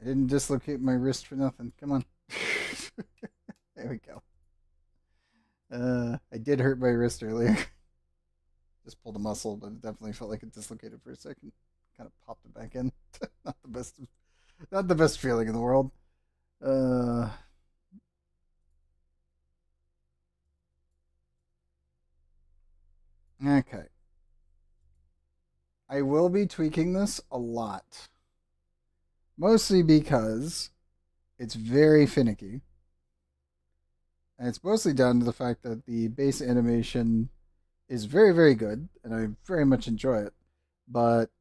I didn't dislocate my wrist for nothing. Come on. There we go. I did hurt my wrist earlier. Just pulled a muscle, but it definitely felt like it dislocated for a second. Kind of popped it back in. Not the best. Not the best feeling in the world. Uh, okay. I will be tweaking this a lot. Mostly because it's very finicky. And it's mostly down to the fact that the base animation is very, very good, and I very much enjoy it. But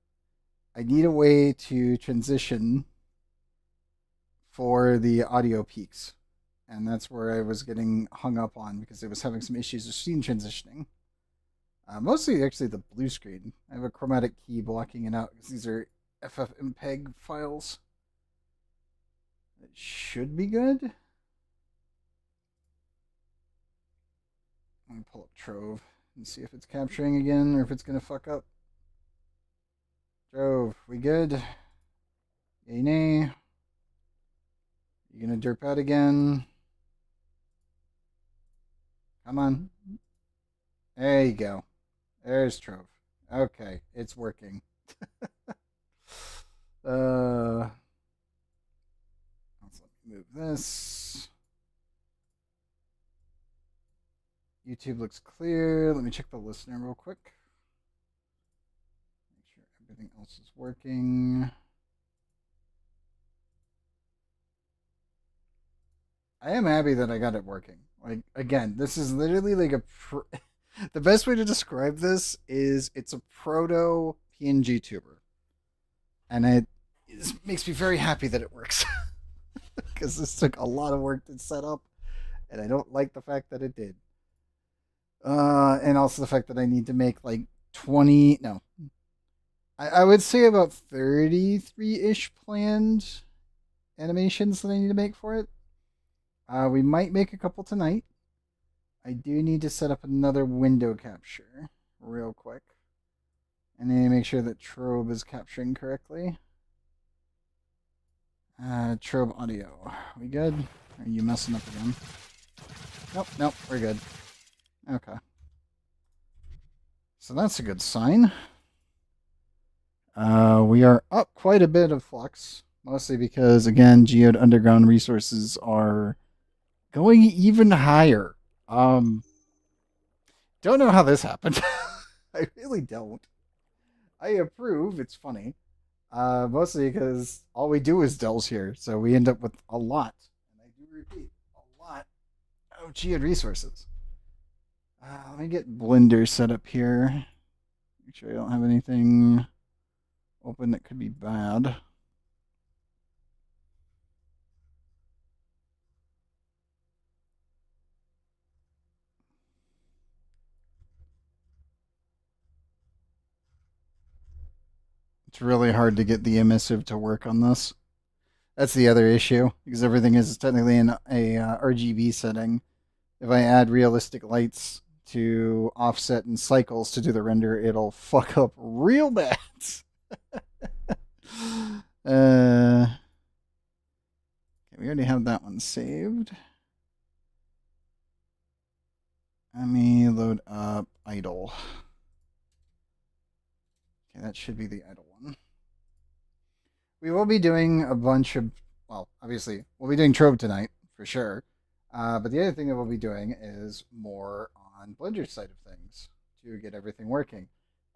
I need a way to transition for the audio peaks. And that's where I was getting hung up on because it was having some issues with scene transitioning. Mostly, actually, the blue screen. I have a chromatic key blocking it out because these are FFmpeg files. It should be good. Let me pull up Trove and see if it's capturing again or if it's going to fuck up. Trove, we good? Yay, nay. You going to derp out again? Come on. There you go. There's Trove. Okay, it's working. Let's move this. YouTube looks clear. Let me check the listener real quick. Make sure everything else is working. I am happy that I got it working. Like, again, this is literally like a. The best way to describe this is it's a proto PNG tuber. And it makes me very happy that it works. Because this took a lot of work to set up. And I don't like the fact that it did. And also the fact that I need to make like 20. No. I would say about 33 ish planned animations that I need to make for it. We might make a couple tonight. I do need to set up another window capture real quick. And I need to make sure that Trove is capturing correctly. Trove audio. We good? Are you messing up again? Nope, we're good. Okay. So that's a good sign. We are up quite a bit of flux, mostly because, again, geode underground resources are going even higher. Don't know how this happened. I really don't. I approve. It's funny. Mostly because all we do is dells here, so we end up with a lot. And I do repeat, a lot of geode resources. Let me get Blender set up here. Make sure I don't have anything open that could be bad. It's really hard to get the emissive to work on this. That's the other issue, because everything is technically in a RGB setting. If I add realistic lights to offset and cycles to do the render, it'll fuck up real bad. Okay, we already have that one saved. Let me load up idle. Okay, that should be the idle one. We will be doing a bunch of, well, obviously, we'll be doing Trove tonight, for sure. But the other thing that we'll be doing is more on Blender's side of things to get everything working.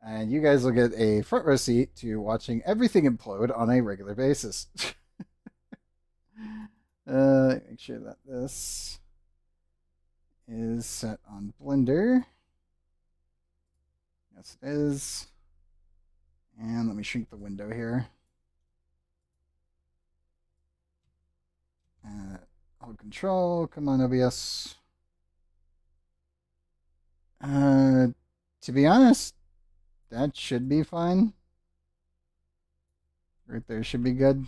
And you guys will get a front row seat to watching everything implode on a regular basis. Make sure that this is set on Blender. Yes, it is. And let me shrink the window here. Hold control. Come on, OBS. To be honest, that should be fine. Right there should be good.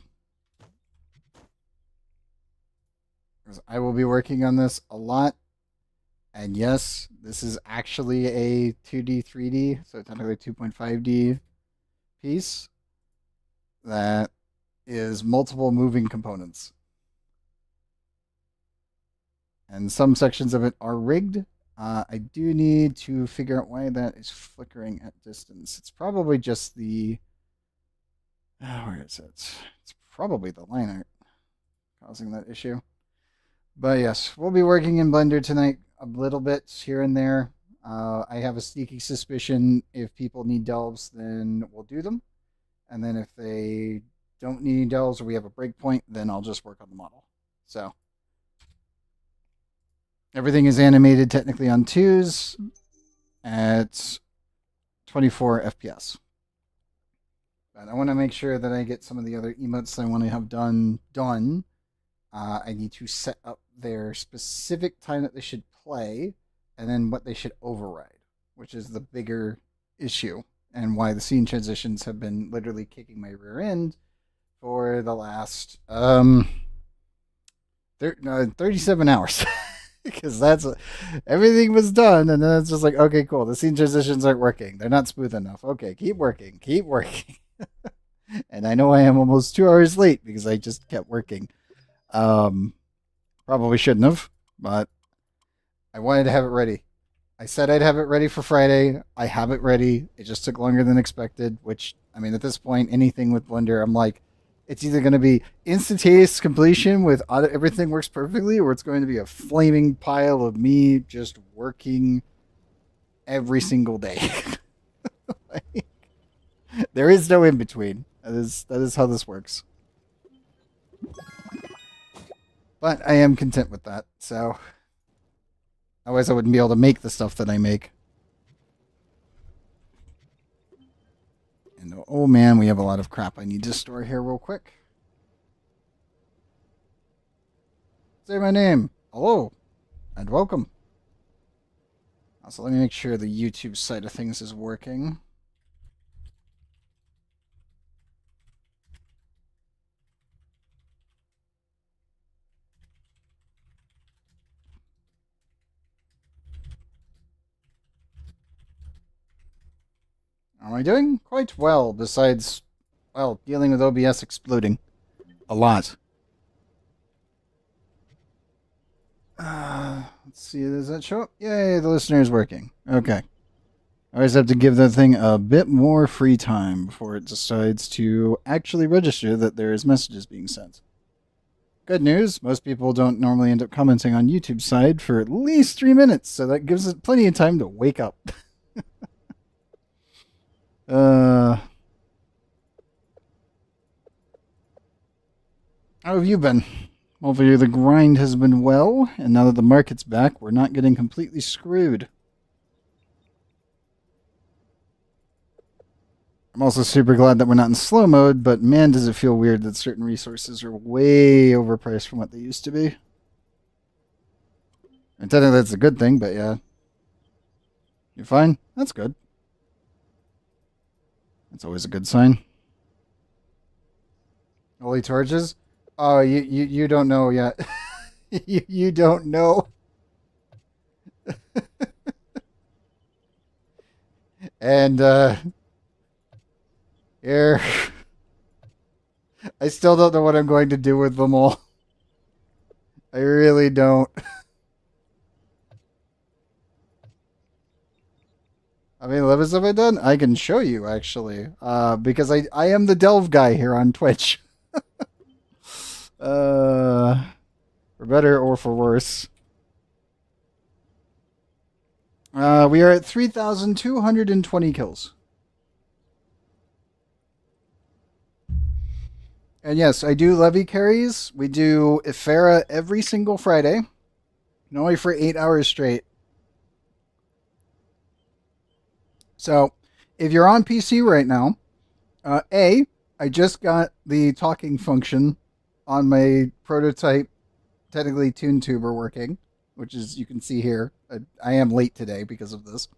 Because I will be working on this a lot. And yes, this is actually a 2D, 3D, so technically 2.5D piece that is multiple moving components. And some sections of it are rigged. I do need to figure out why that is flickering at distance. It's probably just the... where is it? It's probably the line art causing that issue. But yes, we'll be working in Blender tonight a little bit here and there. I have a sneaky suspicion if people need delves, then we'll do them. And then if they don't need any delves or we have a breakpoint, then I'll just work on the model. So everything is animated technically on 2s at 24 FPS. But I want to make sure that I get some of the other emotes that I want to have done. I need to set up their specific time that they should play and then what they should override, which is the bigger issue and why the scene transitions have been literally kicking my rear end for the last 37 hours. Because everything was done, and then it's just like, okay, cool. The scene transitions aren't working. They're not smooth enough. Okay, keep working. And I know I am almost 2 hours late because I just kept working. Probably shouldn't have, but I wanted to have it ready. I said I'd have it ready for Friday. I have it ready. It just took longer than expected, which, I mean, at this point, anything with Blender, I'm like, it's either going to be instantaneous completion with everything works perfectly, or it's going to be a flaming pile of me just working every single day. Like, there is no in between. That is how this works. But I am content with that. So otherwise, I wouldn't be able to make the stuff that I make. And oh man, we have a lot of crap I need to store here real quick. Say my name. Hello. And welcome. Also, let me make sure the YouTube side of things is working. How am I doing? Quite well, besides, well, dealing with OBS exploding. A lot. Let's see, does that show up? Yay, the listener is working. Okay. I always have to give that thing a bit more free time before it decides to actually register that there is messages being sent. Good news, most people don't normally end up commenting on YouTube's side for at least 3 minutes, so that gives it plenty of time to wake up. How have you been? Hopefully the grind has been well, and now that the market's back, we're not getting completely screwed. I'm also super glad that we're not in slow mode, but man, does it feel weird that certain resources are way overpriced from what they used to be. And technically that's a good thing, but yeah. You're fine? That's good. That's always a good sign. Holy torches? Oh, you don't know yet. you don't know. And here, I still don't know what I'm going to do with them all. I really don't. I mean, what have I done? I can show you, actually. Because I am the Delve guy here on Twitch. For better or for worse. We are at 3,220 kills. And yes, I do levy carries. We do Ifera every single Friday. And only for 8 hours straight. So, if you're on PC right now, I just got the talking function on my prototype, technically TuneTuber working, which is, you can see here. I am late today because of this.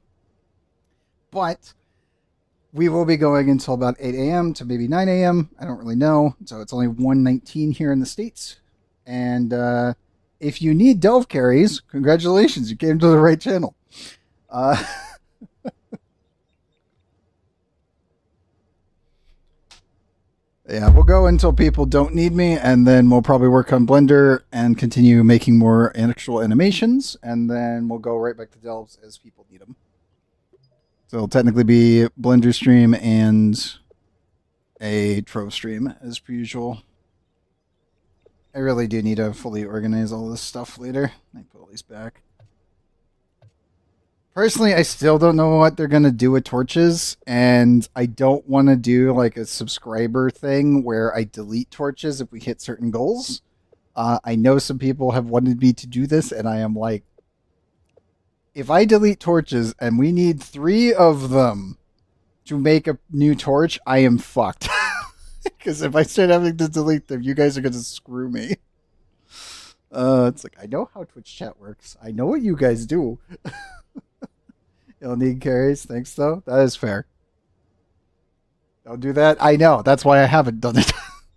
But we will be going until about 8 a.m. to maybe 9 a.m. I don't really know. So it's only 1:19 here in the States. And if you need Delve carries, congratulations, you came to the right channel. Yeah, we'll go until people don't need me, and then we'll probably work on Blender and continue making more actual animations, and then we'll go right back to Delves as people need them. So it'll technically be Blender stream and a Trove stream as per usual. I really do need to fully organize all this stuff later. I put all these back. Personally, I still don't know what they're gonna do with torches, and I don't want to do like a subscriber thing where I delete torches if we hit certain goals. I know some people have wanted me to do this, and I am like, if I delete torches and we need 3 of them to make a new torch, I am fucked. Because if I start having to delete them, you guys are gonna screw me. It's like, I know how Twitch chat works. I know what you guys do. You'll need carries. Thanks, though. That is fair. Don't do that. I know. That's why I haven't done it.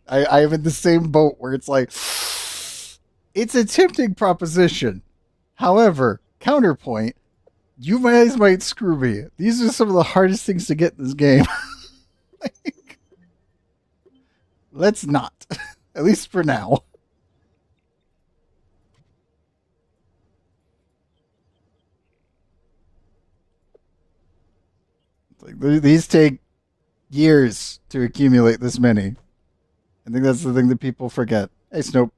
I am in the same boat where it's like, it's a tempting proposition. However, counterpoint, you guys might screw me. These are some of the hardest things to get in this game. Like, let's not. At least for now. Like, these take years to accumulate this many. I think that's the thing that people forget. Hey, Snope.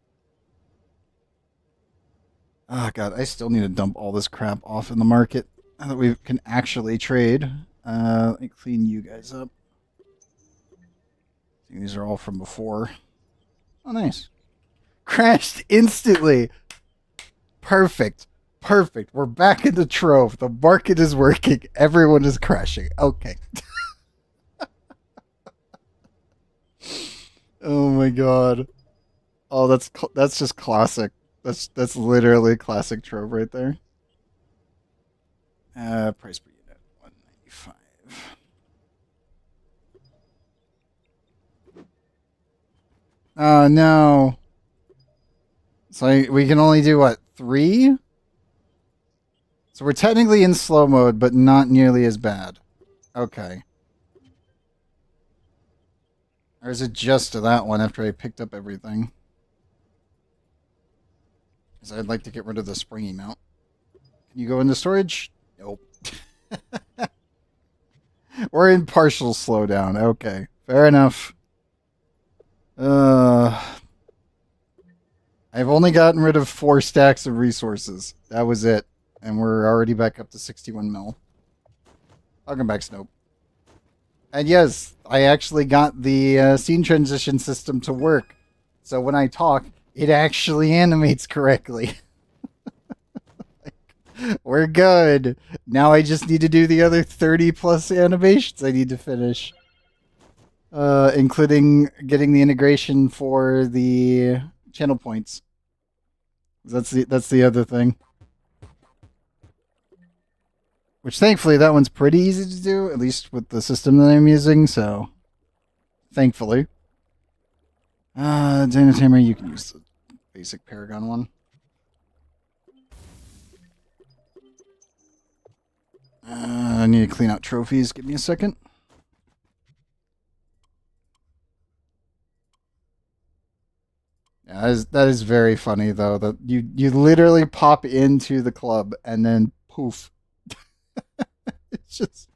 Oh, God, I still need to dump all this crap off in the market now that we can actually trade. Let me clean you guys up. These are all from before. Oh, nice. Crashed instantly. Perfect. Perfect. We're back in the Trove. The market is working. Everyone is crashing. Okay. Oh my god. Oh, that's just classic. That's literally classic Trove right there. Price per unit 195. Oh no. So we can only do what, 3? So we're technically in slow mode, but not nearly as bad. Okay. Or is it just to that one after I picked up everything? Because I'd like to get rid of the springy mount. Can you go into storage? Nope. We're in partial slowdown. Okay. Fair enough. I've only gotten rid of 4 stacks of resources. That was it. And we're already back up to 61 mil. Welcome back, Snope. And yes, I actually got the scene transition system to work. So when I talk, it actually animates correctly. We're good. Now I just need to do the other 30 plus animations I need to finish. Including getting the integration for the channel points. That's the other thing. Which thankfully that one's pretty easy to do, at least with the system that I'm using, so thankfully. Dynatamer, you can use the basic Paragon one. I need to clean out trophies. Give me a second. Yeah, that is very funny though. That you literally pop into the club and then poof, it's just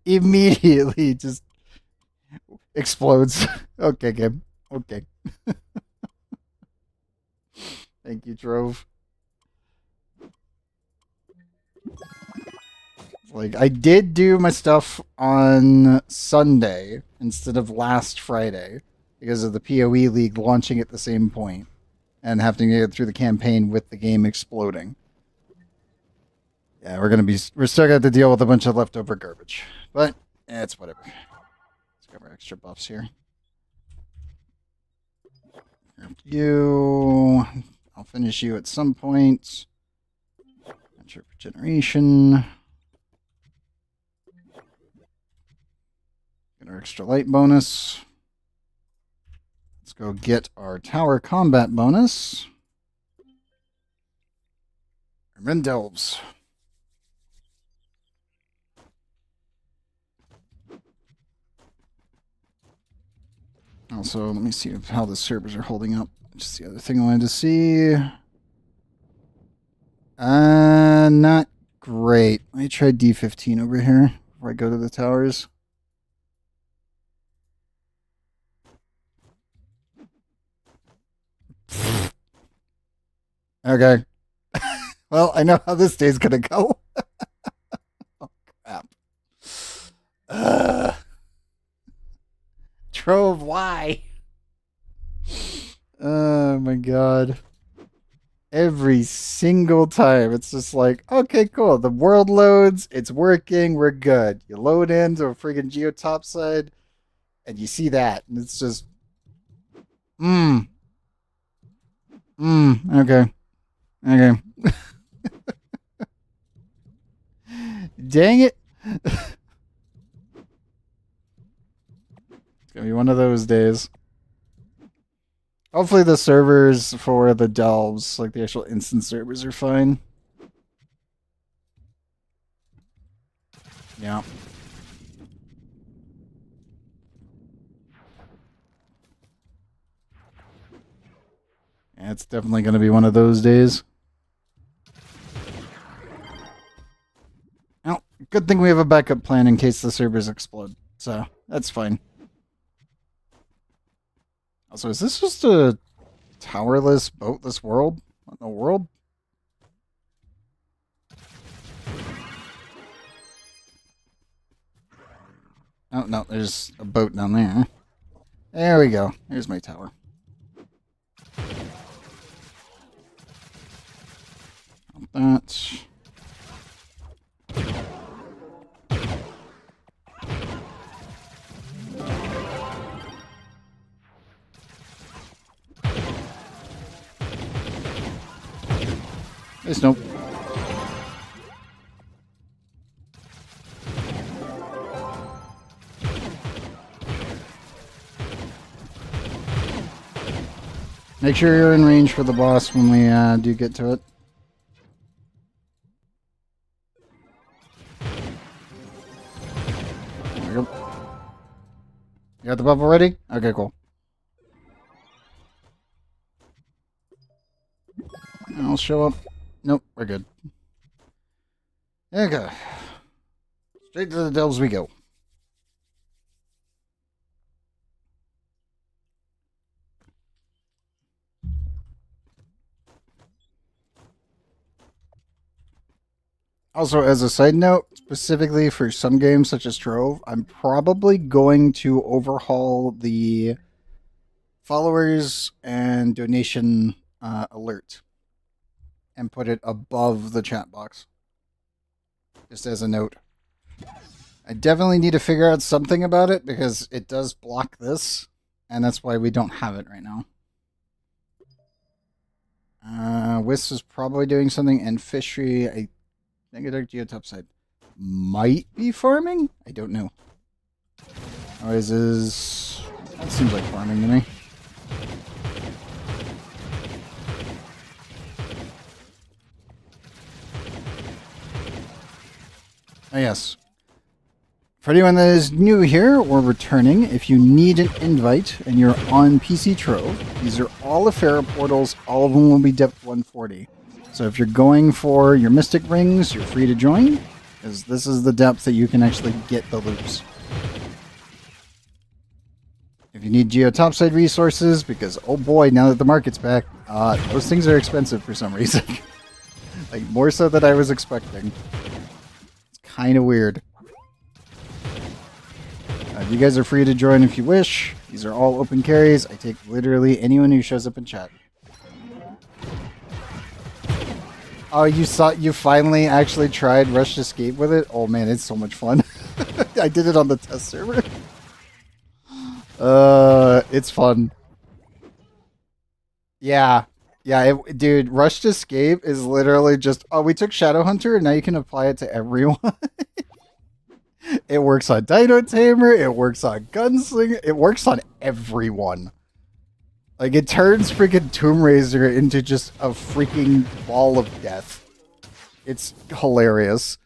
immediately just explodes. Okay, game. Okay. Thank you, Trove. Like, I did do my stuff on Sunday instead of last Friday because of the PoE League launching at the same point and having to get through the campaign with the game exploding. Yeah, we're still going to have to deal with a bunch of leftover garbage. But, it's whatever. Let's grab our extra buffs here. You. I'll finish you at some point. That's your regeneration. Get our extra light bonus. Let's go get our tower combat bonus. And then delves. Also, let me see how the servers are holding up. Just the other thing I wanted to see. Not great. Let me try D15 over here before I go to the towers. Okay. Well, I know how this day's gonna go. Oh, crap. Trove, why? Oh my god. Every single time, it's just like, okay, cool. The world loads, it's working, we're good. You load into a friggin' geotopside, and you see that, and it's just, okay, okay. Dang it. It's gonna be one of those days. Hopefully the servers for the delves, like the actual instance servers, are fine. Yeah. Yeah, it's definitely going to be one of those days. Well, good thing we have a backup plan in case the servers explode. So, that's fine. Also, is this just a towerless, boatless world? What in the world? Oh, no, there's a boat down there. There we go. Here's my tower. That. There's nope. Make sure you're in range for the boss when we do get to it. There we go. You got the bubble ready? Okay, cool. I'll show up. Nope, we're good. Okay. Straight to the delves we go. Also, as a side note, specifically for some games such as Trove, I'm probably going to overhaul the followers and donation alert and put it above the chat box. Just as a note. I definitely need to figure out something about it because it does block this, and that's why we don't have it right now. Wisp is probably doing something, and Fishery, I think a dark geotopside might be farming? I don't know. Noises. That seems like farming to me. Oh, yes. For anyone that is new here or returning, if you need an invite and you're on PC Trove, these are all Ifera portals. All of them will be depth 140. So if you're going for your Mystic Rings, you're free to join, because this is the depth that you can actually get the loops. If you need geotopside resources, because oh boy, now that the market's back, those things are expensive for some reason. Like, more so than I was expecting. It's kind of weird. You guys are free to join if you wish. These are all open carries. I take literally anyone who shows up in chat. Oh, you finally actually tried Rush Escape with it? Oh man, it's so much fun. I did it on the test server. It's fun. Yeah. Yeah, dude, Rush Escape is literally just, oh, we took Shadowhunter and now you can apply it to everyone. It works on Dino Tamer, it works on Gunslinger, it works on everyone. Like, it turns freaking Tomb Raider into just a freaking ball of death. It's hilarious.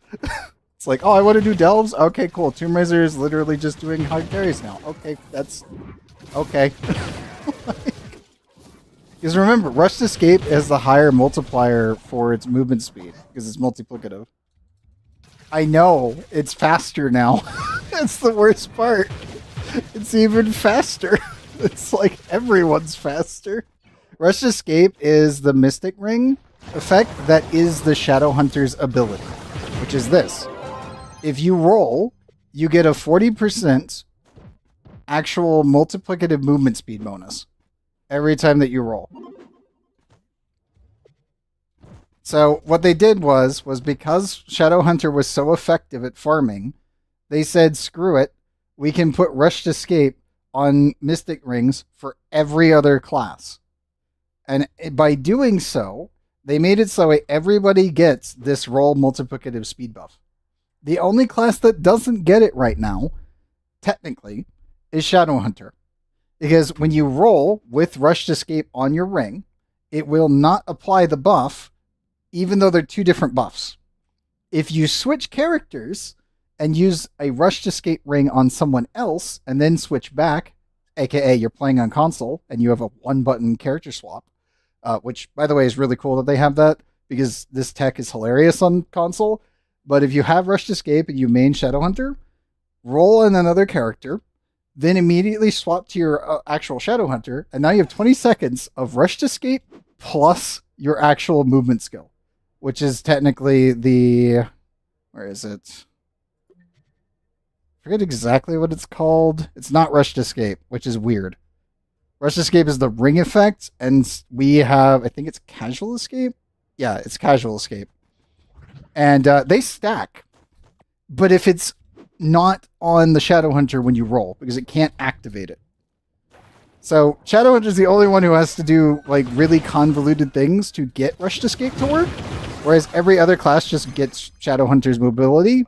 It's like, oh, I want to do delves? Okay, cool. Tomb Raider is literally just doing hard carries now. Okay, that's Okay. Because remember, Rush to Escape has the higher multiplier for its movement speed, because it's multiplicative. I know, it's faster now. That's the worst part. It's even faster. It's like everyone's faster. Rush to Escape is the Mystic Ring effect that is the Shadowhunter's ability, which is this. If you roll, you get a 40% actual multiplicative movement speed bonus every time that you roll. So what they did was because Shadowhunter was so effective at farming, they said, screw it, we can put Rush to Escape on Mystic Rings for every other class. And by doing so, they made it so everybody gets this roll multiplicative speed buff. The only class that doesn't get it right now, technically, is Shadowhunter. Because when you roll with Rush to Escape on your ring, it will not apply the buff, even though they're two different buffs. If you switch characters and use a Rush to Escape ring on someone else and then switch back, aka you're playing on console and you have a one-button character swap, which, by the way, is really cool that they have that, because this tech is hilarious on console. But if you have Rush to Escape and you main Shadowhunter, roll in another character, then immediately swap to your actual Shadowhunter, and now you have 20 seconds of Rush to Escape plus your actual movement skill, which is technically the... Where is it? I forget exactly what it's called. It's not Rush to Escape, which is weird. Rush to Escape is the ring effect, and we have, I think it's Casual Escape? Yeah, it's Casual Escape. And they stack. But if it's not on the Shadowhunter when you roll, because it can't activate it. So Shadowhunter is the only one who has to do like really convoluted things to get Rush to Escape to work, whereas every other class just gets Shadowhunter's mobility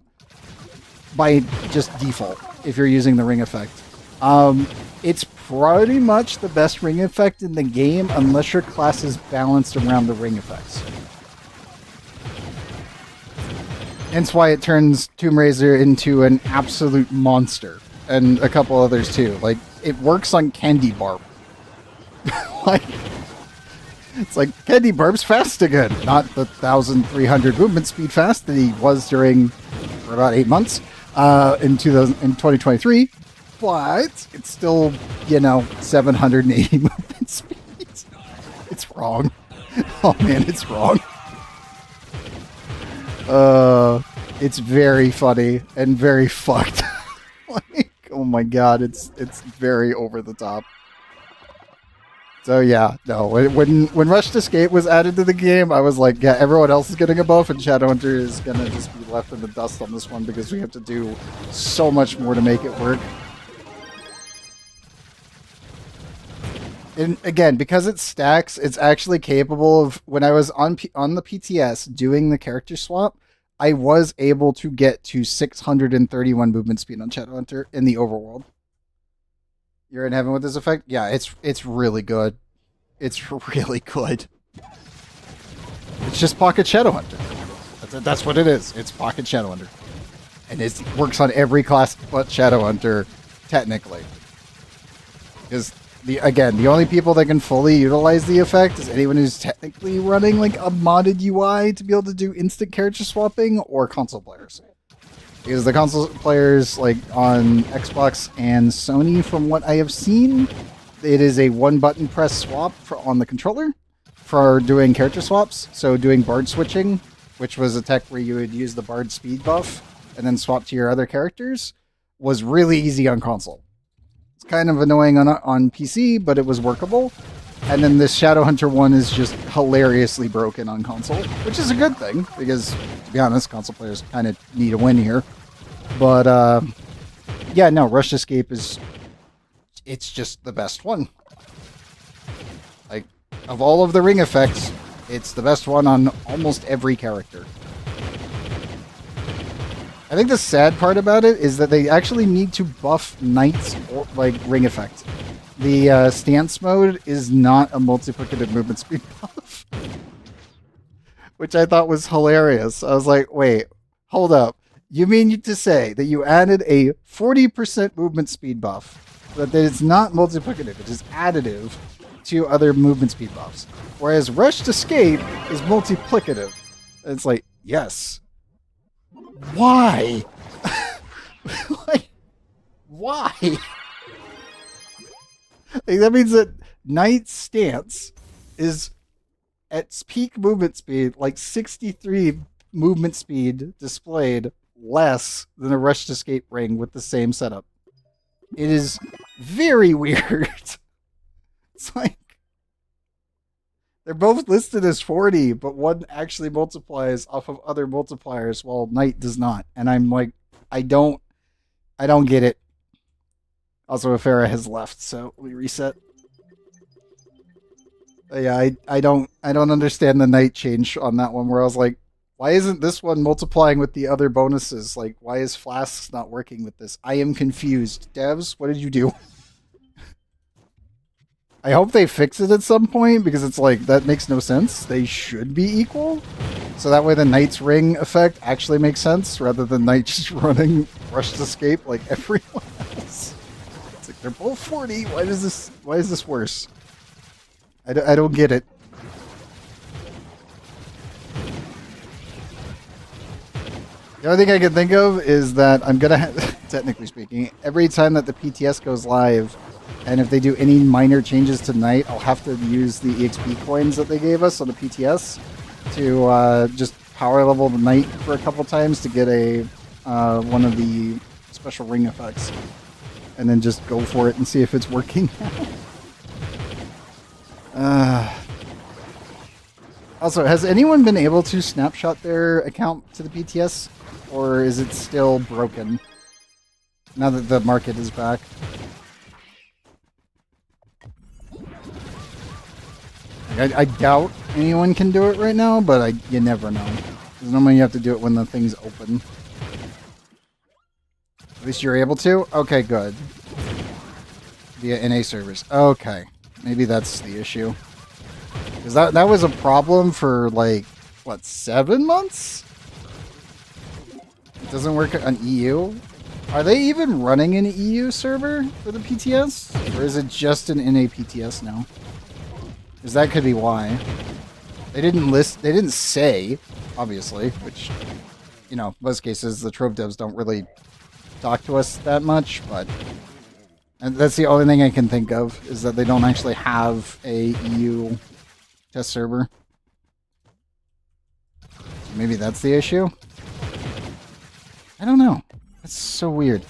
by just default if you're using the ring effect. It's pretty much the best ring effect in the game unless your class is balanced around the ring effects. Hence why it turns Tomb Raider into an absolute monster. And a couple others too. Like, it works on Candy Barb. Like, it's like, Candy Barb's fast again. Not the 1,300 movement speed fast that he was during, for about 8 months, in 2023. But it's still, 780 movement speed. It's wrong. Oh man, it's wrong. It's very funny and very fucked. Like, oh my god, it's very over the top. So yeah, no, when Rush to Escape was added to the game, I was like, yeah, everyone else is getting a buff, and Shadowhunter is gonna just be left in the dust on this one because we have to do so much more to make it work. And again, because it stacks, it's actually capable of, when I was on the PTS doing the character swap, I was able to get to 631 movement speed on Shadowhunter in the overworld. You're in heaven with this effect? Yeah, it's really good. It's really good. It's just Pocket Shadowhunter. That's what it is. It's Pocket Shadowhunter. And it works on every class but Shadowhunter, technically. Because the only people that can fully utilize the effect is anyone who's technically running like a modded UI to be able to do instant character swapping, or console players. Because the console players, like on Xbox and Sony, from what I have seen, it is a one-button press swap on the controller for doing character swaps. So doing Bard switching, which was a tech where you would use the Bard speed buff and then swap to your other characters, was really easy on console. It's kind of annoying on PC, but it was workable. And then this Shadowhunter one is just hilariously broken on console, which is a good thing, because, to be honest, console players kind of need a win here. But, yeah, no, Rush to Escape it's just the best one. Like, of all of the ring effects, it's the best one on almost every character. I think the sad part about it is that they actually need to buff Knight's ring effect. The stance mode is not a multiplicative movement speed buff, which I thought was hilarious. I was like, wait, hold up. You mean to say that you added a 40% movement speed buff But that it's not multiplicative, it is additive to other movement speed buffs. Whereas rushed escape is multiplicative. It's like, yes. Why? Like, why? Like, that means that Knight's stance is at peak movement speed, like 63 movement speed displayed less than a rushed escape ring with the same setup. It is very weird. It's like they're both listed as 40, but one actually multiplies off of other multipliers while Knight does not. And I'm like, I don't get it. Also, Ifera has left, so we reset. But yeah, I don't understand the Knight change on that one where I was like, why isn't this one multiplying with the other bonuses? Like, why is Flasks not working with this? I am confused. Devs, what did you do? I hope they fix it at some point, because it's like, that makes no sense. They should be equal. So that way the Knight's ring effect actually makes sense, rather than Knight just running rushed escape like everyone else. It's like, they're both 40. Why is this worse? I don't get it. The only thing I can think of is that I'm going to, technically speaking, every time that the PTS goes live, and if they do any minor changes to Knight, I'll have to use the EXP coins that they gave us on the PTS to just power level the Knight for a couple times to get a one of the special ring effects. And then just go for it and see if it's working. Also, has anyone been able to snapshot their account to the PTS? Or is it still broken? Now that the market is back. I doubt anyone can do it right now, but you never know. Because normally you have to do it when the thing's open. At least you're able to? Okay, good. Via NA servers. Okay. Maybe that's the issue. Because that was a problem for, like, what, 7 months? It doesn't work on EU? Are they even running an EU server for the PTS? Or is it just an NA PTS now? Because that could be why. They didn't say, obviously, which, you know, most cases the Trove devs don't really talk to us that much, but and that's the only thing I can think of, is that they don't actually have a EU test server. Maybe that's the issue? I don't know. That's so weird.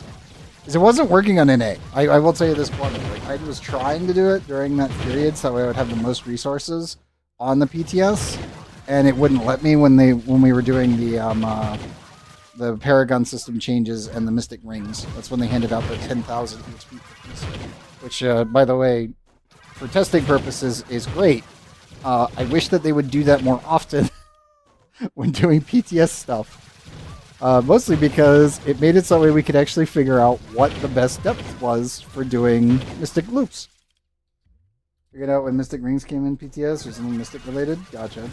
Because it wasn't working on NA. I will tell you this bluntly. Like, I was trying to do it during that period so that way I would have the most resources on the PTS, and it wouldn't let me when we were doing the Paragon system changes and the Mystic Rings. That's when they handed out the 10,000 EXP cookies. Which, by the way, for testing purposes is great. I wish that they would do that more often when doing PTS stuff. Mostly because it made it so that we could actually figure out what the best depth was for doing Mystic Loops. Figured out when Mystic Rings came in PTS or something Mystic related? Gotcha.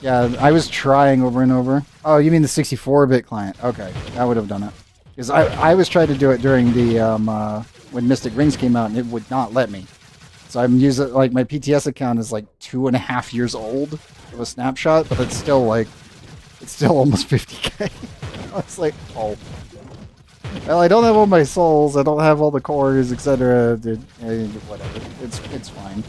Yeah, I was trying over and over. Oh, you mean the 64-bit client? Okay, that would have done it. Because I was trying to do it during the, when Mystic Rings came out and it would not let me. So I'm using, like, my PTS account is like 2.5 years old of a snapshot, but it's still like, it's still almost 50k. I was like, oh. Well, I don't have all my souls, I don't have all the cores, etc. Whatever. It's fine.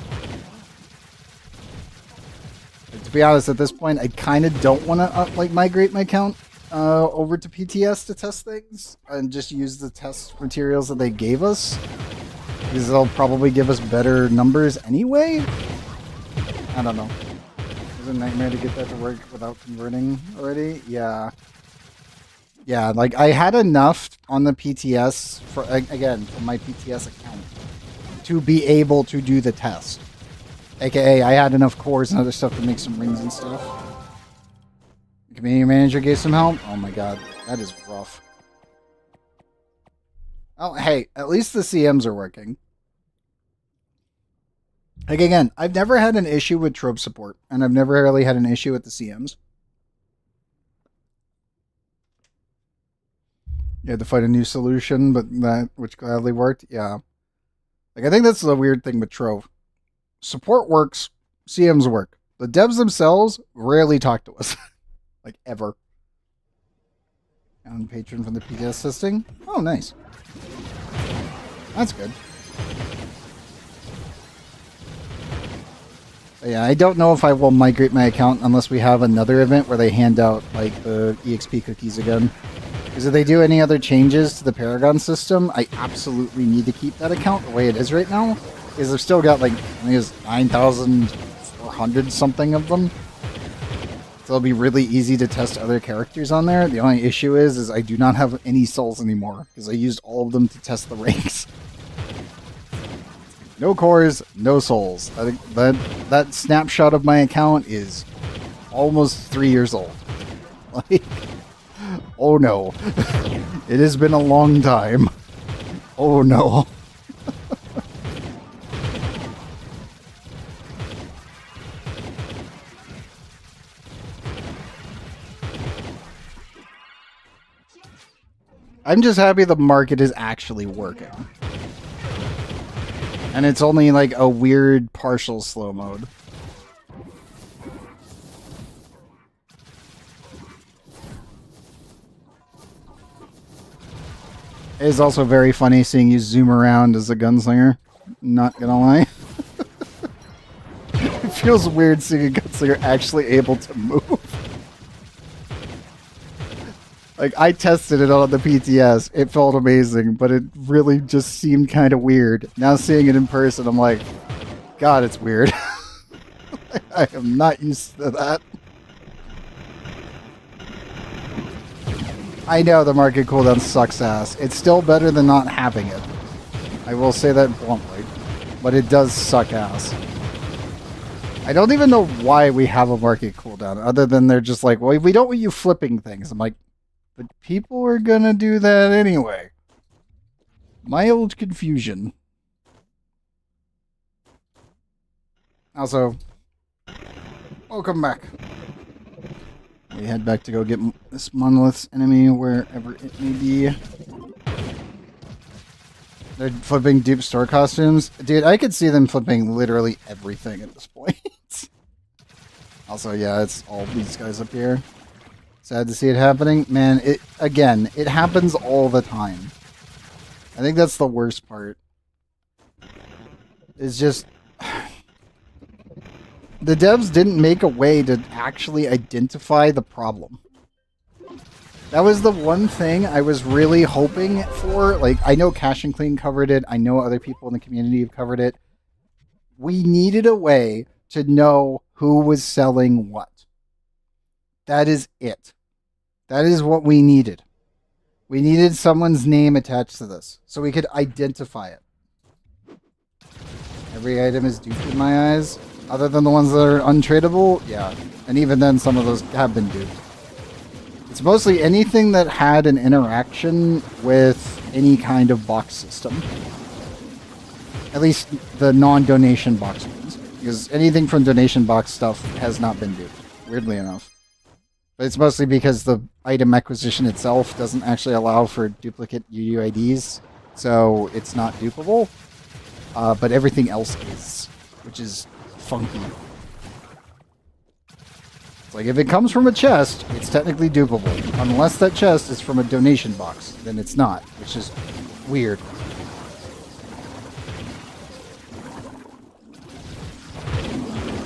But to be honest, at this point, I kind of don't want to like migrate my account over to PTS to test things and just use the test materials that they gave us, because they'll probably give us better numbers anyway. I don't know. It was a nightmare to get that to work without converting already. Yeah. Yeah, like I had enough on the PTS for, again, from my PTS account to be able to do the test. AKA, I had enough cores and other stuff to make some rings and stuff. The community manager gave some help. Oh my god, that is rough. Oh, hey, at least the CMs are working. Like, again, I've never had an issue with Trove support, and I've never really had an issue with the CMs. You had to find a new solution, but that which gladly worked. Yeah. Like I think that's the weird thing with Trove. Support works, CMs work. The devs themselves rarely talk to us. Like ever. And patron from the PTS testing. Oh, nice. That's good. But yeah, I don't know if I will migrate my account unless we have another event where they hand out like the EXP cookies again. Because if they do any other changes to the Paragon system, I absolutely need to keep that account the way it is right now. Because I've still got like, I think it's 9,400 something of them. So it'll be really easy to test other characters on there. The only issue is I do not have any souls anymore. Because I used all of them to test the ranks. No cores, no souls. I think that snapshot of my account is almost 3 years old. Like, oh no. It has been a long time. Oh no. I'm just happy the market is actually working. And it's only like a weird partial slow mode. It is also very funny seeing you zoom around as a gunslinger. Not gonna lie. It feels weird seeing a gunslinger actually able to move. Like, I tested it on the PTS. It felt amazing, but it really just seemed kind of weird. Now seeing it in person, I'm like, God, it's weird. I am not used to that. I know the market cooldown sucks ass. It's still better than not having it. I will say that bluntly. But it does suck ass. I don't even know why we have a market cooldown, other than they're just like, well, we don't want you flipping things. I'm like, but people are gonna do that anyway. My old confusion. Also, welcome back. We head back to go get this monolith's enemy wherever it may be. They're flipping dupe store costumes. Dude, I could see them flipping literally everything at this point. Also, yeah, it's all these guys up here. Sad to see it happening. Man, it happens all the time. I think that's the worst part. It's just... The devs didn't make a way to actually identify the problem. That was the one thing I was really hoping for. Like, I know Cash and Clean covered it. I know other people in the community have covered it. We needed a way to know who was selling what. That is it. That is what we needed. We needed someone's name attached to this, so we could identify it. Every item is duped in my eyes. Other than the ones that are untradeable, yeah. And even then, some of those have been duped. It's mostly anything that had an interaction with any kind of box system. At least the non-donation box ones. Because anything from donation box stuff has not been duped, weirdly enough. But it's mostly because the item acquisition itself doesn't actually allow for duplicate UUIDs, so it's not dupable. But everything else is, which is funky. It's like, if it comes from a chest, it's technically dupable. Unless that chest is from a donation box, then it's not, which is weird.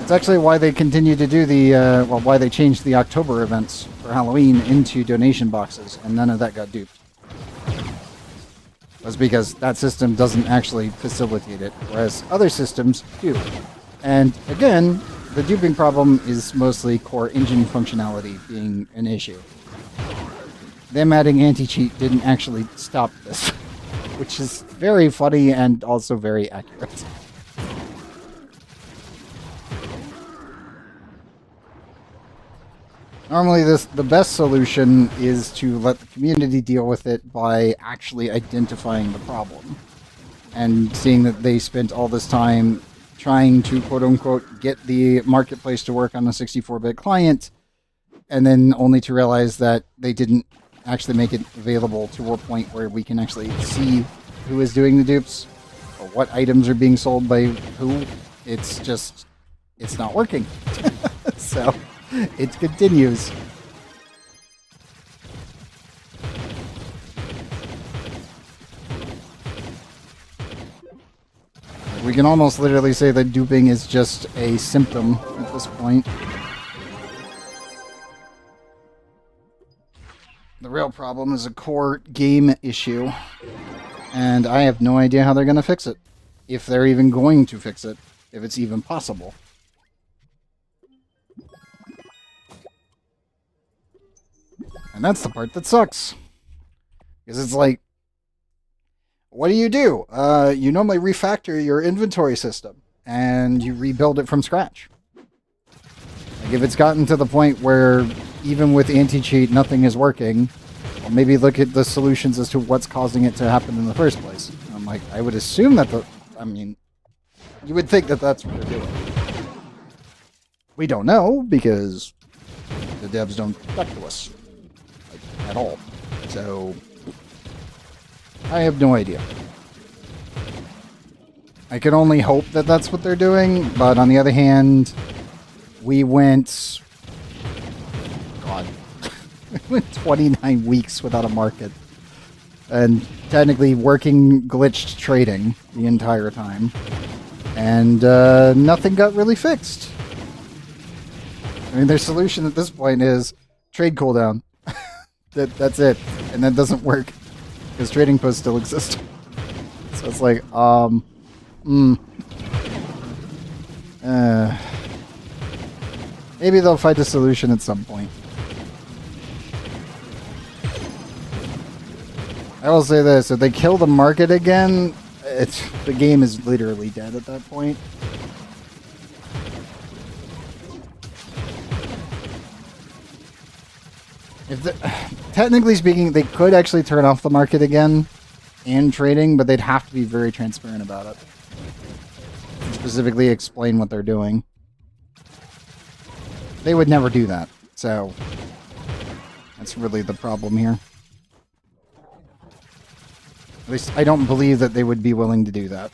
It's actually why they continue to do the, why they changed the October events for Halloween into donation boxes, and none of that got duped. That's because that system doesn't actually facilitate it, whereas other systems do. And again, the duping problem is mostly core engine functionality being an issue. Them adding anti-cheat didn't actually stop this, which is very funny and also very accurate. Normally, the best solution is to let the community deal with it by actually identifying the problem. And seeing that they spent all this time trying to, quote-unquote, get the marketplace to work on a 64-bit client, and then only to realize that they didn't actually make it available to a point where we can actually see who is doing the dupes or what items are being sold by who. It's just, it's not working. So it continues. We can almost literally say that duping is just a symptom at this point. The real problem is a core game issue, and I have no idea how they're going to fix it. If they're even going to fix it, if it's even possible. And that's the part that sucks. Because it's like, what do? You normally refactor your inventory system, and you rebuild it from scratch. Like, if it's gotten to the point where even with anti-cheat nothing is working, well, maybe look at the solutions as to what's causing it to happen in the first place. And I'm like, I would assume that you would think that that's what they're doing. We don't know, because the devs don't talk to us, like, at all. So I have no idea. I can only hope that that's what they're doing, but on the other hand, we went 29 weeks without a market. And technically working glitched trading the entire time. And nothing got really fixed. I mean, their solution at this point is trade cooldown. That's it. And that doesn't work. Because trading posts still exist. So it's like, maybe they'll find a solution at some point. I will say this, if they kill the market again, the game is literally dead at that point. Technically speaking, they could actually turn off the market again and trading, but they'd have to be very transparent about it. And specifically explain what they're doing. They would never do that, so that's really the problem here. At least I don't believe that they would be willing to do that.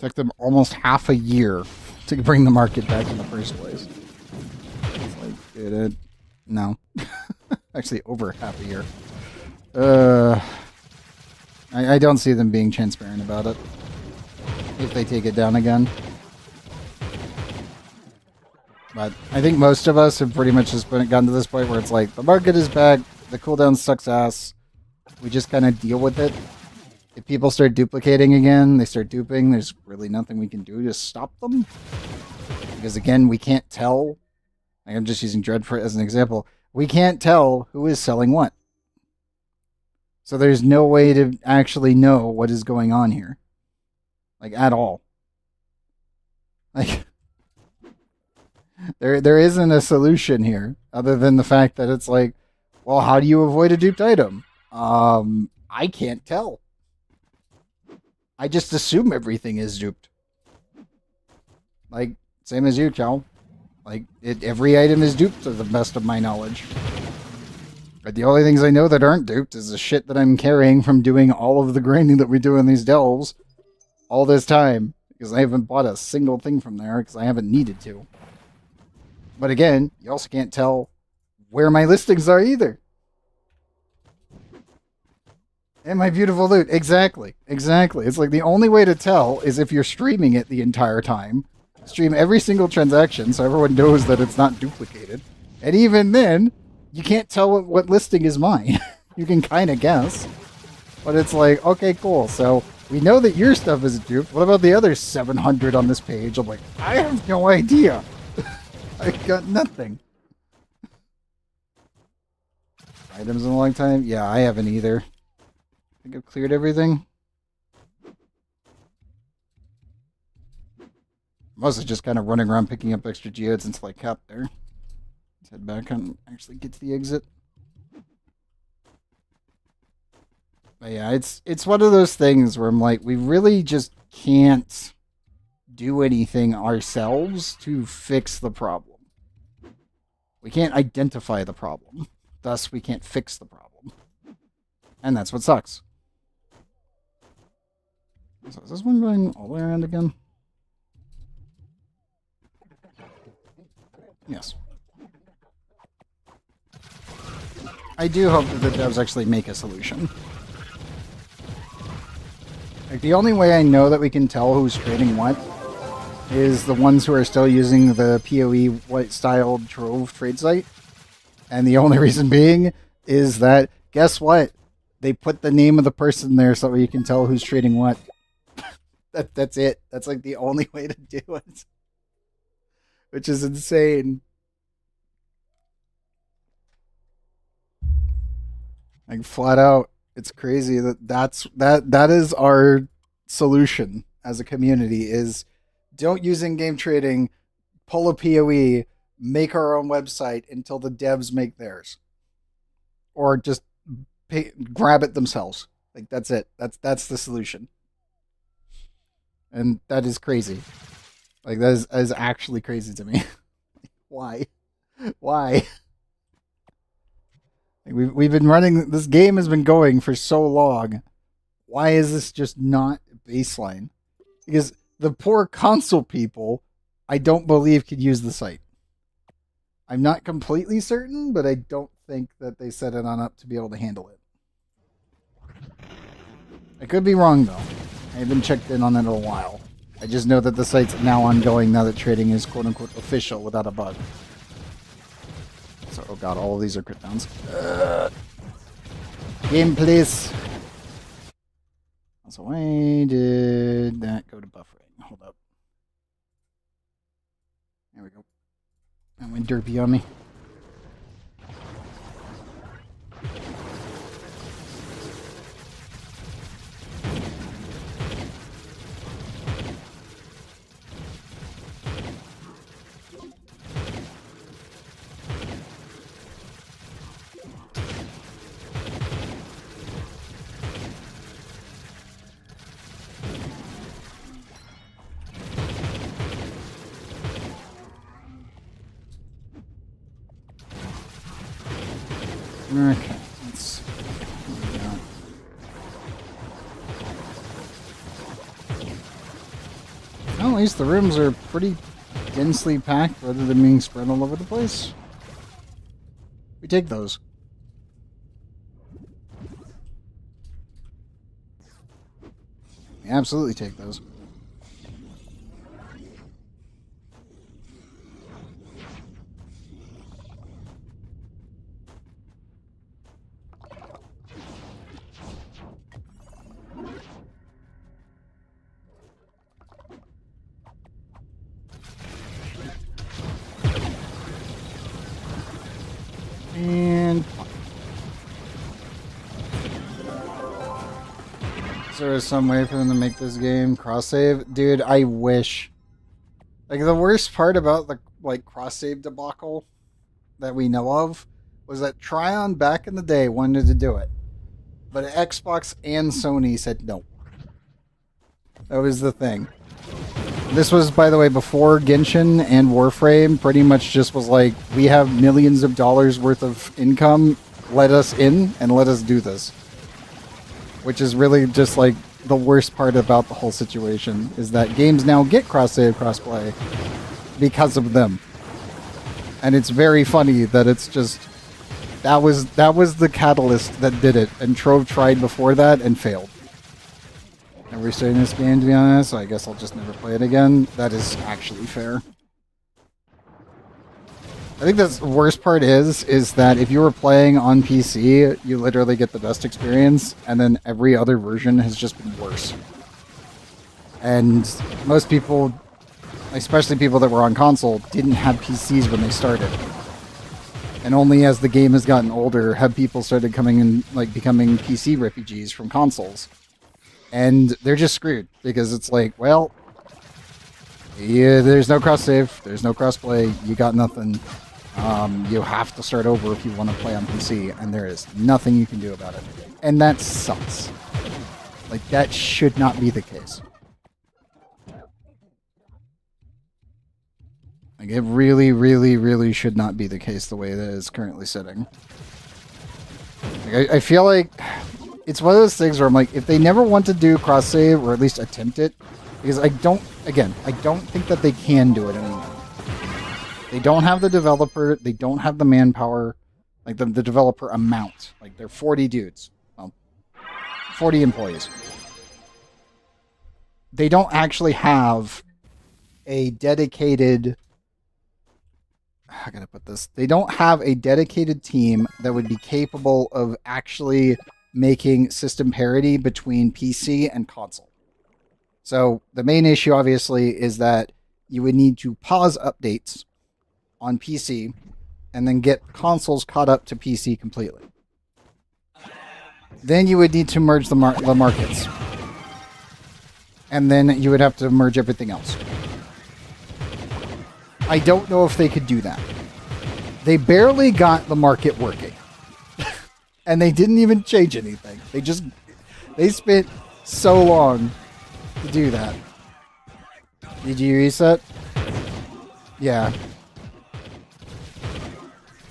Took them almost half a year to bring the market back in the first place. It's like, did it? No. Actually, over half a year. I don't see them being transparent about it. If they take it down again. But I think most of us have pretty much just gotten to this point where it's like, the market is back, the cooldown sucks ass, we just kind of deal with it. If people start duplicating again, they start duping, there's really nothing we can do to stop them. Because again, we can't tell, like I'm just using Dreadfort as an example, we can't tell who is selling what. So there's no way to actually know what is going on here. Like, at all. Like, there isn't a solution here, other than the fact that it's like, well, how do you avoid a duped item? I can't tell. I just assume everything is duped. Like, same as you, Cal. Like, every item is duped to the best of my knowledge. But the only things I know that aren't duped is the shit that I'm carrying from doing all of the grinding that we do in these delves all this time. Because I haven't bought a single thing from there because I haven't needed to. But again, you also can't tell where my listings are either. And my beautiful loot. Exactly. Exactly. It's like the only way to tell is if you're streaming it the entire time. Stream every single transaction so everyone knows that it's not duplicated. And even then, you can't tell what listing is mine. You can kind of guess. But it's like, okay, cool. So we know that your stuff is duped. What about the other 700 on this page? I'm like, I have no idea. I got nothing. Items in a long time? Yeah, I haven't either. I think I've cleared everything. Mostly just kind of running around picking up extra geodes until I cap there. Let's head back and actually get to the exit. But yeah, it's one of those things where I'm like, we really just can't do anything ourselves to fix the problem. We can't identify the problem. Thus, we can't fix the problem. And that's what sucks. So is this one going all the way around again? Yes. I do hope that the devs actually make a solution. Like, the only way I know that we can tell who's trading what is the ones who are still using the PoE white-styled Trove trade site. And the only reason being is that, guess what? They put the name of the person there so you can tell who's trading what. That's it. That's like the only way to do it. Which is insane. Like, flat out, it's crazy that is our solution as a community is don't use in-game trading, pull a PoE, make our own website until the devs make theirs. Or just grab it themselves. Like, that's it. That's the solution. And that is crazy. Like, that is actually crazy to me. Why? Why? Like, we've been running, this game has been going for so long. Why is this just not baseline? Because the poor console people, I don't believe could use the site. I'm not completely certain, but I don't think that they set it on up to be able to handle it. I could be wrong, though. I haven't checked in on it in a while. I just know that the site's now ongoing now that trading is quote-unquote official without a bug. So, oh god, all of these are crit downs. Game, please. So why did that go to buffering? Hold up. There we go. That went derpy on me. Okay, let's see. What we got. Well, at least the rooms are pretty densely packed rather than being spread all over the place. We take those. We absolutely take those. And is there some way for them to make this game cross-save? Dude, I wish. Like, the worst part about the cross-save debacle that we know of was that Tryon back in the day wanted to do it. But Xbox and Sony said no. That was the thing. This was, by the way, before Genshin and Warframe pretty much just was like, we have millions of dollars worth of income, let us in and let us do this. Which is really just like the worst part about the whole situation, is that games now get cross-save, cross-play because of them. And it's very funny that it's just, that was the catalyst that did it, and Trove tried before that and failed. And we're starting this game, to be honest, so I guess I'll just never play it again. That is actually fair. I think the worst part is that if you were playing on PC, you literally get the best experience, and then every other version has just been worse. And most people, especially people that were on console, didn't have PCs when they started. And only as the game has gotten older have people started coming in, like, becoming PC refugees from consoles. And they're just screwed, because it's like, well, yeah, there's no cross-save, there's no cross-play, you got nothing. You have to start over if you want to play on PC, and there is nothing you can do about it. And that sucks. Like, that should not be the case. Like, it really, really, really should not be the case the way that it's currently sitting. Like, I feel like it's one of those things where I'm like, if they never want to do cross-save, or at least attempt it, because I don't think that they can do it anymore. They don't have the developer, they don't have the manpower, like the developer amount. Like, they're 40 dudes. Well, 40 employees. They don't actually have a dedicated... How can I put this? They don't have a dedicated team that would be capable of actually making system parity between PC and console. So the main issue, obviously, is that you would need to pause updates on PC and then get consoles caught up to PC completely. Then you would need to merge the markets. And then you would have to merge everything else. I don't know if they could do that. They barely got the market working. And they didn't even change anything. They spent so long to do that. Did you reset? Yeah.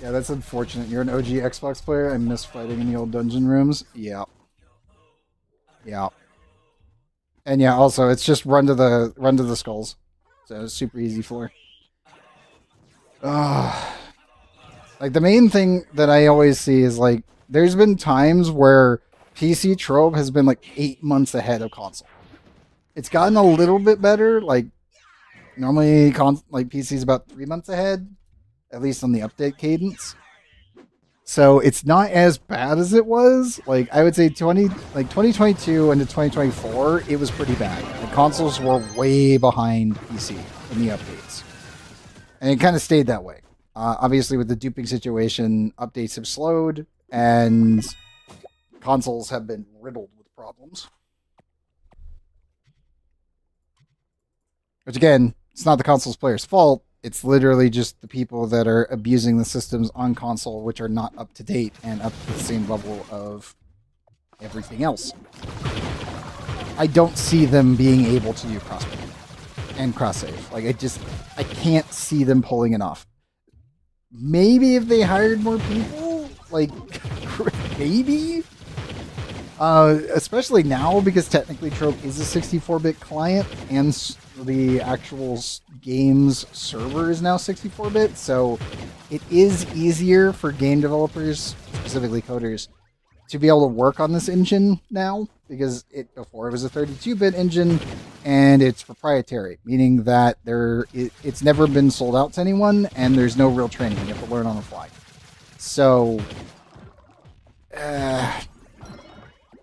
Yeah, that's unfortunate. You're an OG Xbox player. I miss fighting in the old dungeon rooms. Yeah. Yeah. And yeah, also it's just run to the skulls. So it's super easy floor. Like, the main thing that I always see is, like, there's been times where PC Trove has been like 8 months ahead of console. It's gotten a little bit better. Like, normally PC's about 3 months ahead, at least on the update cadence. So it's not as bad as it was. Like, I would say 2022 into 2024, it was pretty bad. The consoles were way behind PC in the updates. And it kind of stayed that way. Obviously, with the duping situation, updates have slowed, and consoles have been riddled with problems. Which, again, it's not the console's player's fault. It's literally just the people that are abusing the systems on console, which are not up to date and up to the same level of everything else. I don't see them being able to do crossplay and cross-save. Like, I can't see them pulling it off. Maybe if they hired more people? Like, maybe? Especially now, because technically Trove is a 64-bit client, and the actual game's server is now 64-bit, so it is easier for game developers, specifically coders, to be able to work on this engine now, because before it was a 32-bit engine, and it's proprietary, meaning that it's never been sold out to anyone, and there's no real training. You have to learn on the fly. So,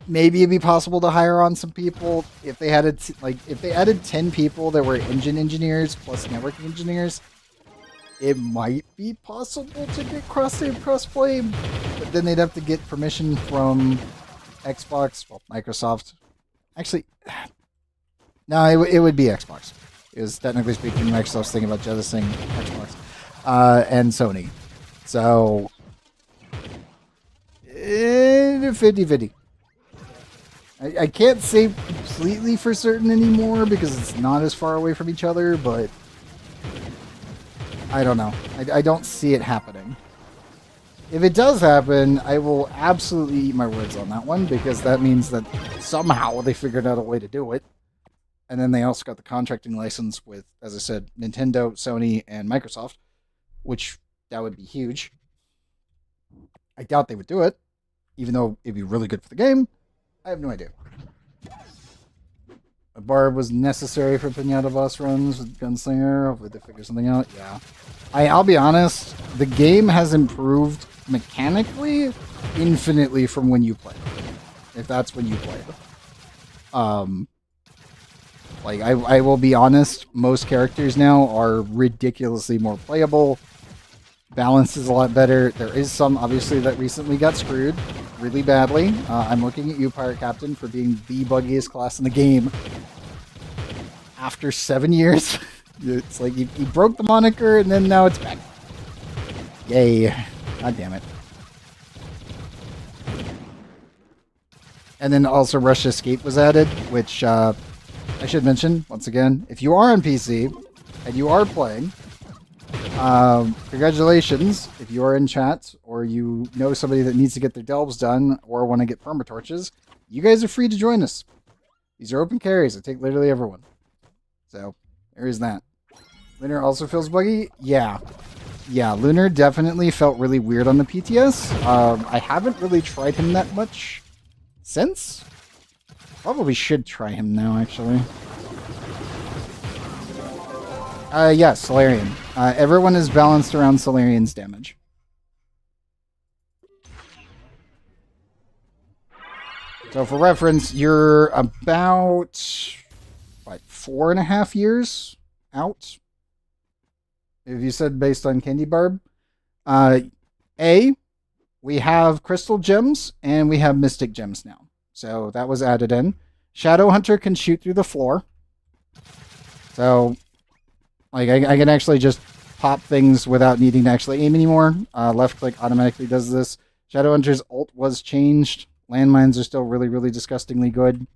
maybe it'd be possible to hire on some people if they had if they added 10 people that were engine engineers plus networking engineers. It might be possible to get cross-save, cross-play, but then they'd have to get permission from Xbox, well, Microsoft. Actually, no, it would be Xbox. Because technically speaking, Microsoft's thinking about jettisoning Xbox and Sony. So, 50-50. I can't say completely for certain anymore because it's not as far away from each other, but I don't know. I don't see it happening. If it does happen, I will absolutely eat my words on that one, because that means that somehow they figured out a way to do it. And then they also got the contracting license with, as I said, Nintendo, Sony, and Microsoft, which that would be huge. I doubt they would do it, even though it'd be really good for the game. I have no idea. A barb was necessary for Pinata boss runs with Gunslinger. Hopefully they figure something out. Yeah. I'll be honest, the game has improved mechanically infinitely from when you played. If that's when you played. Like, I will be honest, most characters now are ridiculously more playable. Balance is a lot better. There is some, obviously, that recently got screwed really badly. I'm looking at you, Pirate Captain, for being the buggiest class in the game. After 7 years, it's like you broke the moniker, and then now it's back. Yay. God damn it. And then also Rush Escape was added, which I should mention, once again, if you are on PC and you are playing, congratulations. If you are in chat or you know somebody that needs to get their delves done or want to get permatorches, you guys are free to join us. These are open carries. I take literally everyone. So, there is that. Lunar also feels buggy? Yeah. Yeah, Lunar definitely felt really weird on the PTS. I haven't really tried him that much since. Probably should try him now, actually. Yeah, Solarian. Everyone is balanced around Solarian's damage. So for reference, you're about, what, 4.5 years out? If you said based on Candy Barb. We have Crystal Gems, and we have Mystic Gems now. So that was added in. Shadow Hunter can shoot through the floor. So, like, I can actually just pop things without needing to actually aim anymore. Left click automatically does this. Shadow Hunter's ult was changed. Landmines are still really, really disgustingly good.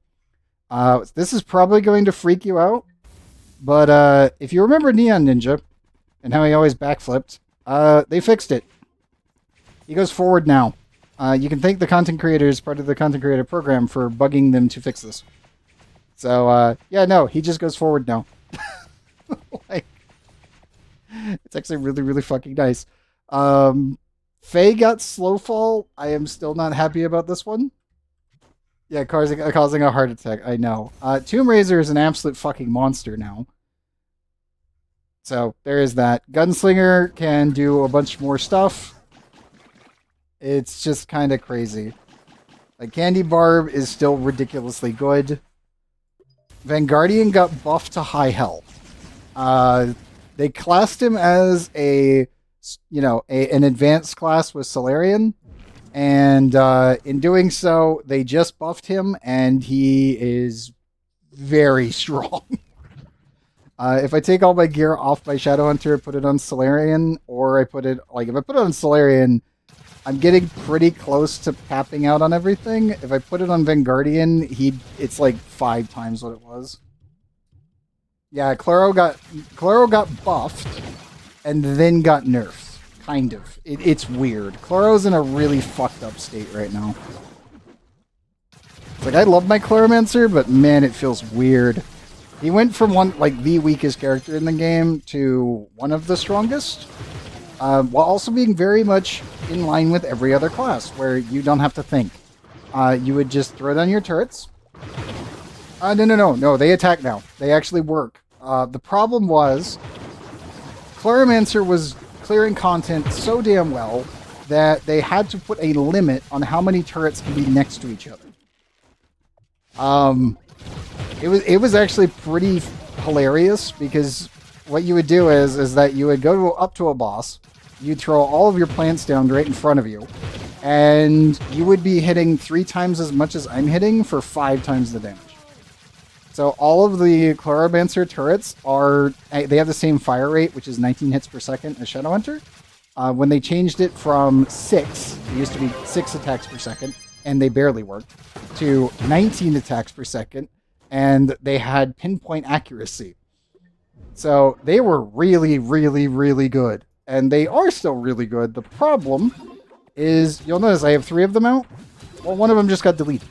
This is probably going to freak you out. But if you remember Neon Ninja and how he always backflipped, they fixed it. He goes forward now. You can thank the content creators, part of the content creator program, for bugging them to fix this. So, yeah, no, he just goes forward now. Like, it's actually really, really fucking nice. Faye got slow fall. I am still not happy about this one. Yeah, causing a heart attack. I know. Tomb Raiser is an absolute fucking monster now. So, there is that. Gunslinger can do a bunch more stuff. It's just kind of crazy. Like, Candy Barb is still ridiculously good. Vanguardian got buffed to high health. They classed him as an advanced class with Solarian. And in doing so, they just buffed him, and he is very strong. If I take all my gear off my Shadow Hunter, put it on Solarian, or if I put it on Solarian, I'm getting pretty close to capping out on everything. If I put it on Vanguardian, it's like 5 times what it was. Yeah, Claro got buffed and then got nerfed. Kind of. It's weird. Claro's in a really fucked up state right now. It's like, I love my Claromancer, but man, it feels weird. He went from the weakest character in the game to one of the strongest. While also being very much in line with every other class, where you don't have to think. You would just throw down your turrets. No, they attack now. They actually work. The problem was, Claromancer was clearing content so damn well that they had to put a limit on how many turrets can be next to each other. It was actually pretty hilarious, because what you would do is that you would go up to a boss, you'd throw all of your plants down right in front of you, and you would be hitting 3 times as much as I'm hitting for 5 times the damage. So all of the Claromancer turrets they have the same fire rate, which is 19 hits per second as Shadow Hunter. When they changed it from 6, it used to be 6 attacks per second, and they barely worked, to 19 attacks per second, and they had pinpoint accuracy. So they were really, really, really good. And they are still really good. The problem is, you'll notice I have 3 of them out. Well, one of them just got deleted.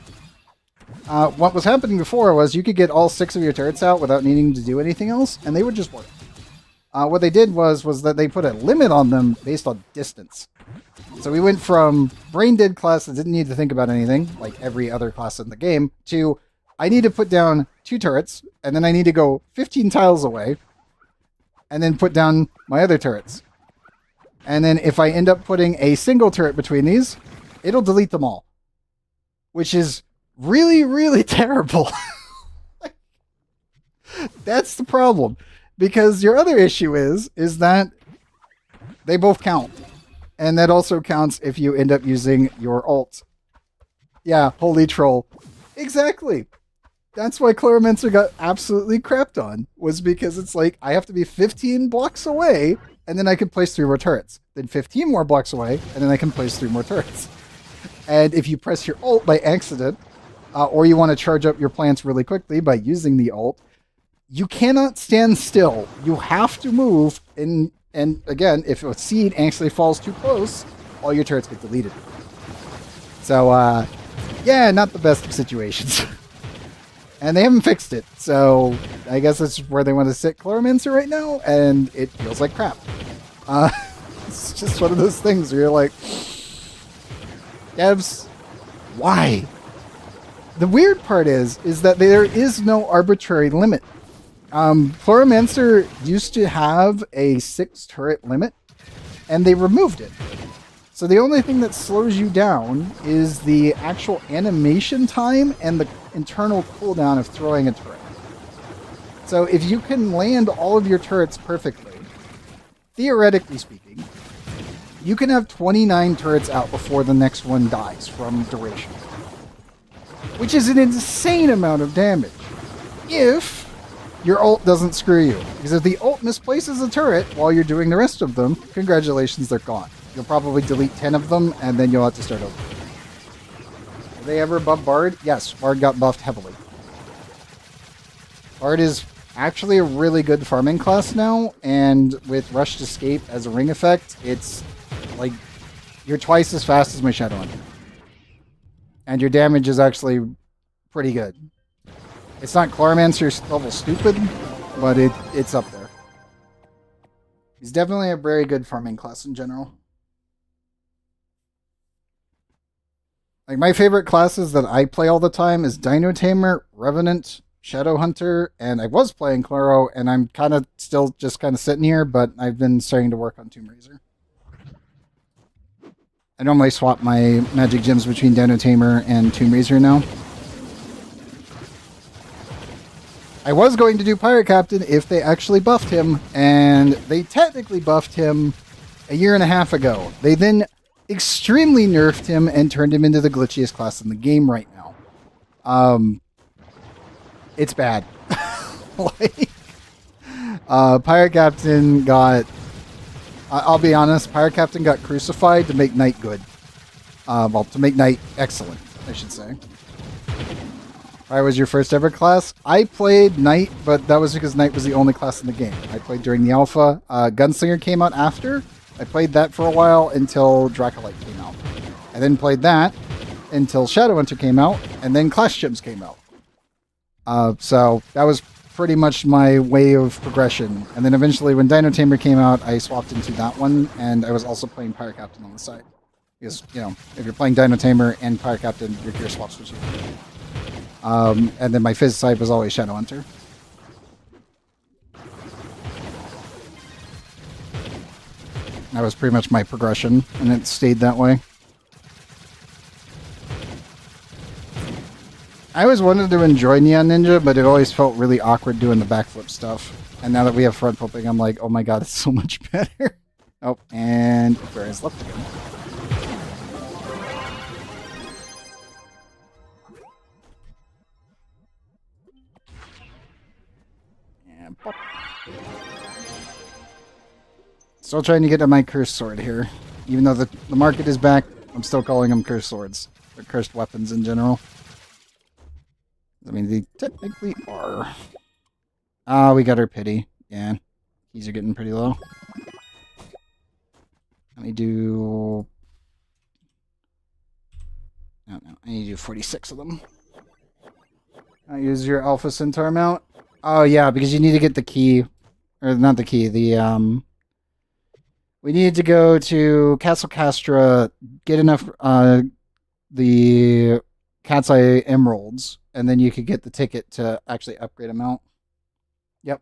What was happening before was you could get all 6 of your turrets out without needing to do anything else, and they would just work. What they did was that they put a limit on them based on distance. So we went from brain dead class that didn't need to think about anything, like every other class in the game, to I need to put down 2 turrets, and then I need to go 15 tiles away, and then put down my other turrets. And then if I end up putting a single turret between these, it'll delete them all. Which is really, really terrible. That's the problem. Because your other issue is that they both count. And that also counts if you end up using your ult. Yeah, holy troll. Exactly. That's why Claromancer got absolutely crapped on. Was because it's like, I have to be 15 blocks away, and then I can place 3 more turrets. Then 15 more blocks away, and then I can place 3 more turrets. And if you press your ult by accident, or you want to charge up your plants really quickly by using the ult, you cannot stand still. You have to move, and again, if a seed actually falls too close, all your turrets get deleted. So, yeah, not the best of situations. And they haven't fixed it, so I guess that's where they want to sit Chloromancer right now, and it feels like crap. It's just one of those things where you're like, devs, why? The weird part is that there is no arbitrary limit. Chloromancer used to have a 6 turret limit, and they removed it. So the only thing that slows you down is the actual animation time and the internal cooldown of throwing a turret. So if you can land all of your turrets perfectly, theoretically speaking, you can have 29 turrets out before the next one dies from duration. Which is an insane amount of damage. If your ult doesn't screw you. Because if the ult misplaces a turret while you're doing the rest of them, congratulations, they're gone. You'll probably delete 10 of them, and then you'll have to start over. Did they ever buff Bard? Yes, Bard got buffed heavily. Bard is actually a really good farming class now, and with Rushed Escape as a ring effect, it's like you're twice as fast as my Shadowhunter. And your damage is actually pretty good. It's not Chloromancer level stupid, but it's up there. He's definitely a very good farming class in general. Like, my favorite classes that I play all the time is Dino Tamer, Revenant, Shadowhunter, and I was playing Chloro, and I'm kind of still just kind of sitting here, but I've been starting to work on Tomb Raiser. I normally swap my magic gems between Dino Tamer and Tomb Raiser now. I was going to do Pirate Captain if they actually buffed him, and they technically buffed him a year and a half ago. They then extremely nerfed him and turned him into the glitchiest class in the game right now. It's bad. Like, Pirate Captain got... I'll be honest, Pirate Captain got crucified to make Knight good. Well, to make Knight excellent, I should say. Why was your first ever class? I played Knight, but that was because Knight was the only class in the game. I played during the alpha. Gunslinger came out after. I played that for a while until Dracolite came out. I then played that until Shadowhunter came out, and then Clash Gems came out. So that was pretty much my way of progression. And then eventually when Dino Tamer came out, I swapped into that one, and I was also playing Pirate Captain on the side. Because, you know, if you're playing Dino Tamer and Pirate Captain, your gear swaps with you. And then my Fizz side was always Shadowhunter. That was pretty much my progression, and it stayed that way. I always wanted to enjoy Neon Ninja, but it always felt really awkward doing the backflip stuff. And now that we have front flipping, I'm like, oh my god, it's so much better. Oh, and Ifera's left again. And pop. Still trying to get to my cursed sword here. Even though the market is back, I'm still calling them cursed swords. They're cursed weapons in general. I mean, they technically are. Ah, we got our pity. Yeah. Keys are getting pretty low. Let me do... No, I need to do 46 of them. I'll use your Alpha Centaur mount. Oh, yeah, because you need to get the key. Or, not the key, the, we need to go to Castle Castra, get enough, the Cat's Eye Emeralds, and then you could get the ticket to actually upgrade a mount. Yep.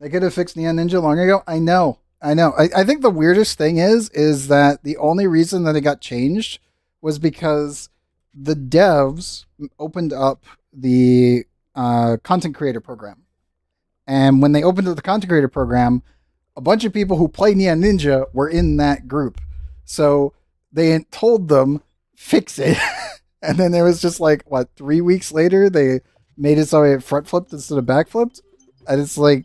They could have fixed Neon Ninja long ago. I know. I think the weirdest thing is that the only reason that it got changed was because the devs opened up the content creator program. And when they opened up the content creator program, a bunch of people who play Neon Ninja were in that group. So they told them, fix it. And then there was just like, what, 3 weeks later, they made it so it front flipped instead of back flipped. And it's like,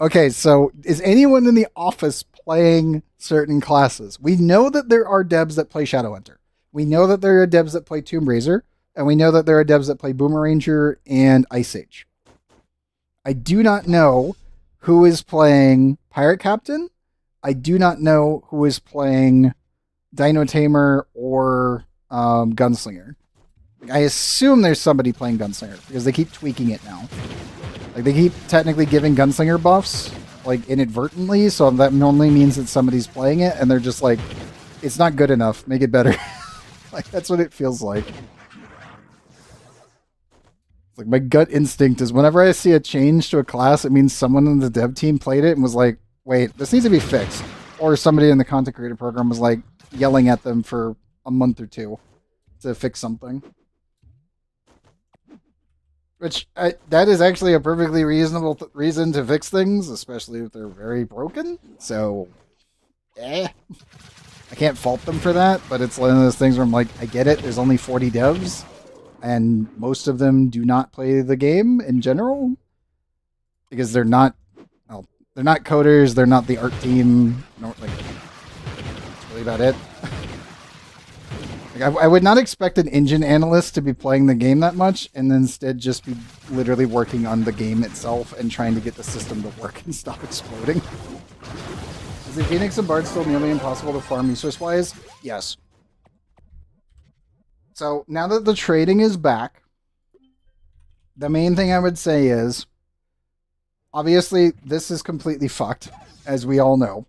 Okay, so is anyone in the office playing certain classes? We know that there are devs that play Shadowhunter. We know that there are devs that play Tomb Raiser, and we know that there are devs that play Boomeranger and Ice Age. I do not know who is playing Pirate Captain. I do not know who is playing Dino Tamer or Gunslinger. I assume there's somebody playing Gunslinger because they keep tweaking it now. Like they keep technically giving Gunslinger buffs like inadvertently, so that normally means that somebody's playing it and they're just like, it's not good enough, make it better. Like that's what it feels like. It's like my gut instinct is whenever I see a change to a class, it means someone in the dev team played it and was like, wait, this needs to be fixed. Or somebody in the content creator program was like yelling at them for a month or two to fix something. Which, that is actually a perfectly reasonable reason to fix things, especially if they're very broken. So, I can't fault them for that, but it's one of those things where I'm like, I get it, there's only 40 devs, and most of them do not play the game in general, because they're not, well, they're not coders, they're not the art team, that's really about it. Like, I would not expect an engine analyst to be playing the game that much, and instead just be literally working on the game itself and trying to get the system to work and stop exploding. Is the Phoenix and Bard still nearly impossible to farm resource-wise? Yes. So, now that the trading is back, the main thing I would say is, obviously, this is completely fucked, as we all know.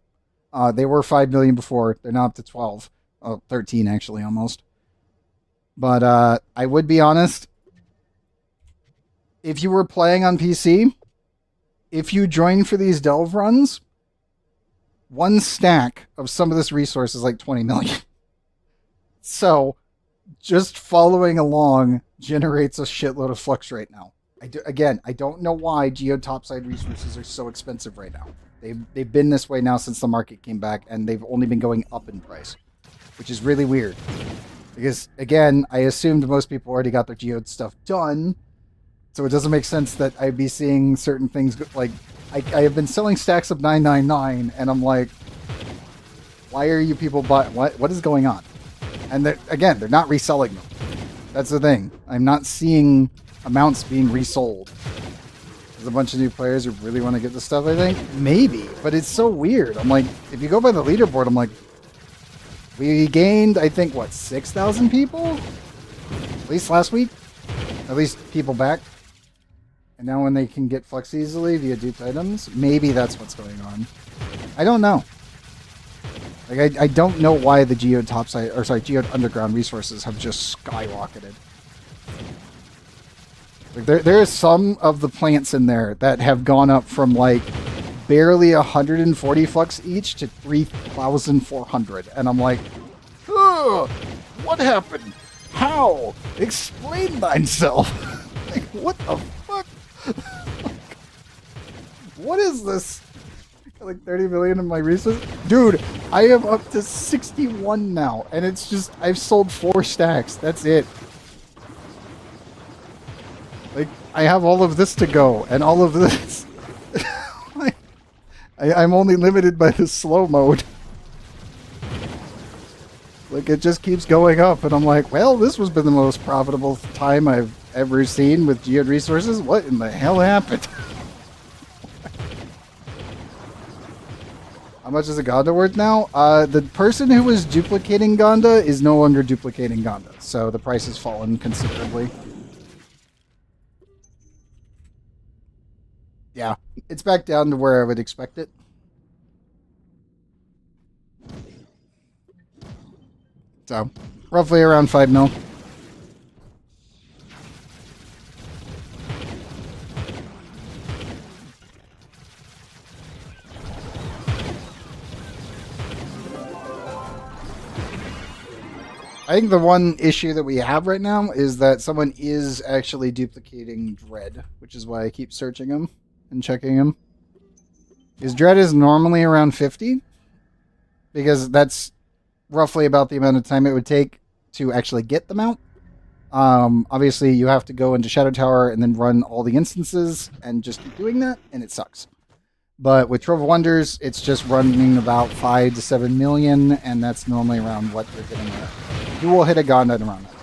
They were 5 million before, they're now up to 12. Oh, 13 actually, almost. But I would be honest, if you were playing on PC, if you join for these delve runs, one stack of some of this resource is like 20 million. So, just following along generates a shitload of flux right now. I don't know why Geode topside resources are so expensive right now. They've been this way now since the market came back, and they've only been going up in price, which is really weird. Because, again, I assumed most people already got their Geode stuff done, so it doesn't make sense that I'd be seeing certain things, like, I have been selling stacks of 999, and I'm like, why are you people buying, what is going on? And again, they're not reselling them. That's the thing. I'm not seeing amounts being resold. There's a bunch of new players who really want to get this stuff, I think. Maybe, but it's so weird. I'm like, if you go by the leaderboard, I'm like, we gained, I think, what, 6,000 people? At least last week? At least people back. And now when they can get flux easily via duped items, maybe that's what's going on. I don't know. Like, I don't know why the Geode topside, or sorry, Geode underground resources have just skyrocketed. Like, there is some of the plants in there that have gone up from, like, barely 140 flux each to 3,400. And I'm like, ugh, what happened? How? Explain thyself. Like, what the fuck? What is this? Like 30 million in my resources? Dude, I am up to 61 now. And it's just, I've sold 4 stacks. That's it. Like, I have all of this to go. And all of this. I'm only limited by the slow mode. Like, it just keeps going up, and I'm like, well, this has been the most profitable time I've ever seen with Geode resources. What in the hell happened? How much is a Gonda worth now? The person who was duplicating Gonda is no longer duplicating Gonda, so the price has fallen considerably. Yeah, it's back down to where I would expect it. So, roughly around 5 mil. I think the one issue that we have right now is that someone is actually duplicating Dread, which is why I keep searching him and checking him. His Dread is normally around 50, because that's roughly about the amount of time it would take to actually get the mount. Obviously, you have to go into Shadow Tower and then run all the instances and just keep doing that, and it sucks. But with Trove of Wonders, it's just running about 5 to 7 million, and that's normally around what you're getting at. You will hit a Gauntlet around that.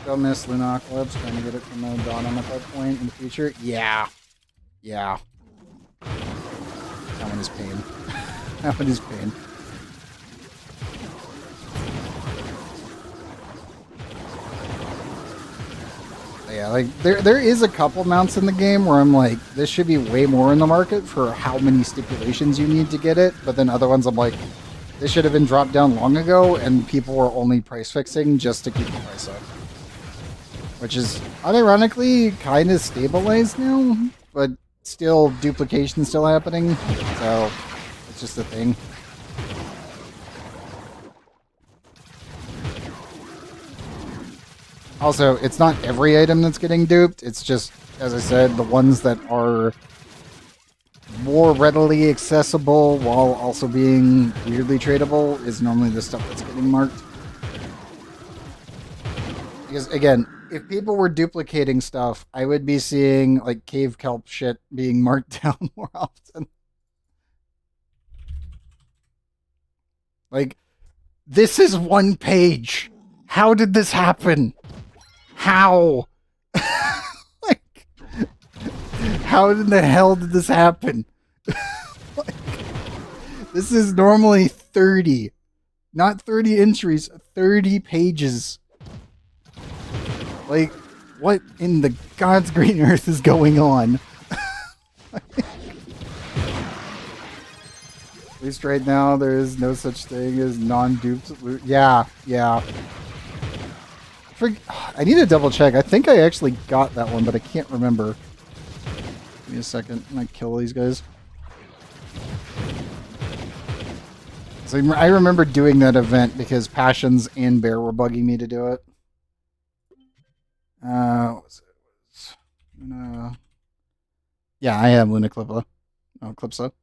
Don't miss Lunocalypse, trying to get it from the Dawnum at that point in the future. Yeah. Yeah. That one is pain. That one is pain. Yeah, like there is a couple mounts in the game where I'm like, this should be way more in the market for how many stipulations you need to get it. But then other ones I'm like, this should have been dropped down long ago, and people were only price fixing just to keep the price up. Which is unironically kind of stabilized now, but still duplication still happening. So it's just a thing. Also, it's not every item that's getting duped. It's just, as I said, the ones that are more readily accessible while also being weirdly tradable is normally the stuff that's getting marked. Because, again, if people were duplicating stuff, I would be seeing, like, cave kelp shit being marked down more often. Like, this is one page. How did this happen? How? Like, how in the hell did this happen? Like, this is normally 30. Not 30 entries, 30 pages. Like, what in the God's green earth is going on? At least right now, there is no such thing as non-duped loot. Yeah, yeah. I need to double check. I think I actually got that one, but I can't remember. Give me a second. I'm gonna kill these guys. So I remember doing that event because Passions and Bear were bugging me to do it. What was it? Luna... Yeah, I have Luna Clipsa. Oh, Clipsa.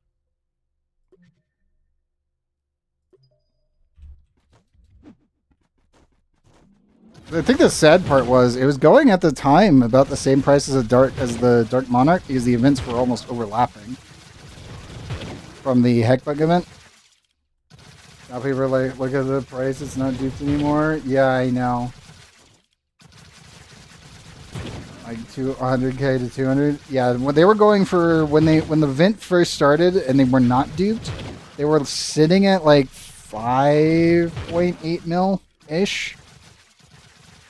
I think the sad part was it was going at the time about the same price as the Dark Monarch because the events were almost overlapping from the Heckbug event. Now people are like, look at the price, it's not duped anymore. Yeah, I know. Like 100k to 200. Yeah, when they were going for when the event first started and they were not duped, they were sitting at like 5.8 mil ish.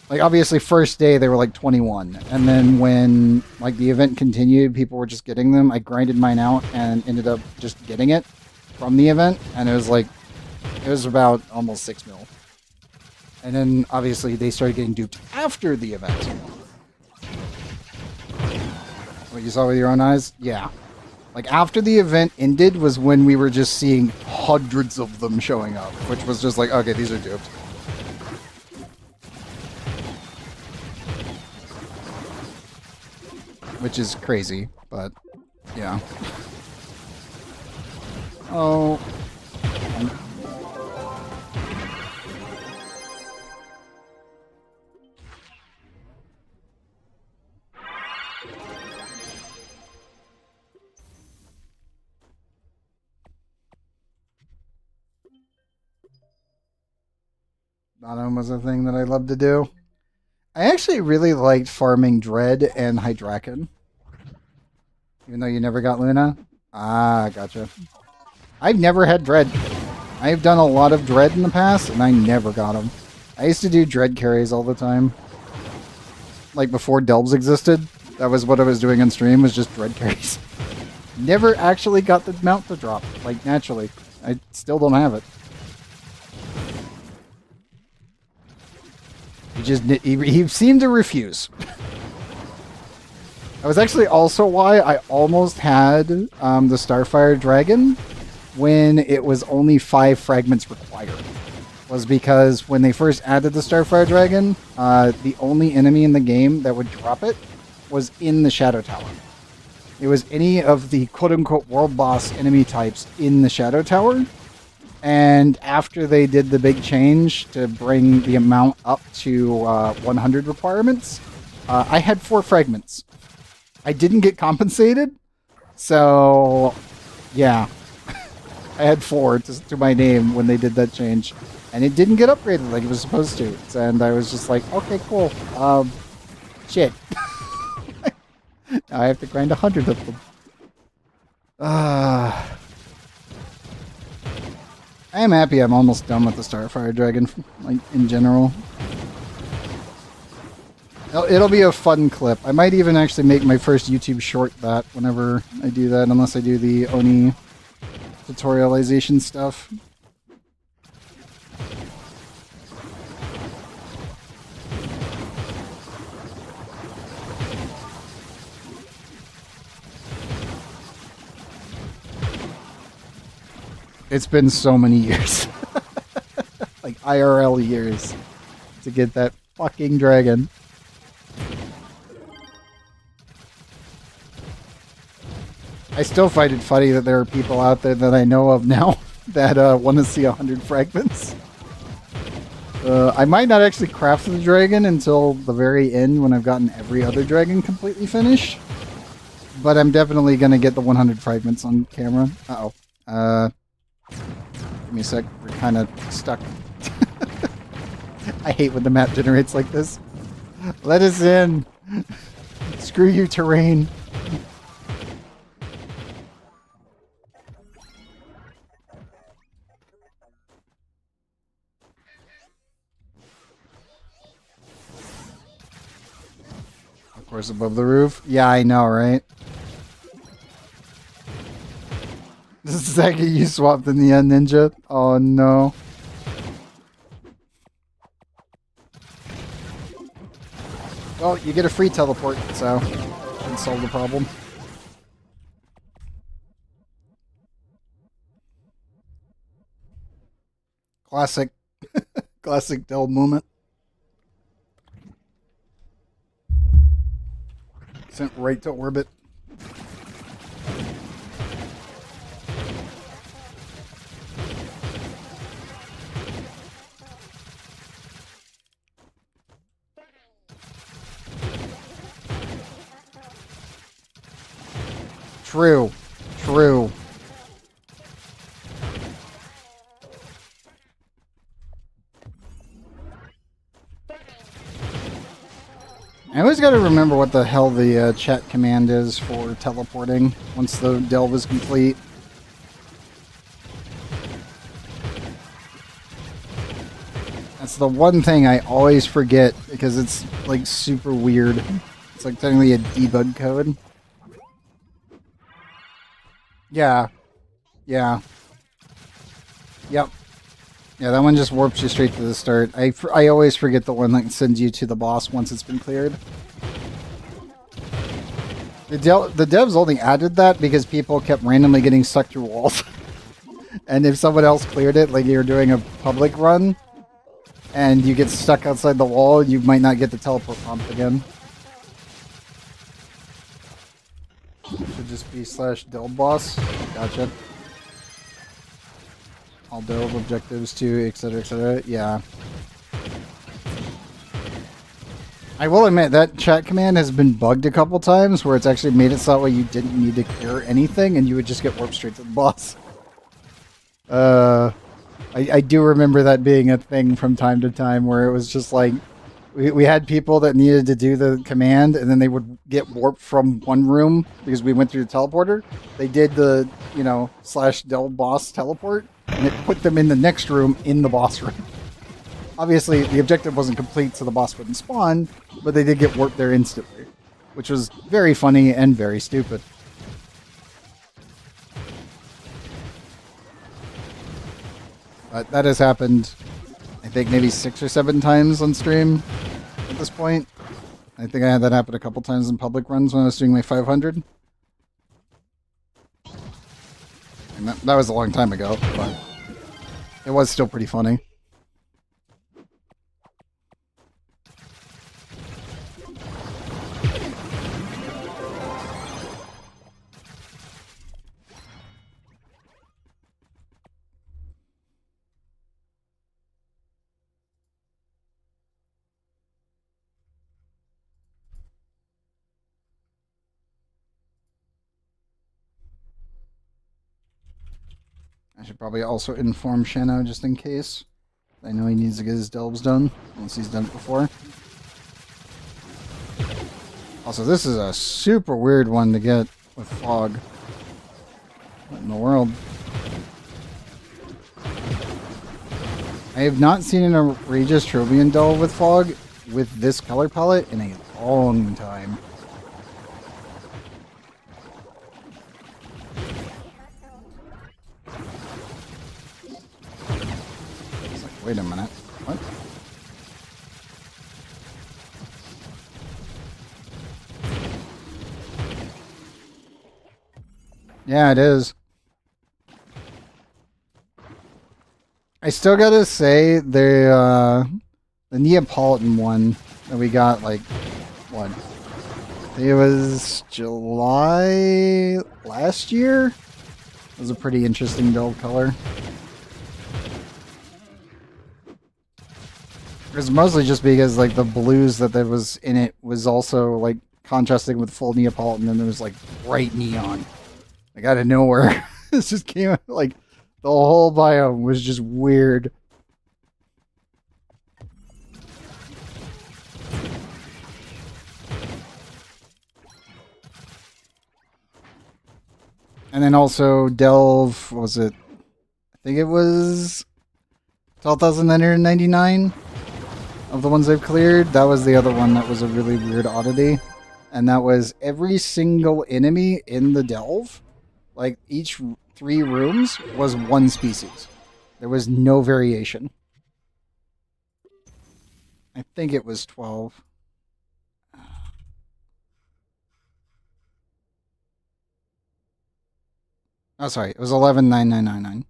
Like, obviously, first day, they were, like, 21. And then when, like, the event continued, people were just getting them. I grinded mine out and ended up just getting it from the event. And it was, like, it was about almost 6 mil. And then, obviously, they started getting duped after the event. What you saw with your own eyes? Yeah. Like, after the event ended was when we were just seeing hundreds of them showing up. Which was just like, okay, these are duped. Which is crazy, but yeah. Oh. Bottom was a thing that I loved to do. I actually really liked farming Dread and Hydraken. Even though you never got Luna? Ah, gotcha. I've never had Dread. I've done a lot of Dread in the past, and I never got them. I used to do Dread carries all the time. Like, before Delbs existed, that was what I was doing on stream, was just Dread carries. Never actually got the mount to drop, like, naturally. I still don't have it. He seemed to refuse. That was actually also why I almost had the Starfire Dragon when it was only 5 fragments required. Was because when they first added the Starfire Dragon, the only enemy in the game that would drop it was in the Shadow Tower. It was any of the quote-unquote world boss enemy types in the Shadow Tower. And after they did the big change to bring the amount up to 100 requirements, I had 4 fragments. I didn't get compensated, So, yeah. I had 4 to my name when they did that change. And it didn't get upgraded like it was supposed to. And I was just like, okay, cool. Shit. Now I have to grind 100 of them. I am happy I'm almost done with the Starfire Dragon, like, in general. It'll be a fun clip. I might even actually make my first YouTube short that whenever I do that, unless I do the Oni tutorialization stuff. It's been so many years. Like IRL years to get that fucking dragon. I still find it funny that there are people out there that I know of now that want to see 100 fragments. I might not actually craft the dragon until the very end when I've gotten every other dragon completely finished. But I'm definitely going to get the 100 fragments on camera. Uh-oh. Give me a sec. We're kind of stuck. I hate when the map generates like this. Let us in. Screw you, terrain. Of course, above the roof. Yeah, I know, right? This is exactly you swapped in the end, Ninja. Oh no. Well, you get a free teleport, so can solve the problem. Classic, classic Dell moment. Sent right to orbit. True. True. I always got to remember what the hell the chat command is for teleporting once the delve is complete. That's the one thing I always forget because it's like super weird. It's like technically a debug code. Yeah. Yeah. Yep. Yeah, that one just warps you straight to the start. I always forget the one that sends you to the boss once it's been cleared. The devs only added that because people kept randomly getting stuck through walls. And if someone else cleared it, like you're doing a public run, and you get stuck outside the wall, you might not get the teleport prompt again. Should just be /delve boss. Gotcha. All delve objectives too, etc., etc. Yeah. I will admit that chat command has been bugged a couple times where it's actually made it so that way you didn't need to clear anything and you would just get warped straight to the boss. I do remember that being a thing from time to time where it was just like we had people that needed to do the command and then they would get warped from one room because we went through the teleporter. They did the, /delve boss teleport and it put them in the next room in the boss room. Obviously, the objective wasn't complete, so the boss wouldn't spawn, but they did get warped there instantly, which was very funny and very stupid. But that has happened, I think, maybe 6 or 7 times on stream at this point. I think I had that happen a couple times in public runs when I was doing my 500. And that was a long time ago, but it was still pretty funny. I should probably also inform Shano just in case. I know he needs to get his delves done, unless he's done it before. Also, this is a super weird one to get with fog. What in the world? I have not seen an outrageous Trovian delve with fog with this color palette in a long time. It's like, wait a minute. What? Yeah, it is. I still gotta say the Neapolitan one that we got, like, what? It was July last year. It was a pretty interesting dull color. It was mostly just because, like, the blues that there was in it was also, like, contrasting with full Neapolitan, and there was, like, bright neon. Like, out of nowhere. This just came out, like, the whole biome was just weird. And then also Delve, what was it? I think it was 12,999 of the ones I've cleared. That was the other one that was a really weird oddity. And that was every single enemy in the Delve, like each 3 rooms, was one species. There was no variation. I think it was 12. Oh, sorry. It was 11,999.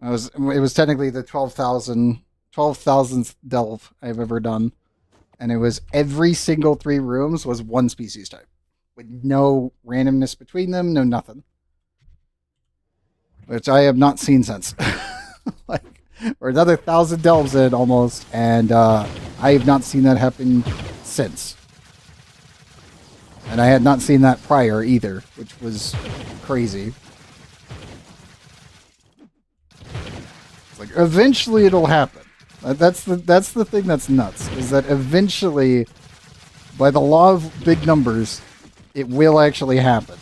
It was technically the 12,000th delve I've ever done. And it was every single 3 rooms was one species type. With no randomness between them, no nothing. Which I have not seen since. Like, we're another 1,000 delves in almost, and I have not seen that happen since. And I had not seen that prior either, which was crazy. It's like, eventually it'll happen. That's the thing that's nuts, is that eventually, by the law of big numbers, it will actually happen.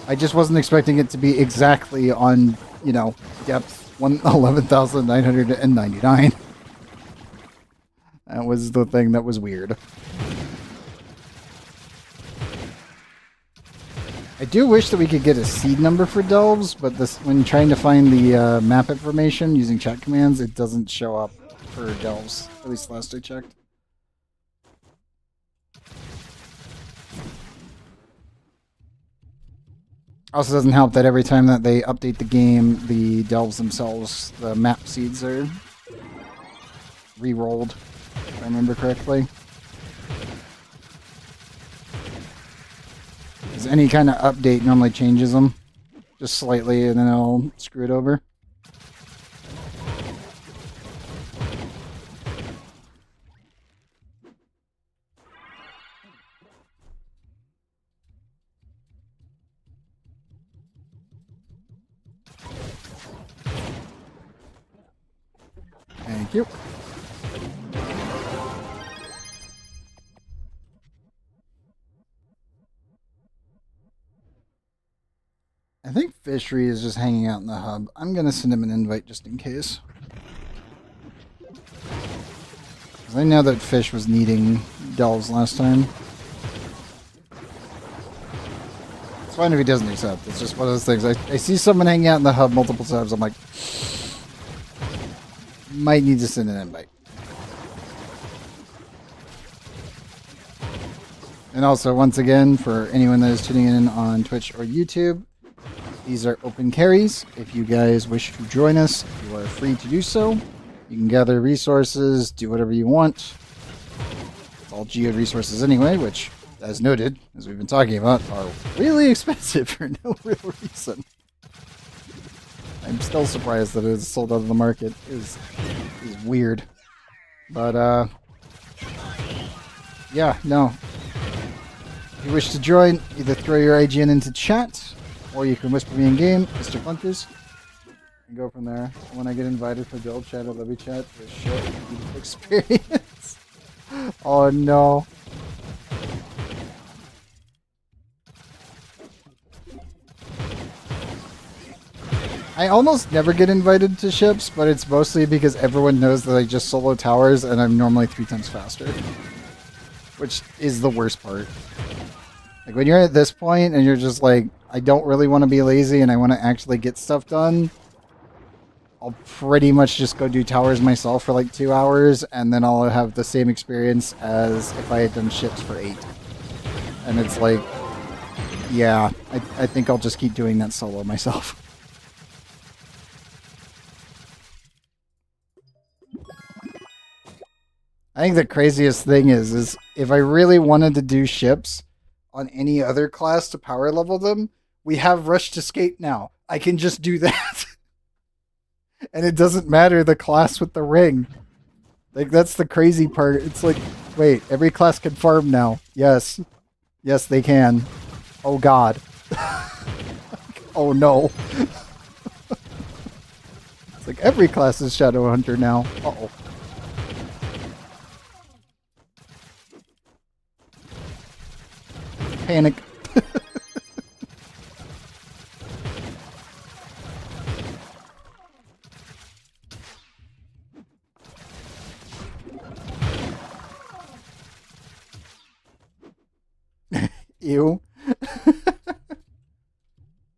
I just wasn't expecting it to be exactly on, you know, depth 11,999. That was the thing that was weird. I do wish that we could get a seed number for delves, but this, when trying to find the map information using chat commands, it doesn't show up for delves, at least last I checked. Also doesn't help that every time that they update the game, the delves themselves, the map seeds are re-rolled, if I remember correctly. Because any kind of update normally changes them, just slightly, and then it'll screw it over. Thank you. I think Fishery is just hanging out in the hub. I'm going to send him an invite just in case. Because I know that Fish was needing delves last time. It's fine if he doesn't accept. It's just one of those things. I see someone hanging out in the hub multiple times. I'm like, might need to send an invite. And also, once again, for anyone that is tuning in on Twitch or YouTube, these are open carries. If you guys wish to join us, you are free to do so. You can gather resources, do whatever you want. It's all geode resources anyway, which, as noted, as we've been talking about, are really expensive for no real reason. I'm still surprised that it is sold out of the market. It is weird. But, yeah, no. If you wish to join, either throw your IGN into chat, Or you can whisper me in game, Mr. Punches, and go from there. And when I get invited for guild chat or lobby chat, there's shit experience. Oh no. I almost never get invited to ships, but it's mostly because everyone knows that I just solo towers and I'm normally 3 times faster. Which is the worst part. Like when you're at this point and you're just like, I don't really want to be lazy and I want to actually get stuff done, I'll pretty much just go do towers myself for like 2 hours and then I'll have the same experience as if I had done ships for 8. And it's like, yeah, I think I'll just keep doing that solo myself. I think the craziest thing is if I really wanted to do ships on any other class to power level them, we have Rush to Skate now. I can just do that. And it doesn't matter the class with the ring. Like, that's the crazy part. It's like, wait, every class can farm now. Yes. Yes, they can. Oh, God. Oh, no. It's like every class is Shadow Hunter now. Uh-oh. Panic. Ew.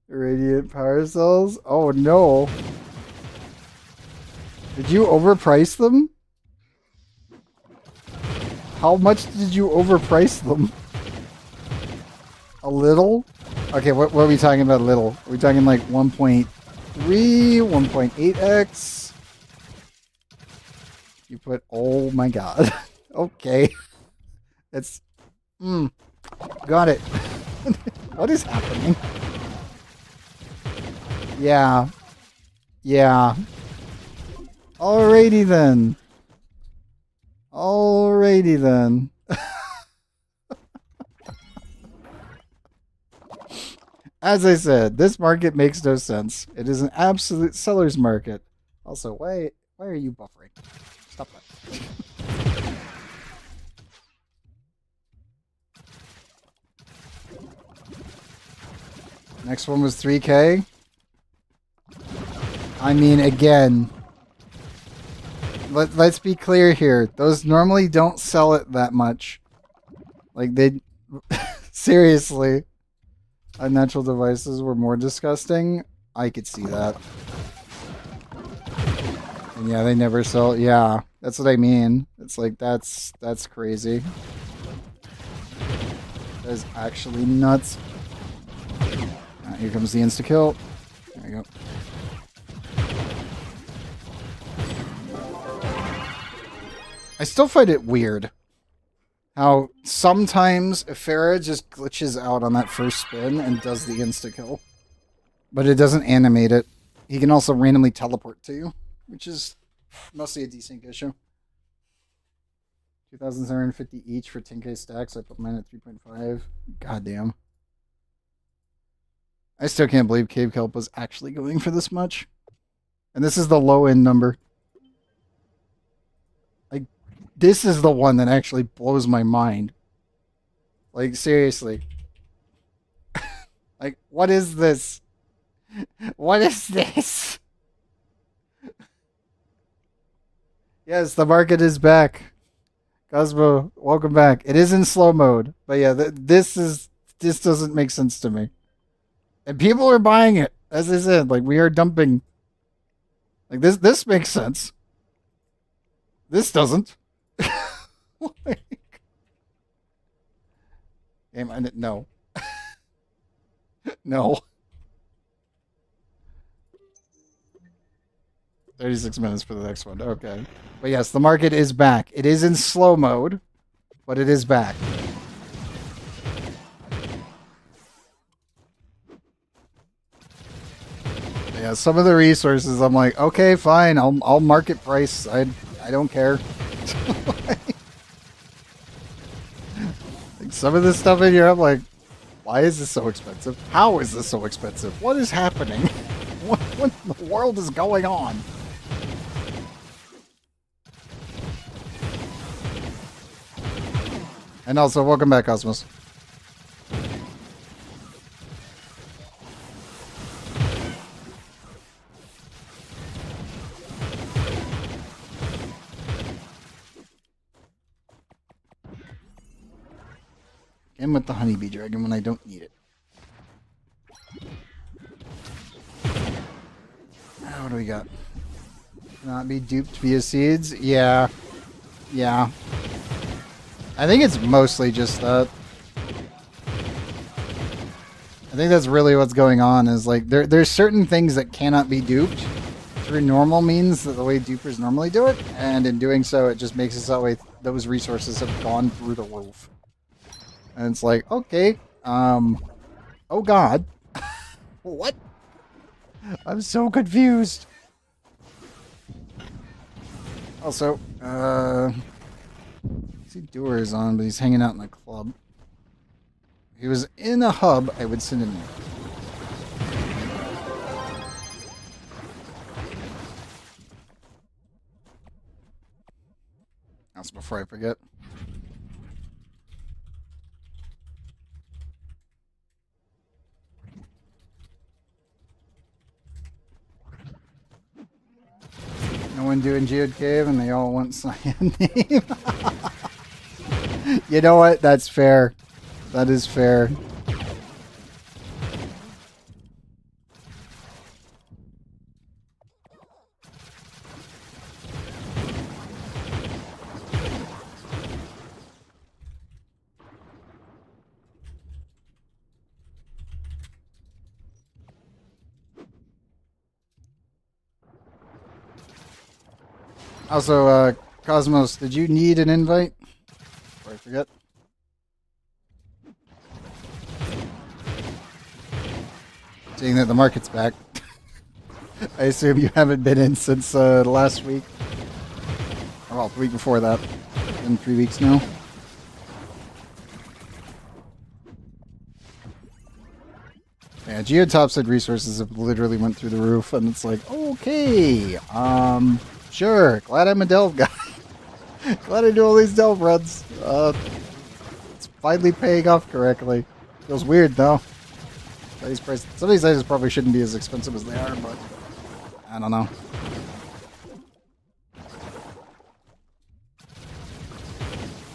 Radiant power cells? Oh no. Did you overprice them? How much did you overprice them? A little? Okay, what are we talking about a little? Are we talking like 1.3, 1.8x? You put, oh my god. Okay. It's, got it. What is happening? Yeah. Yeah. Alrighty then. Alrighty then. As I said, this market makes no sense. It is an absolute seller's market. Also, why are you buffering? Stop that. Next one was 3K. I mean, again, let's be clear here. Those normally don't sell it that much. Like, they... Seriously. Unnatural devices were more disgusting. I could see that. And yeah, they never sell... Yeah, that's what I mean. It's like, that's crazy. That is actually nuts. Here comes the insta-kill. There we go. I still find it weird how sometimes Ifera just glitches out on that first spin and does the insta-kill. But it doesn't animate it. He can also randomly teleport to you, which is mostly a desync issue. 2,750 each for 10k stacks. I put mine at 3.5. Goddamn. I still can't believe Cave Kelp was actually going for this much. And this is the low-end number. Like, this is the one that actually blows my mind. Like, seriously. Like, what is this? What is this? Yes, the market is back. Cosmo, welcome back. It is in slow mode. But yeah, this doesn't make sense to me. And people are buying it. As I said, like, we are dumping. Like, this makes sense. This doesn't. Like, no. No. 36 minutes for the next one. Okay. But yes, the market is back. It is in slow mode, but it is back. Yeah, some of the resources, I'm like, okay, fine, I'll market price. I don't care. Like, some of this stuff in here, I'm like, Why is this so expensive? How is this so expensive? What is happening? What in the world is going on? And also, welcome back, Cosmos. And with the honeybee dragon when I don't need it. What do we got? Not be duped via seeds? Yeah. Yeah. I think it's mostly just that. I think that's really what's going on, is like there's certain things that cannot be duped through normal means, that the way dupers normally do it, and in doing so it just makes it that way those resources have gone through the roof. And it's like, okay, oh god. What? I'm so confused. Also, I see Doer is on, but he's hanging out in the club. If he was in a hub, I would send him there. That's before I forget. No one doing Geode Cave, and they all want Cyan name. You know what? That's fair. That is fair. Also, Cosmos, did you need an invite? Before I forget. Seeing that the market's back. I assume you haven't been in since last week. Or, well, the week before that. It's been 3 weeks now. Yeah, geotopside resources have literally went through the roof, and it's like, okay, sure, glad I'm a delve guy. Glad I do all these delve runs. It's finally paying off correctly. Feels weird though. Some of these items probably shouldn't be as expensive as they are, but I don't know.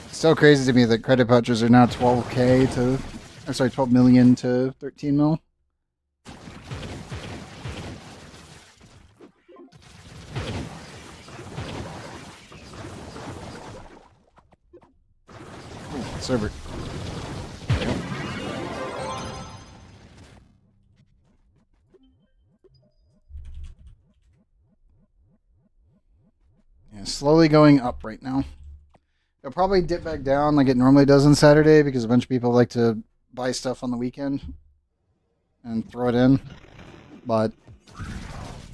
It's so crazy to me that credit pouches are now 12k to, or sorry, 12 million to 13 mil. Server. Yeah, slowly going up right now. It'll probably dip back down like it normally does on Saturday, because a bunch of people like to buy stuff on the weekend and throw it in. But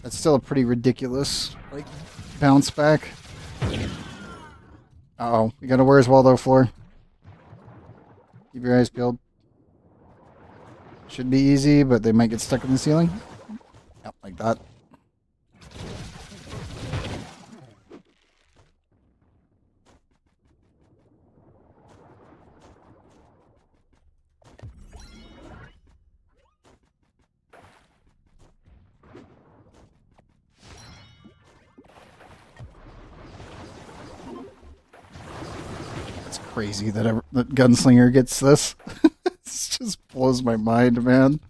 that's still a pretty ridiculous like bounce back. Uh-oh, we got a Where's Waldo floor. Keep your eyes peeled. Should be easy, but they might get stuck in the ceiling. Yep, like that. It's crazy that Gunslinger gets this. It just blows my mind, man.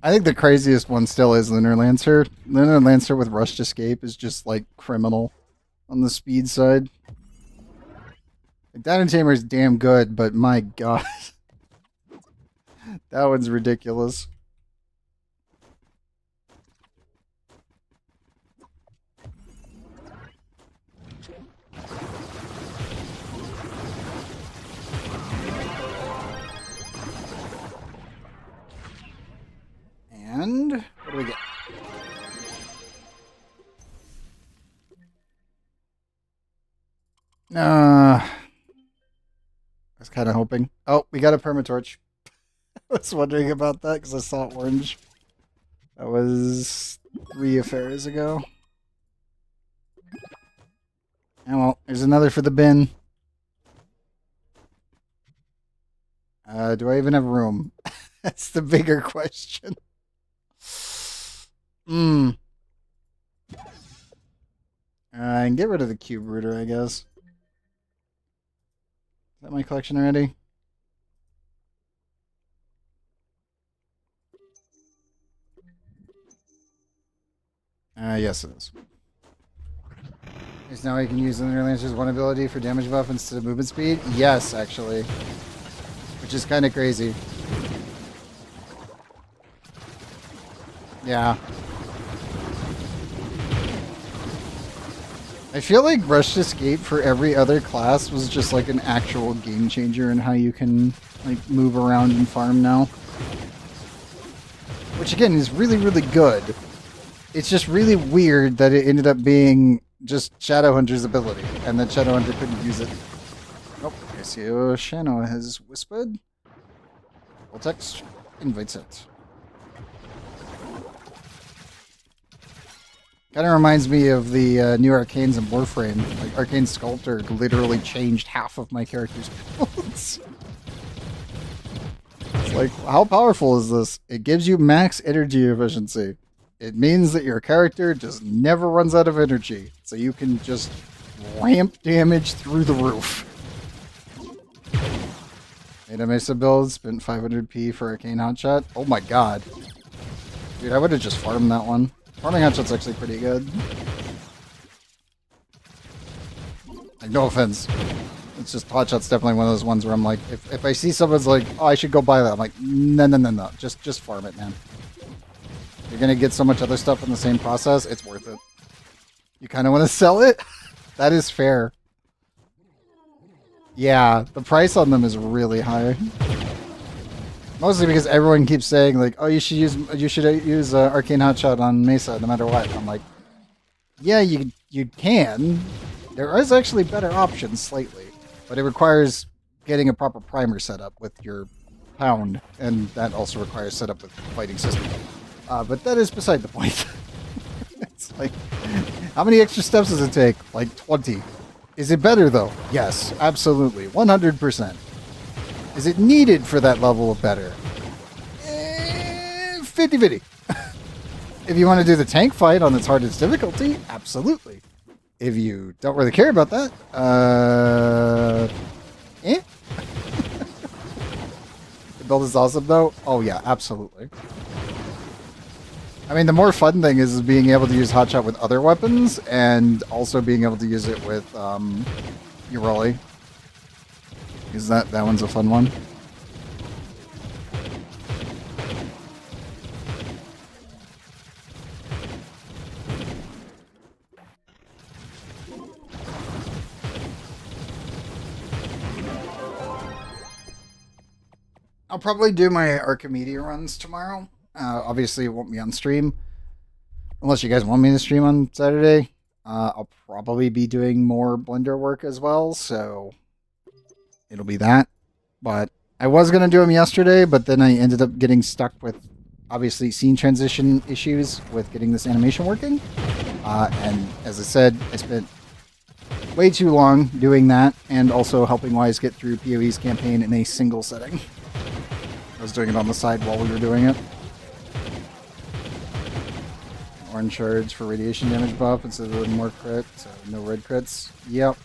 I think the craziest one still is Lunar Lancer. Lunar Lancer with Rushed Escape is just like criminal on the speed side. Like, Dino Tamer is damn good, but my god. That one's ridiculous. And what do we get? kind of hoping. Oh, we got a permatorch. I was wondering about that because I saw orange. That was 3 Iferas ago. Oh well, there's another for the bin. Do I even have room? That's the bigger question. And get rid of the cube rooter, I guess. Is that my collection already? Yes it is. Is now I can use Linear Lancer's one ability for damage buff instead of movement speed? Yes, actually. Which is kind of crazy. Yeah. I feel like Rush Escape for every other class was just like an actual game changer in how you can like move around and farm now. Which again is really, really good. It's just really weird that it ended up being just Shadowhunter's ability, and that Shadowhunter couldn't use it. Oh, I see Shano has whispered. Full text invites it. Kind of reminds me of the new Arcanes in Warframe. Like, Arcane Sculptor literally changed half of my character's builds. It's like, how powerful is this? It gives you max energy efficiency. It means that your character just never runs out of energy, so you can just ramp damage through the roof. Made a Mesa build, spent 500p for Arcane Hotshot. Oh my god. Dude, I would have just farmed that one. Farming Hotshot's actually pretty good. Like, no offense. It's just Hotshot's definitely one of those ones where I'm like, if I see someone's like, oh, I should go buy that, I'm like, no. Just farm it, man. You're gonna get so much other stuff in the same process, it's worth it. You kind of want to sell it? That is fair. Yeah, the price on them is really high. Mostly because everyone keeps saying like, "Oh, you should use Arcane Hotshot on Mesa no matter what." I'm like, "Yeah, you can. There is actually better options slightly, but it requires getting a proper primer setup with your Pound, and that also requires setup with fighting system." But that is beside the point. It's like, how many extra steps does it take? Like 20. Is it better though? Yes, absolutely, 100%. Is it needed for that level of better? 50-50. If you want to do the tank fight on its hardest difficulty, absolutely. If you don't really care about that, The build is awesome though? Oh yeah, absolutely. I mean, the more fun thing is being able to use Hotshot with other weapons, and also being able to use it with Uroli. Because that one's a fun one. I'll probably do my Archimedia runs tomorrow. Obviously, it won't be on stream. Unless you guys want me to stream on Saturday. I'll probably be doing more Blender work as well, so it'll be that. But I was going to do them yesterday, but then I ended up getting stuck with, obviously, scene transition issues with getting this animation working. And as I said, I spent way too long doing that, and also helping Wise get through PoE's campaign in a single setting. I was doing it on the side while we were doing it. Orange shards for radiation damage buff instead of more crit, so no red crits. Yep.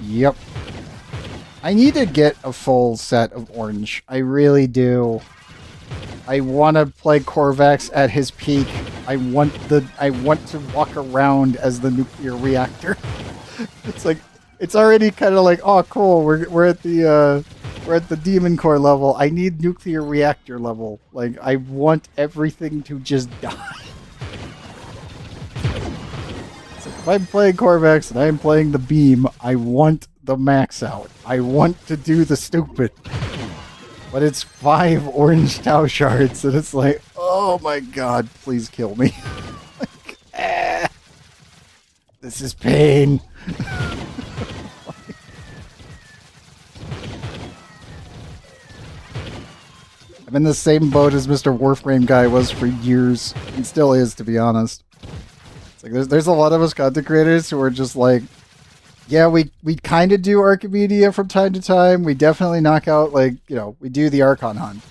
Yep. I need to get a full set of orange. I really do. I want to play Korvax at his peak. I want to walk around as the nuclear reactor. It's like, it's already kind of like, oh cool, we're at the demon core level. I need nuclear reactor level. Like, I want everything to just die. So if I'm playing Korvax and I'm playing the beam, I want the max out. I want to do the stupid. But it's 5 orange Tau shards, and it's like, oh my god, please kill me. Like, this is pain. I'm in the same boat as Mr. Warframe guy was for years, and still is, to be honest. It's like there's a lot of us content creators who are just like, yeah, we kind of do Archimedia from time to time. We definitely knock out, like, you know, we do the Archon hunt.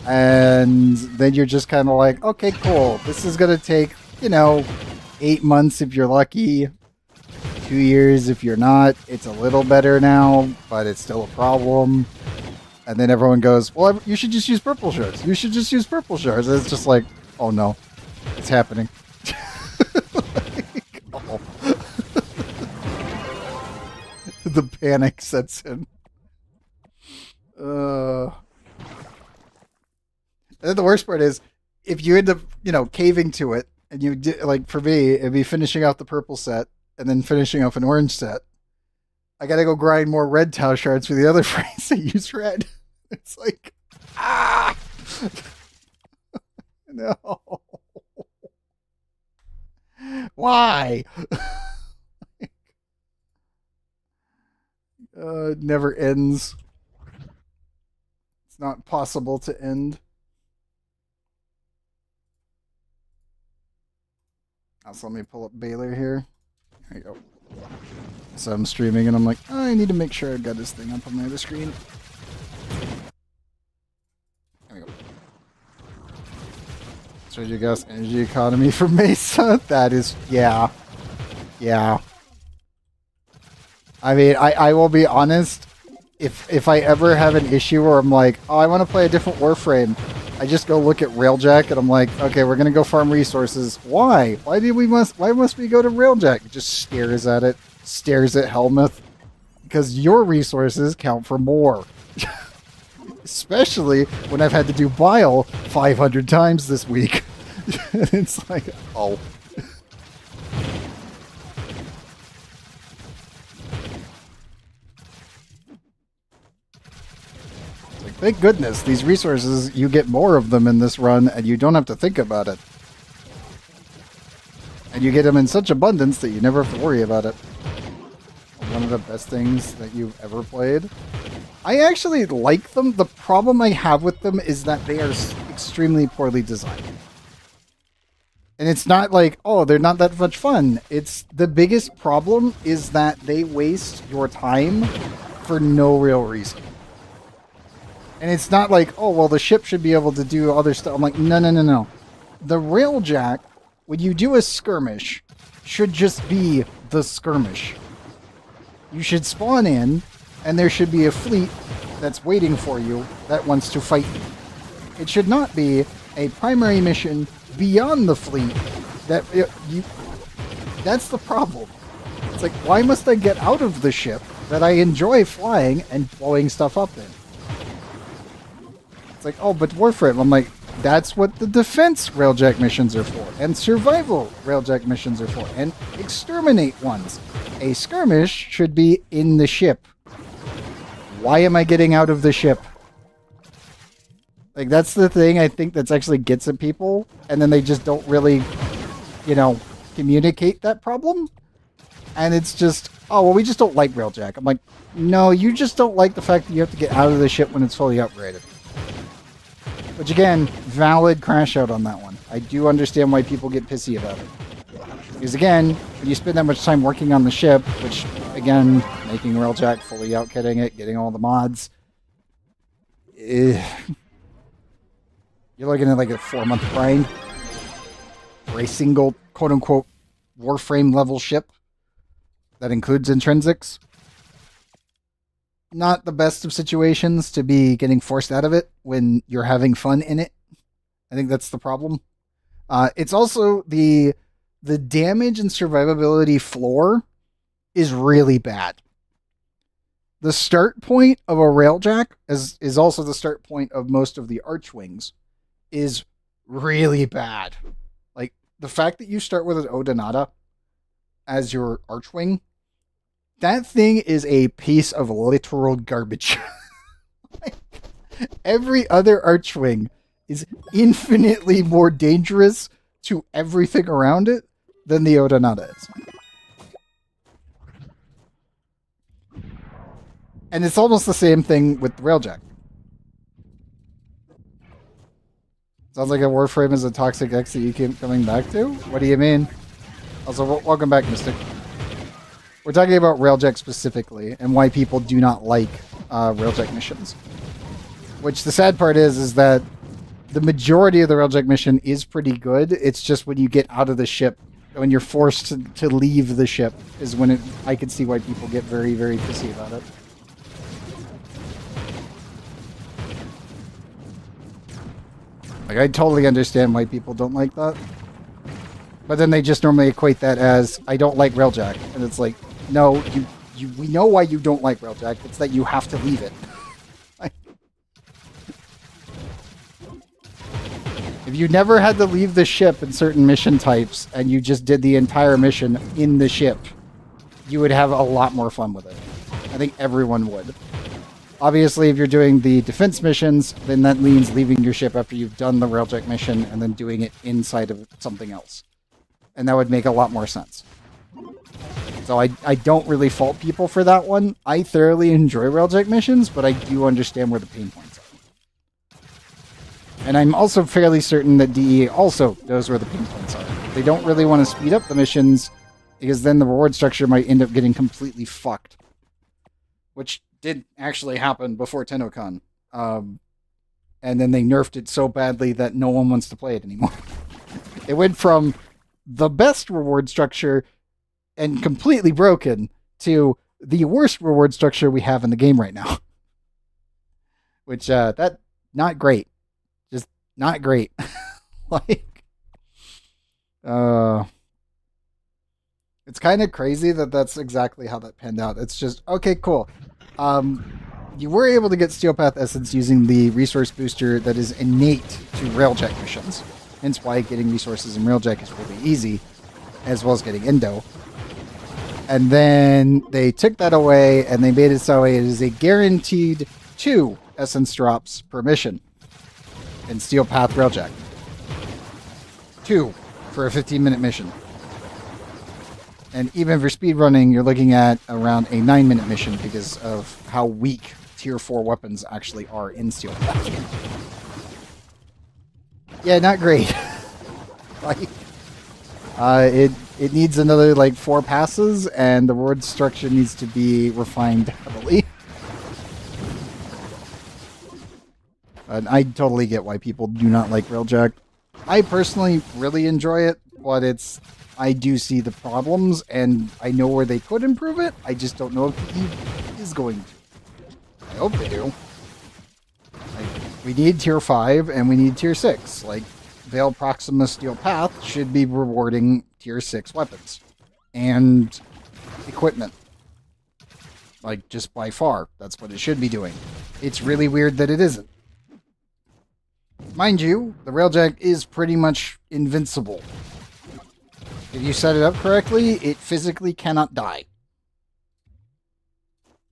And then you're just kind of like, okay, cool. This is going to take, you know, 8 months if you're lucky, 2 years if you're not. It's a little better now, but it's still a problem. And then everyone goes, well, you should just use purple shards. You should just use purple shards. And it's just like, oh no, it's happening. Like, oh. The panic sets in. And then the worst part is, if you end up, you know, caving to it, and you did, like for me, it'd be finishing out the purple set and then finishing off an orange set. I gotta go grind more red tau shards for the other frames that use red. It's like, ah, no, why? It never ends. It's not possible to end. Also, let me pull up Baylor here. There you go. So I'm streaming and I'm like, oh, I need to make sure I've got this thing up on my other screen. There we go. So you guys, energy economy for Mesa? That is, yeah. Yeah. I mean, I will be honest, if I ever have an issue where I'm like, oh, I want to play a different Warframe, I just go look at Railjack and I'm like, okay, we're gonna go farm resources. Why? Why must we go to Railjack? It just stares at it, stares at Helmuth. Because your resources count for more. Especially when I've had to do Bile 500 times this week. It's like, oh. Thank goodness, these resources, you get more of them in this run, and you don't have to think about it. And you get them in such abundance that you never have to worry about it. One of the best things that you've ever played. I actually like them. The problem I have with them is that they are extremely poorly designed. And it's not like, oh, they're not that much fun. It's the biggest problem is that they waste your time for no real reason. And it's not like, oh, well, the ship should be able to do other stuff. I'm like, no, no, no, no. The Railjack, when you do a skirmish, should just be the skirmish. You should spawn in, and there should be a fleet that's waiting for you that wants to fight you. It should not be a primary mission beyond the fleet that that's the problem. It's like, why must I get out of the ship that I enjoy flying and blowing stuff up in? It's like, oh, but Warframe. I'm like, that's what the defense Railjack missions are for, and survival Railjack missions are for, and exterminate ones. A skirmish should be in the ship. Why am I getting out of the ship? Like, that's the thing I think that's actually gets at people, and then they just don't really, you know, communicate that problem. And it's just, oh, well, we just don't like Railjack. I'm like, no, you just don't like the fact that you have to get out of the ship when it's fully upgraded. Which, again, valid crash out on that one. I do understand why people get pissy about it. Because, again, when you spend that much time working on the ship, which, again, making Railjack, fully outkitting it, getting all the mods, you're looking at like a 4-month grind for a single, quote-unquote, Warframe level ship that includes intrinsics. Not the best of situations to be getting forced out of it when you're having fun in it. I think that's the problem. It's also the damage and survivability floor is really bad. The start point of a Railjack is also the start point of most of the Archwings is really bad. Like, the fact that you start with an Odonata as your Archwing, that thing is a piece of literal garbage. Like, every other Archwing is infinitely more dangerous to everything around it than the Odonata is. And it's almost the same thing with the Railjack. Sounds like a Warframe is a toxic X that you keep coming back to? What do you mean? Also, welcome back, Mystic. We're talking about Railjack specifically, and why people do not like Railjack missions. Which the sad part is that the majority of the Railjack mission is pretty good. It's just when you get out of the ship, when you're forced to leave the ship, is when I can see why people get very, very pissy about it. Like, I totally understand why people don't like that. But then they just normally equate that as, I don't like Railjack. And it's like, no, we know why you don't like Railjack. It's that you have to leave it. If you never had to leave the ship in certain mission types, and you just did the entire mission in the ship, you would have a lot more fun with it. I think everyone would. Obviously, if you're doing the defense missions, then that means leaving your ship after you've done the Railjack mission and then doing it inside of something else. And that would make a lot more sense. So I don't really fault people for that one. I thoroughly enjoy Railjack missions, but I do understand where the pain points are. And I'm also fairly certain that DE also knows where the pain points are. They don't really want to speed up the missions, because then the reward structure might end up getting completely fucked. Which did actually happen before TennoCon. And then they nerfed it so badly that no one wants to play it anymore. It went from the best reward structure and completely broken to the worst reward structure we have in the game right now. Which, that, not great. Just not great. Like, it's kind of crazy that that's exactly how that panned out. It's just, okay, cool. You were able to get Steelpath Essence using the resource booster that is innate to Railjack missions. Hence why getting resources in Railjack is really easy, as well as getting Endo. And then they took that away, and they made it so it is a guaranteed 2 Essence drops per mission in Steelpath Railjack. 2 for a 15-minute mission. And even for speedrunning, you're looking at around a 9-minute mission because of how weak Tier 4 weapons actually are in Steelpath. Yeah, not great. Like, it needs another, like, 4 passes, and the reward structure needs to be refined heavily. And I totally get why people do not like Railjack. I personally really enjoy it, but I do see the problems, and I know where they could improve it. I just don't know if he is going to. I hope they do. Like, we need Tier 5, and we need Tier 6. Like, Veil Proxima Steel Path should be rewarding Tier 6 weapons. And equipment. Like, just by far. That's what it should be doing. It's really weird that it isn't. Mind you, the Railjack is pretty much invincible. If you set it up correctly, it physically cannot die.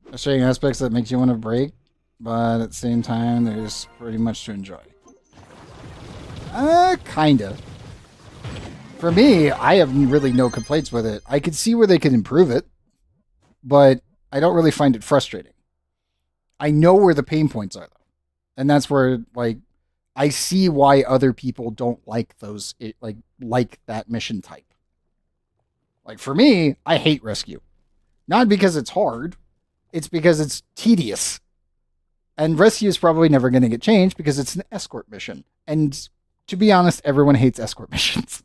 There's certain aspects that makes you want to break, but at the same time, there's pretty much to enjoy. Kinda. For me, I have really no complaints with it. I could see where they could improve it, but I don't really find it frustrating. I know where the pain points are, though. And that's where, like, I see why other people don't like those, like that mission type. Like, for me, I hate rescue. Not because it's hard, it's because it's tedious. And rescue is probably never going to get changed because it's an escort mission. And to be honest, everyone hates escort missions.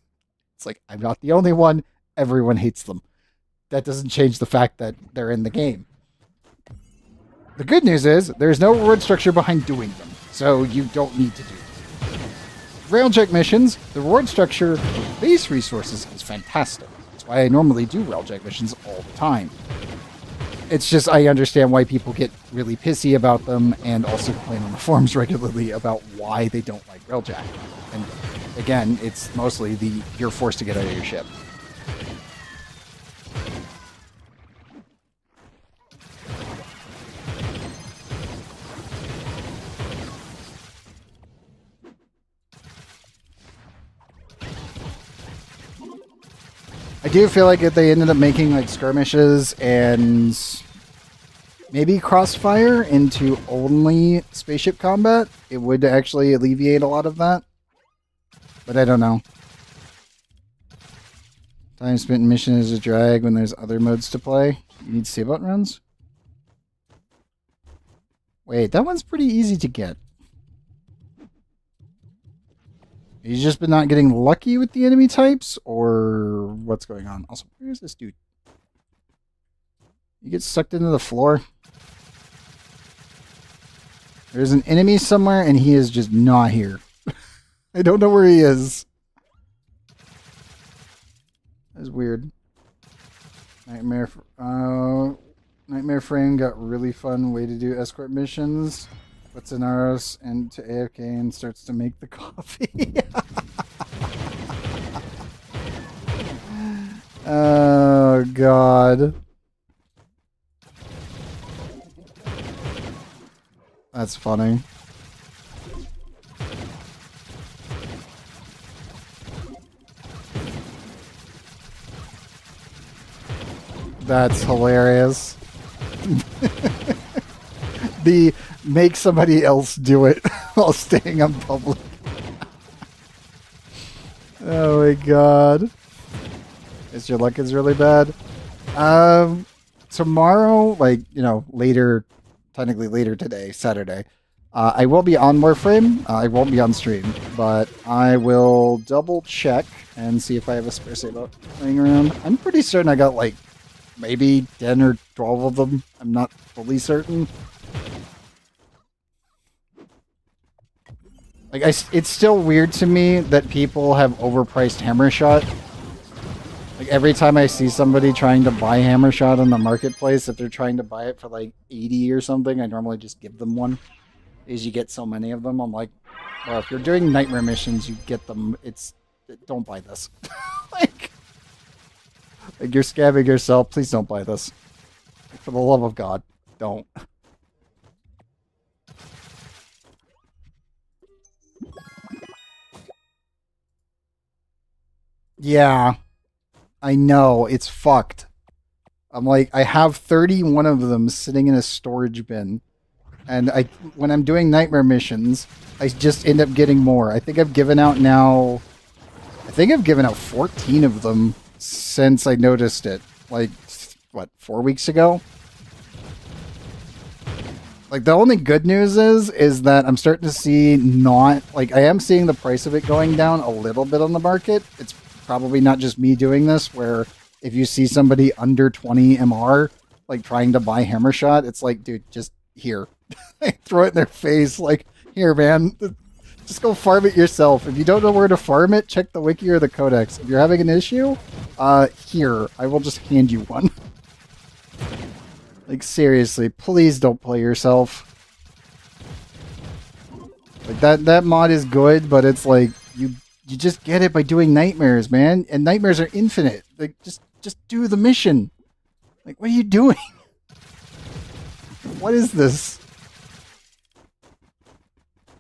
It's like, I'm not the only one, everyone hates them. That doesn't change the fact that they're in the game. The good news is, there's no reward structure behind doing them, so you don't need to do them. Railjack missions, the reward structure for base resources is fantastic. That's why I normally do Railjack missions all the time. It's just I understand why people get really pissy about them and also complain on the forums regularly about why they don't like Railjack. And again, it's mostly you're forced to get out of your ship. I do feel like if they ended up making like skirmishes and maybe crossfire into only spaceship combat, it would actually alleviate a lot of that. But I don't know. Time spent in mission is a drag when there's other modes to play. You need save out runs? Wait, that one's pretty easy to get. He's just been not getting lucky with the enemy types, or what's going on? Also, where's this dude? You get sucked into the floor. There's an enemy somewhere, and he is just not here. I don't know where he is. That's weird. Nightmare Frame got really fun way to do escort missions. Puts an Aros into AFK and starts to make the coffee. Oh, God. That's funny. That's hilarious. The make somebody else do it while staying on public. Oh my god. Guess your luck is really bad. Tomorrow, like, you know, later, technically later today, Saturday, I will be on Warframe. I won't be on stream, but I will double check and see if I have a spare save out laying around. I'm pretty certain I got like maybe 10 or 12 of them. I'm not fully certain. Like, it's still weird to me that people have overpriced Hammershot. Like, every time I see somebody trying to buy Hammershot on the marketplace, if they're trying to buy it for like 80 or something, I normally just give them one. Because you get so many of them. I'm like, well, if you're doing nightmare missions, you get them. Don't buy this. like you're scamming yourself. Please don't buy this. For the love of God, don't. Yeah, I know. It's fucked. I'm like, I have 31 of them sitting in a storage bin. And when I'm doing nightmare missions, I just end up getting more. I think I've given out 14 of them since I noticed it. Like, what, 4 weeks ago? Like, the only good news is that I'm starting to see I am seeing the price of it going down a little bit on the market. It's probably not just me doing this, where if you see somebody under 20 MR, like, trying to buy Hammershot, it's like, dude, just here. Throw it in their face, like, here, man. Just go farm it yourself. If you don't know where to farm it, check the wiki or the codex. If you're having an issue, here, I will just hand you one. Like, seriously, please don't play yourself. Like, that mod is good, but it's like, you just get it by doing nightmares, man. And nightmares are infinite. Like, just do the mission. Like, what are you doing? What is this?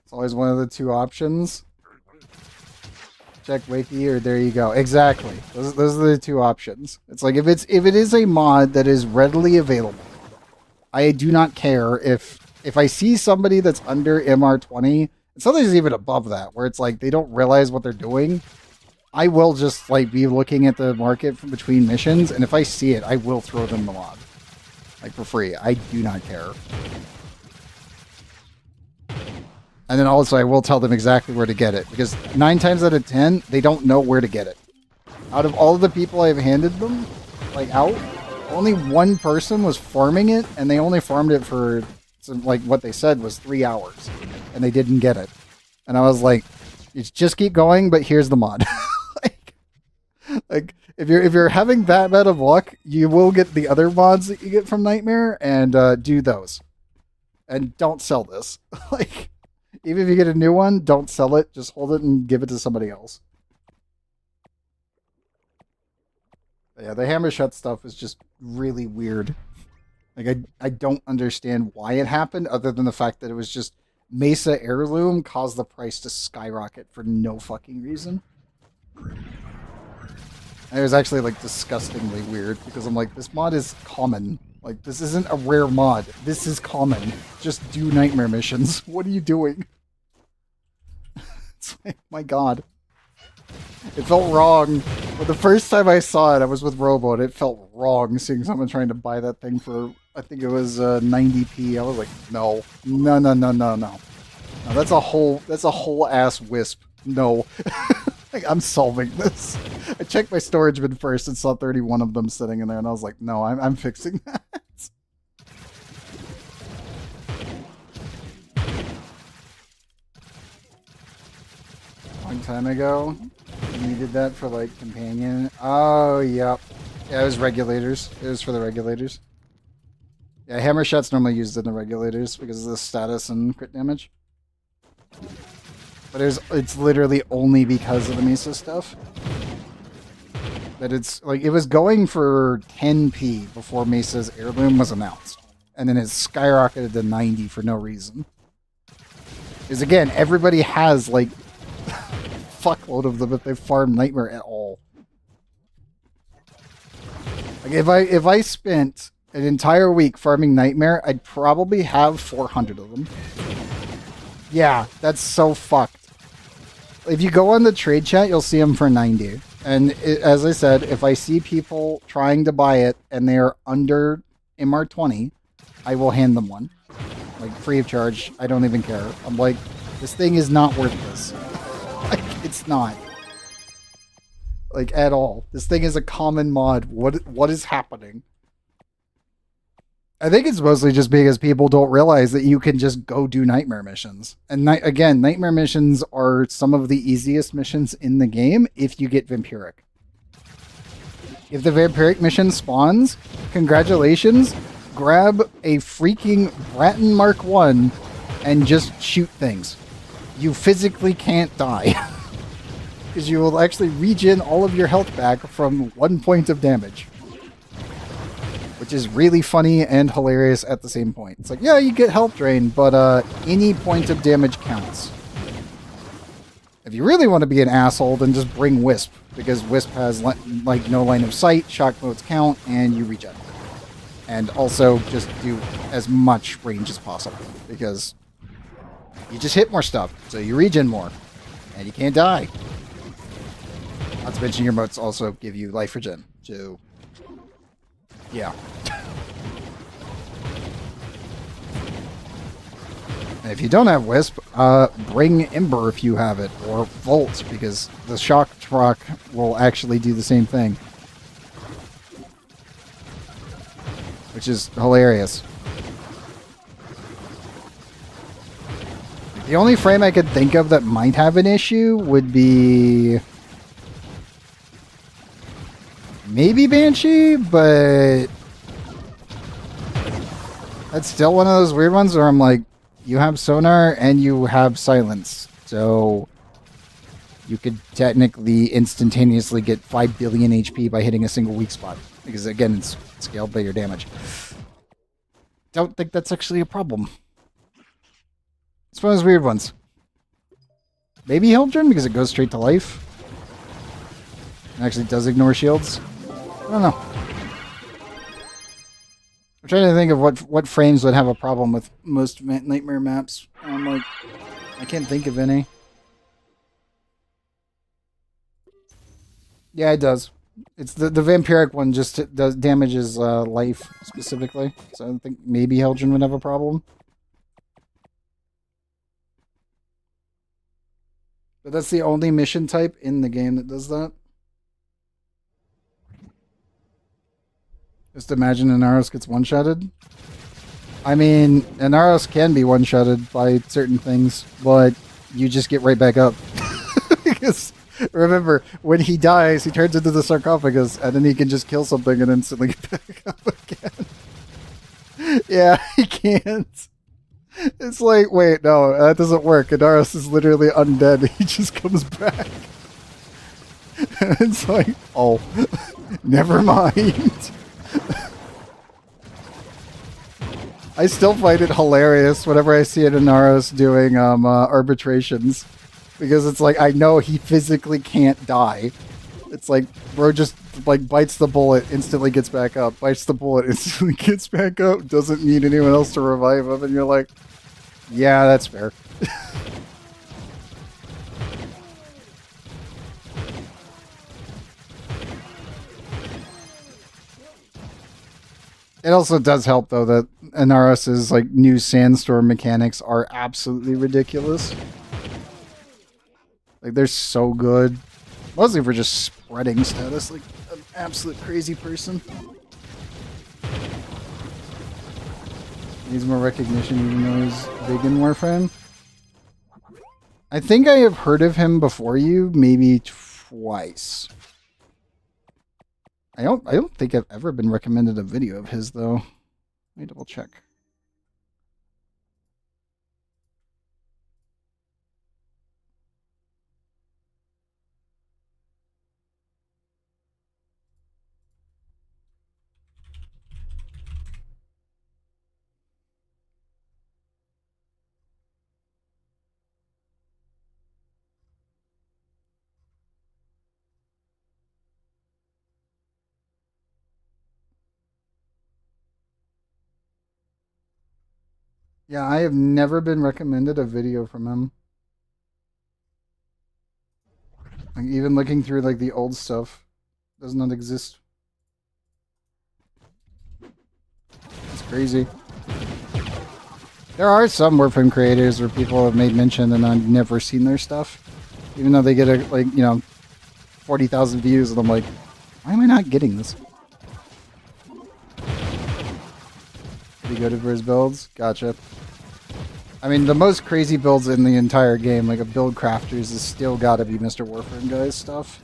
It's always one of the two options. Check wiki, or there you go. Exactly. Those are the two options. It's like, if it is a mod that is readily available, I do not care if I see somebody that's under MR20, and sometimes even above that, where it's like they don't realize what they're doing, I will just like be looking at the market from between missions, and if I see it, I will throw them the mod. Like, for free. I do not care. And then also I will tell them exactly where to get it, because 9 times out of 10, they don't know where to get it. Out of all of the people I've handed them, like, out, only one person was farming it, and they only farmed it for, like, what they said was 3 hours, and they didn't get it. And I was like, you just keep going, but here's the mod. like if you're having that bad of luck, you will get the other mods that you get from Nightmare, and do those. And don't sell this. Like, even if you get a new one, don't sell it. Just hold it and give it to somebody else. Yeah, the Hammershot stuff is just really weird. Like, I don't understand why it happened, other than the fact that it was just Mesa Heirloom caused the price to skyrocket for no fucking reason. And it was actually, like, disgustingly weird, because I'm like, this mod is common. Like, this isn't a rare mod. This is common. Just do nightmare missions. What are you doing? It's like, my god. It felt wrong. But the first time I saw it, I was with Robo, and it felt wrong seeing someone trying to buy that thing for, I think it was 90p. I was like, no, no, no, no, no, no. No, that's a whole ass wisp. No. Like, I'm solving this. I checked my storage bin first and saw 31 of them sitting in there, and I was like, no, I'm fixing that. Long time ago, you needed that for like companion. Oh, yep. Yeah, it was regulators. It was for the regulators. Yeah, hammer shot's normally used in the regulators because of the status and crit damage. But it's literally only because of the Mesa stuff. That it's like it was going for 10p before Mesa's heirloom was announced. And then it skyrocketed to 90 for no reason. Because again, everybody has like fuckload of them if they farm Nightmare at all. Like if I spent an entire week farming Nightmare, I'd probably have 400 of them. Yeah, that's so fucked. If you go on the trade chat, you'll see them for 90. And as I said, if I see people trying to buy it and they are under MR20, I will hand them one. Like, free of charge. I don't even care. I'm like, this thing is not worth this. Like, it's not. Like, at all. This thing is a common mod. What is happening? I think it's mostly just because people don't realize that you can just go do Nightmare missions. And again, Nightmare missions are some of the easiest missions in the game if you get Vampiric. If the Vampiric mission spawns, congratulations, grab a freaking Bratton Mark 1 and just shoot things. You physically can't die. Because you will actually regen all of your health back from 1 point of damage. Which is really funny and hilarious at the same point. It's like, yeah, you get health drain, but any point of damage counts. If you really want to be an asshole, then just bring Wisp. Because Wisp has like no line of sight, shock modes count, and you regen. And also just do as much range as possible. Because you just hit more stuff, so you regen more. And you can't die. Not to mention your motes also give you life regen. So, yeah. And if you don't have Wisp, bring Ember if you have it, or Volt, because the Shock Rock will actually do the same thing. Which is hilarious. The only frame I could think of that might have an issue would be maybe Banshee, but that's still one of those weird ones where I'm like, you have sonar and you have silence, so you could technically instantaneously get 5 billion HP by hitting a single weak spot, because again, it's scaled by your damage. Don't think that's actually a problem. It's one of those weird ones. Maybe Hildren, because it goes straight to life. It actually does ignore shields. I don't know. I'm trying to think of what frames would have a problem with most Nightmare maps. I'm like, I can't think of any. Yeah, it does. It's the Vampiric one just does damages life specifically. So I think maybe Hildren would have a problem. But that's the only mission type in the game that does that. Just imagine Inaros gets one-shotted. I mean, Inaros can be one-shotted by certain things, but you just get right back up. Because, remember, when he dies, he turns into the sarcophagus, and then he can just kill something and instantly get back up again. Yeah, he can't. It's like, wait, no, that doesn't work. Inaros is literally undead. He just comes back. It's like, oh, never mind. I still find it hilarious whenever I see an Inaros doing arbitrations, because it's like, I know he physically can't die. It's like, bro just like bites the bullet, instantly gets back up, bites the bullet, instantly gets back up, doesn't need anyone else to revive him, and you're like, yeah, that's fair. It also does help though that Anaros's like new sandstorm mechanics are absolutely ridiculous. Like they're so good. Mostly for just spreading status like an absolute crazy person. Needs more recognition even though he's big in Warframe. I think I have heard of him before you, maybe twice. I don't think I've ever been recommended a video of his though. Let me double check. Yeah, I have never been recommended a video from him. Like even looking through like the old stuff does not exist. It's crazy. There are some Warframe creators where people have made mention and I've never seen their stuff. Even though they get a, like, you know, 40,000 views and I'm like, why am I not getting this? Pretty good for his builds? Gotcha. I mean, the most crazy builds in the entire game, like a build crafters, is still gotta be Mr. Warframe guy's stuff.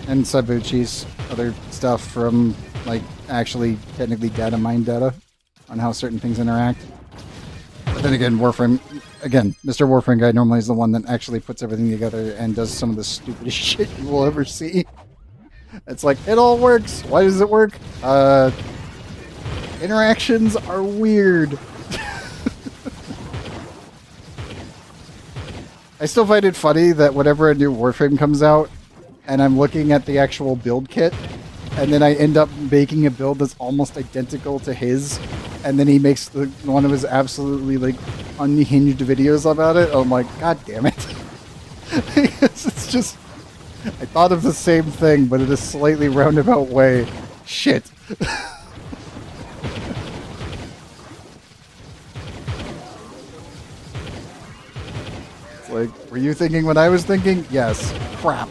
And Sabuchi's other stuff from, like, actually technically data mine data on how certain things interact. But then again, Mr. Warframe guy normally is the one that actually puts everything together and does some of the stupidest shit you will ever see. It's like, it all works! Why does it work? Interactions are weird. I still find it funny that whenever a new Warframe comes out and I'm looking at the actual build kit and then I end up making a build that's almost identical to his and then he makes one of his absolutely like unhinged videos about it, I'm like, god damn it. It's just, I thought of the same thing but in a slightly roundabout way. Shit. Like, were you thinking what I was thinking? Yes. Crap.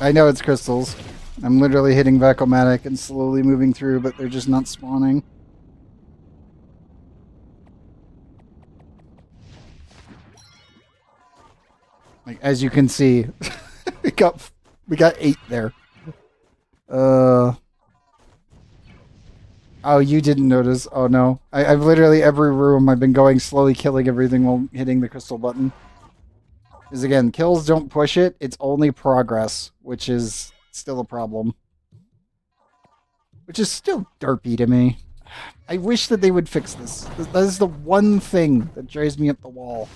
I know it's crystals. I'm literally hitting Vacuumatic and slowly moving through, but they're just not spawning. Like, as you can see, we got 8 there. Oh, you didn't notice. Oh no. I've literally every room I've been going slowly killing everything while hitting the crystal button. Because again, kills don't push it, it's only progress, which is still a problem. Which is still derpy to me. I wish that they would fix this. That is the one thing that drives me up the wall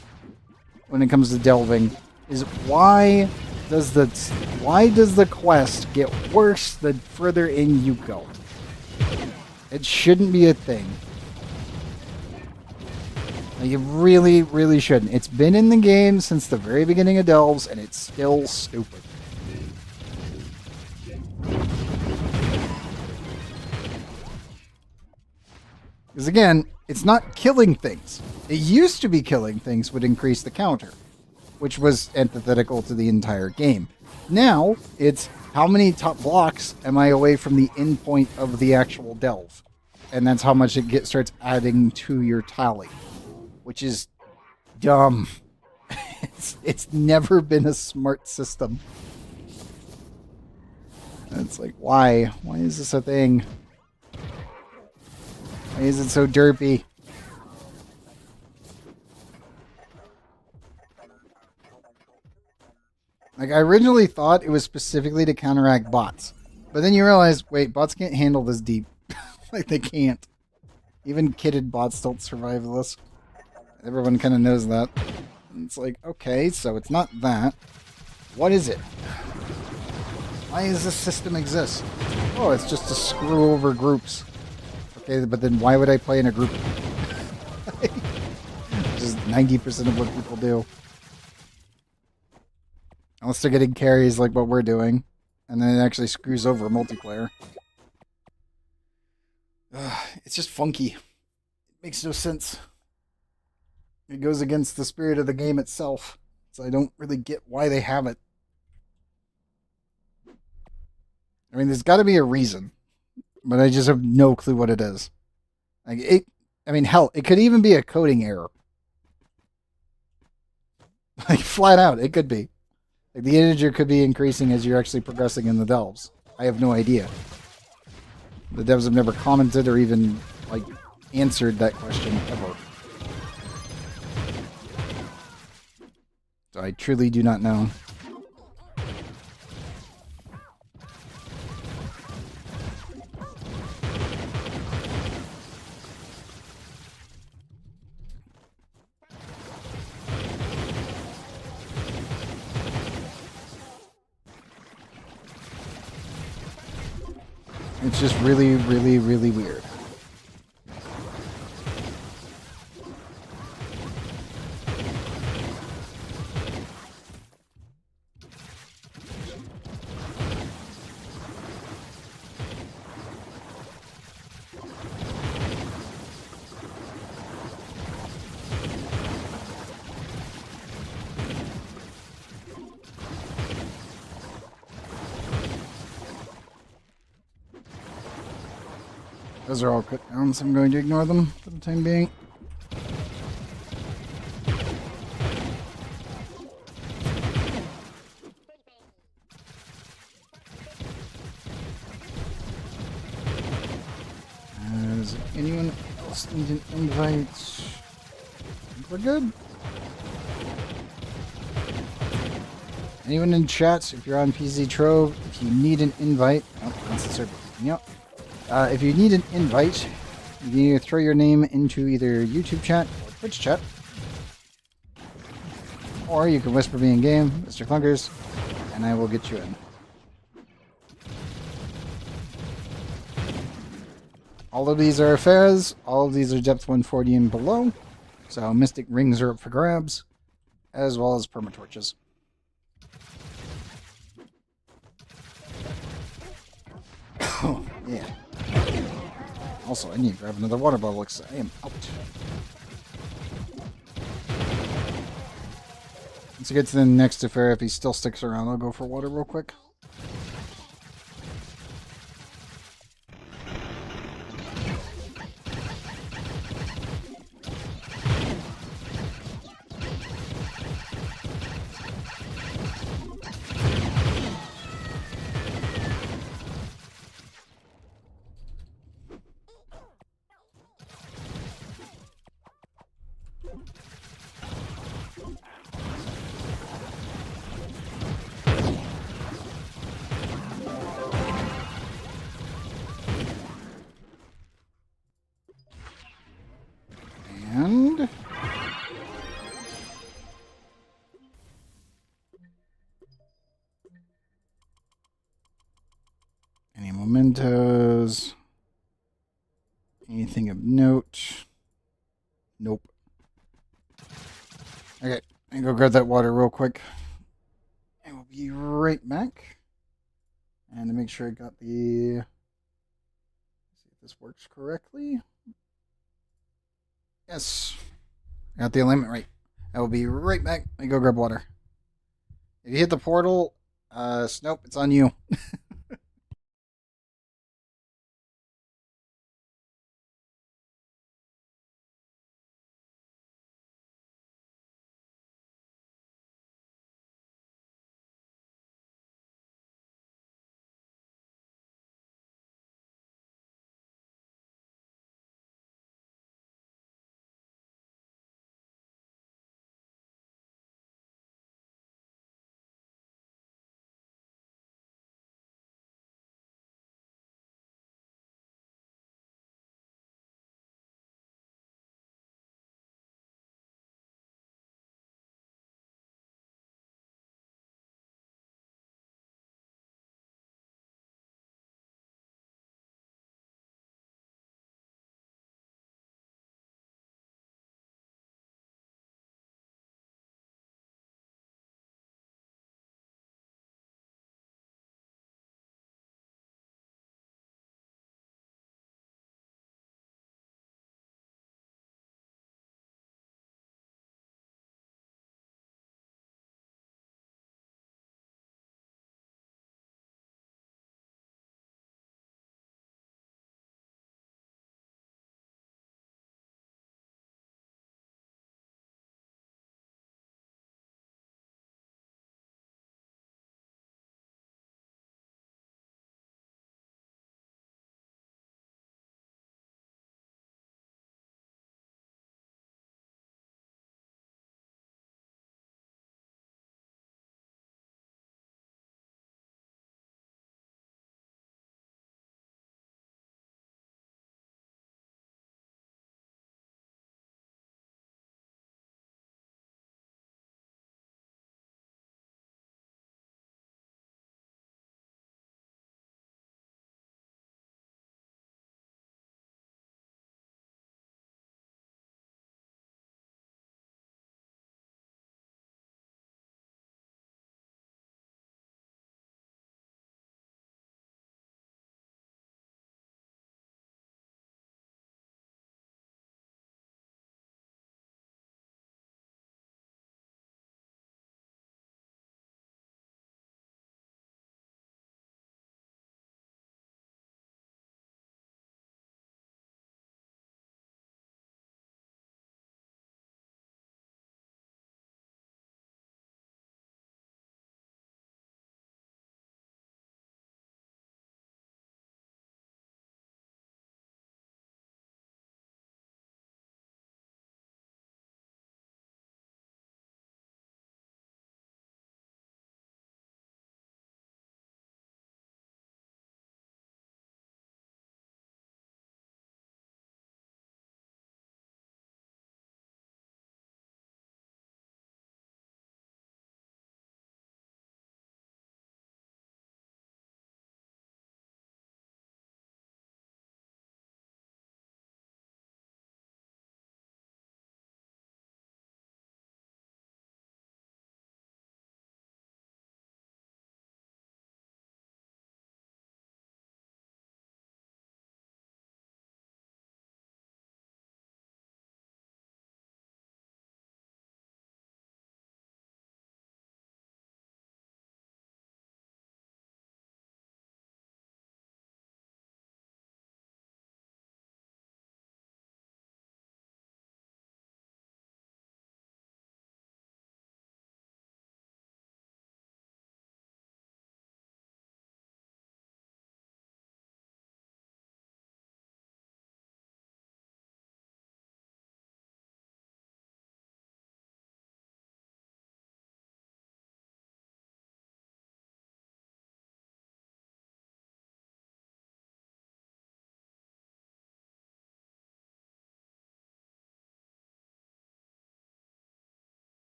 when it comes to delving. Is why does the quest get worse the further in you go? It shouldn't be a thing. Like, it really, really shouldn't. It's been in the game since the very beginning of Delves, and it's still stupid. Because again, it's not killing things. It used to be killing things would increase the counter, which was antithetical to the entire game. Now, it's how many top blocks am I away from the endpoint of the actual delve? And that's how much it starts adding to your tally, which is dumb. It's never been a smart system. And it's like, why? Why is this a thing? Why is it so derpy? Like, I originally thought it was specifically to counteract bots. But then you realize, wait, bots can't handle this deep. Like, they can't. Even kitted bots don't survive this. Everyone kind of knows that. And it's like, okay, so it's not that. What is it? Why does this system exist? Oh, it's just to screw over groups. Okay, but then why would I play in a group? Which is 90% of what people do. Unless they're getting carries like what we're doing. And then it actually screws over multiplayer. It's just funky. It makes no sense. It goes against the spirit of the game itself. So I don't really get why they have it. I mean, there's got to be a reason. But I just have no clue what it is. Like I mean, hell, it could even be a coding error. Like, flat out, it could be. Like, the integer could be increasing as you're actually progressing in the delves. I have no idea. The devs have never commented or even, like, answered that question ever. So I truly do not know. It's just really, really, really weird. Those are all cut down, so I'm going to ignore them for the time being. Does anyone else need an invite? I think we're good. Anyone in chat, if you're on PZ Trove, if you need an invite, oh, that's the server. Yep. If you need an invite, you can either throw your name into either YouTube chat or Twitch chat, or you can whisper me in game, Mr. Clunkers, and I will get you in. All of these are Iferas, all of these are depth 140 and below, so Mystic Rings are up for grabs, as well as Permatorches. Oh, yeah. Also, I need to grab another water bottle because I am out. Once I get to the next Ifera, if he still sticks around, I'll go for water real quick. And any mementos? Anything of note? Nope. Okay, I go grab that water real quick. I will be right back. And to make sure I got the... See if this works correctly. Yes. I got the alignment right. I will be right back. I go grab water. If you hit the portal, Snope, it's on you.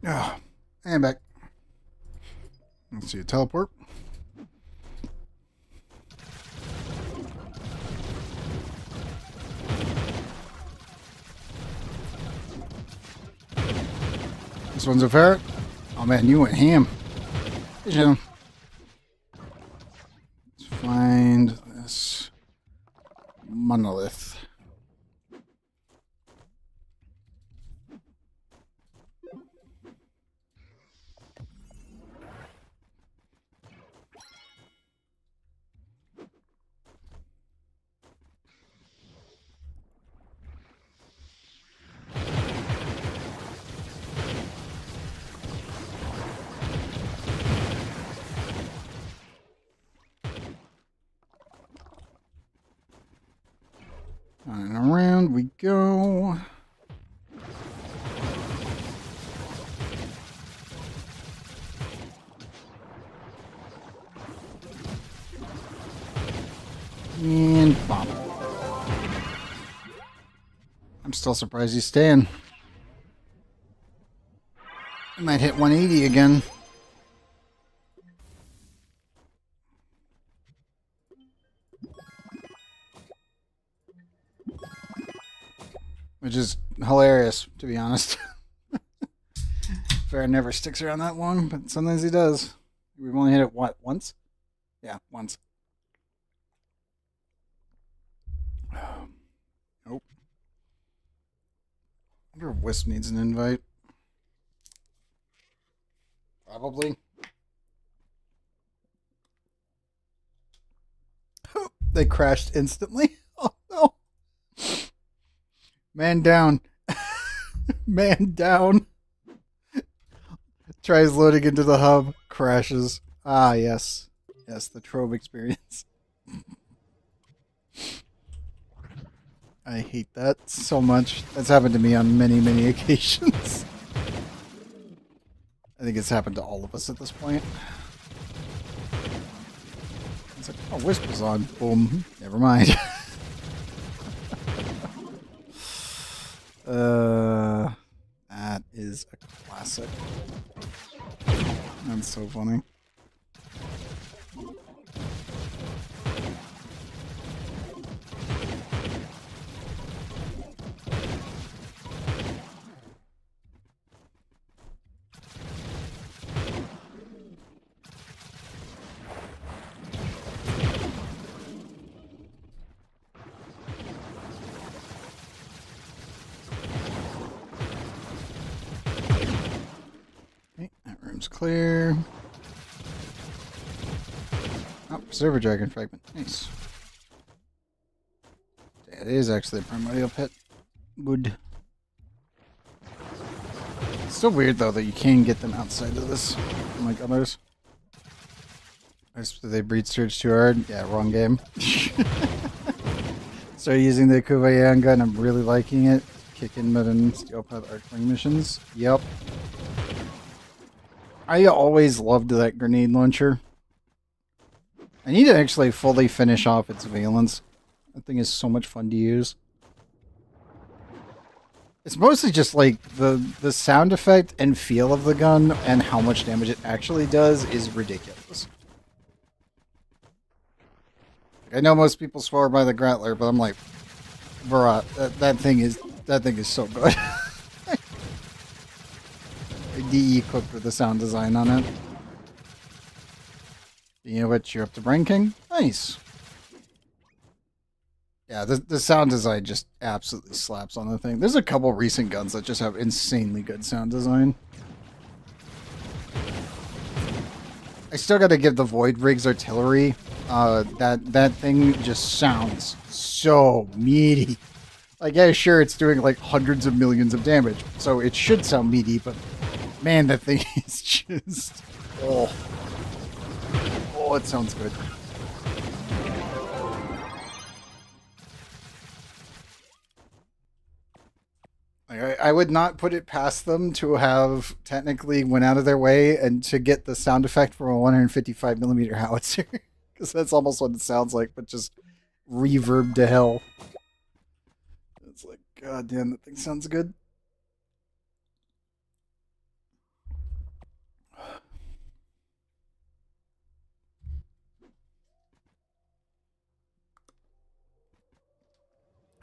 Oh, and back. Let's see a teleport. This one's a ferret. Oh man, you went ham. Let's find this monolith. And around we go. And bomb. I'm still surprised he's staying. I might hit 180 again. Which is hilarious, to be honest. Fair never sticks around that long, but sometimes he does. We've only hit it, what, once? Yeah, once. Nope. I wonder if Wisp needs an invite. Probably. They crashed instantly. Oh no. Man down. Man down. Tries loading into the hub. Crashes. Ah, yes. Yes, the Trove experience. I hate that so much. That's happened to me on many, many occasions. I think it's happened to all of us at this point. It's like, oh, Wisp is on. Boom. Never mind. That is a classic. That's so funny. Clear. Oh, Preserver Dragon Fragment. Nice. It is actually a primordial pit. Good. It's still weird though that you can get them outside of this, unlike others. Did they breed surge too hard? Yeah, wrong game. Started using the Kuvayan gun. I'm really liking it. Kicking mud and Steel Path Arcling missions. Yep. I always loved that grenade launcher. I need to actually fully finish off its valence. That thing is so much fun to use. It's mostly just like the sound effect and feel of the gun and how much damage it actually does is ridiculous. I know most people swear by the Grattler, but I'm like, bruh, that thing is so good. DE cooked with the sound design on it. You know what? You're up to Brain King? Nice. Yeah, the sound design just absolutely slaps on the thing. There's a couple recent guns that just have insanely good sound design. I still got to give the Void Rig's artillery. That thing just sounds so meaty. Like, yeah, sure, it's doing like hundreds of millions of damage, so it should sound meaty, but man, that thing is just... Oh, it sounds good. Like, I would not put it past them to have technically went out of their way and to get the sound effect from a 155mm howitzer. Because that's almost what it sounds like, but just reverb to hell. It's like, god damn, that thing sounds good.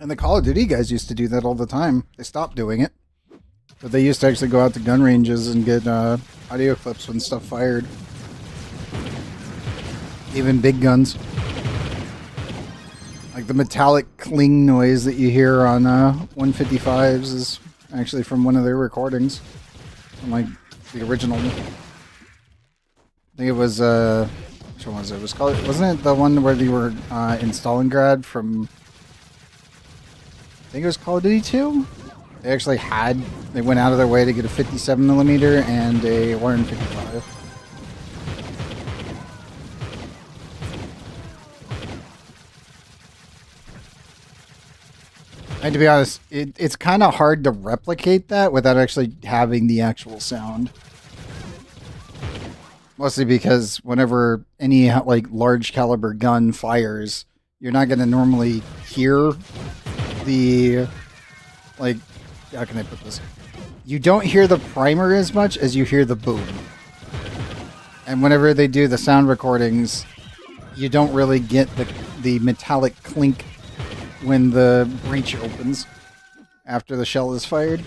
And the Call of Duty guys used to do that all the time. They stopped doing it. But they used to actually go out to gun ranges and get audio clips when stuff fired. Even big guns. Like the metallic cling noise that you hear on 155s is actually from one of their recordings. From like the original. I think it was, which one was it? It was called, wasn't it the one where they were in Stalingrad from, I think it was Call of Duty 2? They actually they went out of their way to get a 57mm and a 155. And to be honest, it's kind of hard to replicate that without actually having the actual sound. Mostly because whenever any like large caliber gun fires, you're not going to normally hear the, like, how can I put this? You don't hear the primer as much as you hear the boom. And whenever they do the sound recordings, you don't really get the metallic clink when the breach opens after the shell is fired.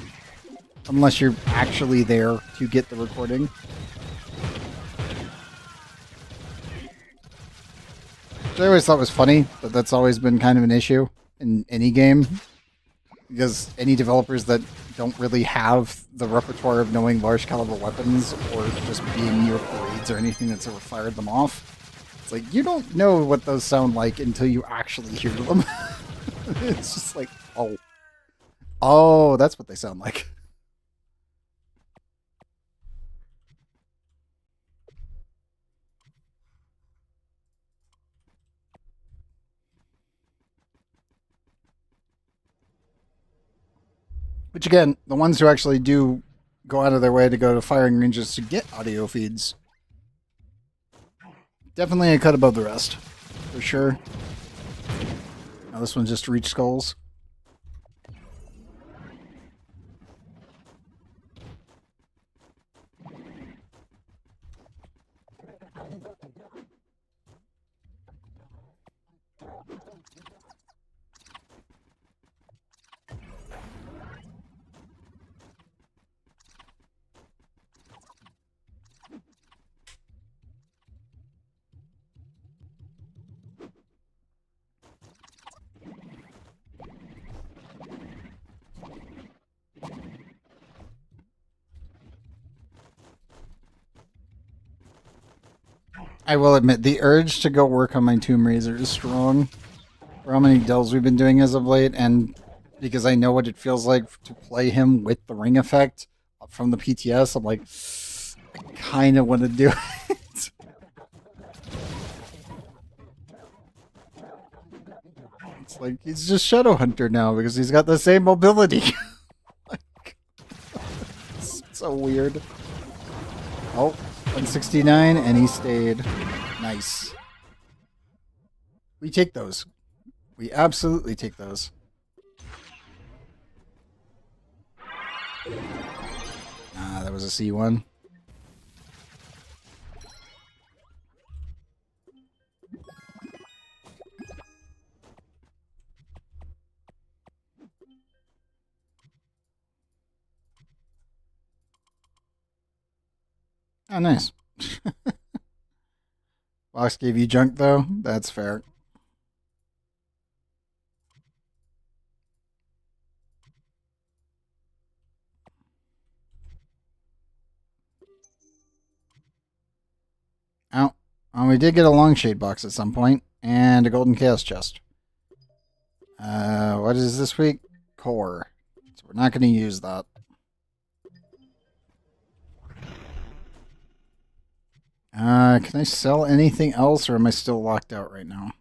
Unless you're actually there to get the recording. Which I always thought was funny, but that's always been kind of an issue in any game. Because any developers that don't really have the repertoire of knowing large caliber weapons or just being near parades or anything that's ever fired them off, it's like, you don't know what those sound like until you actually hear them. It's just like, oh, that's what they sound like. Which again, the ones who actually do go out of their way to go to firing ranges to get audio feeds, definitely a cut above the rest, for sure. Now this one just reached skulls. I will admit, the urge to go work on my Tomb Raiser is strong. For how many delves we've been doing as of late, and because I know what it feels like to play him with the ring effect from the PTS, I'm like, I kind of want to do it. It's like, he's just Shadow Hunter now because he's got the same mobility. Like, it's so weird. Oh, 169, and he stayed. Nice. We take those. We absolutely take those. Ah, that was a C1. Oh, nice. Box gave you junk, though? That's fair. Oh, we did get a long shade box at some point, and a golden chaos chest. What is this week? Core. So we're not going to use that. Can I sell anything else, or am I still locked out right now?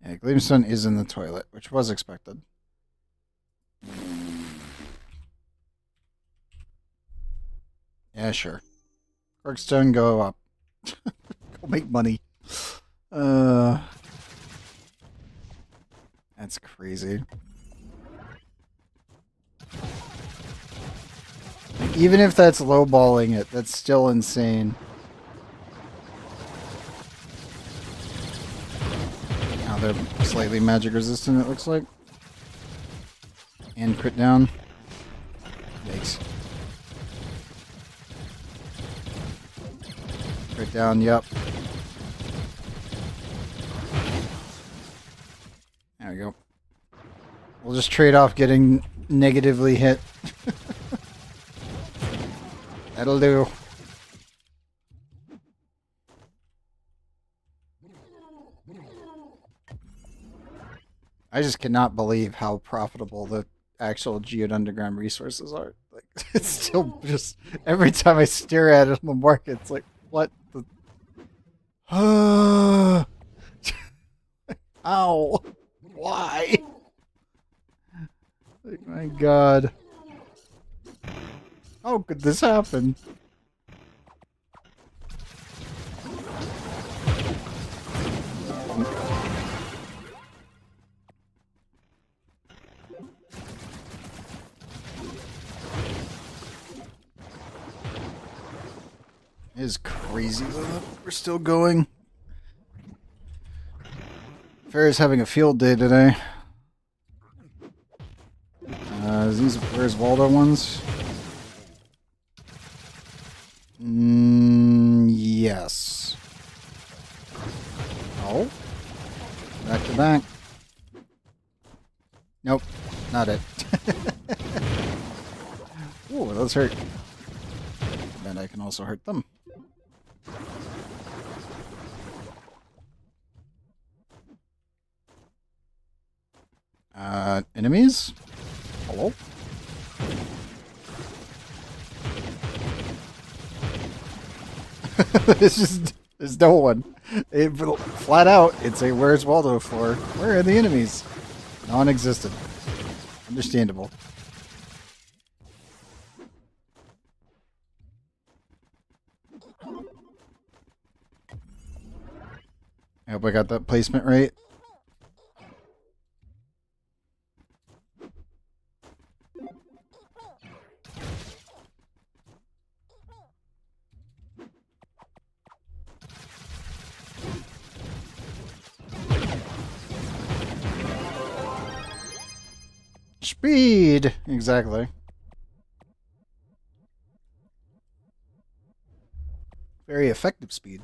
Yeah, Gleamstone is in the toilet, which was expected. Yeah, sure. Corkstone, go up. Go make money. That's crazy. Even if that's lowballing it, that's still insane. Now they're slightly magic resistant, it looks like. And crit down. Yikes. Crit down, yep. There we go. We'll just trade off getting negatively hit. That'll do. I just cannot believe how profitable the actual Geode Underground resources are. Like, it's still just every time I stare at it on the market, it's like, what the? Ow! Why? Like, my God! How could this happen? It is crazy that we're still going. Ifera's having a field day today. These Where's Waldo ones? Yes. Oh. Back to back. Nope. Not it. Ooh, those hurt. And I can also hurt them. Enemies? Hello? There's no one. Flat out, it's a Where's Waldo floor. Where are the enemies? Non-existent. Understandable. I hope I got that placement right. Speed! Exactly. Very effective speed.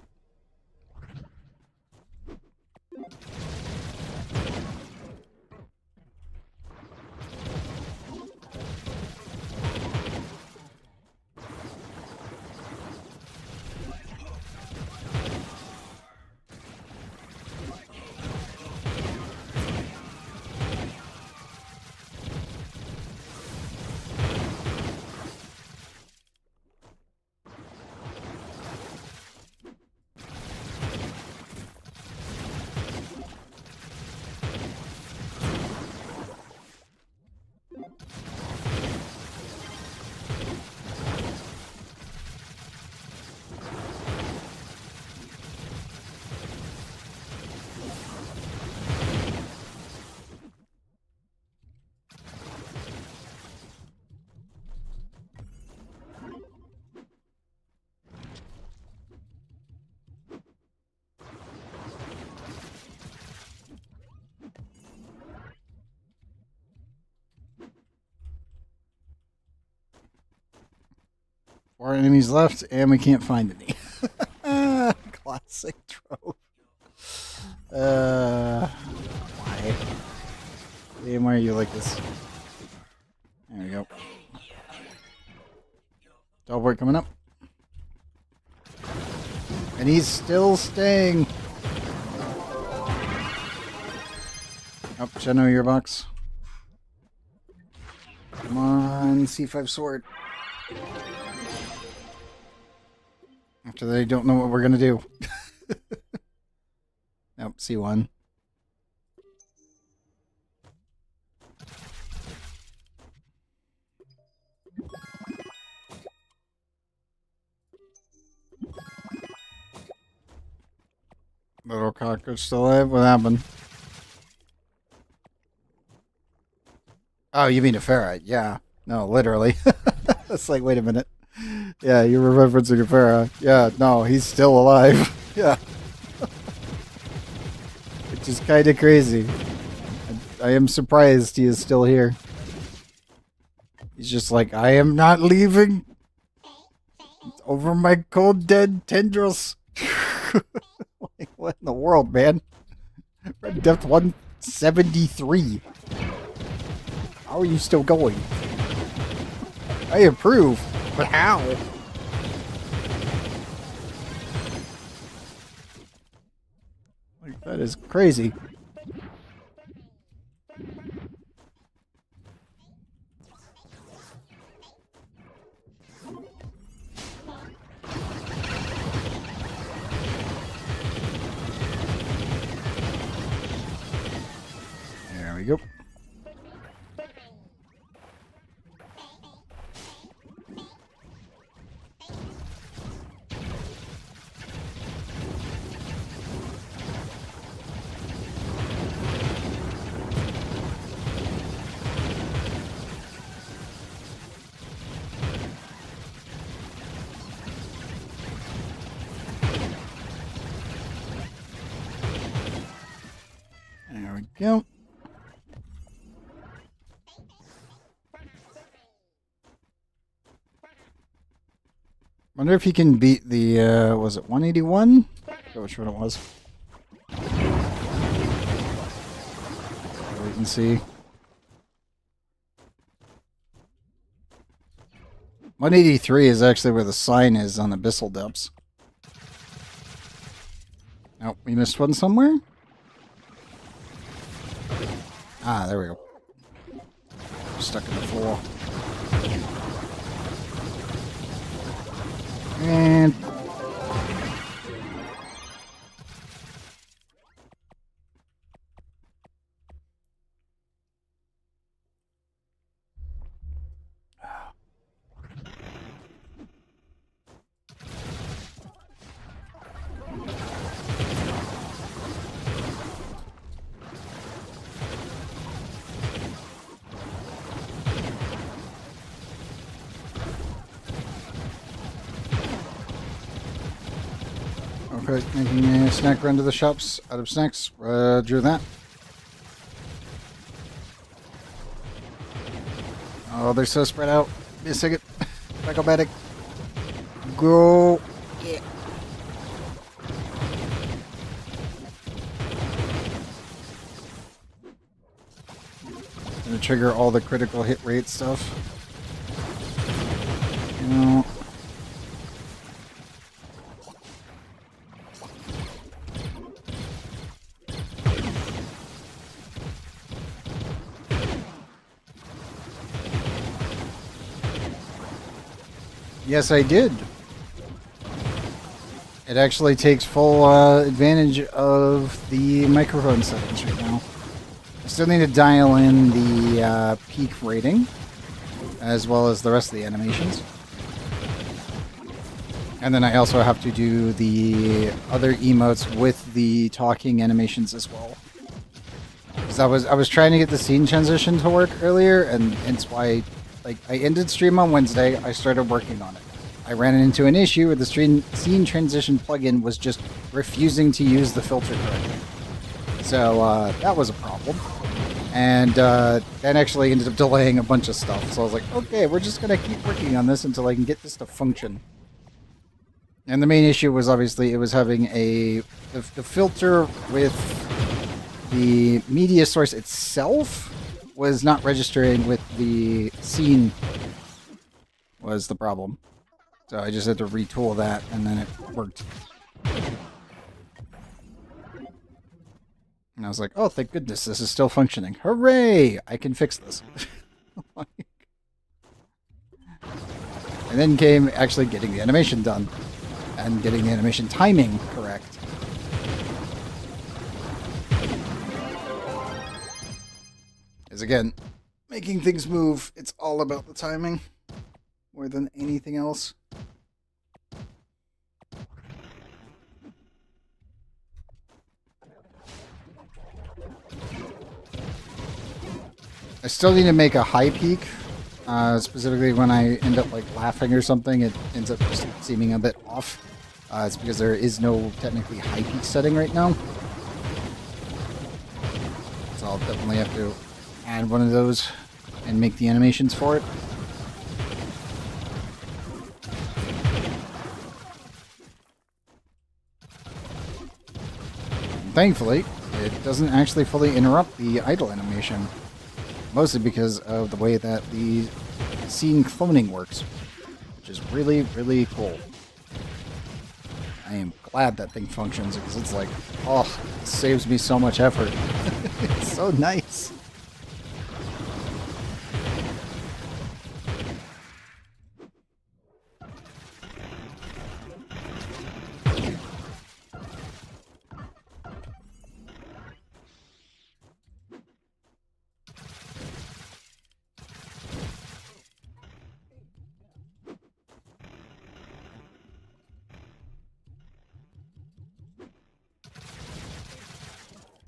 Four enemies left, and we can't find any. Classic Trove. Why? Damn, why are you like this? There we go. Teleport coming up. And he's still staying. Oh, Shadow Earbox. Come on, C5 sword. After they don't know what we're gonna do. Nope, C1. Little cockroach still alive? What happened? Oh, you mean a ferret? Yeah. No, literally. It's like, wait a minute. Yeah, you're referencing Ifera. Yeah, no, he's still alive. Yeah. Which is kind of crazy. I am surprised he is still here. He's just like, I am not leaving over my cold dead tendrils. Like, what in the world, man? Red Depth 173. How are you still going? I approve, but how? Like, that is crazy. There we go. There we go. Wonder if he can beat the, was it 181? I forget which one it was. We can see. 183 is actually where the sign is on Abyssal Depths. Oh, we missed one somewhere? Ah, there we go. Stuck in the floor. And... Okay, making a snack run to the shops. Out of snacks. Drew that. Oh, they're so spread out. Give me a second. Psychomatic. Go. Yeah. Gonna trigger all the critical hit rate stuff. No. Yes, I did. It actually takes full advantage of the microphone settings right now. I still need to dial in the peak rating, as well as the rest of the animations. And then I also have to do the other emotes with the talking animations as well. Because I was trying to get the scene transition to work earlier, and it's why... Like, I ended stream on Wednesday, I started working on it. I ran into an issue where the scene transition plugin was just refusing to use the filter correctly. So, that was a problem. And, that actually ended up delaying a bunch of stuff. So I was like, okay, we're just gonna keep working on this until I can get this to function. And the main issue was obviously it was having the filter with the media source itself was not registering with the scene was the problem. So I just had to retool that, and then it worked. And I was like, oh, thank goodness, this is still functioning. Hooray! I can fix this. And then came actually getting the animation done. And getting the animation timing correct. Because again, making things move, it's all about the timing more than anything else. I still need to make a high peak Specifically when I end up like laughing or something, it ends up just seeming a bit off. It's because there is no technically high peak setting right now. So I'll definitely have to add one of those and make the animations for it. Thankfully, it doesn't actually fully interrupt the idle animation. Mostly because of the way that the scene cloning works, which is really, really cool. I am glad that thing functions because it's like, oh, it saves me so much effort. It's so nice.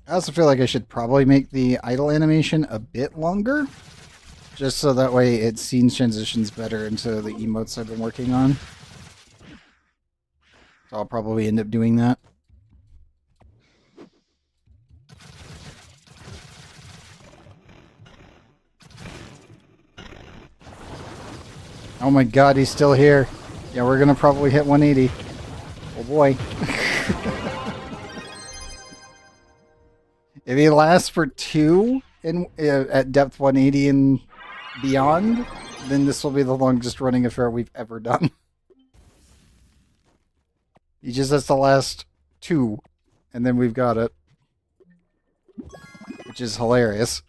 I also feel like I should probably make the idle animation a bit longer, just so that way it scene transitions better into the emotes I've been working on. So I'll probably end up doing that. Oh my god, he's still here. Yeah, we're gonna probably hit 180. Oh boy. If he lasts for 2 in at depth 180 and beyond, then this will be the longest running affair we've ever done. He just has to last 2, and then we've got it. Which is hilarious.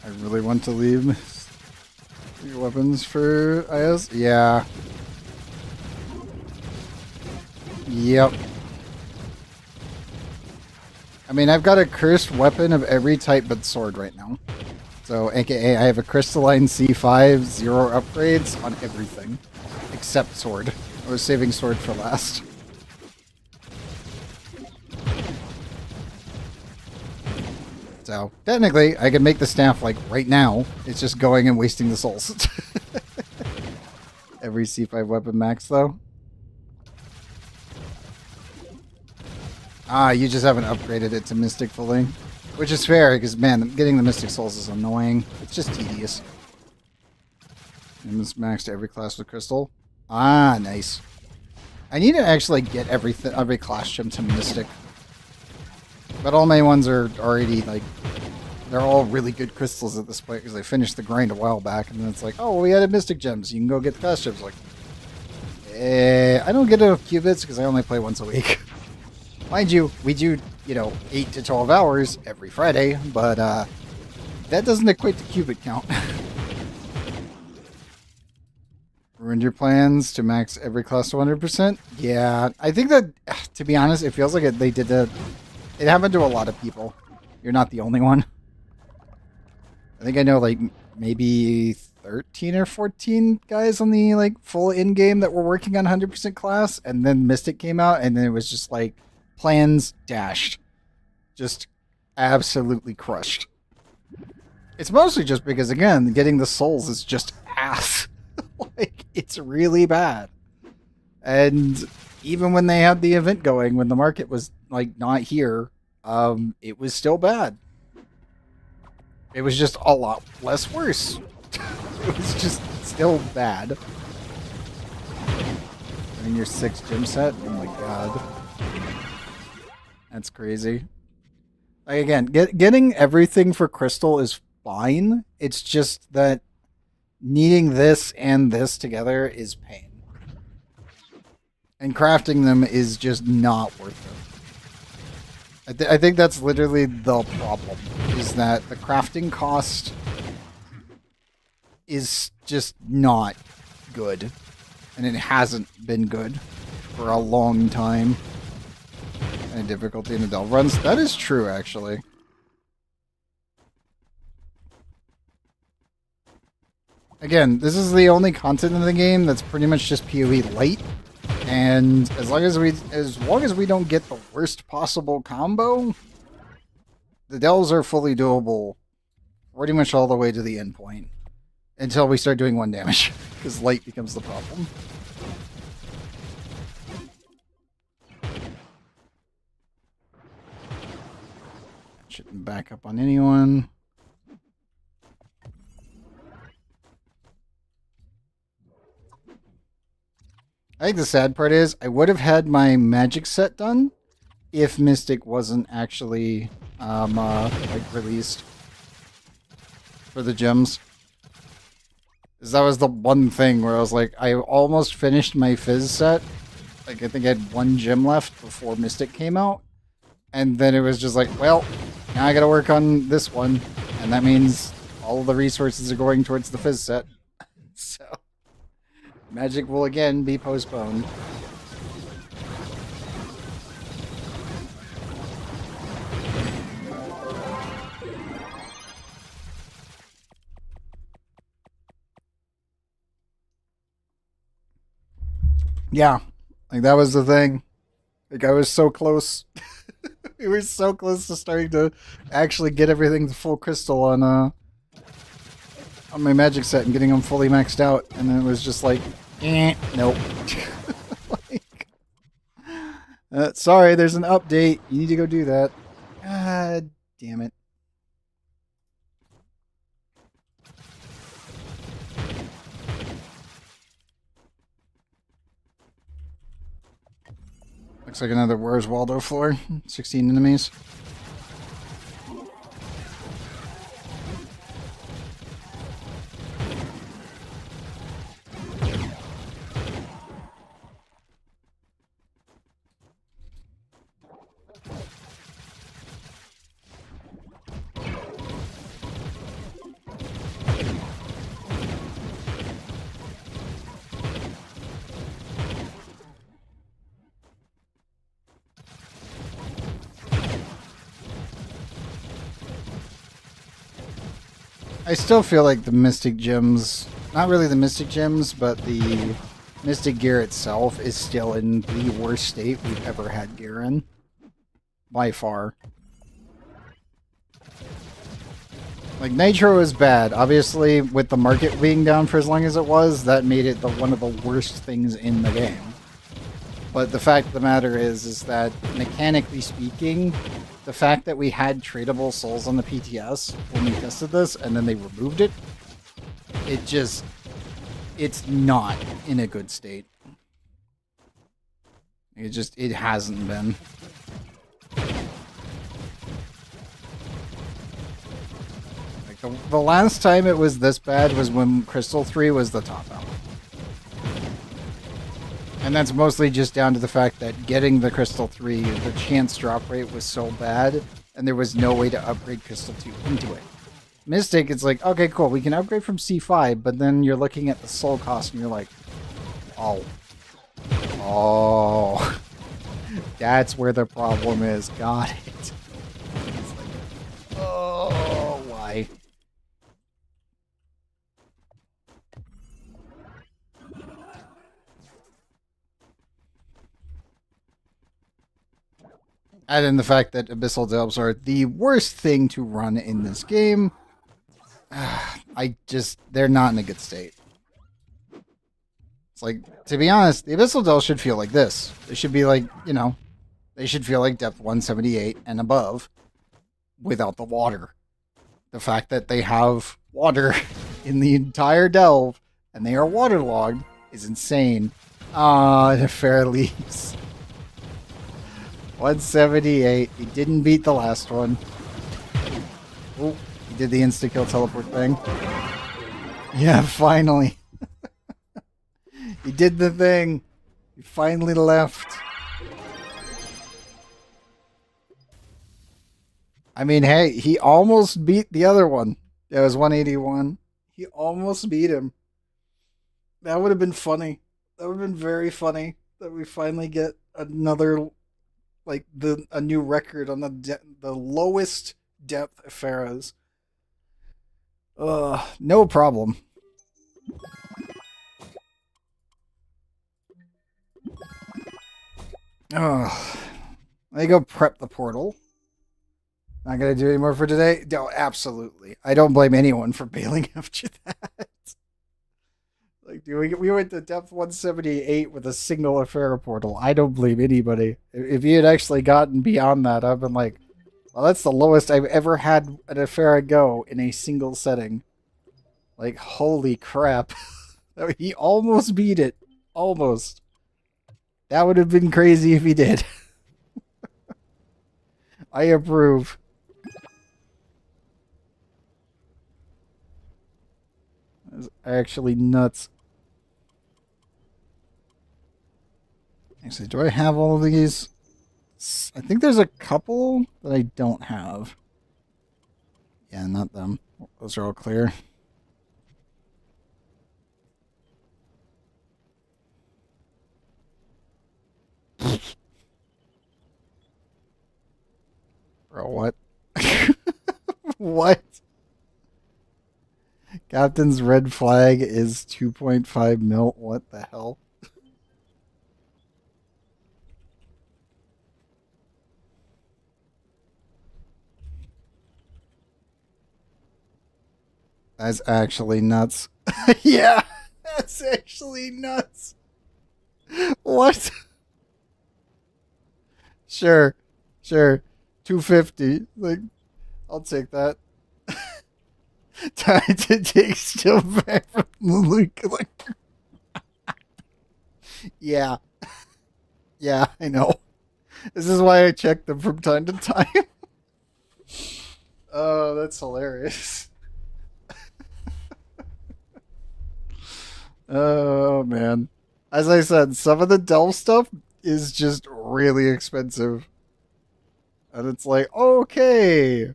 I really want to leave 3 weapons for IS? Yeah. Yep. I mean, I've got a cursed weapon of every type but sword right now. So, aka, I have a crystalline C5, 0 upgrades on everything. Except sword. I was saving sword for last. So, technically, I can make the staff, like, right now. It's just going and wasting the souls. Every C5 weapon max, though. Ah, you just haven't upgraded it to Mystic fully. Which is fair, because, man, getting the Mystic Souls is annoying. It's just tedious. And it's maxed every class with Crystal. Ah, nice. I need to actually get every class gem to Mystic. But all my ones are already, like, they're all really good crystals at this point, because I finished the grind a while back, and then it's like, oh, well, we added Mystic Gems, you can go get the class gems. Like, I don't get enough qubits, because I only play once a week. Mind you, we do, 8 to 12 hours every Friday, but that doesn't equate to qubit count. Ruined your plans to max every class to 100%? Yeah, I think that, to be honest, it feels like they did that. It happened to a lot of people. You're not the only one. I think I know, like, maybe 13 or 14 guys on the, like, full in-game that were working on 100% class, and then Mystic came out, and then it was just, like, plans dashed. Just absolutely crushed. It's mostly just because, again, getting the souls is just ass. Like, it's really bad. And even when they had the event going, when the market was, like, not here, it was still bad. It was just a lot less worse. It was just still bad. I mean, your 6 gym set? Oh my god. That's crazy. Like, again, getting everything for Crystal is fine. It's just that needing this and this together is pain. And crafting them is just not worth it. I think that's literally the problem, is that the crafting cost is just not good. And it hasn't been good for a long time. And difficulty in the delve runs. That is true, actually. Again, this is the only content in the game that's pretty much just PoE light. And as long as we don't get the worst possible combo, the delves are fully doable pretty much all the way to the end point. Until we start doing 1 damage, because light becomes the problem. Shouldn't back up on anyone. I think the sad part is I would have had my magic set done if Mystic wasn't actually like released for the gems. Because that was the one thing where I was like, I almost finished my Fizz set. Like I think I had 1 gem left before Mystic came out. And then it was just like, well, now I gotta work on this one. And that means all the resources are going towards the Fizz set. So, Magic will again be postponed. Yeah, like that was the thing. Like I was so close. We were so close to starting to actually get everything to full crystal on my magic set and getting them fully maxed out, and then it was just like, nope. Like, sorry, there's an update. You need to go do that. God damn it. Looks like another Where's Waldo floor. 16 enemies. I still feel like the Mystic Gems, not really the Mystic Gems, but the Mystic Gear itself is still in the worst state we've ever had gear in. By far. Like, Nitro is bad. Obviously, with the market being down for as long as it was, that made it one of the worst things in the game. But the fact of the matter is that, mechanically speaking, the fact that we had tradable souls on the PTS when we tested this, and then they removed it, it's not in a good state. It hasn't been. Like the last time it was this bad was when Crystal 3 was the top out. And that's mostly just down to the fact that getting the Crystal 3, the chance drop rate was so bad, and there was no way to upgrade Crystal 2 into it. Mystic, it's like, okay, cool, we can upgrade from C5, but then you're looking at the soul cost and you're like, oh. Oh. That's where the problem is. Got it. It's like, oh, why? Add in the fact that Abyssal Delves are the worst thing to run in this game. They're not in a good state. It's like, to be honest, the Abyssal Delves should feel like this. They should be like, they should feel like depth 178 and above without the water. The fact that they have water in the entire delve and they are waterlogged is insane. The fair leaves. 178. He didn't beat the last one. Oh, he did the insta-kill teleport thing. Yeah, finally. He did the thing. He finally left. I mean, hey, he almost beat the other one. It was 181. He almost beat him. That would have been funny. That would have been very funny that we finally get another, like, a new record on the lowest depth Iferas. No problem. Oh, let me go prep the portal. Not gonna do any more for today. No, absolutely. I don't blame anyone for bailing after that. Like, dude, we went to depth 178 with a single Ifera portal. I don't blame anybody. If you had actually gotten beyond that, I've been like, well, that's the lowest I've ever had an Ifera go in a single setting. Like, holy crap. He almost beat it. Almost. That would have been crazy if he did. I approve. That's actually nuts. Actually, do I have all of these? I think there's a couple that I don't have. Yeah, not them. Those are all clear. Bro, what? What? Captain's red flag is 2.5 mil. What the hell? That's actually nuts. Yeah, that's actually nuts. What? Sure, sure. 250. Like, I'll take that. Time to take still back from the loot collector. Yeah, yeah, I know. This is why I check them from time to time. Oh, that's hilarious. Oh man. As I said, some of the Delve stuff is just really expensive. And it's like, okay.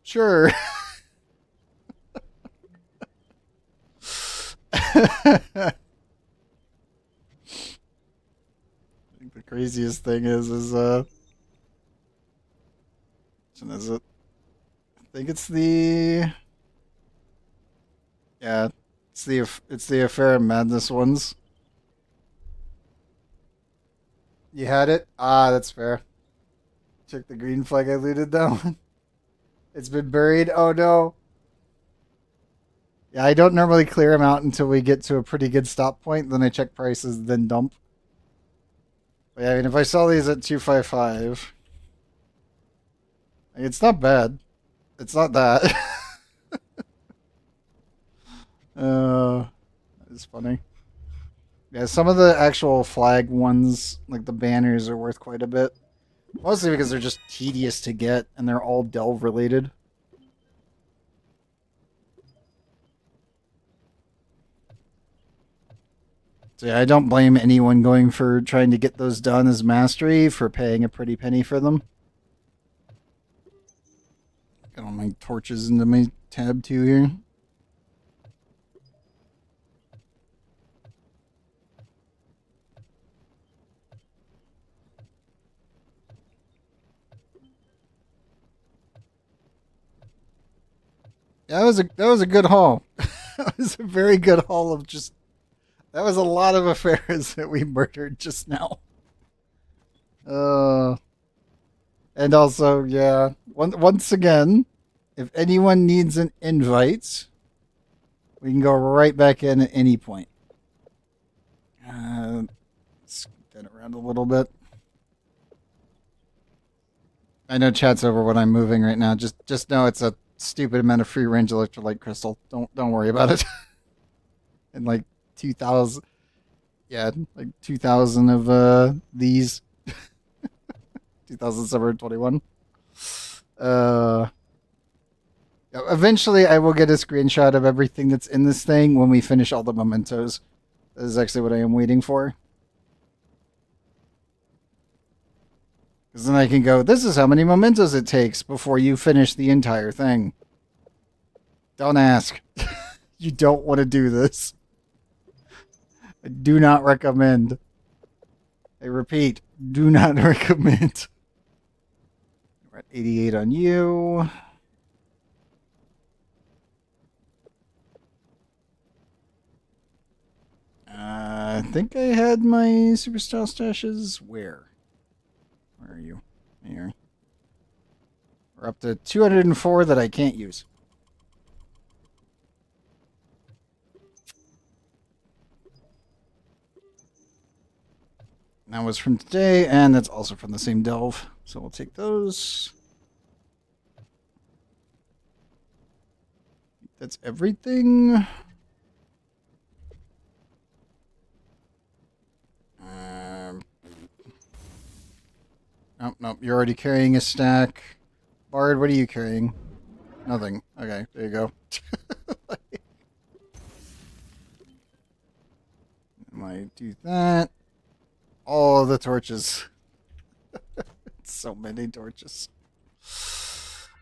Sure. I think the craziest thing is which one is it? I think it's the yeah, it's the Affair of Madness ones. You had it? Ah, that's fair. Check the green flag I looted that one. It's been buried. Oh no. Yeah, I don't normally clear them out until we get to a pretty good stop point. Then I check prices, then dump. But yeah, I mean, if I sell these at 255, it's not bad. It's not that. uh, it's funny. Yeah, some of the actual flag ones, like the banners, are worth quite a bit. Mostly because they're just tedious to get, and they're all delve related. So yeah, I don't blame anyone going for trying to get those done as mastery for paying a pretty penny for them. Got all my torches into my tab too here. Yeah, that was a good haul. That was a very good haul of just that was a lot of affairs that we murdered just now. Uh and also, yeah, once again, if anyone needs an invite, we can go right back in at any point. Scoot that around a little bit. I know chat's over what I'm moving right now. Just know it's a stupid amount of free range electrolyte crystal. Don't worry about it. And like 2,000, yeah, like 2,000 of these. 2,721. Uh, Eventually, I will get a screenshot of everything that's in this thing when we finish all the mementos. That is actually what I am waiting for. Because then I can go, this is how many mementos it takes before you finish the entire thing. Don't ask. You don't want to do this. I do not recommend. I repeat, do not recommend. We're at 88 on you. I think I had my super style stashes. Where? Where are you? Here. We're up to 204 that I can't use. That was from today, and that's also from the same delve. So we'll take those. That's everything. Nope, nope. You're already carrying a stack. Bard, what are you carrying? Nothing. Okay, there you go. Might do that. All the torches. So many torches.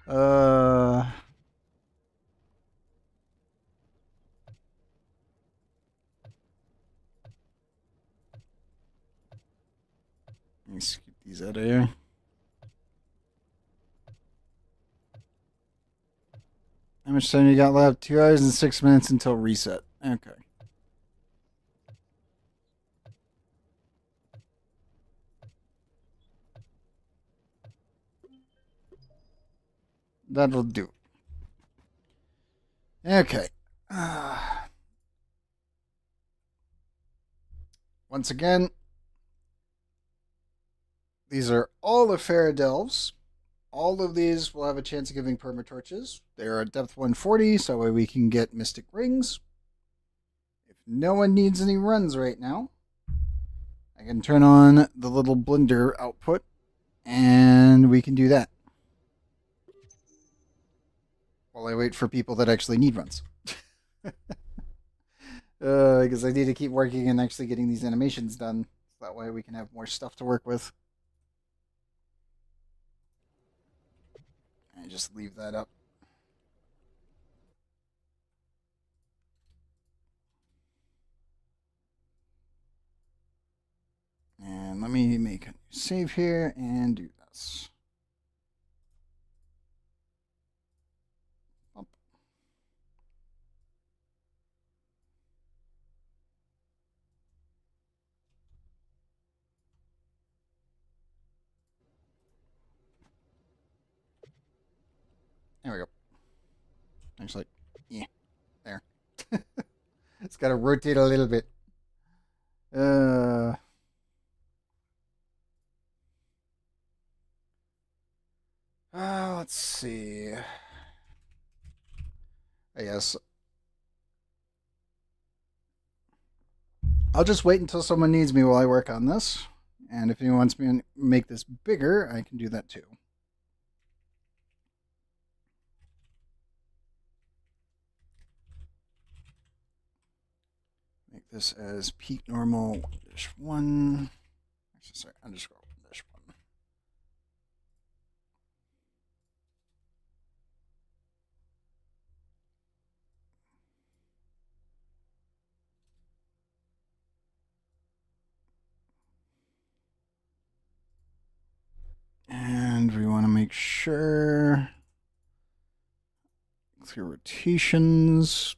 Uh. Let me scoot these out of here. How much time you got left? 2 hours and 6 minutes until reset. Okay. That'll do. Okay. Once again, these are all Ifera delves. All of these will have a chance of giving permatorches. They are at depth 140, so we can get mystic rings. If no one needs any runs right now, I can turn on the little blender output, and we can do that. While I wait for people that actually need runs. Because I need to keep working and actually getting these animations done. So that way we can have more stuff to work with. And just leave that up. And let me make a new save here and do this. Up. There we go. Actually, yeah, there. It's got to rotate a little bit. Let's see. I guess I'll just wait until someone needs me while I work on this. And if anyone wants me to make this bigger, I can do that too. Make this as peak normal 1-1. Sorry, underscore 1-1. And we want to make sure through rotations.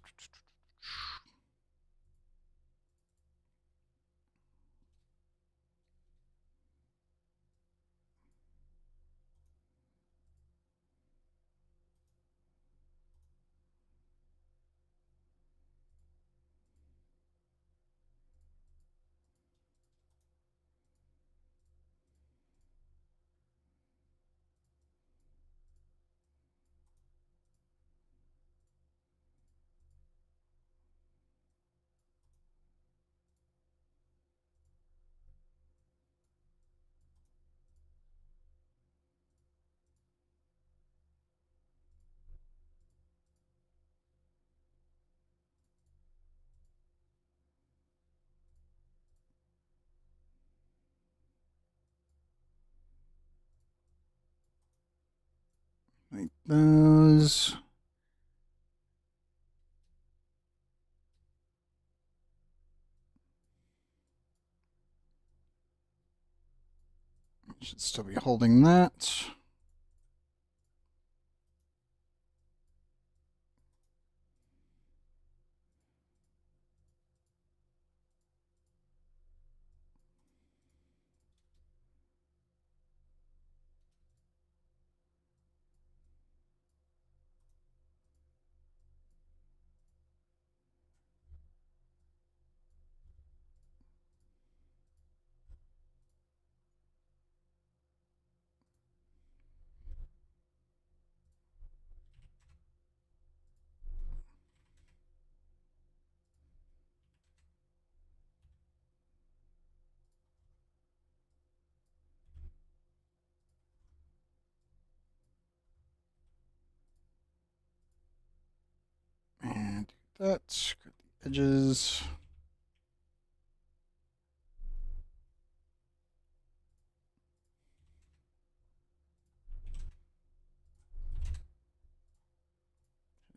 Like those. Should still be holding that. that. Screw the edges.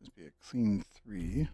Just be a clean 3.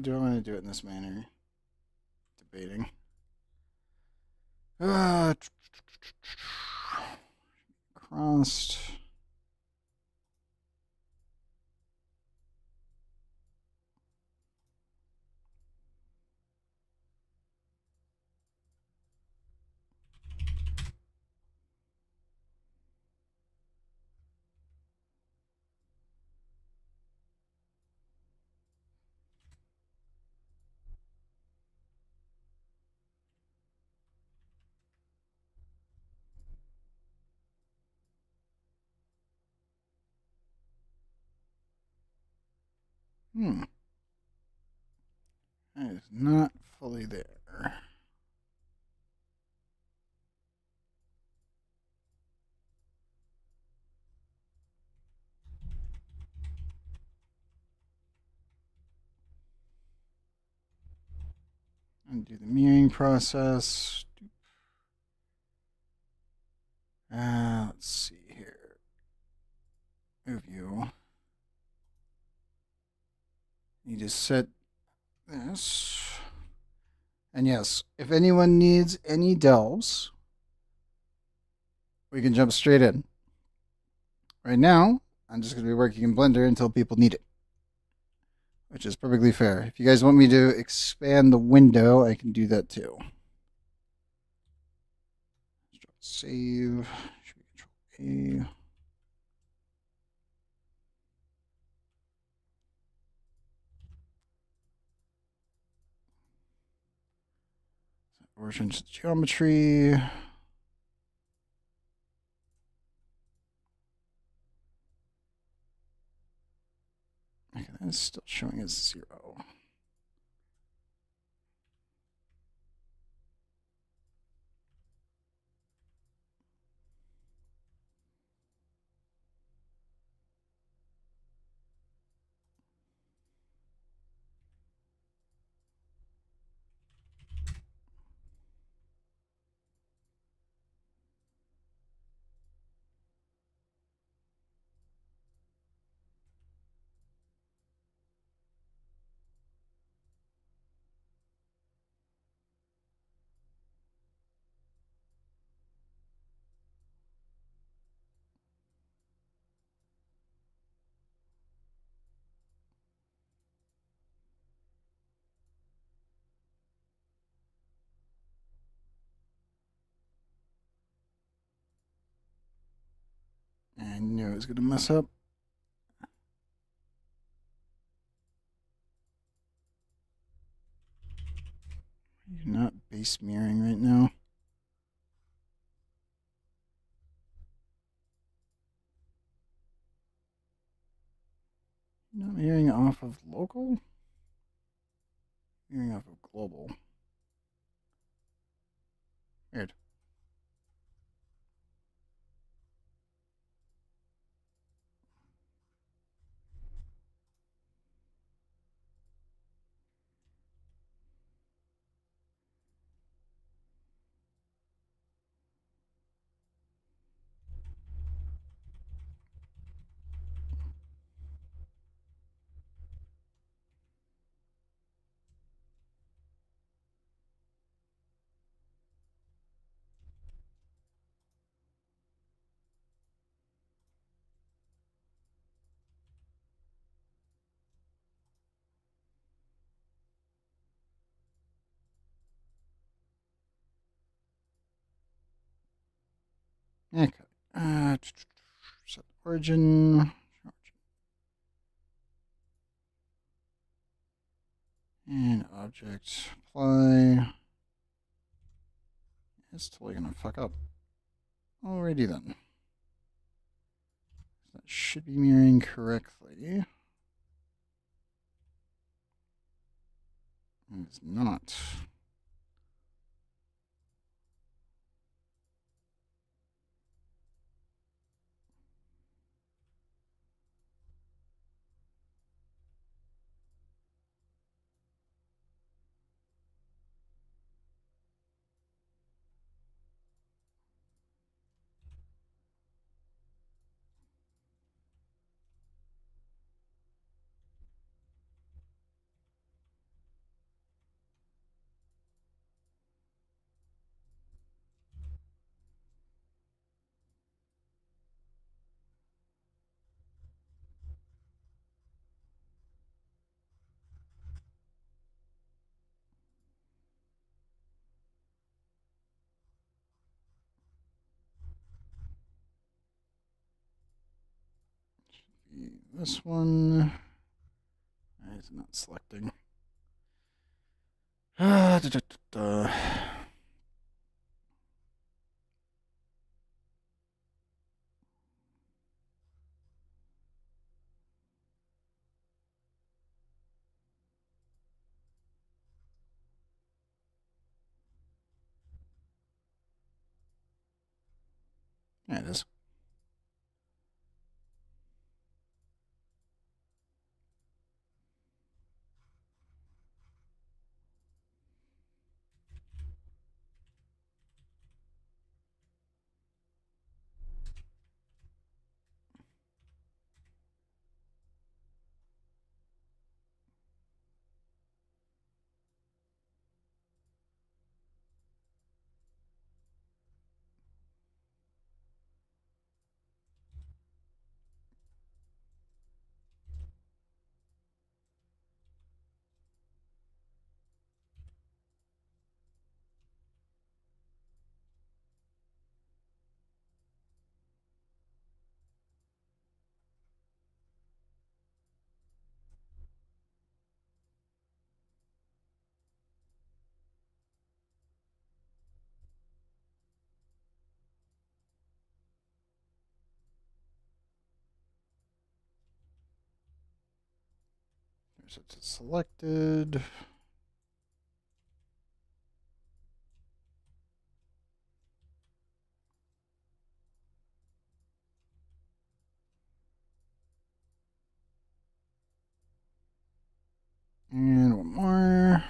Do I want to do it in this manner? Debating. Crossed. That is not fully there. Undo the mirroring process. Let's see here. Move you. You just set this. And yes, if anyone needs any delves, we can jump straight in. Right now, I'm just going to be working in Blender until people need it, which is perfectly fair. If you guys want me to expand the window, I can do that too. Save. Should we Control A? Or change the geometry. Okay, that is still showing as 0. I knew it was going to mess up. You're not base mirroring right now. You're not mirroring off of local? Mirroring off of global. Weird. Okay. Set origin. And object apply. It's totally gonna fuck up. Alrighty then. That should be mirroring correctly. It's not. This one is not selecting. Da, da, da. There it is. There's it selected. And one more.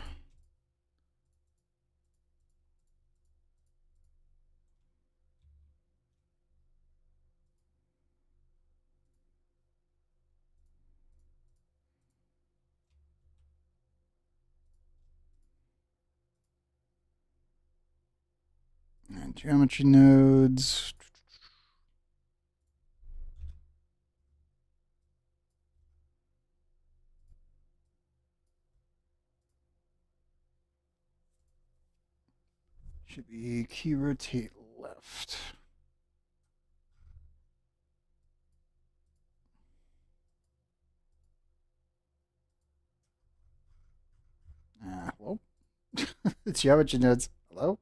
And geometry nodes. Should be key rotate left. Hello? It's geometry nodes. Hello?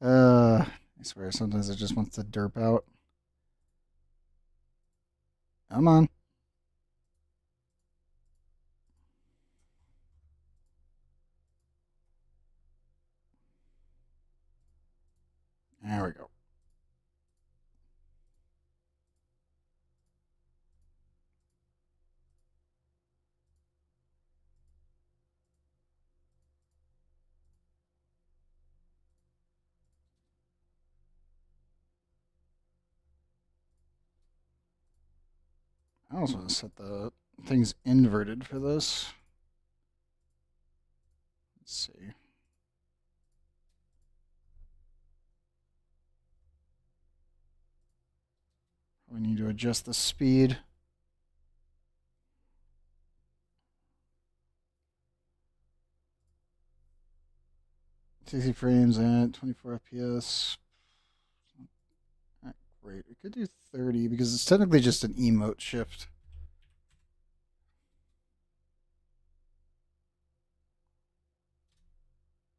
I swear sometimes it just wants to derp out. Come on. There we go. I also want to set the things inverted for this. Let's see. We need to adjust the speed. 60 frames at 24 FPS. Wait, we could do 30 because it's technically just an emote shift.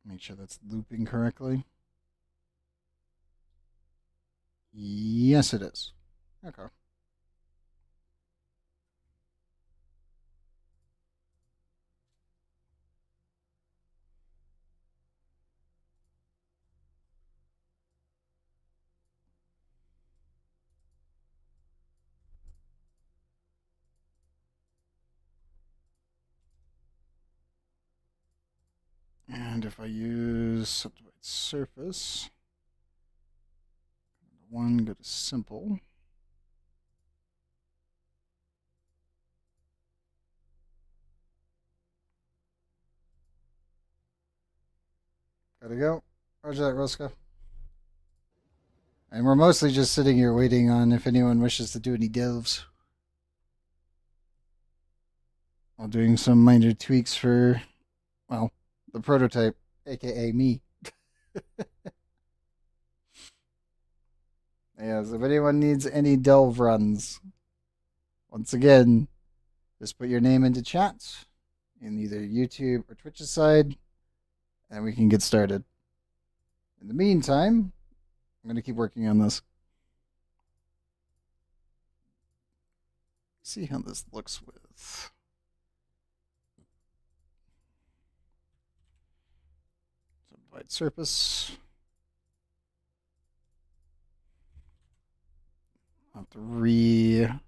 Make sure that's looping correctly. Yes, it is. Okay. And if I use subdivide surface, one go to simple. Gotta go. Roger that, Roscoe. And we're mostly just sitting here waiting on if anyone wishes to do any delves. While doing some minor tweaks for, well, the prototype, aka me. Yeah, so if anyone needs any delve runs, once again, just put your name into chat in either YouTube or Twitch's side, and we can get started. In the meantime, I'm going to keep working on this. See how this looks with subdivide surface. I'll have to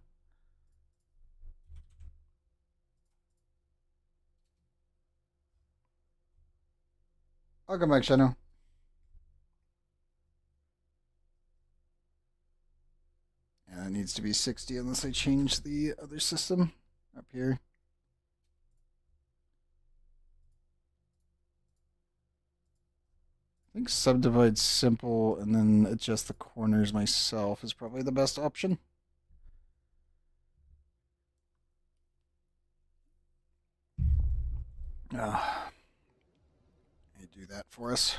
I'll come back, Shano. Yeah, it needs to be 60 unless I change the other system up here. I think subdivide simple and then adjust the corners myself is probably the best option. I do that for us.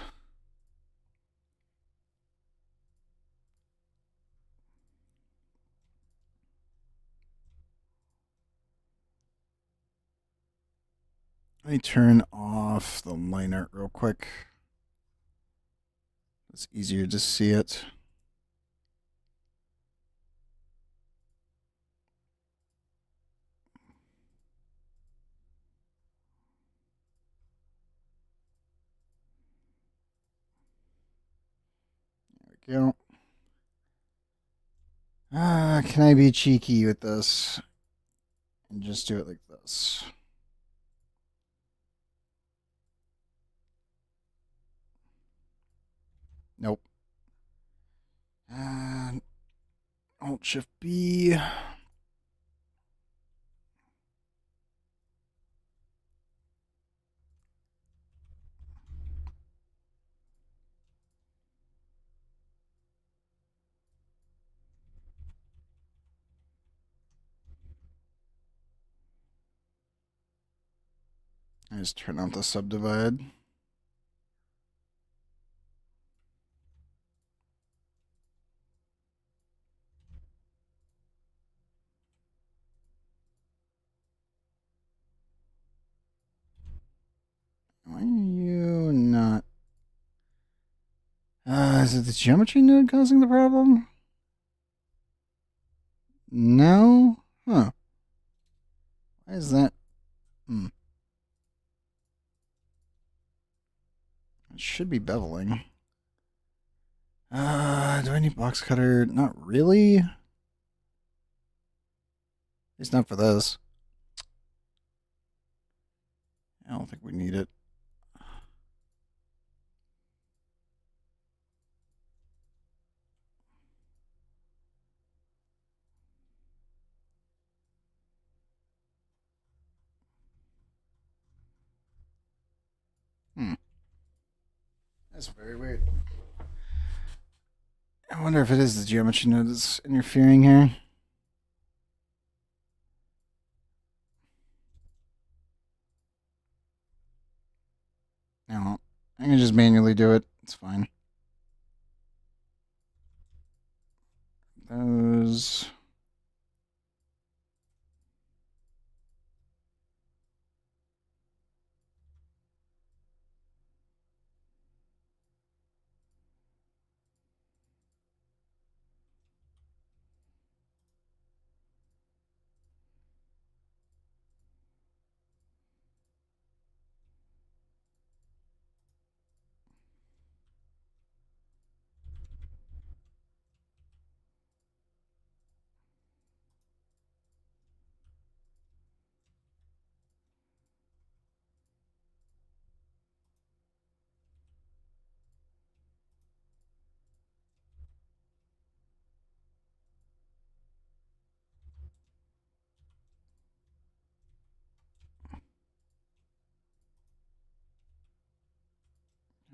Let me turn off the line art real quick. It's easier to see it. There we go. Can I be cheeky with this and just do it like this? Nope. Alt Shift B. I just turn off the subdivide. Why are you not? Is it the geometry node causing the problem? No? Huh. Why is that? It should be beveling. Do I need box cutter? Not really. At least not for this. I don't think we need it. That's very weird. I wonder if it is the geometry node that's interfering here. No, I can just manually do it. It's fine. those.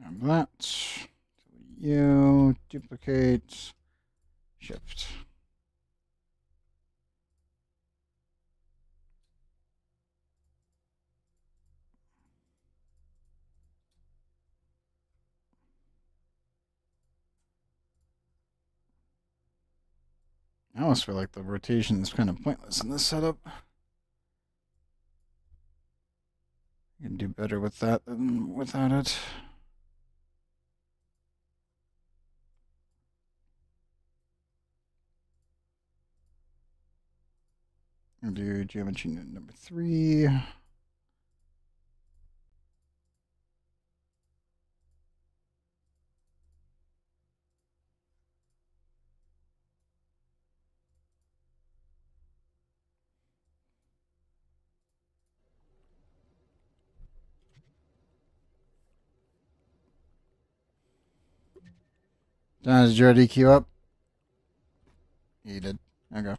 And that. You duplicate, shift. I almost feel like the rotation is kind of pointless in this setup. You can do better with that than without it. I'll do geometry number 3. Don, did you already queue up? You did. Okay.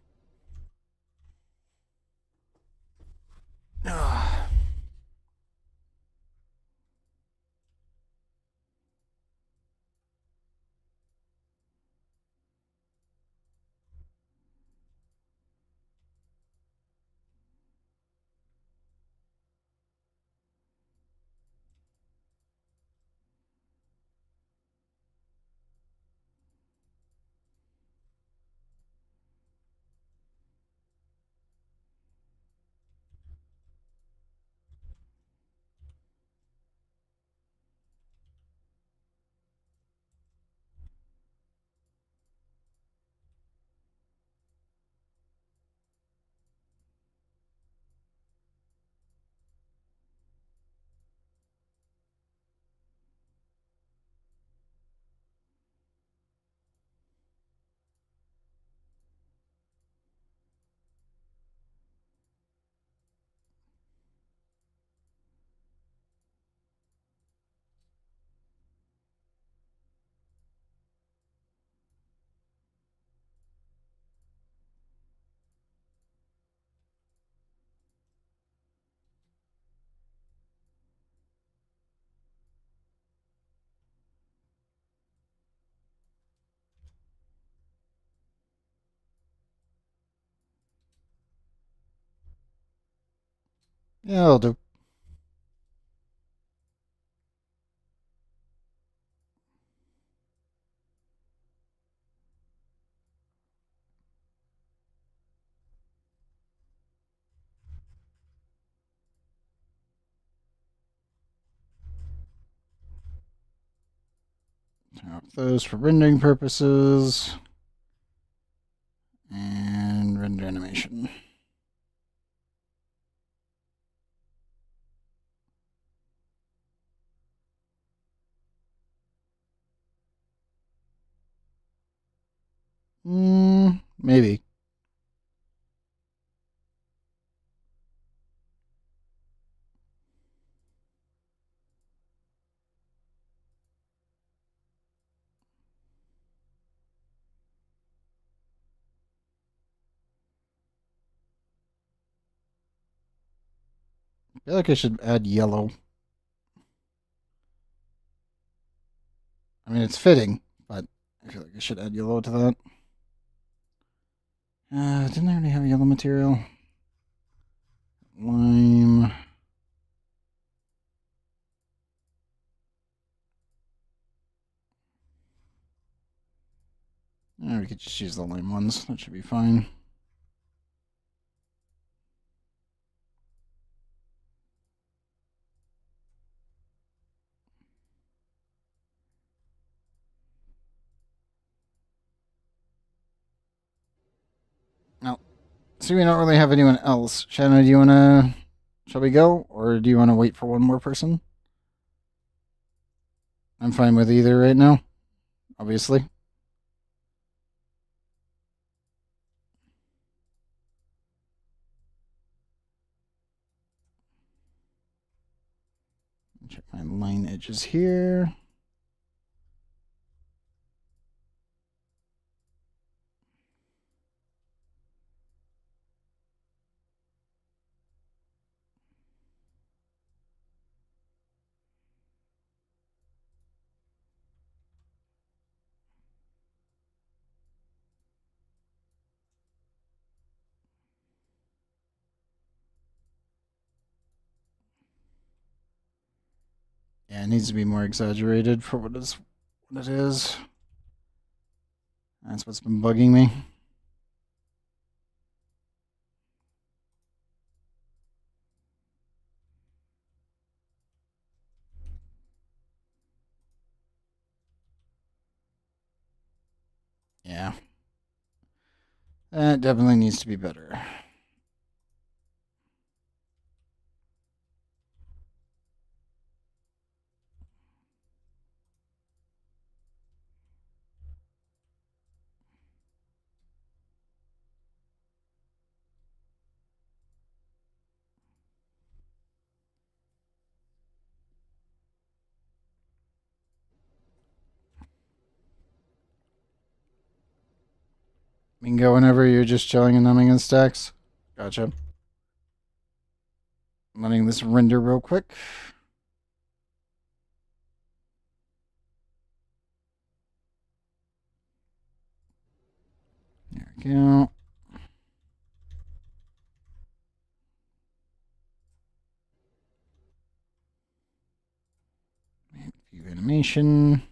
Yeah, I'll do. Turn off those for rendering purposes. And render animation. Maybe. I feel like I should add yellow. I mean, it's fitting, but I feel like I should add yellow to that. Didn't I already have yellow material? Lime. We could just use the lame ones. That should be fine. Now, see, we don't really have anyone else. Shanna, do you want to... Shall we go? Or do you want to wait for one more person? I'm fine with either right now, obviously. Check my line edges here. Yeah, it needs to be more exaggerated for what it is. That's what's been bugging me. Yeah. That definitely needs to be better. We can go whenever you're just chilling and numbing in stacks. Gotcha. I'm letting this render real quick. There we go. View animation.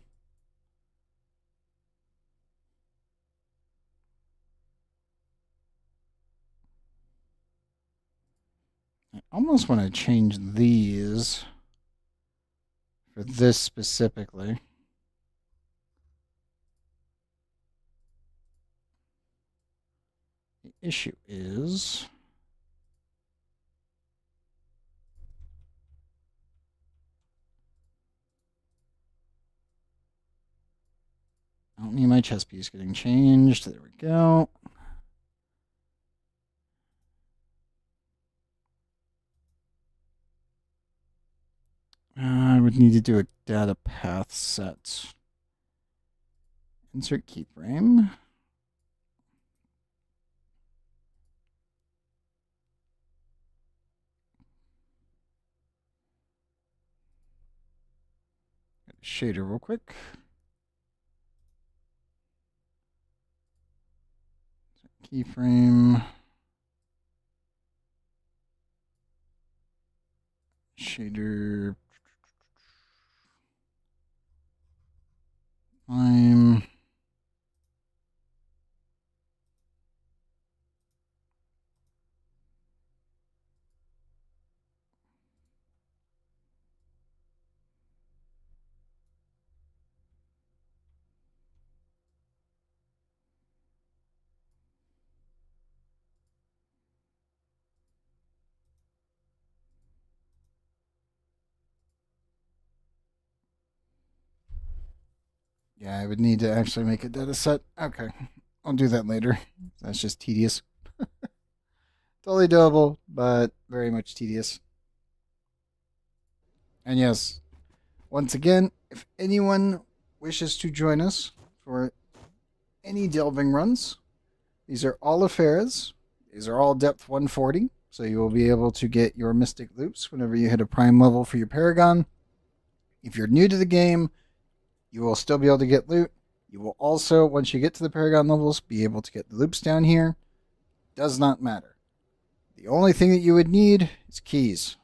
I almost want to change these for this specifically. The issue is I don't need my chess piece getting changed. There we go. I would need to do a data path set. Insert keyframe. Shader real quick. Keyframe. Shader. Time. Yeah, I would need to actually make a data set. Okay, I'll do that later. That's just tedious. Totally doable, but very much tedious. And yes, once again, if anyone wishes to join us for any delving runs, these are all Iferas. These are all depth 140, so you will be able to get your Mystic Loops whenever you hit a prime level for your Paragon. If you're new to the game, you will still be able to get loot. You will also, once you get to the Paragon levels, be able to get the loops down here. Does not matter. The only thing that you would need is keys,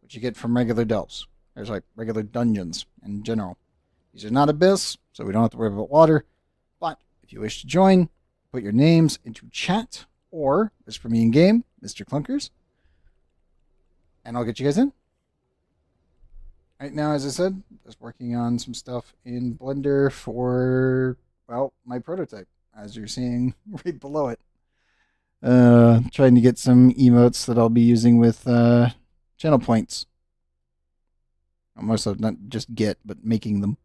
which you get from regular delves. There's like regular dungeons in general. These are not Abyss, so we don't have to worry about water. But If you wish to join, put your names into chat or whisper me in game, Mr. Clunkers, and I'll get you guys in. Right now, as I said, just working on some stuff in Blender for, well, my prototype, as you're seeing right below it. Trying to get some emotes that I'll be using with channel points. Almost not just get, but making them.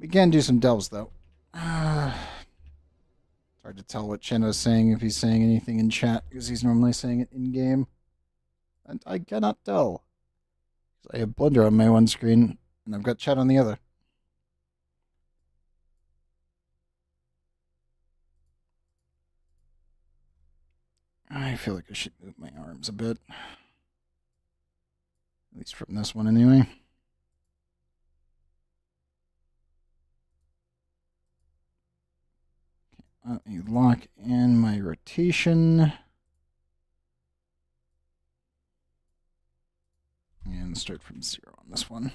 We can do some delves, though. It's hard to tell what Cheno's saying if he's saying anything in chat, because he's normally saying it in-game. And I cannot tell. I have Blender on my one screen, and I've got chat on the other. I feel like I should move my arms a bit. At least from this one, anyway. Let me lock in my rotation. And start from 0 on this one.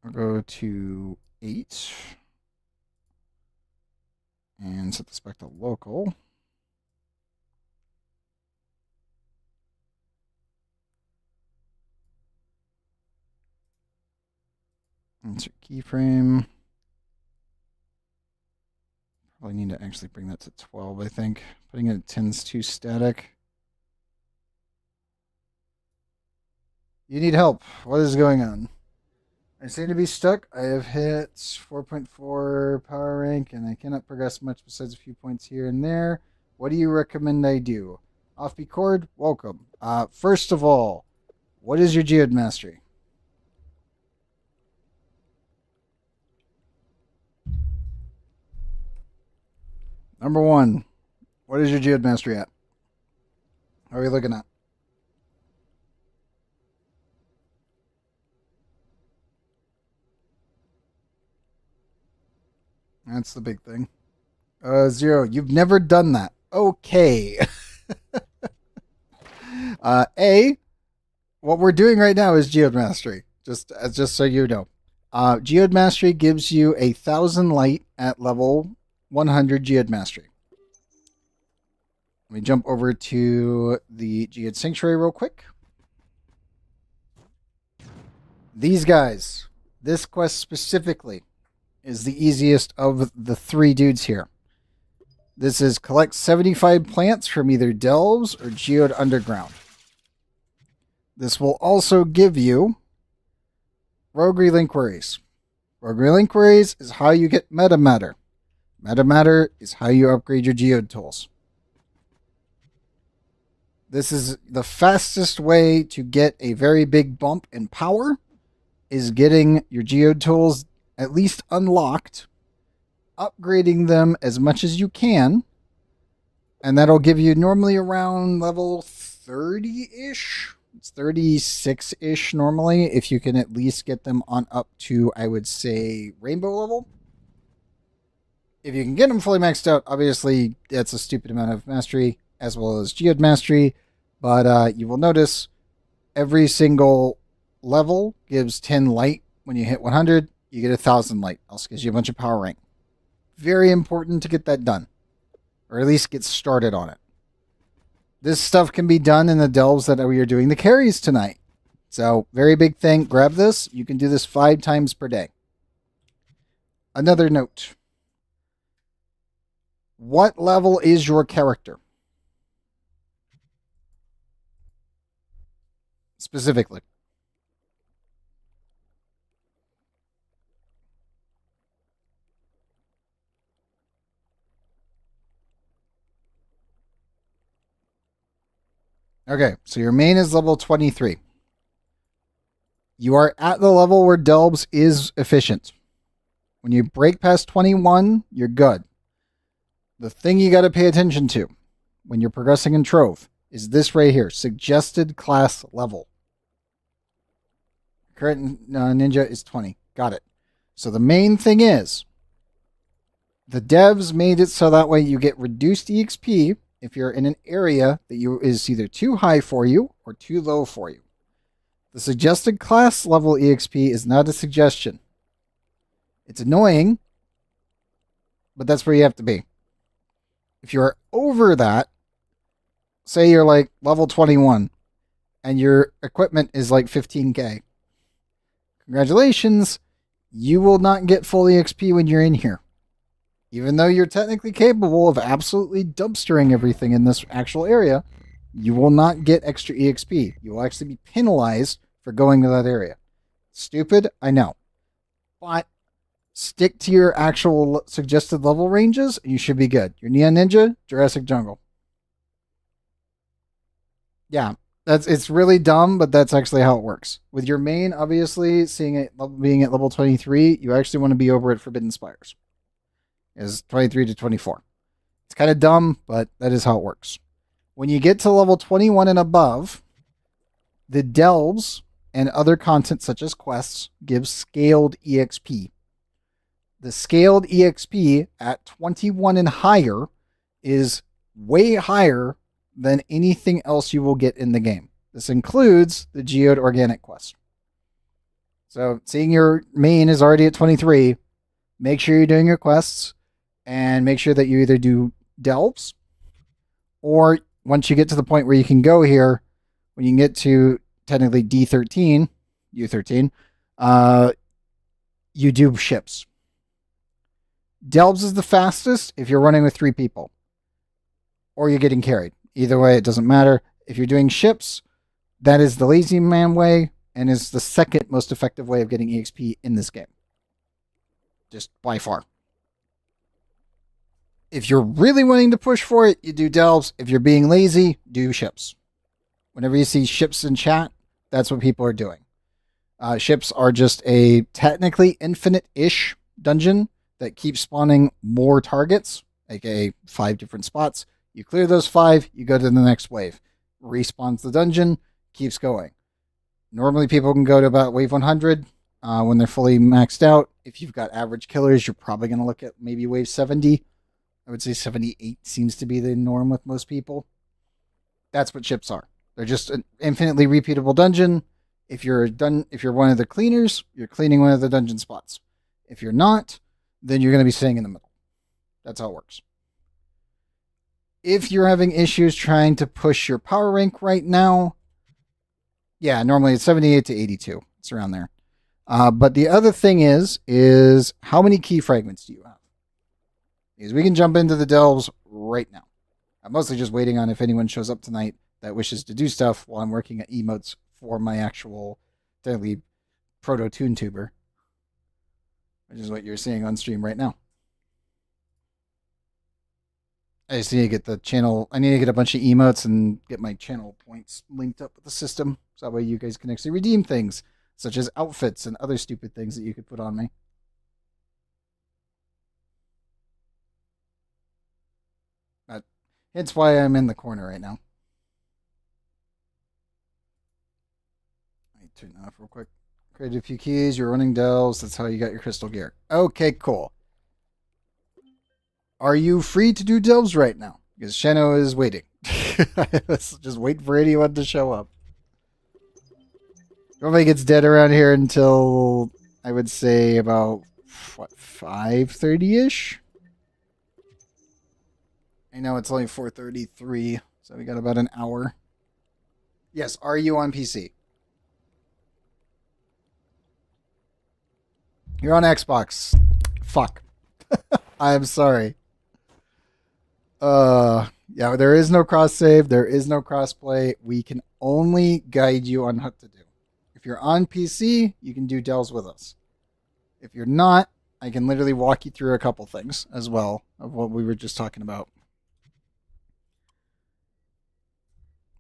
I'll go to 8. And set this back to local. Insert keyframe. Probably need to actually bring that to 12, I think. Putting it at 10 is too static. You need help. What is going on? I seem to be stuck. I have hit 4.4 power rank, and I cannot progress much besides a few points here and there. What do you recommend I do? Offbeat Chord, welcome. First of all, what is your Geode Mastery? Number 1, what is your Geode Mastery at? How are we looking at? That's the big thing. 0. You've never done that. Okay. A, what we're doing right now is Geode Mastery. Just so you know. Geode Mastery gives you 1,000 light at level 100 Geode Mastery. Let me jump over to the Geode Sanctuary real quick. These guys, this quest specifically, is the easiest of the 3 dudes here. This is collect 75 plants from either Delves or Geode Underground. This will also give you Rogue Relinquiries. Rogue Relinquiries is how you get Meta Matter. Meta Matter is how you upgrade your Geode tools. This is the fastest way to get a very big bump in power, is getting your Geode tools at least unlocked, upgrading them as much as you can, and that'll give you normally around level 30-ish. It's 36-ish normally, if you can at least get them on up to, I would say, rainbow level. If you can get them fully maxed out, obviously that's a stupid amount of mastery, as well as Geode Mastery, but you will notice every single level gives 10 light. When you hit 100, you get 1,000 light. Also gives you a bunch of power rank. Very important to get that done, or at least get started on it. This stuff can be done in the delves that we are doing the carries tonight. So, very big thing. Grab this. You can do this 5 times per day. Another note. What level is your character? Specifically. Okay, so your main is level 23. You are at the level where Delves is efficient. When you break past 21, you're good. The thing you got to pay attention to when you're progressing in Trove is this right here, suggested class level. Current ninja is 20. Got it. So the main thing is, the devs made it so that way you get reduced EXP if you're in an area that is either too high for you or too low for you. The suggested class level EXP is not a suggestion. It's annoying, but that's where you have to be. If you're over that, say you're like level 21 and your equipment is like 15k, congratulations, you will not get full EXP when you're in here. Even though you're technically capable of absolutely dumpstering everything in this actual area, you will not get extra EXP. You will actually be penalized for going to that area. Stupid, I know. But stick to your actual suggested level ranges, and you should be good. Your Neon Ninja, Jurassic Jungle. Yeah, it's really dumb, but that's actually how it works. With your main, obviously, seeing it being at level 23, you actually want to be over at Forbidden Spires. Is 23 to 24. It's kind of dumb, but that is how it works. When you get to level 21 and above, the delves and other content such as quests give scaled EXP. The scaled EXP at 21 and higher is way higher than anything else you will get in the game. This includes the Geode Organic quest. So, seeing your main is already at 23, make sure you're doing your quests. And make sure that you either do delves, or once you get to the point where you can go here, when you can get to technically D13, U13, you do ships. Delves is the fastest if you're running with 3 people, or you're getting carried. Either way, it doesn't matter. If you're doing ships, that is the lazy man way, and is the second most effective way of getting EXP in this game. Just by far. If you're really wanting to push for it, you do delves. If you're being lazy, do ships. Whenever you see ships in chat, that's what people are doing. Ships are just a technically infinite-ish dungeon that keeps spawning more targets, aka 5 different spots. You clear those 5, you go to the next wave. Respawns the dungeon, keeps going. Normally people can go to about wave 100 when they're fully maxed out. If you've got average killers, you're probably going to look at maybe wave 70. I would say 78 seems to be the norm with most people. That's what ships are. They're just an infinitely repeatable dungeon. If you're one of the cleaners, you're cleaning one of the dungeon spots. If you're not, then you're going to be staying in the middle. That's how it works. If you're having issues trying to push your power rank right now, yeah, normally it's 78 to 82. It's around there. But the other thing is how many key fragments do you have? Because we can jump into the delves right now. I'm mostly just waiting on if anyone shows up tonight that wishes to do stuff while I'm working at emotes for my actual daily proto-toon tuber, which is what you're seeing on stream right now. I just need to get the channel. I need to get a bunch of emotes and get my channel points linked up with the system, so that way you guys can actually redeem things, such as outfits and other stupid things that you could put on me. It's why I'm in the corner right now. Let me turn that off real quick. Created a few keys. You're running delves. That's how you got your crystal gear. Okay, cool. Are you free to do delves right now? Because Sheno is waiting. Let's just wait for anyone to show up. Nobody gets dead around here until, I would say, about, 5:30-ish? I know it's only 4:33, so we got about an hour. Yes, are you on PC? You're on Xbox. Fuck. I'm sorry. Yeah, there is no cross save, there is no crossplay. We can only guide you on what to do. If you're on PC, you can do delves with us. If you're not, I can literally walk you through a couple things as well of what we were just talking about.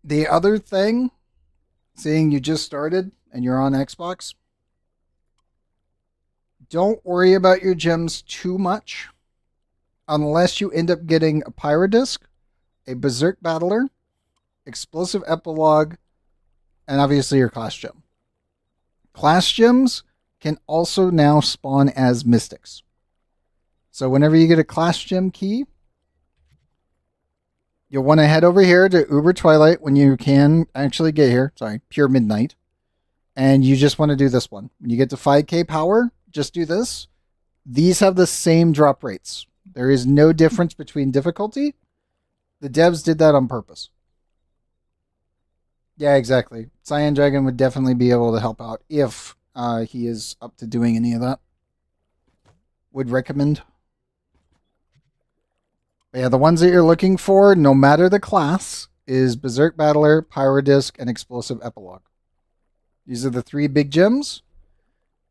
The other thing, seeing you just started and you're on Xbox, don't worry about your gems too much unless you end up getting a Pyrodisc, a Berserk Battler, Explosive Epilogue, and obviously your Class Gem. Class Gems can also now spawn as Mystics. So whenever you get a Class Gem key, You'll want to head over here to Uber Twilight when you can actually get here. Sorry, Pure Midnight. And you just want to do this one. When you get to 5k power, just do this. These have the same drop rates. There is no difference between difficulty. The devs did that on purpose. Yeah, exactly. Cyan Dragon would definitely be able to help out if he is up to doing any of that. Would recommend. But yeah, the ones that you're looking for, no matter the class, is Berserk Battler, Pyrodisc, and Explosive Epilogue. These are the 3 big gems.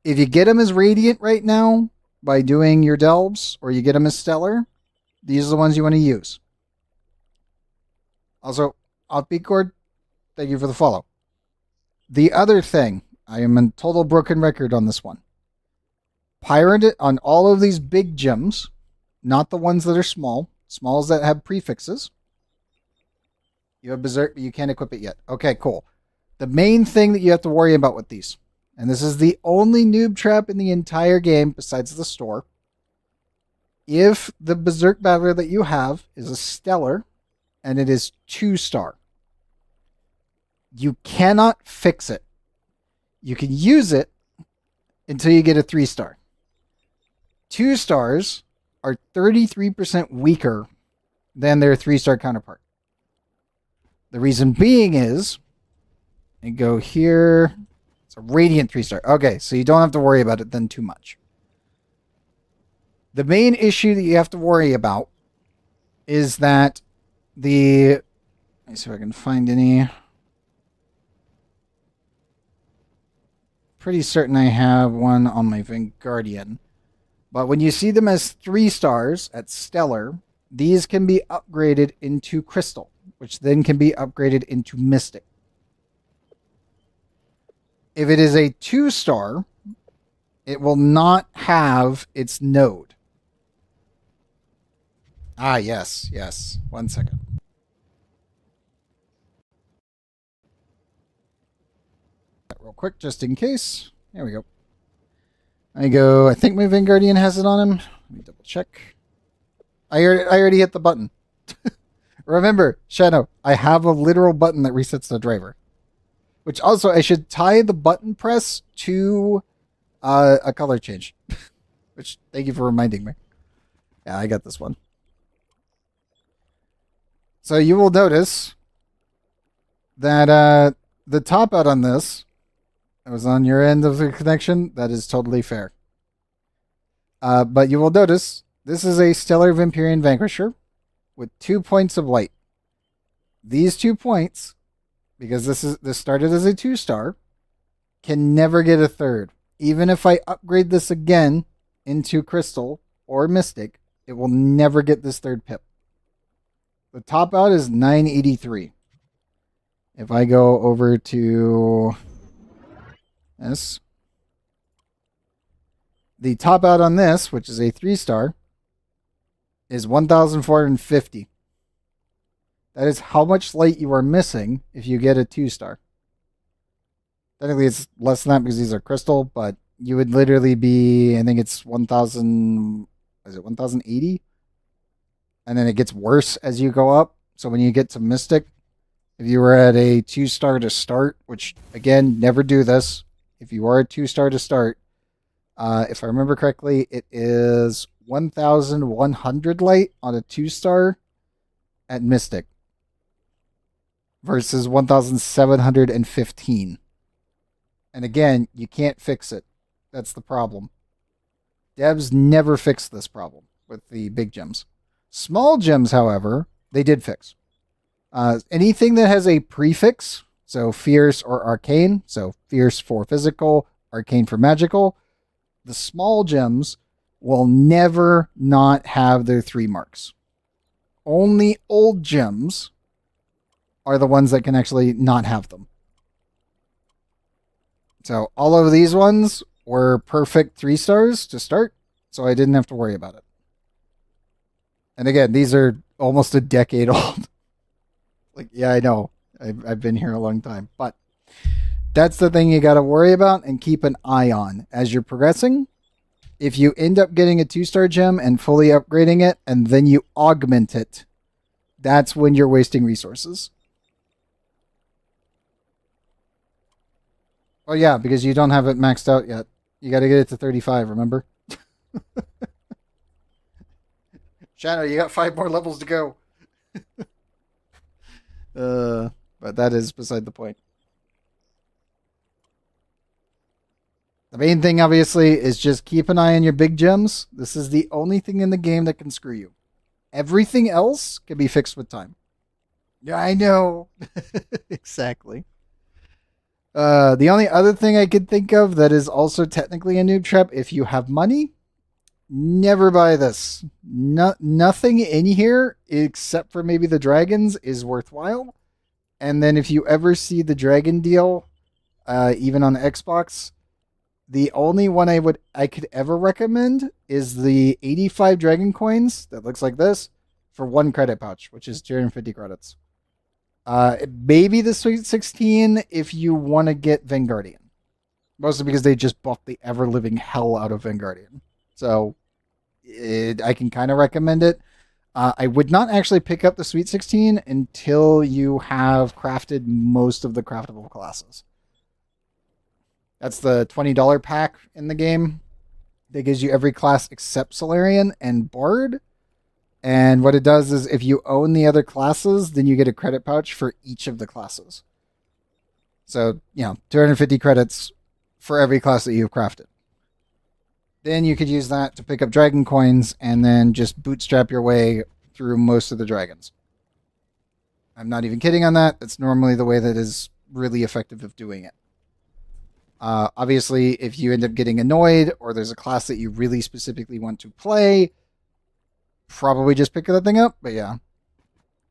If you get them as Radiant right now by doing your Delves, or you get them as Stellar, these are the ones you want to use. Also, Offbeat Cord, thank you for the follow. The other thing, I am a total broken record on this one. Pirate on all of these big gems, not the ones that are small, smalls that have prefixes. You have Berserk, but you can't equip it yet. Okay, cool. The main thing that you have to worry about with these, and this is the only noob trap in the entire game besides the store. If the Berserk Battler that you have is a Stellar, and it is 2-star, you cannot fix it. You can use it until you get a 3-star. 2 stars are 33% weaker than their 3-star counterpart. The reason being is, and go here, it's a Radiant 3-star. Okay, so you don't have to worry about it then too much. The main issue that you have to worry about is that let me see if I can find any. Pretty certain I have one on my Vanguardian. But when you see them as 3 stars at Stellar, these can be upgraded into Crystal, which then can be upgraded into Mystic. If it is a 2-star, it will not have its node. Ah, yes, yes. 1 second. Real quick, just in case. There we go. I think my Vanguardian has it on him. Let me double check. I already hit the button. Remember, Shadow, I have a literal button that resets the driver. Which also, I should tie the button press to a color change. Which, thank you for reminding me. Yeah, I got this one. So you will notice that the top out on this, it was on your end of the connection. That is totally fair. But you will notice this is a Stellar Vampirian Vanquisher with 2 points of light. These 2 points, because this started as a 2-star, can never get a 3rd. Even if I upgrade this again into Crystal or Mystic, it will never get this 3rd pip. The top out is 983. If I go over to this, the top out on this, which is a 3-star, is 1,450. That is how much light you are missing if you get a 2-star. Technically, it's less than that because these are crystal, but you would literally be, I think it's 1,000, is it 1,080? And then it gets worse as you go up. So when you get to Mystic, if you were at a 2-star to start, which, again, never do this. If you are a 2-star to start, if I remember correctly, it is 1,100 light on a 2-star at Mystic versus 1,715. And again, you can't fix it. That's the problem. Devs never fix this problem with the big gems. Small gems, however, they did fix. Anything that has a prefix, so fierce or arcane, so fierce for physical, arcane for magical, the small gems will never not have their 3 marks. Only old gems are the ones that can actually not have them. So all of these ones were perfect 3-stars to start, so I didn't have to worry about it. And again, these are almost a decade old. Like, yeah, I know. I've been here a long time. But that's the thing you got to worry about and keep an eye on as you're progressing. If you end up getting a 2-star gem and fully upgrading it, and then you augment it, that's when you're wasting resources. Oh yeah, because you don't have it maxed out yet. You got to get it to 35, remember? Shadow, you got 5 more levels to go. But that is beside the point. The main thing, obviously, is just keep an eye on your big gems. This is the only thing in the game that can screw you. Everything else can be fixed with time. Yeah, I know. Exactly. The only other thing I could think of that is also technically a noob trap, if you have money, never buy this. Nothing in here, except for maybe the dragons, is worthwhile. And then if you ever see the dragon deal, even on the Xbox, the only one I could ever recommend is the 85 dragon coins that looks like this for 1 credit pouch, which is 250 credits. Maybe the Sweet 16 if you want to get Vanguardian. Mostly because they just buffed the ever-living hell out of Vanguardian. So, I can kind of recommend it. I would not actually pick up the Sweet 16 until you have crafted most of the craftable classes. That's the $20 pack in the game. That gives you every class except Solarian and Bard. And what it does is if you own the other classes, then you get a credit pouch for each of the classes. So, 250 credits for every class that you've crafted. Then you could use that to pick up dragon coins and then just bootstrap your way through most of the dragons. I'm not even kidding on that. That's normally the way that is really effective of doing it. Obviously, if you end up getting annoyed or there's a class that you really specifically want to play, probably just pick that thing up. But yeah, it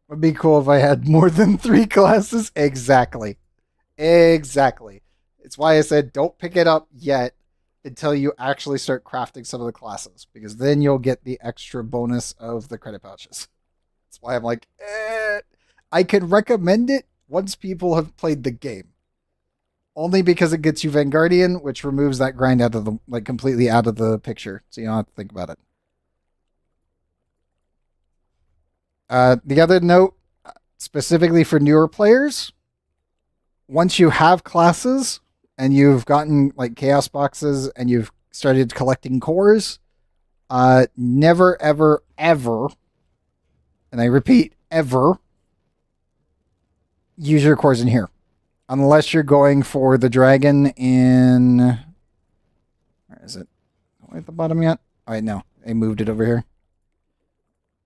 would be cool if I had more than 3 classes. Exactly. It's why I said don't pick it up yet until you actually start crafting some of the classes, because then you'll get the extra bonus of the credit pouches. That's why I'm like, I could recommend it once people have played the game. Only because it gets you Vanguardian, which removes that grind out of the completely out of the picture, so you don't have to think about it. The other note, specifically for newer players, once you have classes and you've gotten like chaos boxes and you've started collecting cores, never, ever, ever, and I repeat, ever, use your cores in here. Unless you're going for the dragon in... Where is it? Am I at the bottom yet? Oh, wait, no. I moved it over here.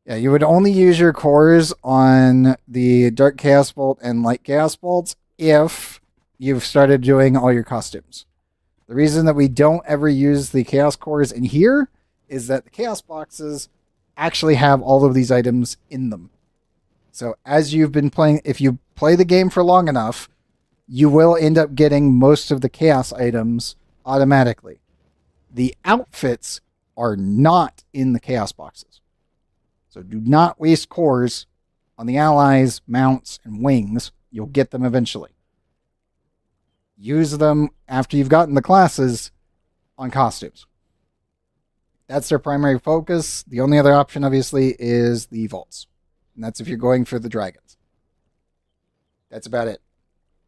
Yeah, you would only use your cores on the Dark Chaos Bolt and Light Chaos Bolts if you've started doing all your costumes. The reason that we don't ever use the Chaos Cores in here is that the Chaos Boxes actually have all of these items in them. So as you've been playing, if you play the game for long enough, you will end up getting most of the Chaos items automatically. The outfits are not in the Chaos Boxes. So do not waste cores on the allies, mounts, and wings. You'll get them eventually. Use them after you've gotten the classes on costumes. That's their primary focus. The only other option, obviously, is the vaults. And that's if you're going for the dragons. That's about it.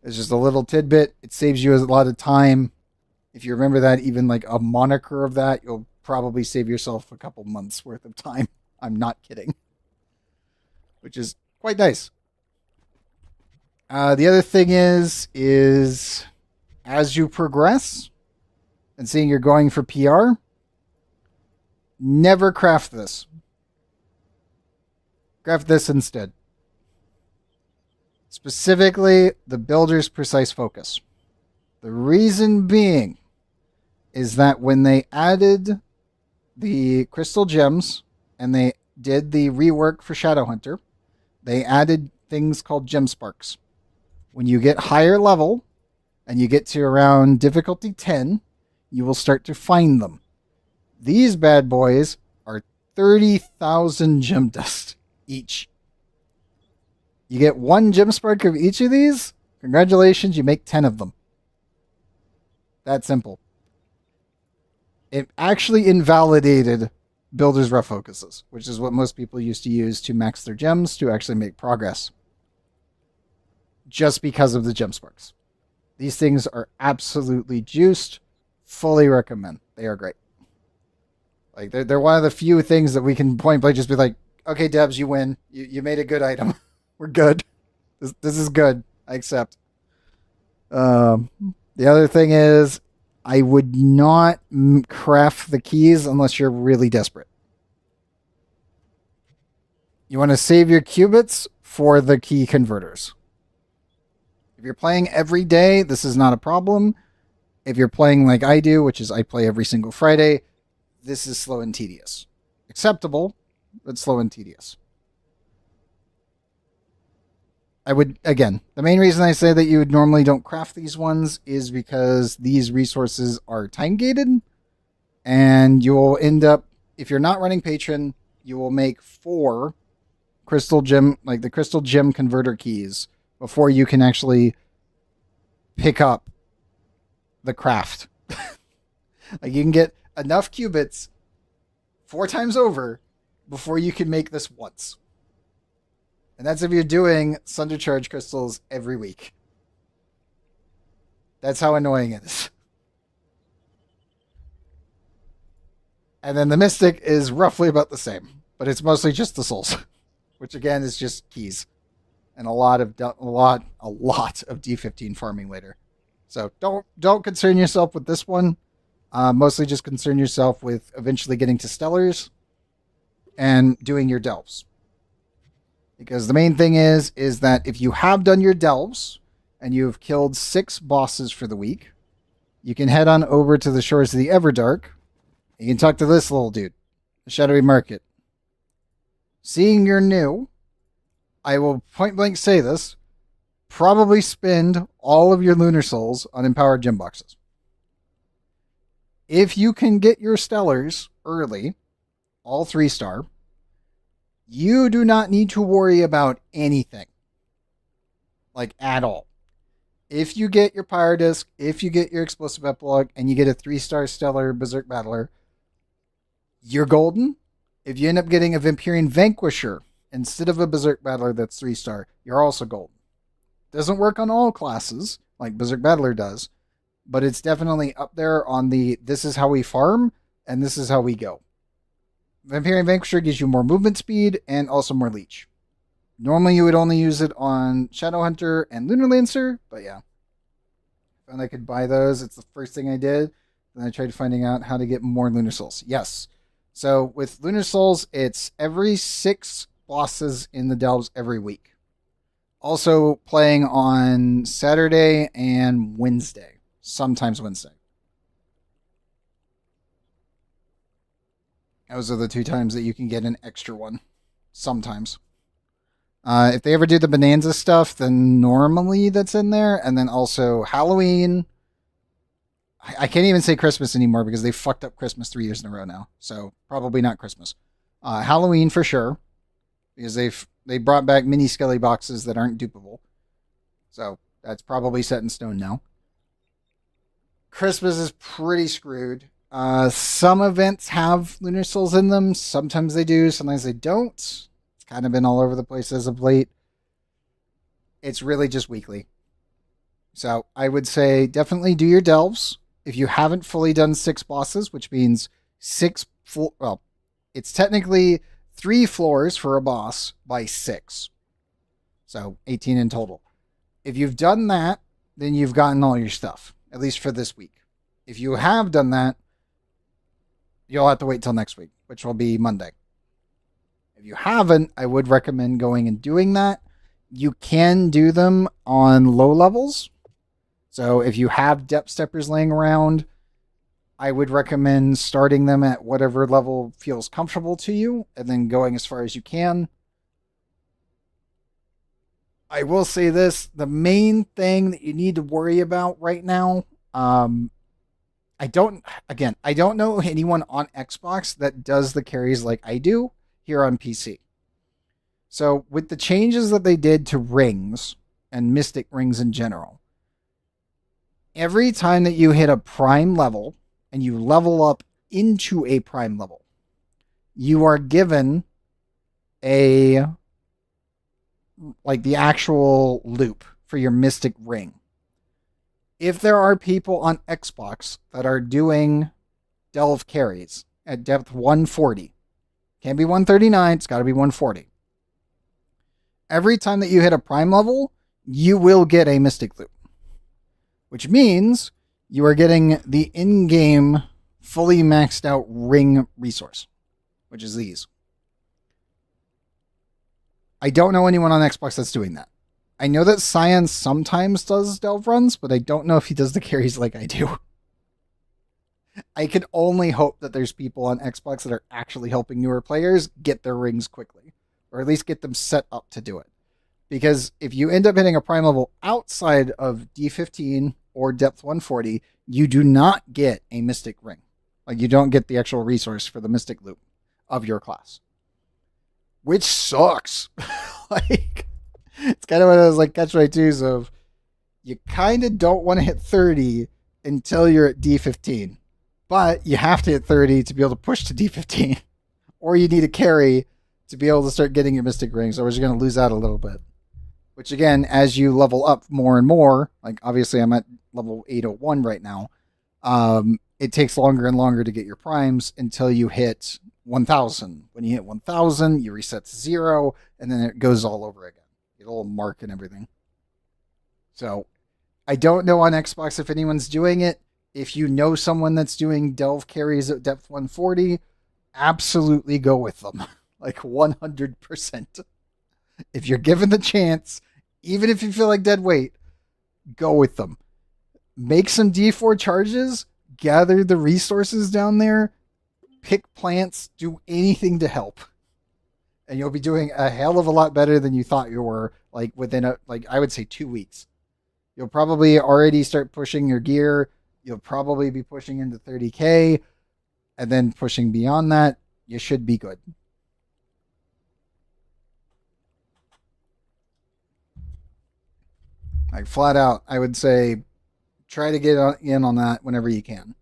It's just a little tidbit. It saves you a lot of time. If you remember that, even like a moniker of that, you'll probably save yourself a couple months worth of time. I'm not kidding. Which is quite nice. The other thing is as you progress and seeing you're going for PR, never craft this. Craft this instead. Specifically, the Builder's Precise Focus. The reason being is that when they added the crystal gems and they did the rework for Shadowhunter, they added things called gem sparks. When you get higher level and you get to around difficulty 10, you will start to find them. These bad boys are 30,000 gem dust each. You get 1 gem spark of each of these, congratulations, you make 10 of them. That simple. It actually invalidated builder's rough focuses, which is what most people used to use to max their gems to actually make progress. Just because of the gem sparks. These things are absolutely juiced. Fully recommend. They are great. Like they're one of the few things that we can point blank just be like, okay, Debs, you win. You made a good item. We're good. This is good. I accept. The other thing is, I would not craft the keys unless you're really desperate. You want to save your qubits for the key converters. If you're playing every day, this is not a problem. If you're playing like I do, which is I play every single Friday, this is slow and tedious. Acceptable, but slow and tedious. I would, again, the main reason I say that you would normally don't craft these ones is because these resources are time gated, and you will end up, if you're not running Patron, you will make 4 crystal gem, like the crystal gem converter keys, before you can actually pick up the craft. Like you can get enough qubits 4 times over before you can make this once. And that's if you're doing Sundercharge crystals every week. That's how annoying it is. And then the Mystic is roughly about the same, but it's mostly just the souls, which again is just keys and a lot of D15 farming later. So don't concern yourself with this one. Mostly just concern yourself with eventually getting to Stellars and doing your delves. Because the main thing is that if you have done your delves and you've killed 6 bosses for the week, you can head on over to the shores of the Everdark. You can talk to this little dude, the Shadowy Market. Seeing you're new, I will point blank say this, probably spend all of your lunar souls on empowered gem boxes. If you can get your Stellars early, all 3-star, you do not need to worry about anything. Like, at all. If you get your Pyre Disc, if you get your Explosive Epilogue, and you get a 3-star Stellar Berserk Battler, you're golden. If you end up getting a Vampirian Vanquisher instead of a Berserk Battler that's 3-star, you're also golden. Doesn't work on all classes, like Berserk Battler does, but it's definitely up there on the this is how we farm, and this is how we go. Vampirian Vanquisher gives you more movement speed and also more leech. Normally you would only use it on Shadowhunter and Lunar Lancer, but yeah. Found I could buy those. It's the first thing I did. Then I tried finding out how to get more Lunar Souls. Yes. So with Lunar Souls, it's every 6 bosses in the delves every week. Also playing on Saturday and Wednesday. Sometimes Wednesday. Those are the 2 times that you can get an extra one. Sometimes. If they ever do the Bonanza stuff, then normally that's in there. And then also Halloween. I can't even say Christmas anymore because they fucked up Christmas 3 years in a row now. So probably not Christmas. Halloween for sure. Because they brought back mini Skelly boxes that aren't dupable. So that's probably set in stone now. Christmas is pretty screwed. Some events have Lunar Souls in them. Sometimes they do, sometimes they don't. It's kind of been all over the place as of late. It's really just weekly. So I would say definitely do your delves. If you haven't fully done 6 bosses, which means 6 well, it's technically 3 floors for a boss by 6. So 18 in total. If you've done that, then you've gotten all your stuff, at least for this week. If you have done that, you'll have to wait till next week, which will be Monday. If you haven't, I would recommend going and doing that. You can do them on low levels. So if you have depth steppers laying around, I would recommend starting them at whatever level feels comfortable to you and then going as far as you can. I will say this, the main thing that you need to worry about right now, I don't know anyone on Xbox that does the carries like I do here on PC. So with the changes that they did to rings and Mystic rings in general, every time that you hit a prime level and you level up into a prime level, you are given a like the actual loop for your mystic ring. If there are people on Xbox that are doing delve carries at depth 140, can't be 139, it's got to be 140. Every time that you hit a prime level, you will get a mystic loop, which means you are getting the in-game fully maxed out ring resource, which is these. I don't know anyone on Xbox that's doing that. I know that Cyan sometimes does delve runs, but I don't know if he does the carries like I do. I can only hope that there's people on Xbox that are actually helping newer players get their rings quickly, or at least get them set up to do it. Because if you end up hitting a prime level outside of D15 or depth 140, you do not get a mystic ring. Like, you don't get the actual resource for the mystic loop of your class, which sucks. Like, it's kind of one of those like catch-22s of you kind of don't want to hit 30 until you're at D15, but you have to hit 30 to be able to push to D15, or you need a carry to be able to start getting your mystic rings, or you're going to lose out a little bit. Which again, as you level up more and more, like obviously I'm at level 801 right now, it takes longer and longer to get your primes until you hit 1000. When you hit 1000, you reset to 0, and then it goes all over again. You get a little mark and everything. So I don't know on Xbox if anyone's doing it. If you know someone that's doing delve carries at depth 140, absolutely go with them. Like 100%. If you're given the chance, even if you feel like dead weight, go with them. Make some D4 charges, gather the resources down there, pick plants, do anything to help. And you'll be doing a hell of a lot better than you thought you were, like within I would say 2 weeks. You'll probably already start pushing your gear. You'll probably be pushing into 30K, and then pushing beyond that, you should be good. Like, flat out, I would say try to get in on that whenever you can.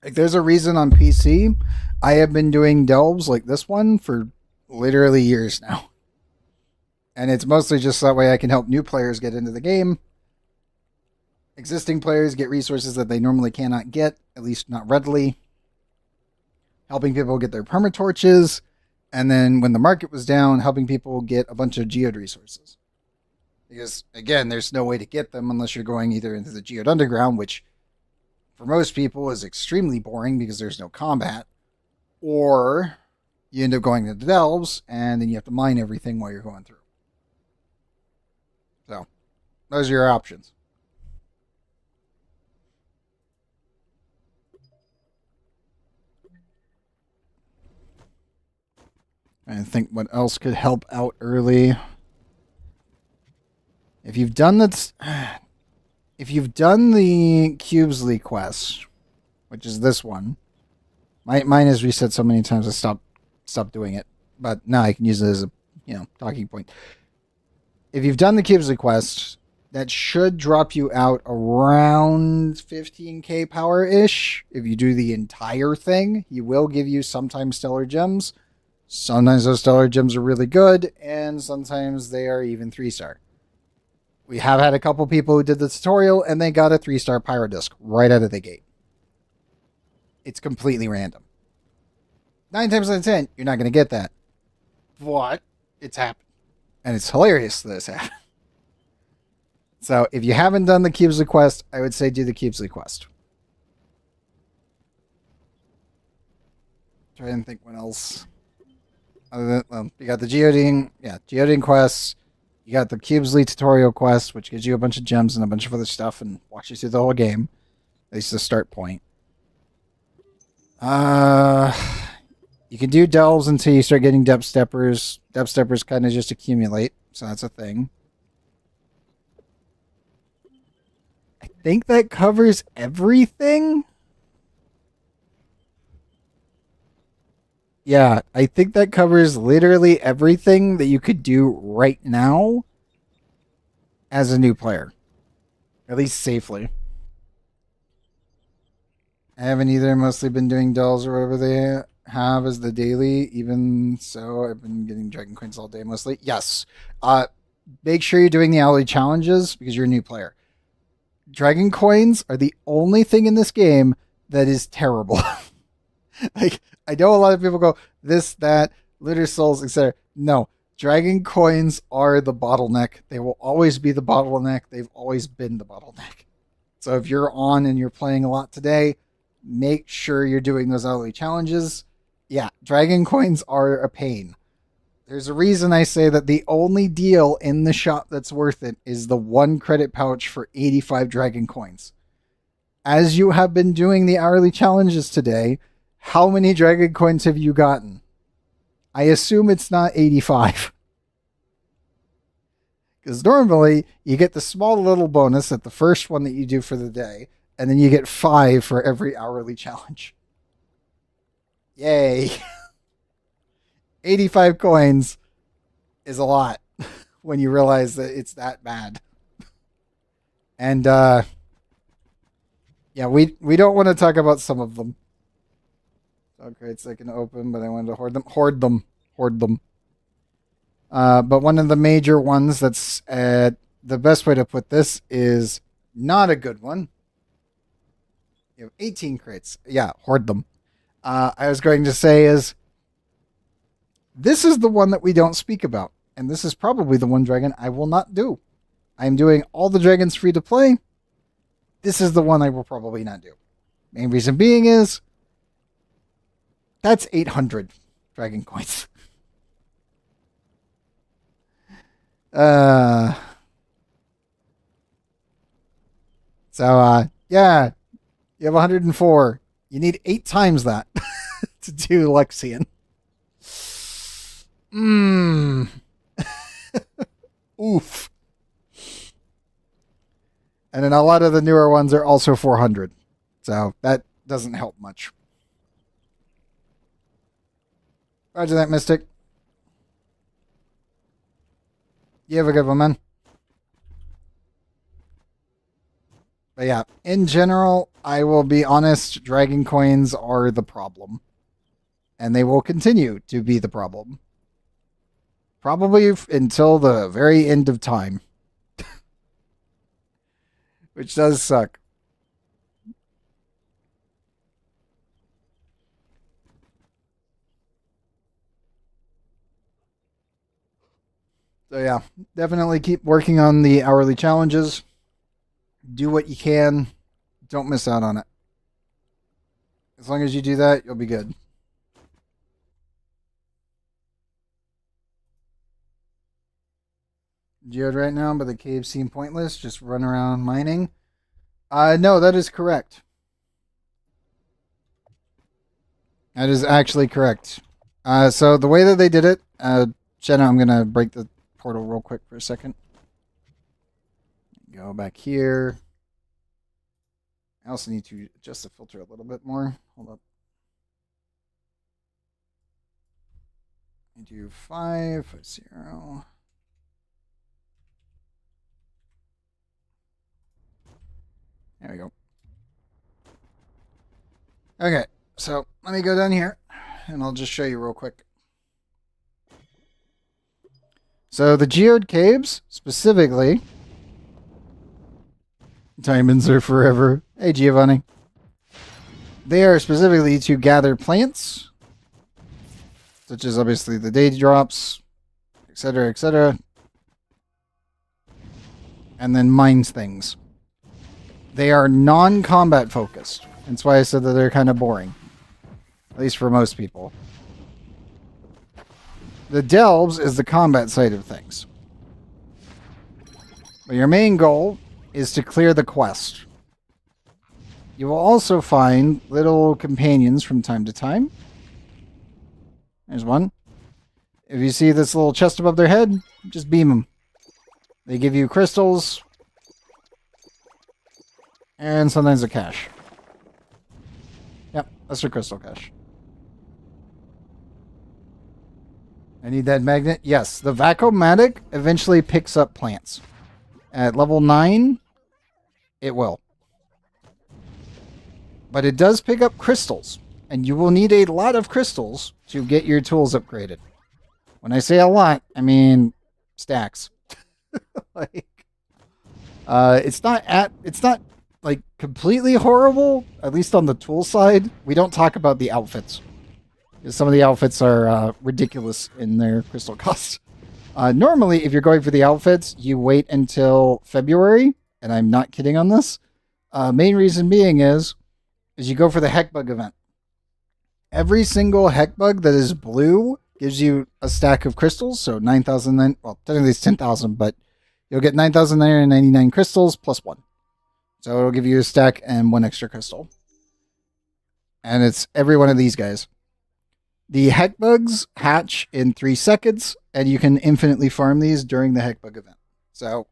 Like, there's a reason on PC I have been doing delves like this one for literally years now. And it's mostly just that way I can help new players get into the game. Existing players get resources that they normally cannot get, at least not readily. Helping people get their permatorches. And then when the market was down, helping people get a bunch of geode resources. Because, again, there's no way to get them unless you're going either into the geode underground, which for most people is extremely boring because there's no combat, or you end up going to the delves, and then you have to mine everything while you're going through. So, those are your options. I think what else could help out early. If you've done the Cubesley quest, which is this one, mine is reset so many times I stopped doing it. But now I can use it as a talking point. If you've done the Cubesley quest, that should drop you out around 15k power ish. If you do the entire thing, he will give you sometimes stellar gems. Sometimes those stellar gems are really good, and sometimes they are even 3-star. We have had a couple people who did the tutorial, and they got a 3-star pyro disc right out of the gate. It's completely random. 9 times out of 10, you're not going to get that. But it's happened. And it's hilarious that this happened. So if you haven't done the Cubesley quest, I would say do the Cubesley quest. Try and think what else. Other than, well, you got the Geodine quests. You got the Cubesley tutorial quest, which gives you a bunch of gems and a bunch of other stuff and walks you through the whole game. At least the start point. You can do delves until you start getting depth steppers. Depth steppers kind of just accumulate, so that's a thing. I think that covers everything. Yeah, I think that covers literally everything that you could do right now as a new player. At least safely. I haven't either. Mostly been doing dells or whatever they have as the daily. Even so, I've been getting dragon coins all day mostly. Yes. Make sure you're doing the hourly challenges because you're a new player. Dragon coins are the only thing in this game that is terrible. Like, I know a lot of people go this, that, litter souls, etc. No, dragon coins are the bottleneck. They will always be the bottleneck. They've always been the bottleneck. So if you're on and you're playing a lot today, make sure you're doing those hourly challenges. Yeah, dragon coins are a pain. There's a reason I say that the only deal in the shop that's worth it is the 1 credit pouch for 85 dragon coins. As you have been doing the hourly challenges today, how many dragon coins have you gotten? I assume it's not 85. Because normally you get the small little bonus at the first one that you do for the day, and then you get 5 for every hourly challenge. Yay. 85 coins is a lot when you realize that it's that bad. And yeah, we don't want to talk about some of them. Okay, it's like an open, but I wanted to hoard them. But one of the major ones that's the best way to put this is not a good one. You have 18 crates. Yeah, hoard them. I was going to say is this is the one that we don't speak about. And this is probably the one dragon I will not do. I'm doing all the dragons free to play. This is the one I will probably not do. Main reason being is that's 800 dragon coins. So, yeah, you have 104. You need 8 times that to do Lexian. Oof. And then a lot of the newer ones are also 400. So that doesn't help much. Roger that, Mystic. You have a good one, man. But yeah, in general, I will be honest, dragon coins are the problem. And they will continue to be the problem. Probably until the very end of time. Which does suck. So yeah, definitely keep working on the hourly challenges. Do what you can. Don't miss out on it. As long as you do that, you'll be good. Geode right now, but the caves seem pointless. Just run around mining. No, that is correct. That is actually correct. So the way that they did it, Jenna, I'm going to break the portal real quick for a second. Go back here. I also need to adjust the filter a little bit more. Hold up. I do 550. There we go. Okay, so let me go down here, and I'll just show you real quick. So the geode caves, specifically, diamonds are forever. Hey, Giovanni. They are specifically to gather plants, such as obviously the day drops, etc., and then mines things. They are non-combat focused. That's why I said that they're kind of boring. At least for most people. The delves is the combat side of things. But your main goal is to clear the quest. You will also find little companions from time to time. There's one. If you see this little chest above their head, just beam them. They give you crystals. And sometimes a cash. Yep, that's a crystal cache. I need that magnet. Yes, the Vacuumatic eventually picks up plants. At level 9, it will. But it does pick up crystals, and you will need a lot of crystals to get your tools upgraded. When I say a lot, I mean stacks. Like, it's not like completely horrible, at least on the tool side. We don't talk about the outfits. Some of the outfits are ridiculous in their crystal costs. Normally, if you're going for the outfits, you wait until February, and I'm not kidding on this. Main reason being is you go for the Heckbug event. Every single Heckbug that is blue gives you a stack of crystals, so 9,000, well, technically it's 10,000, but you'll get 9,999 crystals plus 1. So it'll give you a stack and 1 extra crystal. And it's every one of these guys. The Heckbugs hatch in 3 seconds, and you can infinitely farm these during the Heckbug event. So,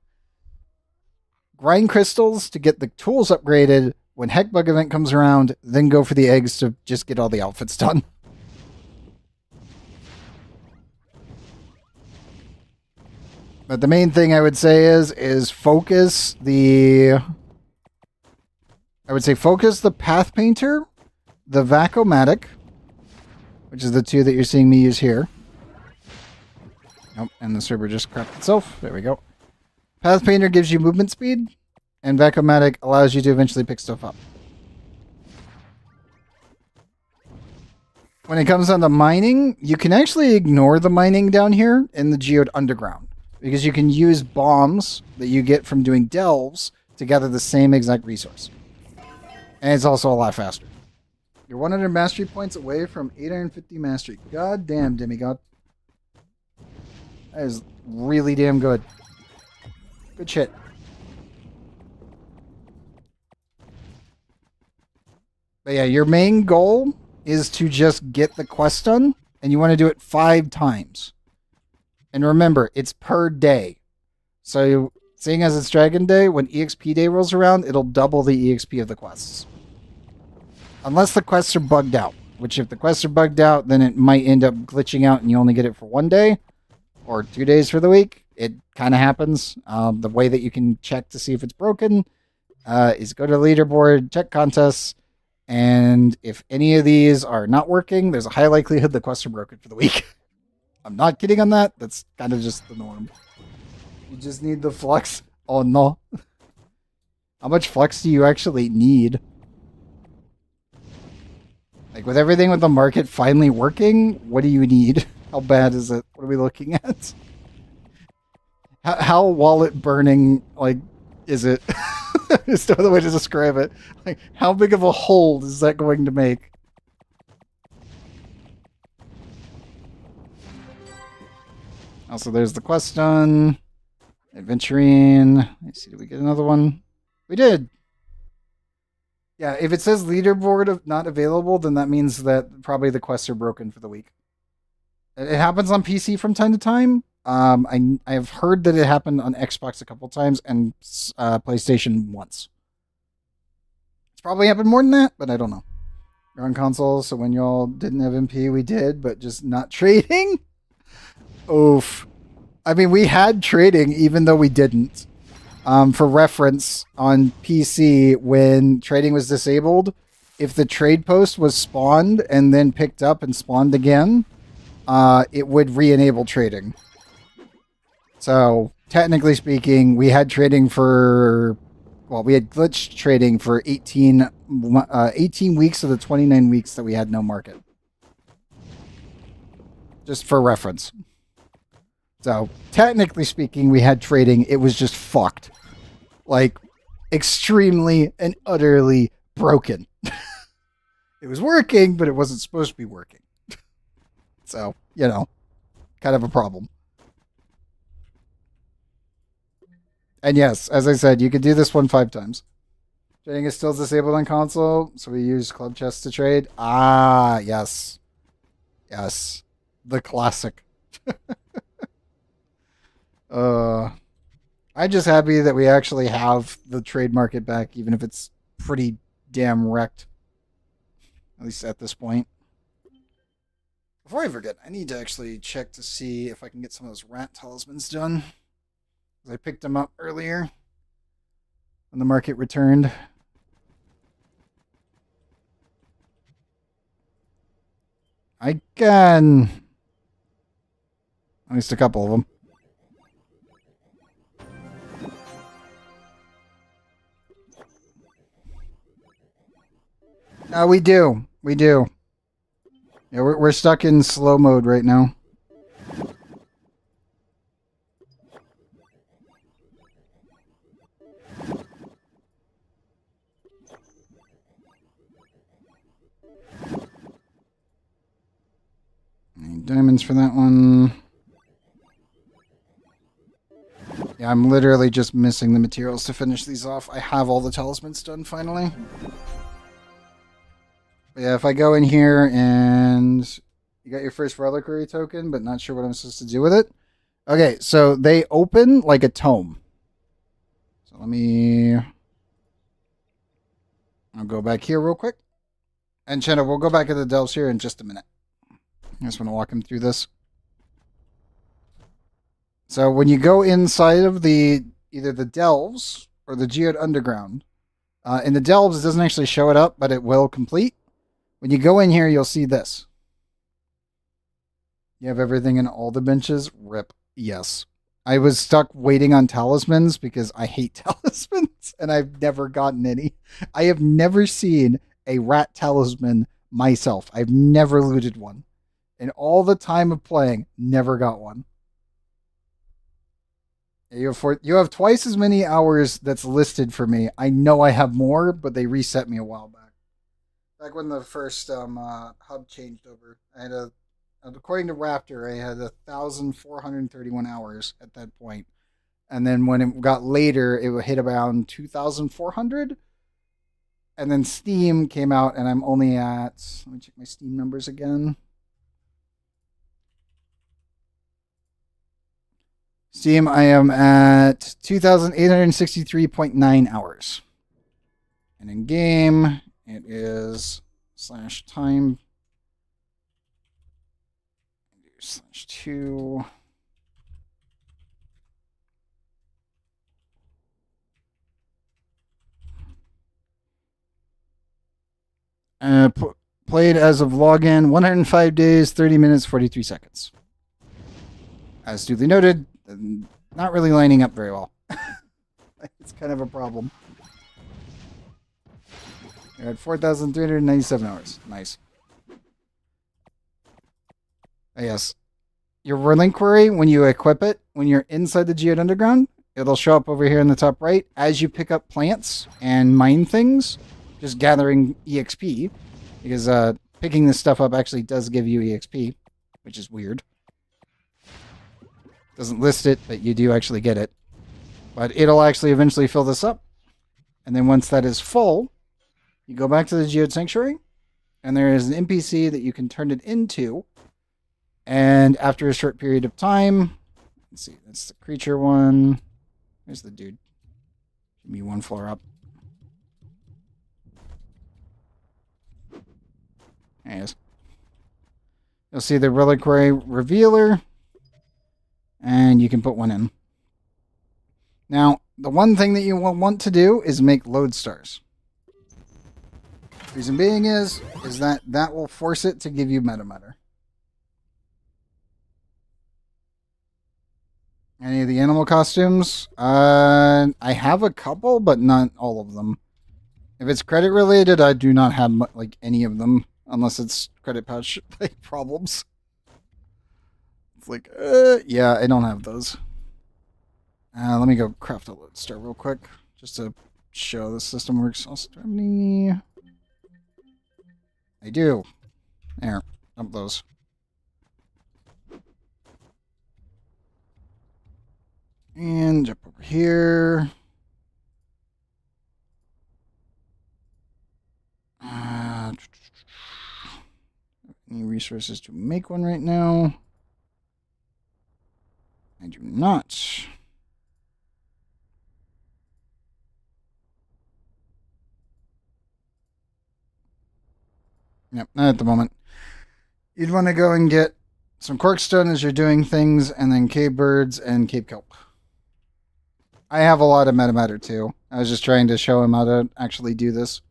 grind crystals to get the tools upgraded. When Heckbug event comes around, then go for the eggs to just get all the outfits done. But the main thing I would say is focus the... I would say focus the Path Painter, the Vac-O-Matic, which is the 2 that you're seeing me use here. Nope, and the server just crapped itself. There we go. Path Painter gives you movement speed, and Vac-O-Matic allows you to eventually pick stuff up. When it comes down to mining, you can actually ignore the mining down here in the Geode Underground, because you can use bombs that you get from doing delves to gather the same exact resource. And it's also a lot faster. You're 100 mastery points away from 850 mastery. God damn, demigod. That is really damn good. Good shit. But yeah, your main goal is to just get the quest done, and you want to do it 5 times. And remember, it's per day. So, seeing as it's Dragon Day, when EXP Day rolls around, it'll double the EXP of the quests. Unless the quests are bugged out. Which, if the quests are bugged out, then it might end up glitching out and you only get it for 1 day. Or 2 days for the week. It kind of happens. The way that you can check to see if it's broken is go to the leaderboard, check contests, and if any of these are not working, there's a high likelihood the quests are broken for the week. I'm not kidding on that. That's kind of just the norm. You just need the flux. Oh no. How much flux do you actually need? Like, with everything with the market finally working, what do you need? How bad is it? What are we looking at? How wallet burning, like, is it? There's no other way to describe it. Like, how big of a hold is that going to make? Also, there's the quest done. Adventuring. Let's see, did we get another one? We did. Yeah, if it says leaderboard not available, then that means that probably the quests are broken for the week. It happens on PC from time to time. I have heard that it happened on Xbox a couple times and PlayStation once. It's probably happened more than that, but I don't know. You're on console, so when y'all didn't have MP, we did, but just not trading? Oof. I mean, we had trading even though we didn't. For reference, on PC, when trading was disabled, if the trade post was spawned and then picked up and spawned again, it would re-enable trading. So, technically speaking, we had trading for... Well, we had glitched trading for 18 weeks of the 29 weeks that we had no market. Just for reference. So, technically speaking, we had trading. It was just fucked. Like, extremely and utterly broken. It was working, but it wasn't supposed to be working. So, you know, kind of a problem. And yes, as I said, you could do this one 5 times. Trading is still disabled on console, so we use club chests to trade. Ah, yes. Yes. The classic. I'm just happy that we actually have the trade market back, even if it's pretty damn wrecked. At least at this point. Before I forget, I need to actually check to see if I can get some of those rat talismans done. I picked them up earlier when the market returned. I can. At least a couple of them. We do. We do. Yeah, we're stuck in slow mode right now. Need diamonds for that one. Yeah, I'm literally just missing the materials to finish these off. I have all the talismans done finally. But yeah, if I go in here and you got your first reliquary token, but not sure what I'm supposed to do with it. Okay, so they open like a tome. So I'll go back here real quick. And Chenna, we'll go back to the delves here in just a minute. I just want to walk him through this. So when you go inside of either the delves or the geode underground, in the delves it doesn't actually show it up, but it will complete. When you go in here, you'll see this. You have everything in all the benches. Rip. Yes. I was stuck waiting on talismans because I hate talismans and I've never gotten any. I have never seen a rat talisman myself. I've never looted one. In all the time of playing, never got one. You have twice as many hours that's listed for me. I know I have more, but they reset me a while back. Back when the first hub changed over, I had according to Raptor, I had 1,431 hours at that point, and then when it got later, it would hit around 2,400. And then Steam came out, and I'm only at. Let me check my Steam numbers again. Steam, I am at 2,863.9 hours. And in game, it is /time /2. Played as of login 105 days, 30 minutes, 43 seconds. As duly noted, not really lining up very well. It's kind of a problem. You're at 4,397 hours. Nice. Yes. Your relinquary, when you equip it, when you're inside the Geode Underground, it'll show up over here in the top right. As you pick up plants and mine things, just gathering EXP, because picking this stuff up actually does give you EXP, which is weird. Doesn't list it, but you do actually get it. But it'll actually eventually fill this up. And then once that is full, you go back to the Geode Sanctuary, and there is an NPC that you can turn it into. And after a short period of time, let's see, that's the creature one. There's the dude. Give me one floor up. There he is. You'll see the Reliquary Revealer, and you can put one in. Now, the one thing that you will want to do is make lodestars. Reason being is that will force it to give you meta matter. Any of the animal costumes? I have a couple, but not all of them. If it's credit related, I do not have like any of them, unless it's credit pouch like problems. It's like, yeah, I don't have those. Let me go craft a lodestar real quick, just to show the system works. Also, do I have any? I do. There, dump those. And jump over here. Any resources to make one right now? I do not. Yep, not at the moment. You'd want to go and get some corkstone as you're doing things, and then cave birds and cave kelp. I have a lot of meta matter too. I was just trying to show him how to actually do this.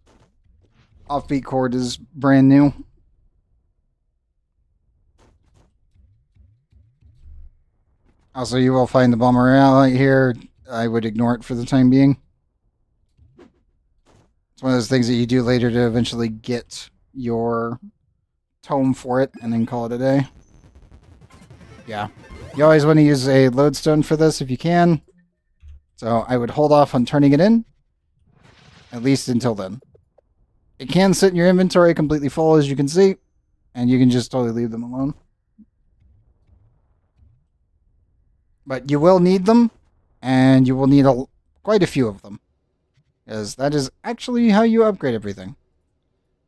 Offbeat Chord is brand new. Also, you will find the bomber ally here. I would ignore it for the time being. It's one of those things that you do later to eventually get your tome for it and then call it a day. Yeah. You always want to use a lodestone for this if you can. So I would hold off on turning it in, at least until then. It can sit in your inventory completely full, as you can see, and you can just totally leave them alone. But you will need them, and you will need quite a few of them, because that is actually how you upgrade everything.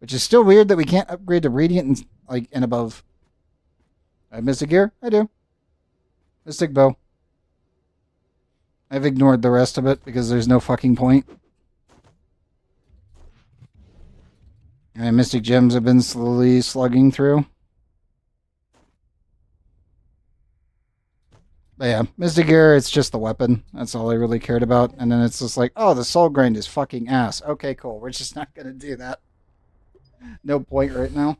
Which is still weird that we can't upgrade to Radiant and above. I have Mystic Gear? I do. Mystic Bow. I've ignored the rest of it because there's no fucking point. And Mystic Gems have been slowly slugging through. But yeah, Mystic Gear, it's just the weapon. That's all I really cared about. And then it's just like, oh, the soul grind is fucking ass. Okay, cool. We're just not going to do that. No point right now.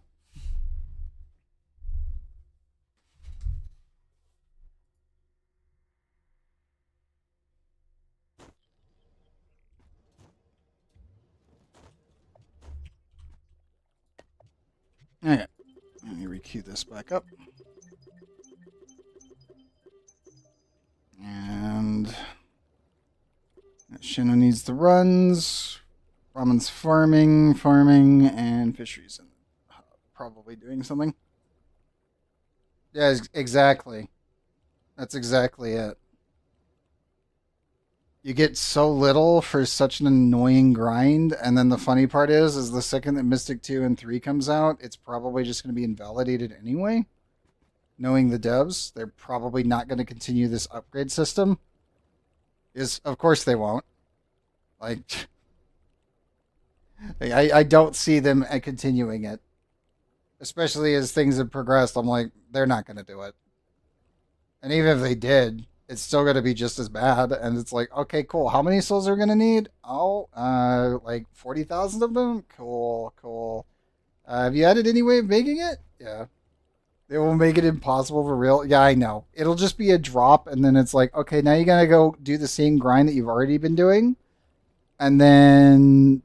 Okay, let me requeue this back up. And Shino needs the runs. Ramen's farming, and fisheries. And probably doing something. Yeah, exactly. That's exactly it. You get so little for such an annoying grind, and then the funny part is the second that Mystic 2 and 3 comes out, it's probably just going to be invalidated anyway. Knowing the devs, they're probably not going to continue this upgrade system. Of course they won't. Like, I don't see them continuing it. Especially as things have progressed, I'm like, they're not going to do it. And even if they did, it's still going to be just as bad. And it's like, okay, cool. How many souls are we going to need? Oh, like 40,000 of them? Cool. Have you added any way of making it? Yeah. They will make it impossible for real. Yeah, I know. It'll just be a drop, and then it's like, okay, now you got to go do the same grind that you've already been doing. And then,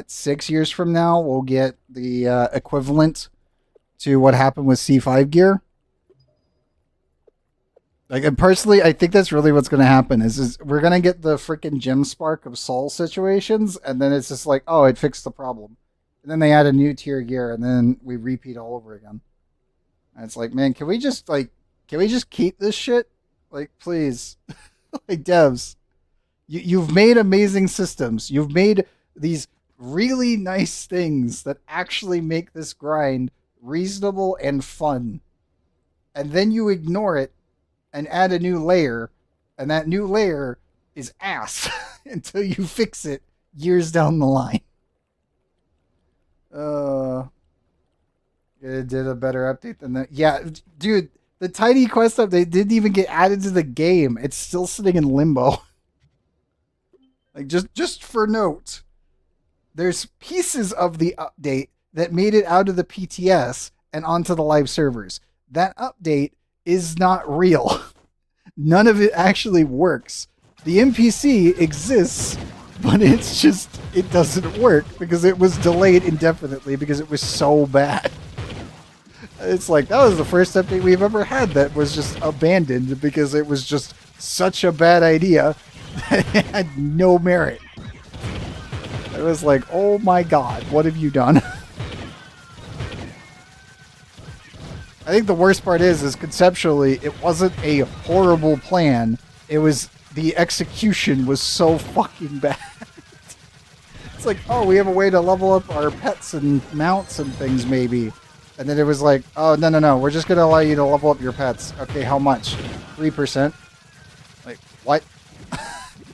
6 years from now, we'll get the equivalent to what happened with C5 gear. And personally, I think that's really what's going to happen is we're going to get the freaking gem spark of soul situations, and then it's just like, oh, it fixed the problem. And then they add a new tier gear, and then we repeat all over again. And it's like, man, can we just keep this shit? Like, please. Like, devs. You've made amazing systems. You've made these really nice things that actually make this grind reasonable and fun. And then you ignore it and add a new layer, and that new layer is ass until you fix it years down the line. It did a better update than that. Yeah, dude, the Tiny Quest update didn't even get added to the game. It's still sitting in limbo. Like, just for note, there's pieces of the update that made it out of the PTS and onto the live servers. That update is not real. None of it actually works. The NPC exists, but it doesn't work because it was delayed indefinitely because it was so bad. It's like, that was the first update we've ever had that was just abandoned because it was just such a bad idea that it had no merit. It was like, oh my god, what have you done? I think the worst part is conceptually, it wasn't a horrible plan. It was, the execution was so fucking bad. It's like, oh, we have a way to level up our pets and mounts and things maybe. And then it was like, oh, no, we're just going to allow you to level up your pets. Okay, how much? 3%? Like, what?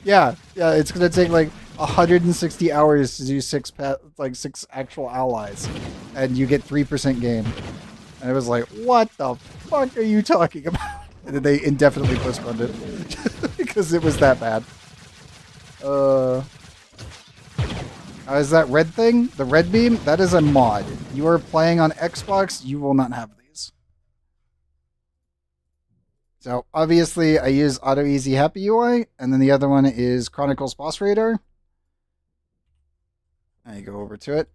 yeah, it's going to take like 160 hours to do 6 actual allies. And you get 3% gain. And it was like, what the fuck are you talking about? And then they indefinitely postponed it. Because it was that bad. Is that red thing? The red beam? That is a mod. You are playing on Xbox, you will not have these. So obviously I use Auto Easy Happy UI, and then the other one is Chronicles Boss Radar. I go over to it.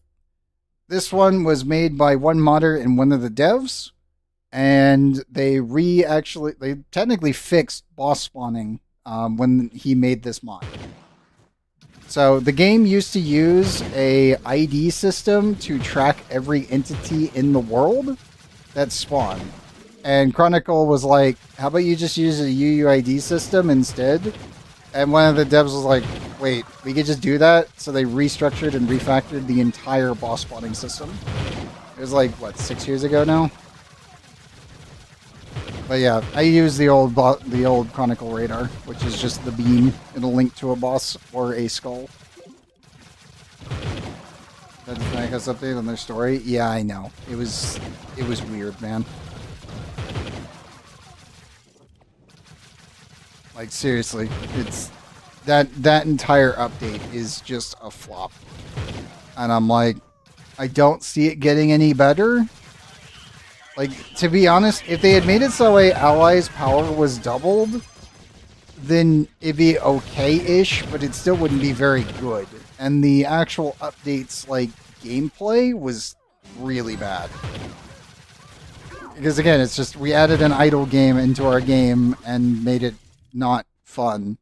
This one was made by one modder and one of the devs, and they technically fixed boss spawning when he made this mod. So the game used to use a ID system to track every entity in the world that spawned. And Chronicle was like, how about you just use a UUID system instead? And one of the devs was like, wait, we could just do that? So they restructured and refactored the entire boss spawning system. It was like, what, 6 years ago now? But yeah, I use the old Chronicle radar, which is just the beam. It'll link to a boss or a skull. That Fnatic has updated on their story? Yeah, I know. It was weird, man. Like, seriously, it's that entire update is just a flop. And I'm like, I don't see it getting any better. Like, to be honest, if they had made it so allies' power was doubled, then it'd be okay-ish, but it still wouldn't be very good. And the actual updates, like, gameplay was really bad. Because again, it's just, we added an idle game into our game and made it not fun.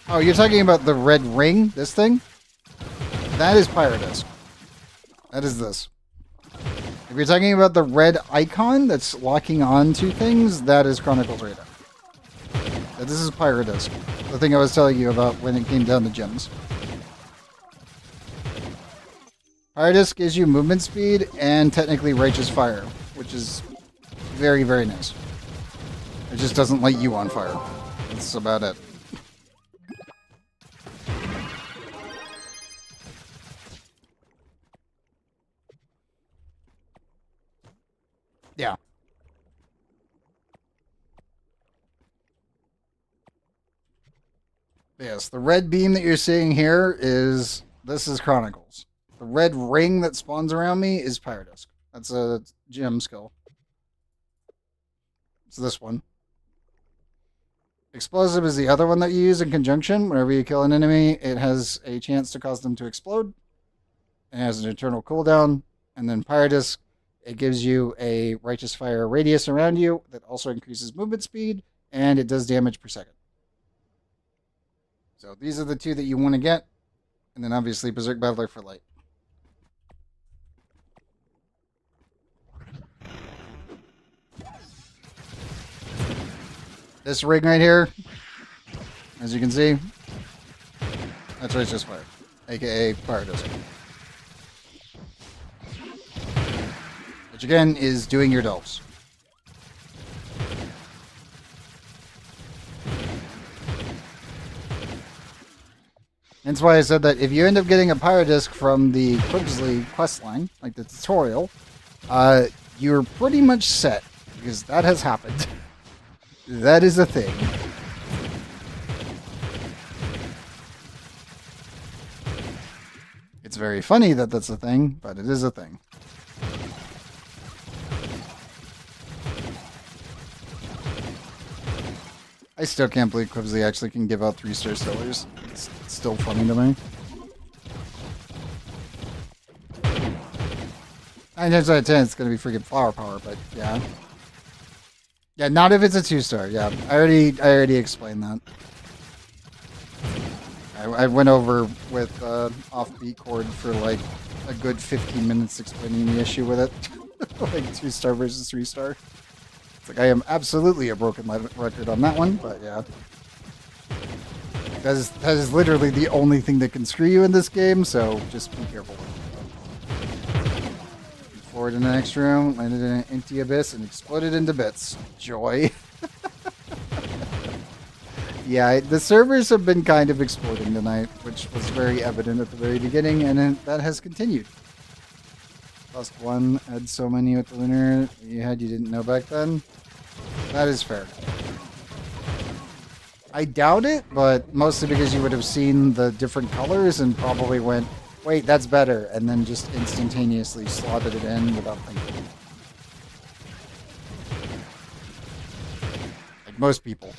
Oh, you're talking about the red ring? This thing? That is Pyrodisc. That is this. If you're talking about the red icon that's locking on to things, that is Chronicles Radar. This is Pyrodisc. The thing I was telling you about when it came down to gems. Pyrodisc gives you movement speed and technically Righteous Fire, which is very, very nice. It just doesn't light you on fire. That's about it. Yeah. Yes, the red beam that you're seeing here this is Chronicles. The red ring that spawns around me is Pyrodisc. That's a gem skill. It's this one. Explosive is the other one that you use in conjunction. Whenever you kill an enemy, it has a chance to cause them to explode. It has an eternal cooldown. And then Pyrodisc, it gives you a Righteous Fire radius around you that also increases movement speed, and it does damage per second. So these are the two that you want to get. And then obviously Berserk Battler for light. This ring right here, as you can see, that's Righteous Fire, aka Pyrodisc. Which again is doing your delves. That's why I said that if you end up getting a Pyrodisc from the Quibsley questline, like the tutorial, you're pretty much set, because that has happened. That is a thing. It's very funny that that's a thing, but it is a thing. I still can't believe Quibsley actually can give out 3-star sellers. It's still funny to me. 9 times out of 10, it's going to be freaking flower power, but yeah. Yeah, not if it's a 2-star. Yeah, I already explained that. I went over with Offbeat Chord for like a good 15 minutes explaining the issue with it. Like 2-star versus 3-star. It's like I am absolutely a broken record on that one, but yeah. That is literally the only thing that can screw you in this game, so just be careful. Forward in the next room, landed in an empty abyss, and exploded into bits. Joy. Yeah, the servers have been kind of exploding tonight, which was very evident at the very beginning, and that has continued. Lost one, had so many with the lunar you didn't know back then. That is fair. I doubt it, but mostly because you would have seen the different colors and probably went, wait, that's better, and then just instantaneously slotted it in without thinking. Like most people.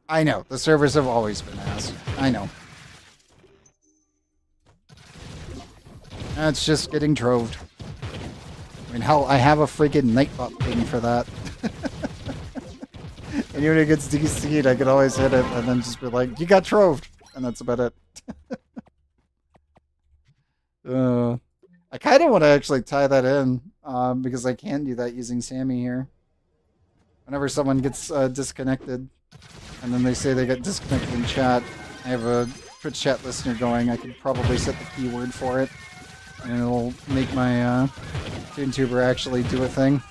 I know, the servers have always been ass. I know. It's just getting troved. I mean, hell, I have a freaking Nightbot ping for that. And when it gets DC'd, I could always hit it and then just be like, you got troved! And that's about it. I kind of want to actually tie that in, because I can do that using Sammy here. Whenever someone gets disconnected, and then they say they got disconnected in chat, I have a Twitch chat listener going, I could probably set the keyword for it, and it'll make my TuneTuber actually do a thing.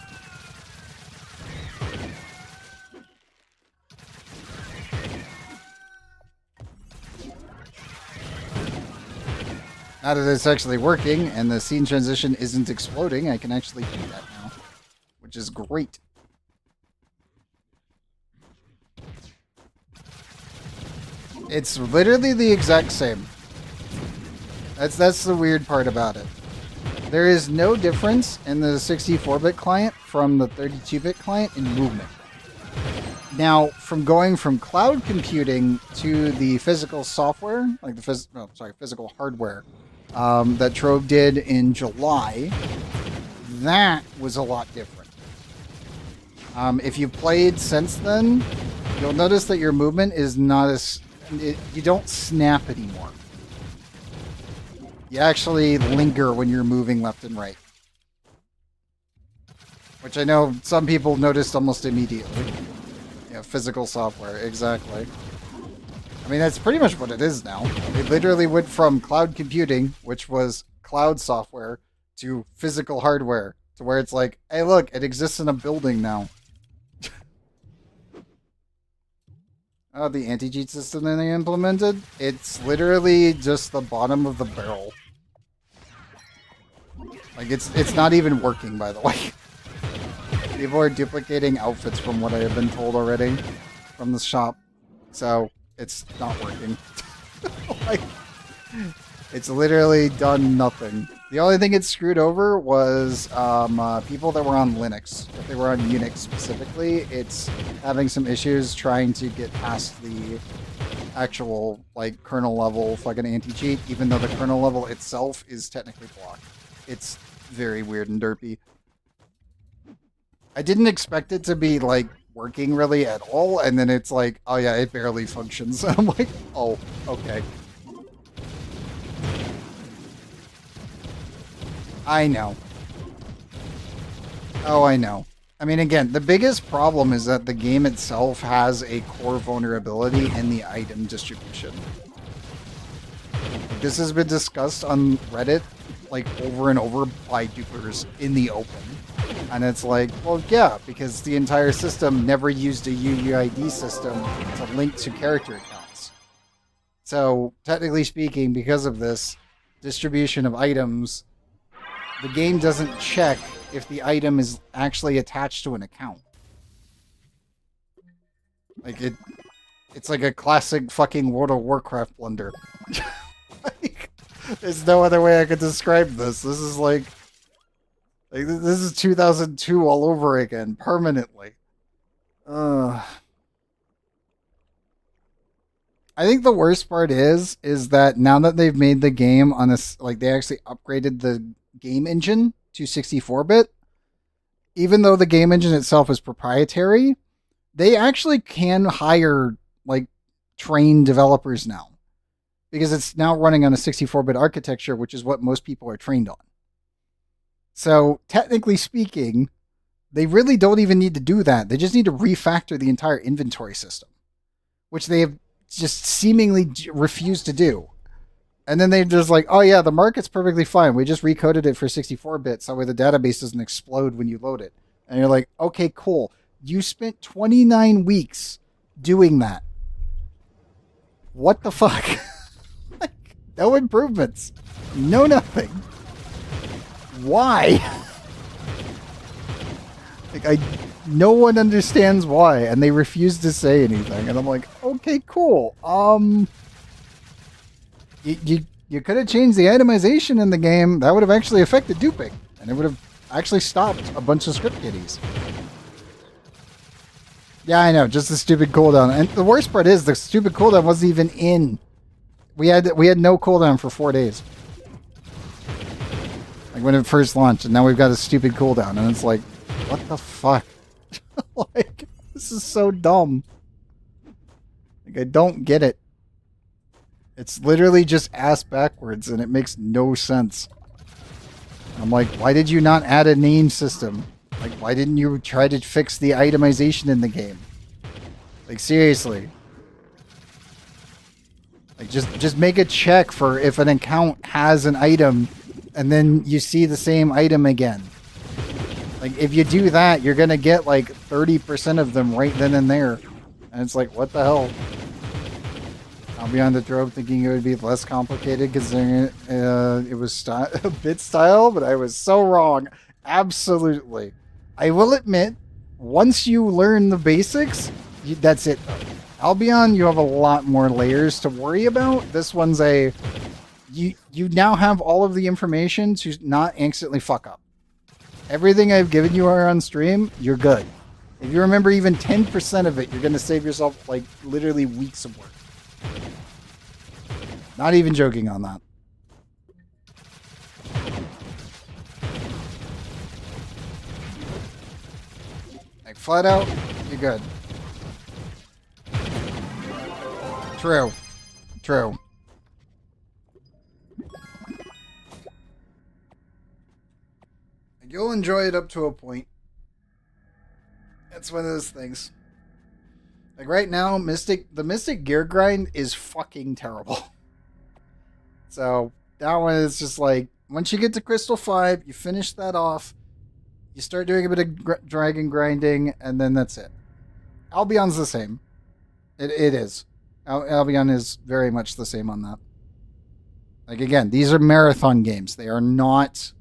Now that it's actually working and the scene transition isn't exploding, I can actually do that now, which is great. It's literally the exact same. That's the weird part about it. There is no difference in the 64-bit client from the 32-bit client in movement. Now, from going from cloud computing to the physical software, like the physical hardware, that Trove did in July, that was a lot different. If you've played since then, you'll notice that your movement is not as... you don't snap anymore. You actually linger when you're moving left and right. Which I know some people noticed almost immediately. Yeah, physical software, exactly. I mean, that's pretty much what it is now. It literally went from cloud computing, which was cloud software, to physical hardware, to where it's like, hey, look, it exists in a building now. Oh, the anti-cheat system that they implemented? It's literally just the bottom of the barrel. Like, it's not even working, by the way. People are duplicating outfits from what I have been told already from the shop. So, it's not working. Like, it's literally done nothing. The only thing it screwed over was people that were on Linux. If they were on Unix specifically, it's having some issues trying to get past the actual, like, kernel level fucking anti-cheat, even though the kernel level itself is technically blocked. It's very weird and derpy. I didn't expect it to be, like, working really at all, and then it's like, oh yeah, it barely functions. I'm like, oh, okay. I know. Oh, I know. I mean, again, the biggest problem is that the game itself has a core vulnerability in the item distribution. This has been discussed on Reddit, like, over and over by dupers in the open. And it's like, well, yeah, because the entire system never used a UUID system to link to character accounts. So, technically speaking, because of this distribution of items, the game doesn't check if the item is actually attached to an account. Like, it's like a classic fucking World of Warcraft blunder. Like, there's no other way I could describe this. This is like this is 2002 all over again, permanently. I think the worst part is that now that they've made the game on this, like, they actually upgraded the game engine to 64-bit, even though the game engine itself is proprietary, they actually can hire, like, trained developers now. Because it's now running on a 64-bit architecture, which is what most people are trained on. So, technically speaking, they really don't even need to do that. They just need to refactor the entire inventory system, which they have just seemingly refused to do. And then they're just like, oh yeah, the market's perfectly fine. We just recoded it for 64-bit, so that way the database doesn't explode when you load it. And you're like, okay, cool. You spent 29 weeks doing that. What the fuck? Like, no improvements. No nothing. Why? Like, no one understands why, and they refuse to say anything. And I'm like, okay, cool. You could have changed the itemization in the game. That would have actually affected duping. And it would have actually stopped a bunch of script kiddies. Yeah, I know, just the stupid cooldown. And the worst part is the stupid cooldown wasn't even in. We had no cooldown for 4 days. Like when it first launched, and now we've got a stupid cooldown, and it's like, what the fuck? Like, this is so dumb. Like, I don't get it. It's literally just ass backwards, and it makes no sense. I'm like, why did you not add a name system? Like, why didn't you try to fix the itemization in the game? Like, seriously. Like, just make a check for if an account has an item, and then you see the same item again. Like, if you do that, you're gonna get, like, 30% of them right then and there. And it's like, what the hell? I'll be on the Trove thinking it would be less complicated considering it was a bit style, but I was so wrong. Absolutely. I will admit, once you learn the basics, that's it. Albion, you have a lot more layers to worry about. This one's a... You now have all of the information to not instantly fuck up. Everything I've given you are on stream, you're good. If you remember even 10% of it, you're going to save yourself, like, literally weeks of work. Not even joking on that. Like, flat out, you're good. True. True. You'll enjoy it up to a point. It's one of those things. Like right now, the Mystic gear grind is fucking terrible. So that one is just like, once you get to Crystal 5, you finish that off, you start doing a bit of dragon grinding, and then that's it. Albion's the same. It is. Albion is very much the same on that. Like again, these are marathon games. They are not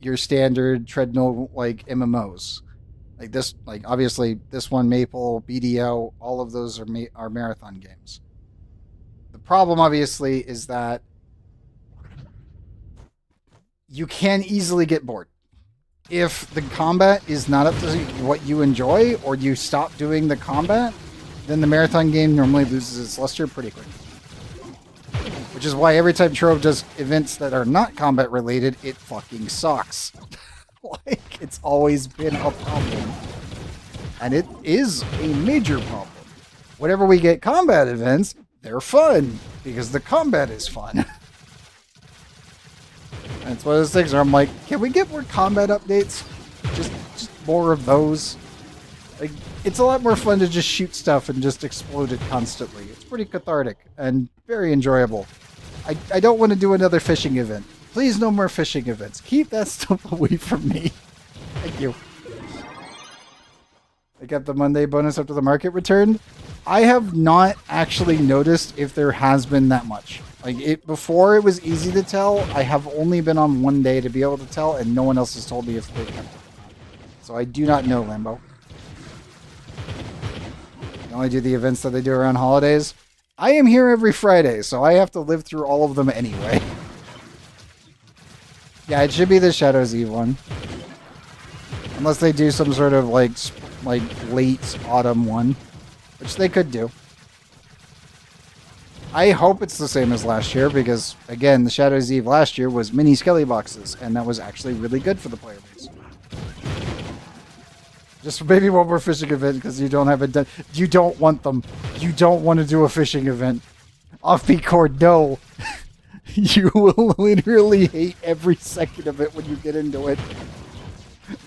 your standard treadmill like MMOs. Like this, like obviously this one, Maple, BDO, all of those are marathon games. The problem obviously is that you can easily get bored. If the combat is not up to what you enjoy, or you stop doing the combat, then the marathon game normally loses its luster pretty quick. Which is why every time Trove does events that are not combat related, it fucking sucks. Like, it's always been a problem. And it is a major problem. Whenever we get combat events, they're fun, because the combat is fun. And it's one of those things where I'm like, can we get more combat updates? Just more of those. Like, it's a lot more fun to just shoot stuff and just explode it constantly. It's pretty cathartic and very enjoyable. I don't want to do another fishing event. Please, no more fishing events. Keep that stuff away from me. Thank you. I got the Monday bonus after the market returned. I have not actually noticed if there has been that much. Like, before it was easy to tell. I have only been on one day to be able to tell, and no one else has told me if they kept it. So I do not know, Lambo. They only do the events that they do around holidays. I am here every Friday, so I have to live through all of them anyway. Yeah, it should be the Shadow's Eve one. Unless they do some sort of, like late autumn one. Which they could do. I hope it's the same as last year, because, again, the Shadow's Eve last year was mini Skelly boxes, and that was actually really good for the player base. Just maybe one more fishing event, because you don't have it done. You don't want them. You don't want to do a fishing event. Offbeat Cord, no. You will literally hate every second of it when you get into it.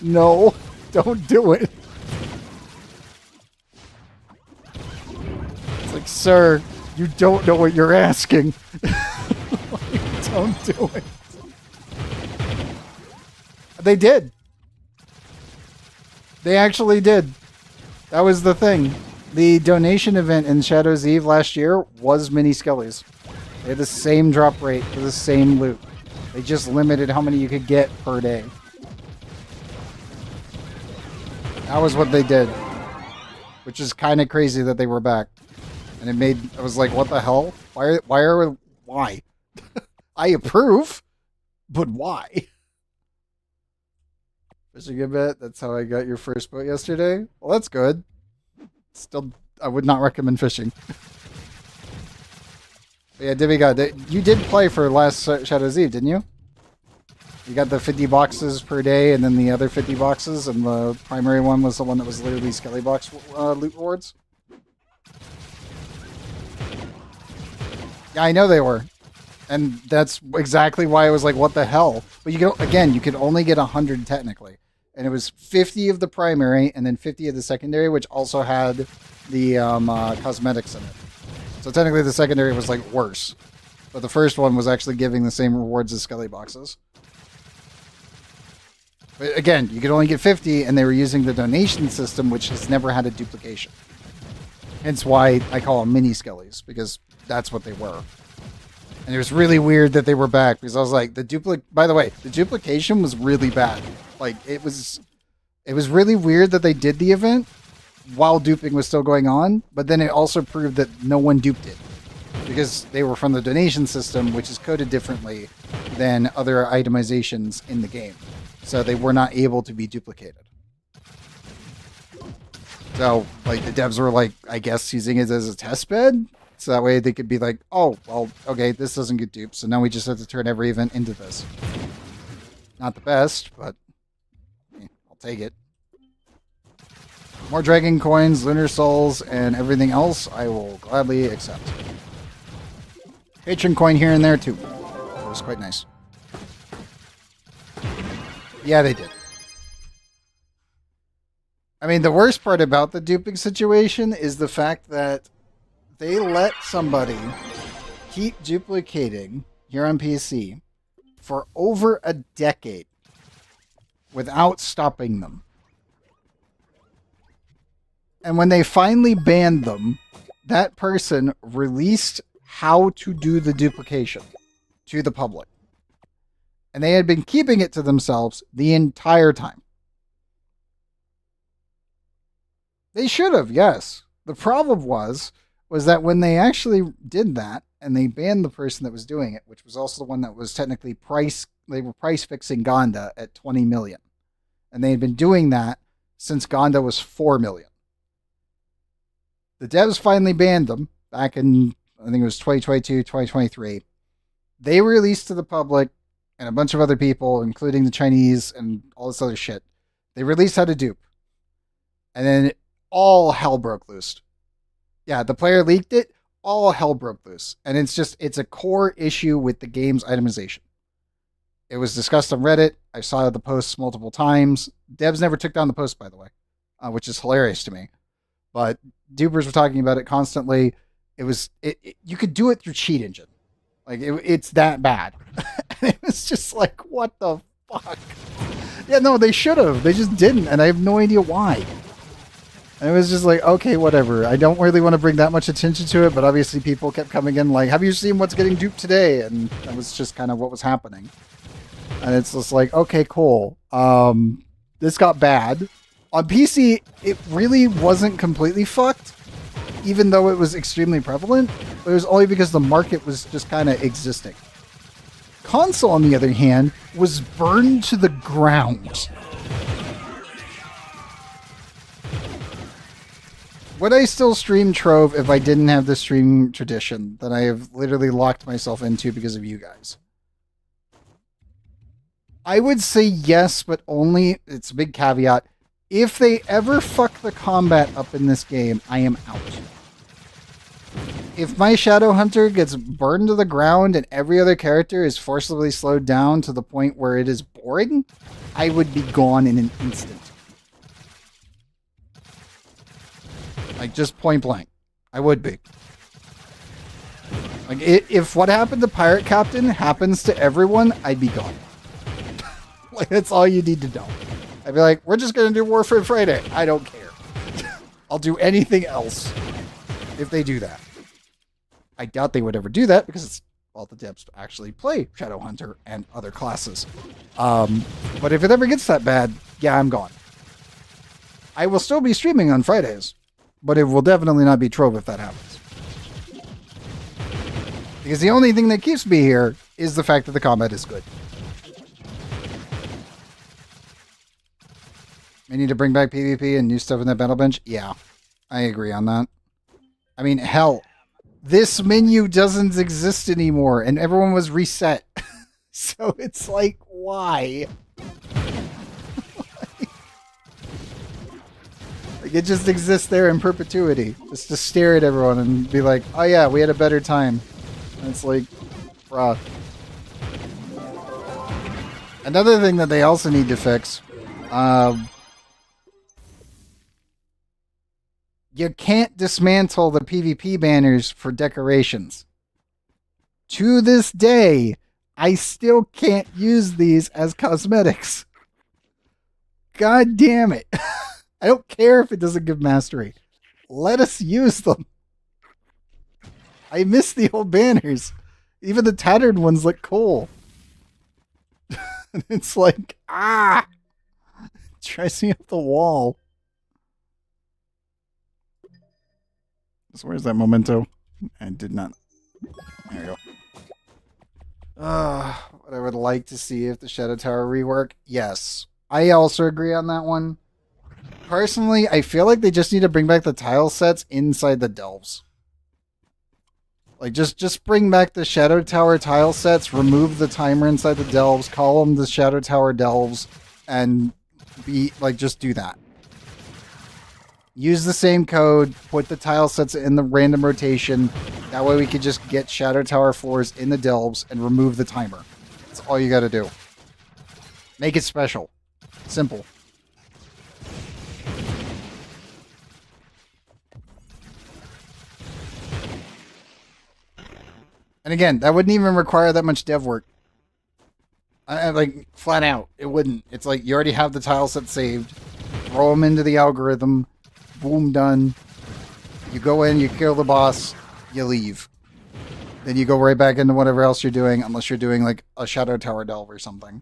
No, don't do it. It's like, sir, you don't know what you're asking. Don't do it. They did. They actually did. That was the thing. The donation event in Shadow's Eve last year was mini Skellies. They had the same drop rate for the same loot. They just limited how many you could get per day. That was what they did. Which is kind of crazy that they were back. And I was like, what the hell? Why? I approve, but why? Fishing a bit. That's how I got your first boat yesterday. Well, that's good. Still, I would not recommend fishing. But yeah, Divvy you did play for last Shadow's Eve, didn't you? You got the 50 boxes per day, and then the other 50 boxes, and the primary one was the one that was literally Skelly Box loot rewards. Yeah, I know they were. And that's exactly why I was like, what the hell? But you could only get 100 technically. And it was 50 of the primary and then 50 of the secondary, which also had the cosmetics in it. So technically the secondary was like worse. But the first one was actually giving the same rewards as Skelly boxes. But again, you could only get 50 and they were using the donation system, which has never had a duplication. Hence why I call them mini Skellies, because that's what they were. And it was really weird that they were back because I was like, by the way, the duplication was really bad. Like it was really weird that they did the event while duping was still going on, but then it also proved that no one duped it because they were from the donation system, which is coded differently than other itemizations in the game. So they were not able to be duplicated. So like the devs were like, I guess using it as a test bed. So that way they could be like, oh, well, okay, this doesn't get duped, so now we just have to turn every event into this. Not the best, but I'll take it. More dragon coins, lunar souls, and everything else I will gladly accept. Patron coin here and there, too. That was quite nice. Yeah, they did. I mean, the worst part about the duping situation is the fact that they let somebody keep duplicating here on PC for over a decade without stopping them. And when they finally banned them, that person released how to do the duplication to the public. And they had been keeping it to themselves the entire time. They should have, yes. The problem was that when they actually did that and they banned the person that was doing it, which was also the one that was technically they were price fixing Gonda at 20 million. And they had been doing that since Gonda was 4 million. The devs finally banned them back in, I think it was 2022, 2023. They released to the public and a bunch of other people, including the Chinese and all this other shit. They released how to dupe. And then all hell broke loose. Yeah, the player leaked it, all hell broke loose. And it's a core issue with the game's itemization. It was discussed on Reddit. I saw the posts multiple times. Devs never took down the post, by the way, which is hilarious to me. But dupers were talking about it constantly. You could do it through cheat engine. Like, it's that bad. It was just like, what the fuck? Yeah, no, they should have. They just didn't, and I have no idea why. And it was just like, okay, whatever. I don't really want to bring that much attention to it, but obviously people kept coming in like, have you seen what's getting duped today? And that was just kind of what was happening. And it's just like, okay, cool. This got bad. On PC, it really wasn't completely fucked, even though it was extremely prevalent, but it was only because the market was just kind of existing. Console, on the other hand, was burned to the ground. Would I still stream Trove if I didn't have the stream tradition that I have literally locked myself into because of you guys? I would say yes, but only, it's a big caveat, if they ever fuck the combat up in this game, I am out. If my Shadow Hunter gets burned to the ground and every other character is forcibly slowed down to the point where it is boring, I would be gone in an instant. Like, just point blank. I would be. Like, if what happened to Pirate Captain happens to everyone, I'd be gone. Like, that's all you need to know. I'd be like, we're just going to do Warfare Friday. I don't care. I'll do anything else if they do that. I doubt they would ever do that because it's all the devs actually play Shadowhunter and other classes. But if it ever gets that bad, yeah, I'm gone. I will still be streaming on Fridays, but it will definitely not be Trove if that happens. Because the only thing that keeps me here is the fact that the combat is good. We need to bring back PvP and new stuff in that battle bench? Yeah, I agree on that. I mean, hell, this menu doesn't exist anymore and everyone was reset. So it's like, why? Like, it just exists there in perpetuity. Just to stare at everyone and be like, oh yeah, we had a better time. And it's like, bruh. Another thing that they also need to fix, you can't dismantle the PvP banners for decorations. To this day, I still can't use these as cosmetics. God damn it. I don't care if it doesn't give mastery. Let us use them. I miss the old banners. Even the tattered ones look cool. It's like, ah! It drives me up the wall. So where's that memento? I did not. There we go. What I would like to see if the Shadow Tower rework. Yes. I also agree on that one. Personally, I feel like they just need to bring back the tile sets inside the delves. Like, just bring back the Shadow Tower tile sets, remove the timer inside the delves, call them the Shadow Tower delves, and just do that. Use the same code, put the tile sets in the random rotation. That way we could just get Shadow Tower floors in the delves and remove the timer. That's all you gotta do. Make it special. Simple. And again, that wouldn't even require that much dev work. Like, flat out, it wouldn't. It's like, you already have the tile set saved. Throw them into the algorithm. Boom, done. You go in, you kill the boss, you leave. Then you go right back into whatever else you're doing, unless you're doing, like, a Shadow Tower delve or something.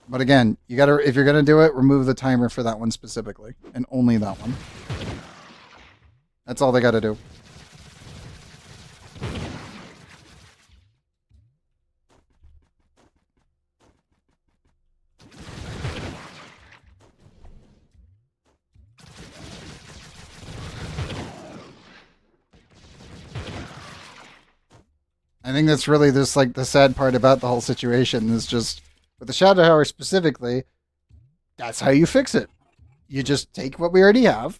But again, you gotta, if you're gonna do it, remove the timer for that one specifically. And only that one. That's all they gotta do. I think that's really just like the sad part about the whole situation is just with the Shadow Tower specifically, that's how you fix it. You just take what we already have,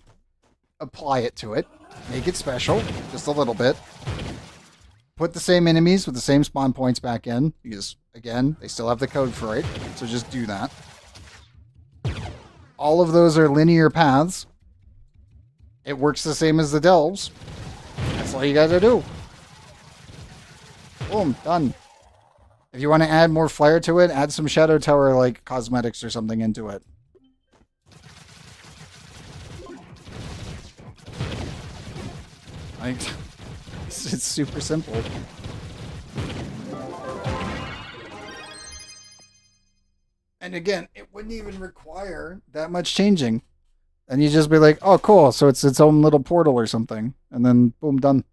apply it to it, make it special, just a little bit. Put the same enemies with the same spawn points back in, because again, they still have the code for it, so just do that. All of those are linear paths. It works the same as the delves. That's all you gotta do. Boom, done. If you want to add more flair to it, add some Shadow Tower like cosmetics or something into it. Like, it's super simple. And again, it wouldn't even require that much changing. And you just be like, oh cool, so it's its own little portal or something. And then boom, done.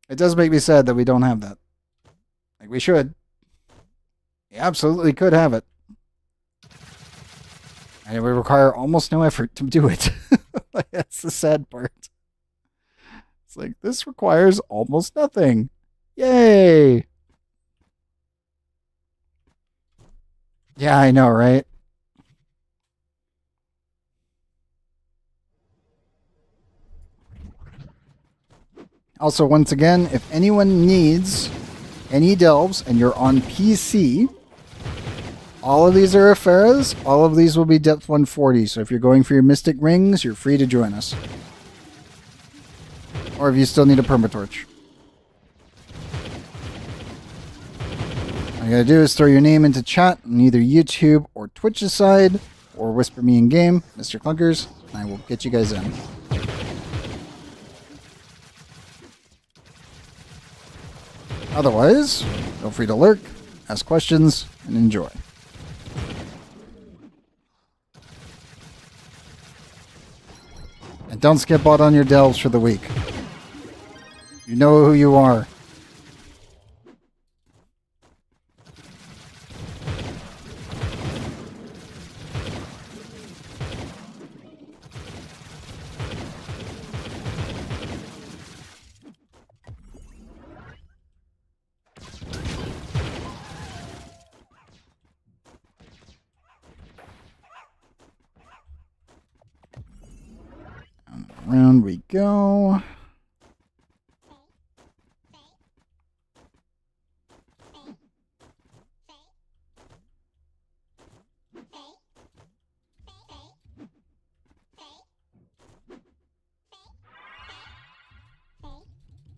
It does make me sad that we don't have that. Like, we should. We absolutely could have it. And it would require almost no effort to do it. Like, that's the sad part. It's like, this requires almost nothing. Yay! Yeah, I know, right? Also, once again, if anyone needs any delves and you're on PC, all of these are Iferas. All of these will be depth 140. So if you're going for your Mystic Rings, you're free to join us. Or if you still need a Permatorch. All you gotta do is throw your name into chat on either YouTube or Twitch's side, or whisper me in game, Mr. Clunkers, and I will get you guys in. Otherwise, feel free to lurk, ask questions, and enjoy. And don't skip out on your delves for the week. You know who you are. Round we go.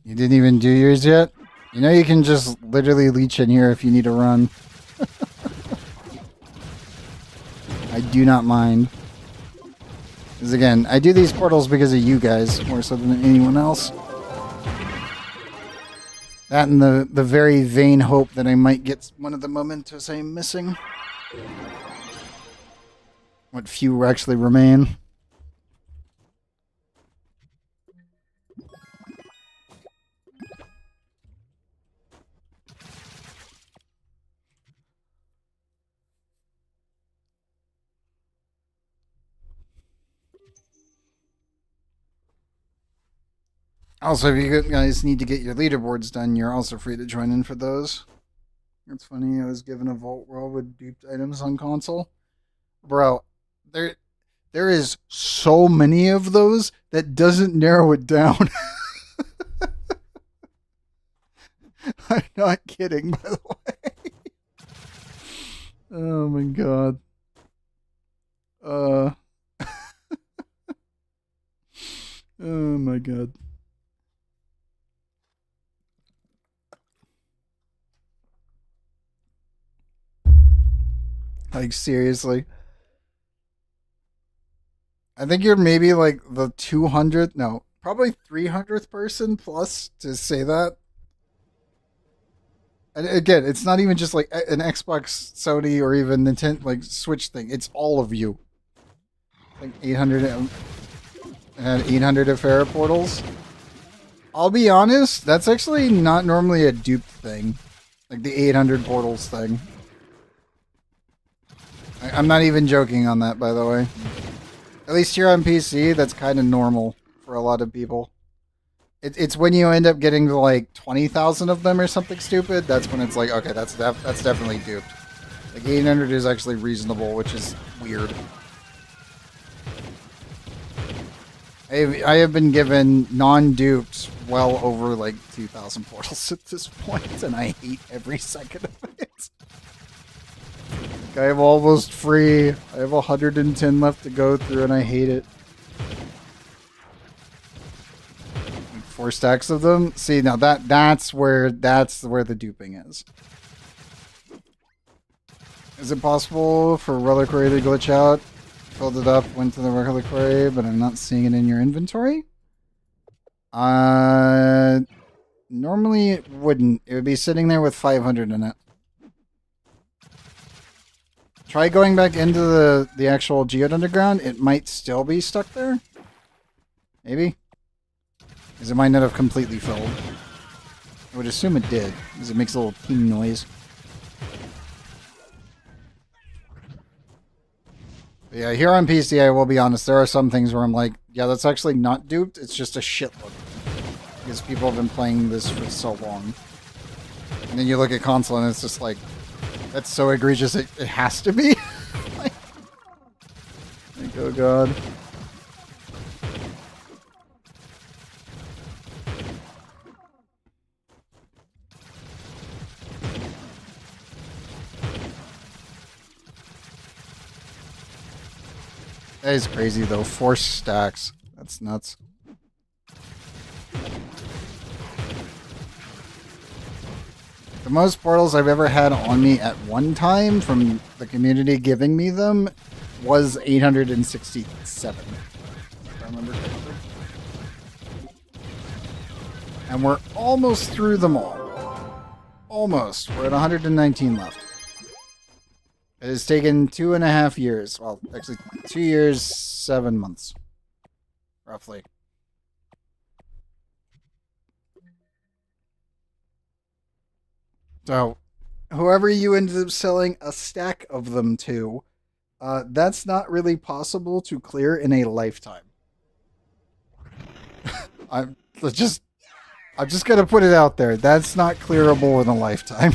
You didn't even do yours yet? You know you can just literally leech in here if you need to run. I do not mind. Because again, I do these portals because of you guys, more so than anyone else. That and the very vain hope that I might get one of the mementos I'm missing. What few actually remain. Also, if you guys need to get your leaderboards done, you're also free to join in for those. It's funny, I was given a vault world with duped items on console. Bro, there is so many of those that doesn't narrow it down. I'm not kidding, by the way. Oh my god. Oh my god. Like, seriously. I think you're maybe like the 200th, no, probably 300th person plus to say that. And again, it's not even just like an Xbox, Sony, or even Nintendo, like Switch thing. It's all of you. Like 800, had 800 Ifera portals. I'll be honest, that's actually not normally a dupe thing. Like the 800 portals thing. I'm not even joking on that, by the way. At least here on PC, that's kind of normal for a lot of people. It's when you end up getting like 20,000 of them or something stupid, that's when it's like, okay, that's definitely duped. Like 800 is actually reasonable, which is weird. I have been given non-duped well over like 2,000 portals at this point, and I hate every second of it. Like, I am almost free. I have 110 left to go through, and I hate it. 4 stacks of them. See, now that's where the duping is. Is it possible for reliquary to glitch out? Filled it up, went to the reliquary, but I'm not seeing it in your inventory? Normally it wouldn't. It would be sitting there with 500 in it. Try going back into the actual Geode Underground. It might still be stuck there. Maybe. Because it might not have completely filled. I would assume it did, because it makes a little ping noise. But yeah, here on PC, I will be honest, there are some things where I'm like, yeah, that's actually not duped, it's just a shitload. Because people have been playing this for so long. And then you look at console and it's just like, that's so egregious, it has to be. like, oh god. That is crazy though, 4 stacks. That's nuts. The most portals I've ever had on me at one time from the community giving me them was 867. If I remember correctly. And we're almost through them all. Almost. We're at 119 left. It has taken 2.5 years. Well, actually 2 years, 7 months. Roughly. So, whoever you ended up selling a stack of them to, that's not really possible to clear in a lifetime. I'm just gonna put it out there. That's not clearable in a lifetime.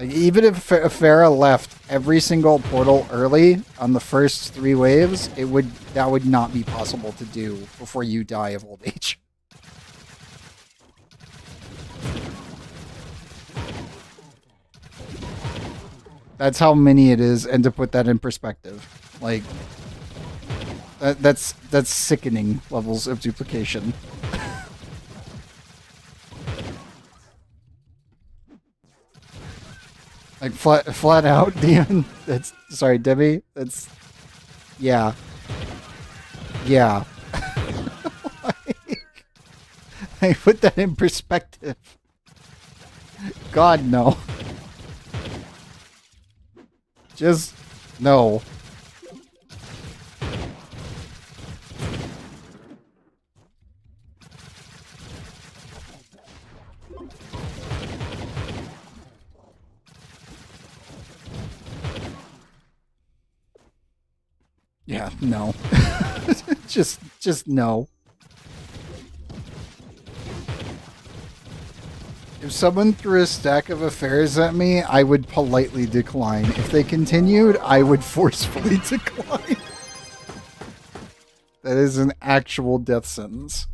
Like, even if Ifera left every single portal early on the first 3 waves, that would not be possible to do before you die of old age. That's how many it is, and to put that in perspective, like that's sickening levels of duplication. Like flat out, Dion. That's sorry, Debbie. That's yeah. I put that in perspective. God no. Just no. Yeah, no. just no. If someone threw a stack of affairs at me, I would politely decline. If they continued, I would forcefully decline. That is an actual death sentence.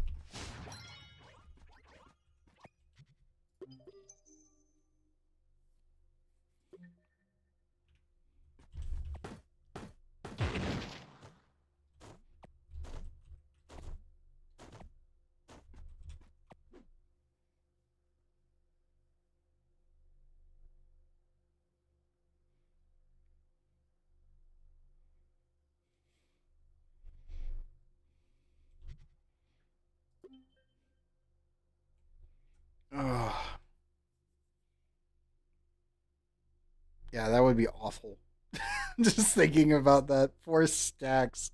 Ugh. Yeah, that would be awful. Just thinking about that. 4 stacks.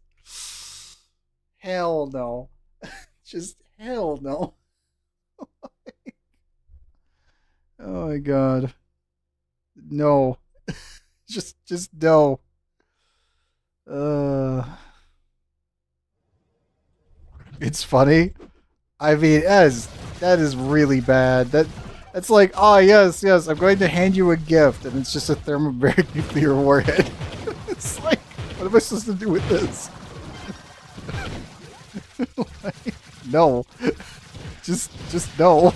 Hell no. Just hell no. Oh my god. No. just no. It's funny. I mean, that is really bad. That's like, oh yes, I'm going to hand you a gift, and it's just a thermobaric nuclear warhead. It's like, what am I supposed to do with this? Like, no, just no.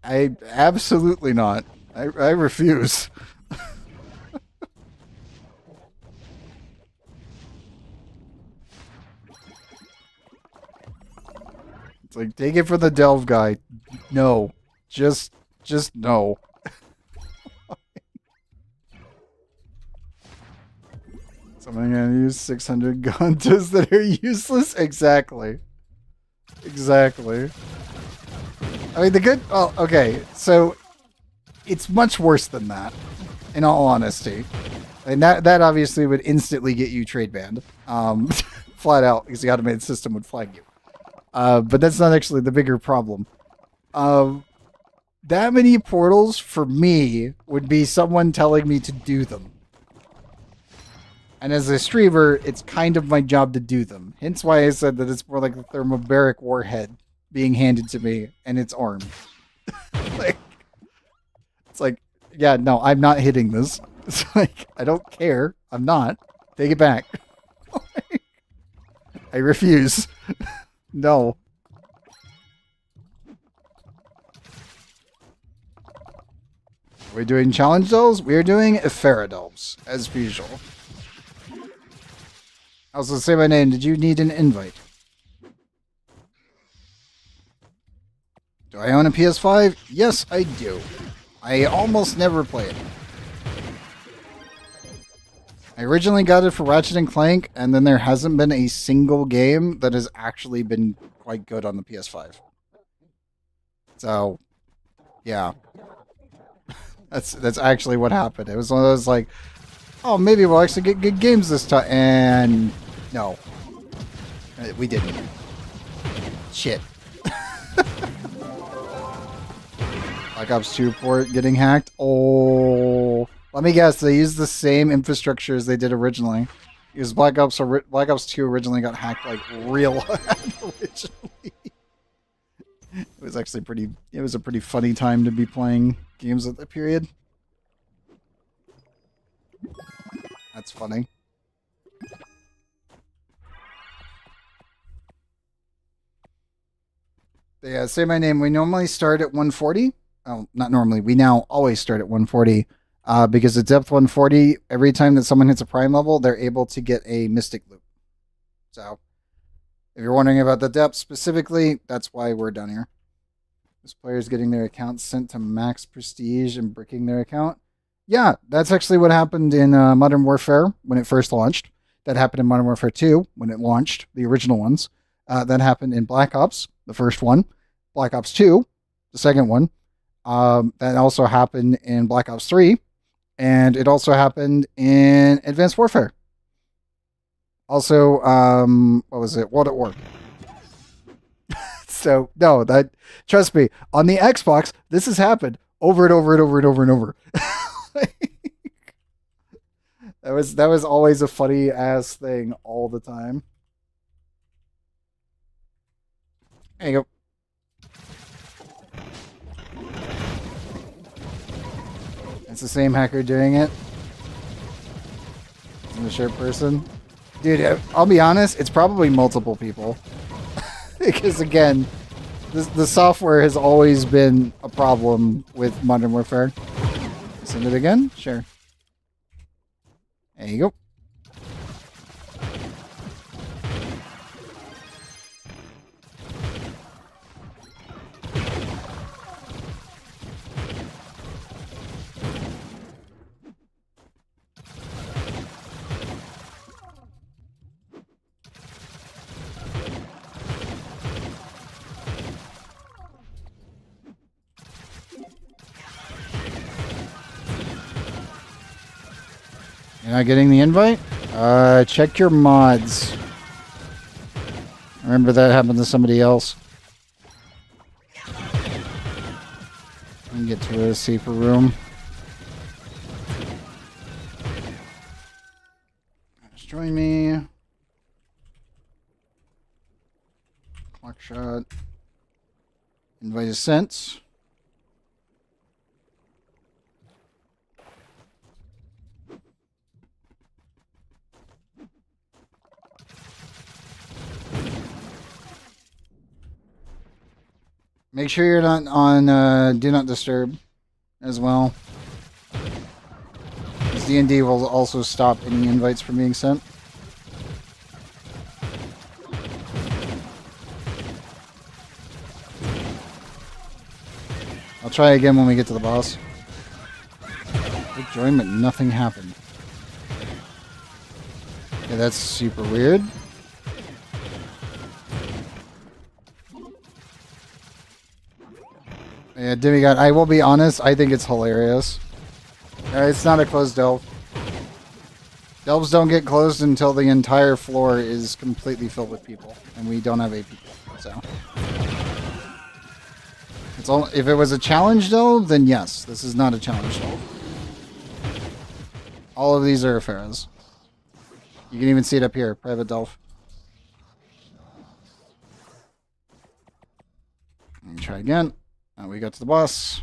I absolutely not. I refuse. It's like, take it from the Delve guy. No. Just no. So I'm gonna use 600 Gantas that are useless? Exactly. Exactly. I mean, the good... Oh, okay. So, it's much worse than that, in all honesty. And that obviously would instantly get you trade banned. Flat out, because the automated system would flag you. But that's not actually the bigger problem. That many portals, for me, would be someone telling me to do them. And as a streamer, it's kind of my job to do them. Hence why I said that it's more like the thermobaric warhead being handed to me, and it's armed. It's like, yeah, no, I'm not hitting this. It's like, I don't care. I'm not. Take it back. I refuse. No. Are we doing challenge dolls? We are doing Ifera dolls, as usual. I was going to say my name. Did you need an invite? Do I own a PS5? Yes, I do. I almost never play it. I originally got it for Ratchet and Clank, and then there hasn't been a single game that has actually been quite good on the PS5. So, yeah. That's actually what happened. It was one of those like, oh, maybe we'll actually get good games this time. And no. We didn't. Shit. Black Ops 2 port getting hacked? Oh. Let me guess, they used the same infrastructure as they did originally. Because Black Ops 2 originally got hacked like real hard originally. was actually pretty. It was a pretty funny time to be playing games at the period. That's funny. Yeah, say my name. We normally start at 140. Oh, not normally. We now always start at 140. Because at depth 140, every time that someone hits a prime level, they're able to get a mystic loop. So, if you're wondering about the depth specifically, that's why we're down here. This player's getting their account sent to max prestige and bricking their account. Yeah, that's actually what happened in Modern Warfare when it first launched. That happened in Modern Warfare 2 when it launched, the original ones. That happened in Black Ops, the first one. Black Ops 2, the second one. That also happened in Black Ops 3. And it also happened in Advanced Warfare. Also, what was it? World at War. So, no, that, trust me, on the Xbox, this has happened over and over and over and over and over. That was always a funny ass thing all the time. There you go. It's the same hacker doing it. The shirt person. Dude, I'll be honest, it's probably multiple people. Because again, the software has always been a problem with Modern Warfare. Send it again? Sure. There you go. You're not getting the invite? Check your mods. Remember that happened to somebody else. And get to a safer room. Just join me. Clock shot. Invite is sent. Make sure you're not on Do Not Disturb as well. Because D&D will also stop any invites from being sent. I'll try again when we get to the boss. Good join, but nothing happened. Okay, that's super weird. Yeah, Demigod, I will be honest, I think it's hilarious. It's not a closed delve. Delves don't get closed until the entire floor is completely filled with people. And we don't have 8 people, so. It's all, if it was a challenge delve, then yes, this is not a challenge delve. All of these are Iferas. You can even see it up here, private delve. Let me try again. Now we got to the boss.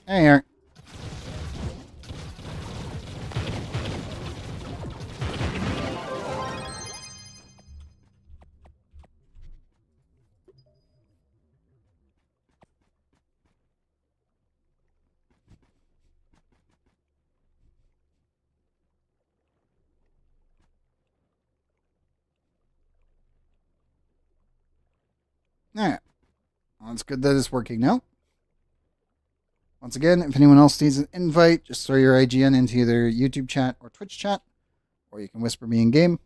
Hey, Eric. Alright. Well, it's good that it's working now. Once again, if anyone else needs an invite, just throw your IGN into either YouTube chat or Twitch chat. Or you can whisper me in game.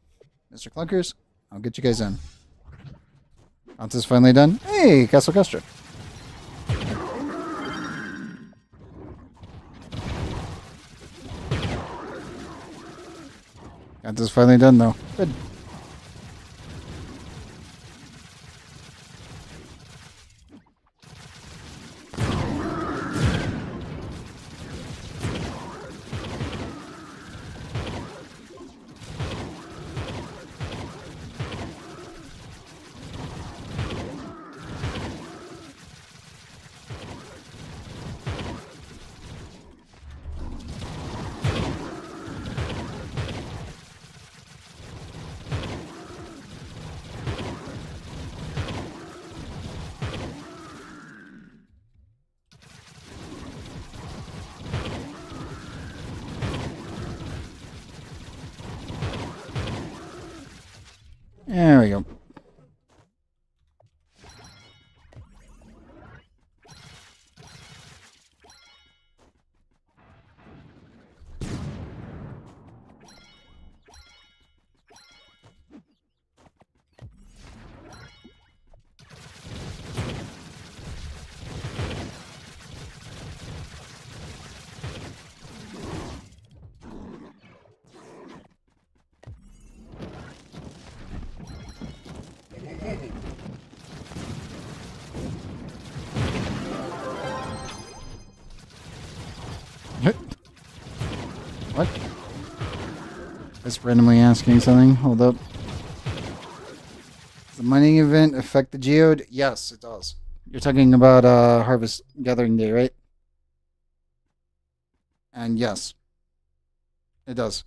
Mr. Clunkers, I'll get you guys in. Content is finally done. Hey, Castle Custard. Content is finally done though. Good. There we go. What? Just randomly asking something. Hold up. Does the mining event affect the geode? Yes, it does. You're talking about Harvest Gathering Day, right? And yes, it does.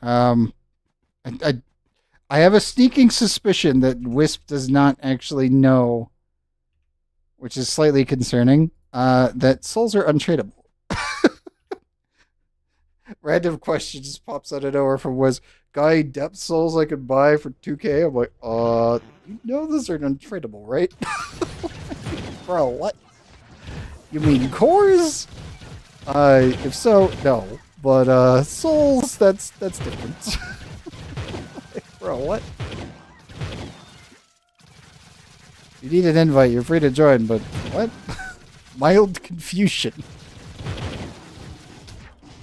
Um, I, I, I have a sneaking suspicion that Wisp does not actually know, which is slightly concerning, that souls are untradeable. Random question just pops out of nowhere from was guy depth souls I could buy for 2K. I'm like, you know those are untradeable, right? Bro, what? You mean cores? If so, no. But souls, that's different. Bro, what? You need an invite, you're free to join, but what? Mild confusion.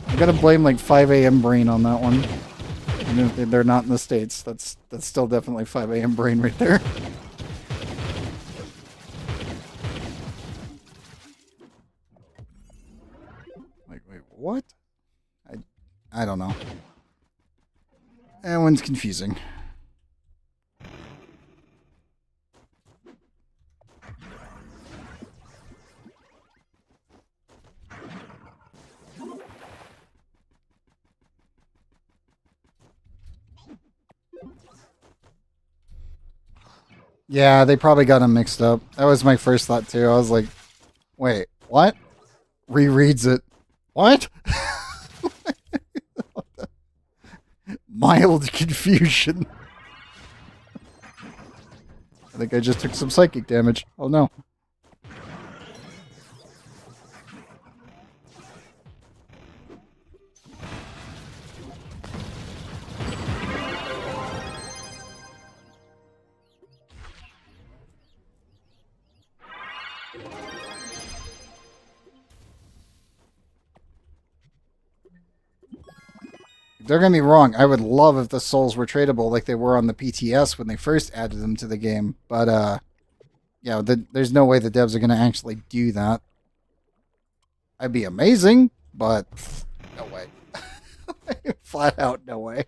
I'm gonna blame like 5 a.m. brain on that one. Even if they're not in the States, that's still definitely 5 a.m. brain right there. Like, wait, what? I don't know. That one's confusing. Yeah, they probably got them mixed up. That was my first thought too. I was like, wait, what? Rereads it. What? Mild confusion. I think I just took some psychic damage. Oh no. Don't get me wrong. I would love if the souls were tradable like they were on the PTS when they first added them to the game. But yeah, there's no way the devs are going to actually do that. I'd be amazing, but no way. Flat out, no way.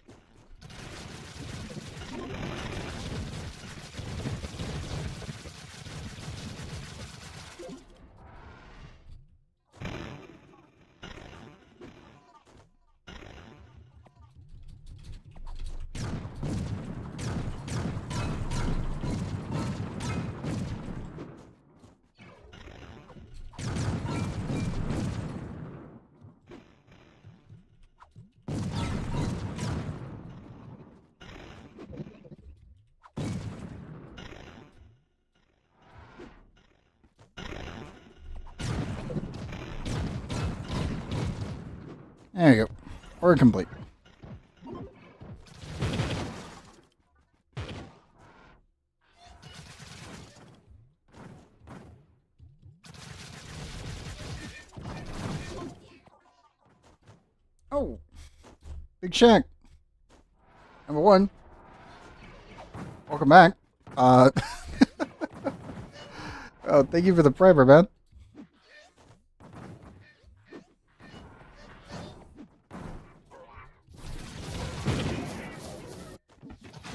There you go. We're complete. Oh, Big Shack. Number one. Welcome back. Uh, oh, thank you for the primer, man.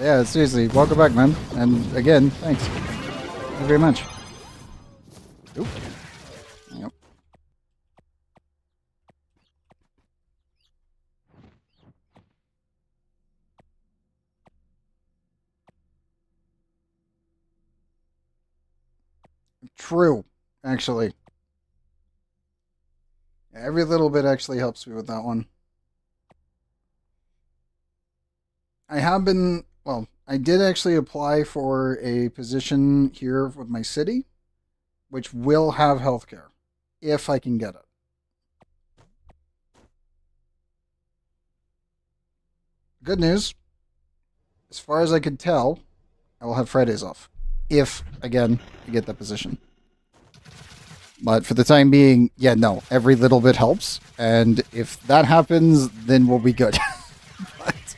Yeah, seriously, welcome back, man. And again, thanks. Thank you very much. Oop. Yep. True. actually. Every little bit actually helps me with that one. I have been, well, I did actually apply for a position here with my city, which will have healthcare if I can get it. Good news, as far as I could tell, I will have Fridays off. If, again, I get that position. But for the time being, yeah, no, every little bit helps. And if that happens, then we'll be good. But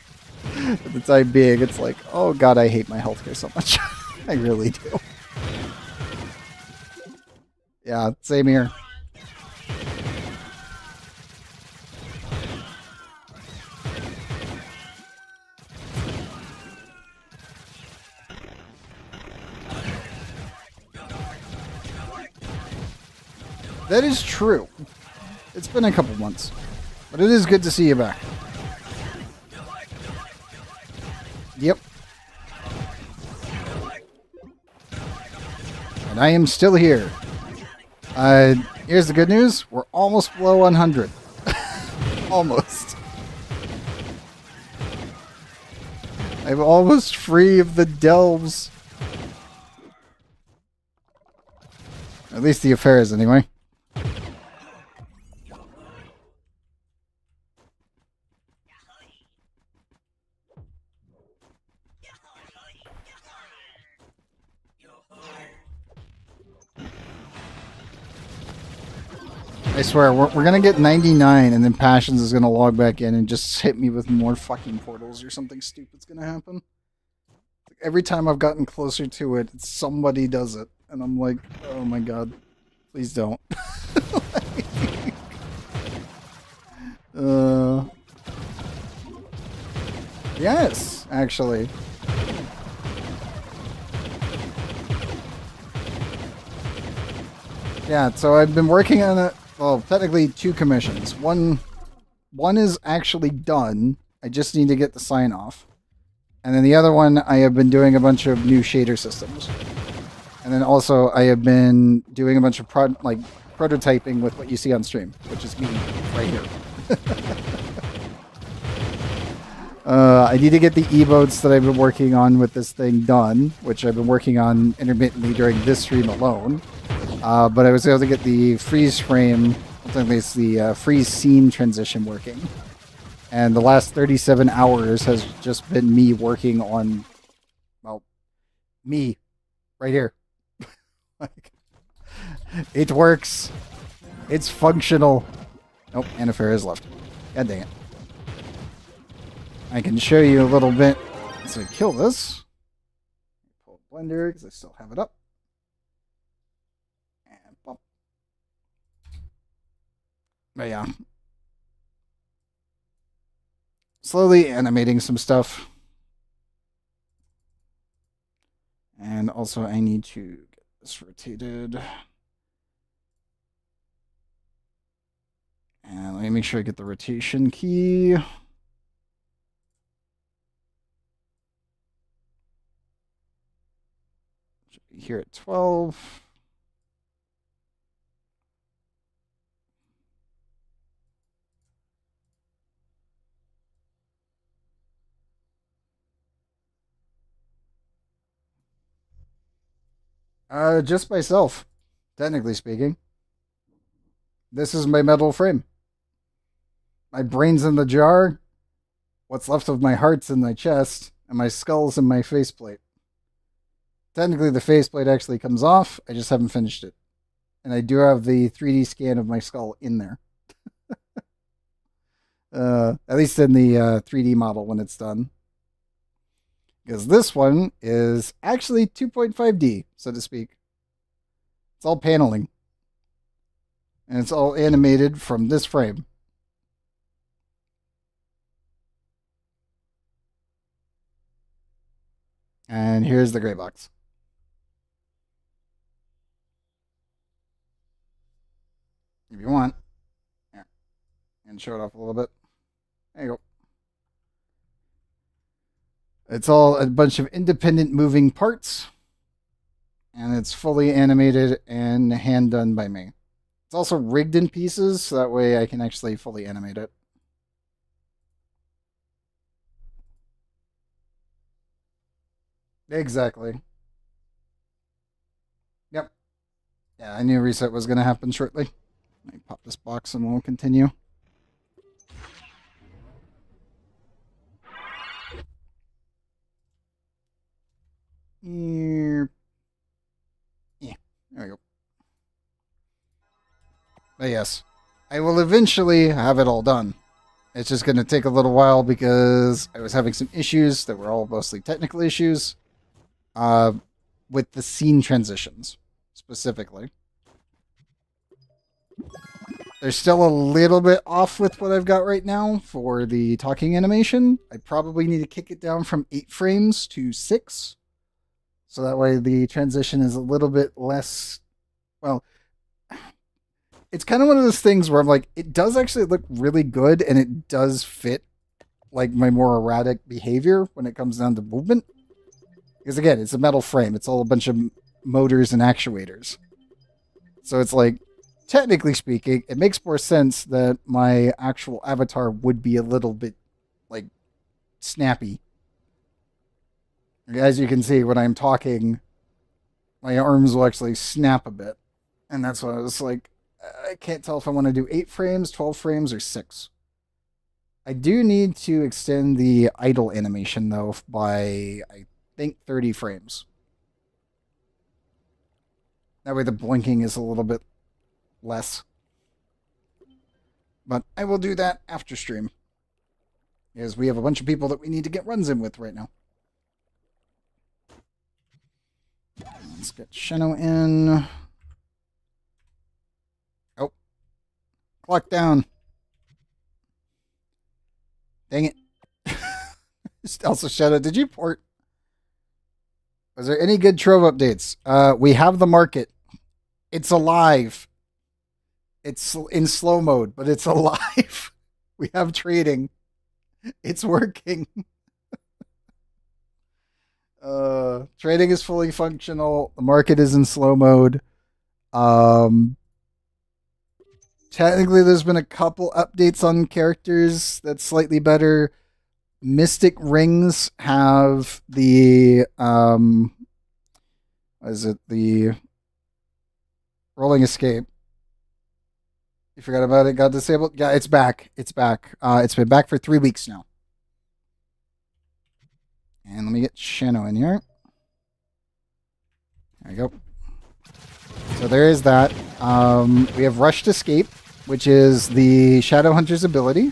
for the time being, it's like, oh god, I hate my healthcare so much. I really do. Yeah, same here. That is true. It's been a couple months. But it is good to see you back. Yep. And I am still here. Here's the good news. We're almost below 100. Almost. I'm almost free of the delves. At least the affairs, anyway. I swear, we're gonna get 99, and then Passions is gonna log back in and just hit me with more fucking portals or something stupid's gonna happen. Every time I've gotten closer to it, somebody does it, and I'm like, oh my god, please don't. Yes, actually. Yeah, so I've been working on it. Well, technically 2 commissions. One is actually done. I just need to get the sign off. And then the other one, I have been doing a bunch of new shader systems. And then also, I have been doing a bunch of prototyping with what you see on stream, which is me right here. I need to get the emotes that I've been working on with this thing done, which I've been working on intermittently during this stream alone. But I was able to get the freeze frame, at least the freeze scene transition working. And the last 37 hours has just been me working on, well, me, right here. Like, it works. It's functional. Nope, Ifera is left. God dang it. I can show you a little bit. So kill this. Pull Blender because I still have it up. And bump. But yeah. Slowly animating some stuff. And also I need to get this rotated. And let me make sure I get the rotation key. Should be here at 12. Just myself, technically speaking. This is my metal frame. My brain's in the jar. What's left of my heart's in my chest, and my skull's in my faceplate. Technically, the faceplate actually comes off. I just haven't finished it. And I do have the 3D scan of my skull in there. At least in the 3D model when it's done. Because this one is actually 2.5D, so to speak. It's all paneling. And it's all animated from this frame. And here's the gray box. If you want. Here. And show it off a little bit. There you go. It's all a bunch of independent moving parts. And it's fully animated and hand done by me. It's also rigged in pieces, so that way I can actually fully animate it. Exactly. Yep. Yeah, I knew a reset was going to happen shortly. Let me pop this box and we'll continue. Yeah, there we go. But yes, I will eventually have it all done. It's just going to take a little while because I was having some issues that were all mostly technical issues uh, with the scene transitions specifically. They're still a little bit off with what I've got right now for the talking animation. I probably need to kick it down from 8 frames to 6. So that way the transition is a little bit less. Well, it's kind of one of those things where I'm like, it does actually look really good and it does fit like my more erratic behavior when it comes down to movement. Because again, it's a metal frame. It's all a bunch of motors and actuators. So it's like, technically speaking, it makes more sense that my actual avatar would be a little bit like snappy. As you can see, when I'm talking, my arms will actually snap a bit. And that's why I was like, I can't tell if I want to do 8 frames, 12 frames, or 6. I do need to extend the idle animation, though, by, I think, 30 frames. That way the blinking is a little bit less. But I will do that after stream. Because we have a bunch of people that we need to get runs in with right now. Let's get Sheno in. Oh. Clock down. Dang it. Also, Sheno, did you port? Was there any good Trove updates? We have the market. It's alive. It's in slow mode, but it's alive. We have trading. It's working. Trading is fully functional. The market is in slow mode. Technically, there's been a couple updates on characters that's slightly better. Mystic rings have the what is it? The rolling escape. You forgot about it? Got disabled? Yeah, it's back. It's back. It's been back for 3 weeks now. And let me get Sheno in here. There we go. So there is that. We have Rushed Escape, which is the Shadowhunter's ability.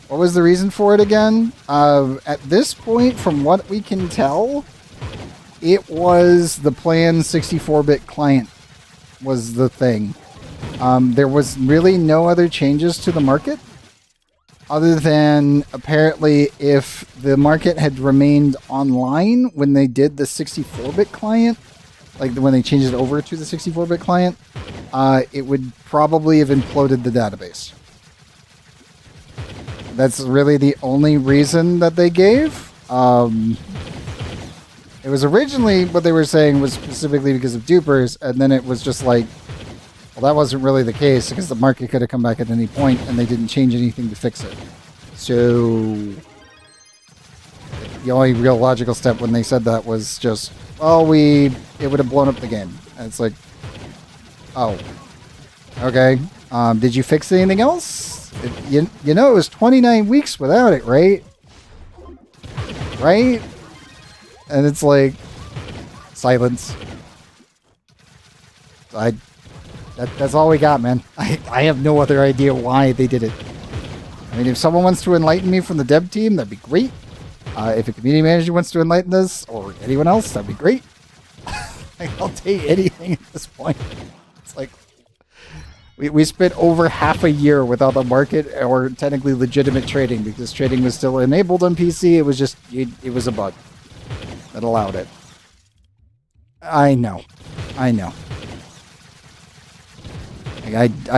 What was the reason for it again? At this point, from what we can tell, it was the planned 64-bit client was the thing. There was really no other changes to the market other than apparently if the market had remained online when they did the 64-bit client, like when they changed it over to the 64-bit client, it would probably have imploded the database. That's really the only reason that they gave. It was originally what they were saying was specifically because of dupers, and then it was just like, well, that wasn't really the case because the market could have come back at any point and they didn't change anything to fix it. So the only real logical step when they said that was just, well, it would have blown up the game. And it's like, oh, okay. Did you fix anything else? You know, it was 29 weeks without it, right? Right? And it's like, silence. That's all we got, man. I have no other idea why they did it. I mean, if someone wants to enlighten me from the dev team, that'd be great. If a community manager wants to enlighten us, or anyone else, that'd be great. I'll take anything at this point. It's like, we spent over half a year without the market or technically legitimate trading because trading was still enabled on PC. It was just, it was a bug that allowed it. I know. I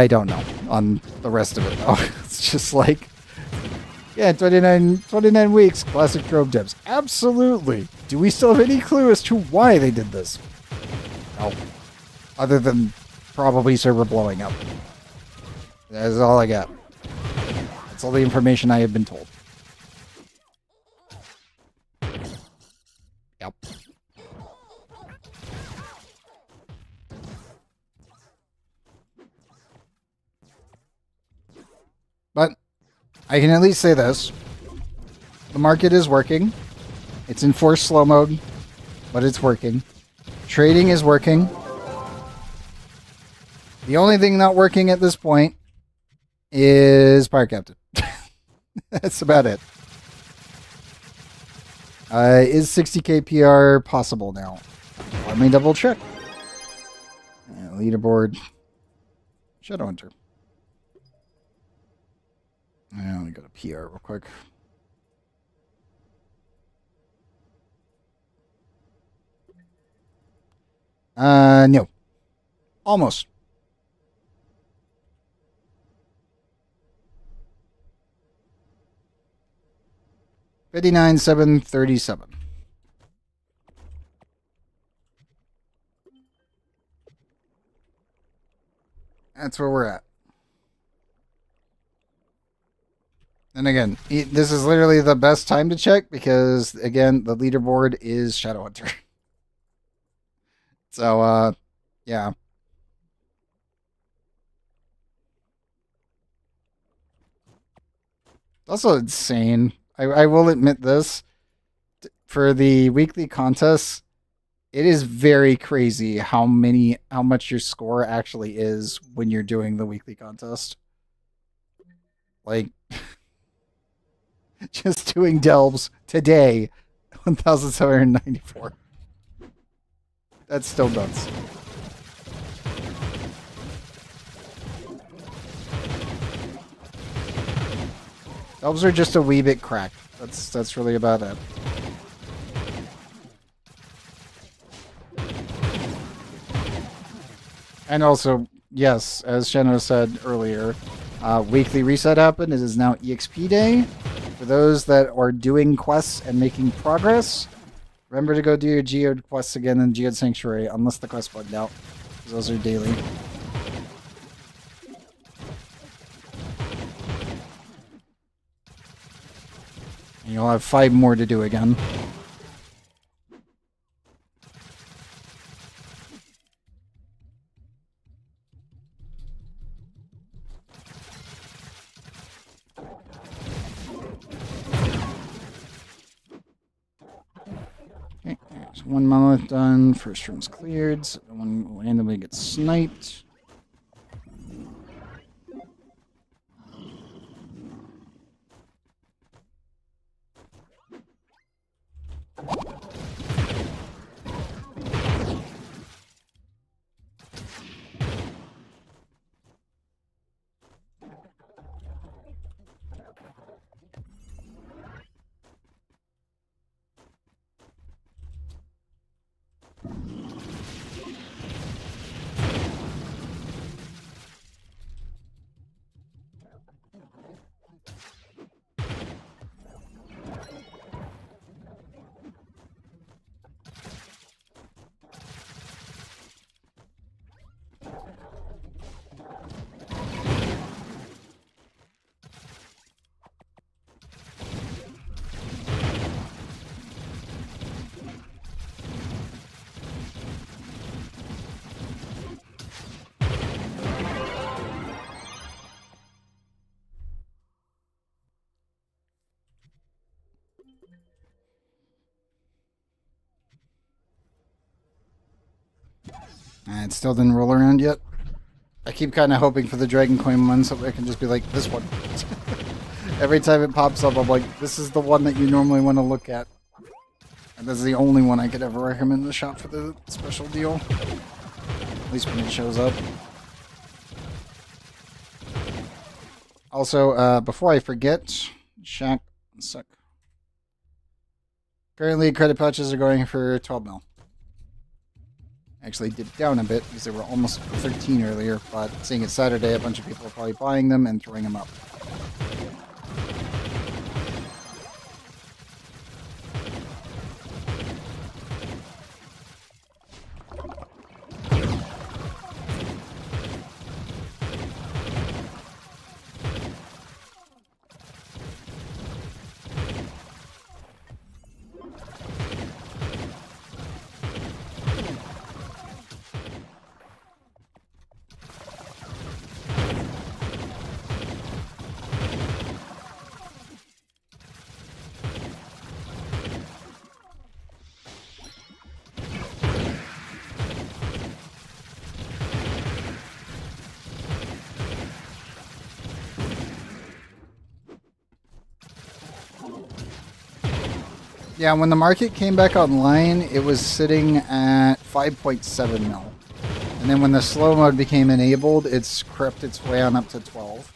don't know on the rest of it, though. It's just like, yeah, 29 weeks, classic Trove devs. Absolutely. Do we still have any clue as to why they did this? No. Other than probably server blowing up. That is all I got. That's all the information I have been told. Yep. But I can at least say this. The market is working. It's in forced slow mode, but it's working. Trading is working. The only thing not working at this point is Fire Captain. That's about it. Is 60k PR possible now? Let me double check. Leaderboard. Shadowhunter. Let me go to PR real quick. No. Almost. 59,737. That's where we're at. And again, this is literally the best time to check because, again, the leaderboard is Shadowhunter. So, yeah. Also insane. I will admit this. For the weekly contests, it is very crazy how much your score actually is when you're doing the weekly contest. Like, just doing delves today, 1,794. That's still nuts. Delves are just a wee bit cracked. That's really about it. And also, yes, as Shanna said earlier, weekly reset happened. It is now EXP day. For those that are doing quests and making progress, remember to go do your Geode quests again in Geode Sanctuary, unless the quest bugged out, because those are daily. And you'll have 5 more to do again. Okay, there's 1 monolith done. First room's cleared. Second one will randomly get sniped. It still didn't roll around yet. I keep kind of hoping for the Dragon Coin one so I can just be like, this one. Every time it pops up, I'm like, this is the one that you normally want to look at. And this is the only one I could ever recommend to shop for the special deal. At least when it shows up. Also, before I forget, Shaq, 1 sec. Currently, credit pouches are going for 12 mil. Actually dipped down a bit because they were almost 13 earlier, but seeing it's Saturday, a bunch of people are probably buying them and throwing them up. Yeah, when the market came back online, it was sitting at 5.7 mil. And then when the slow mode became enabled, it's crept its way on up to 12.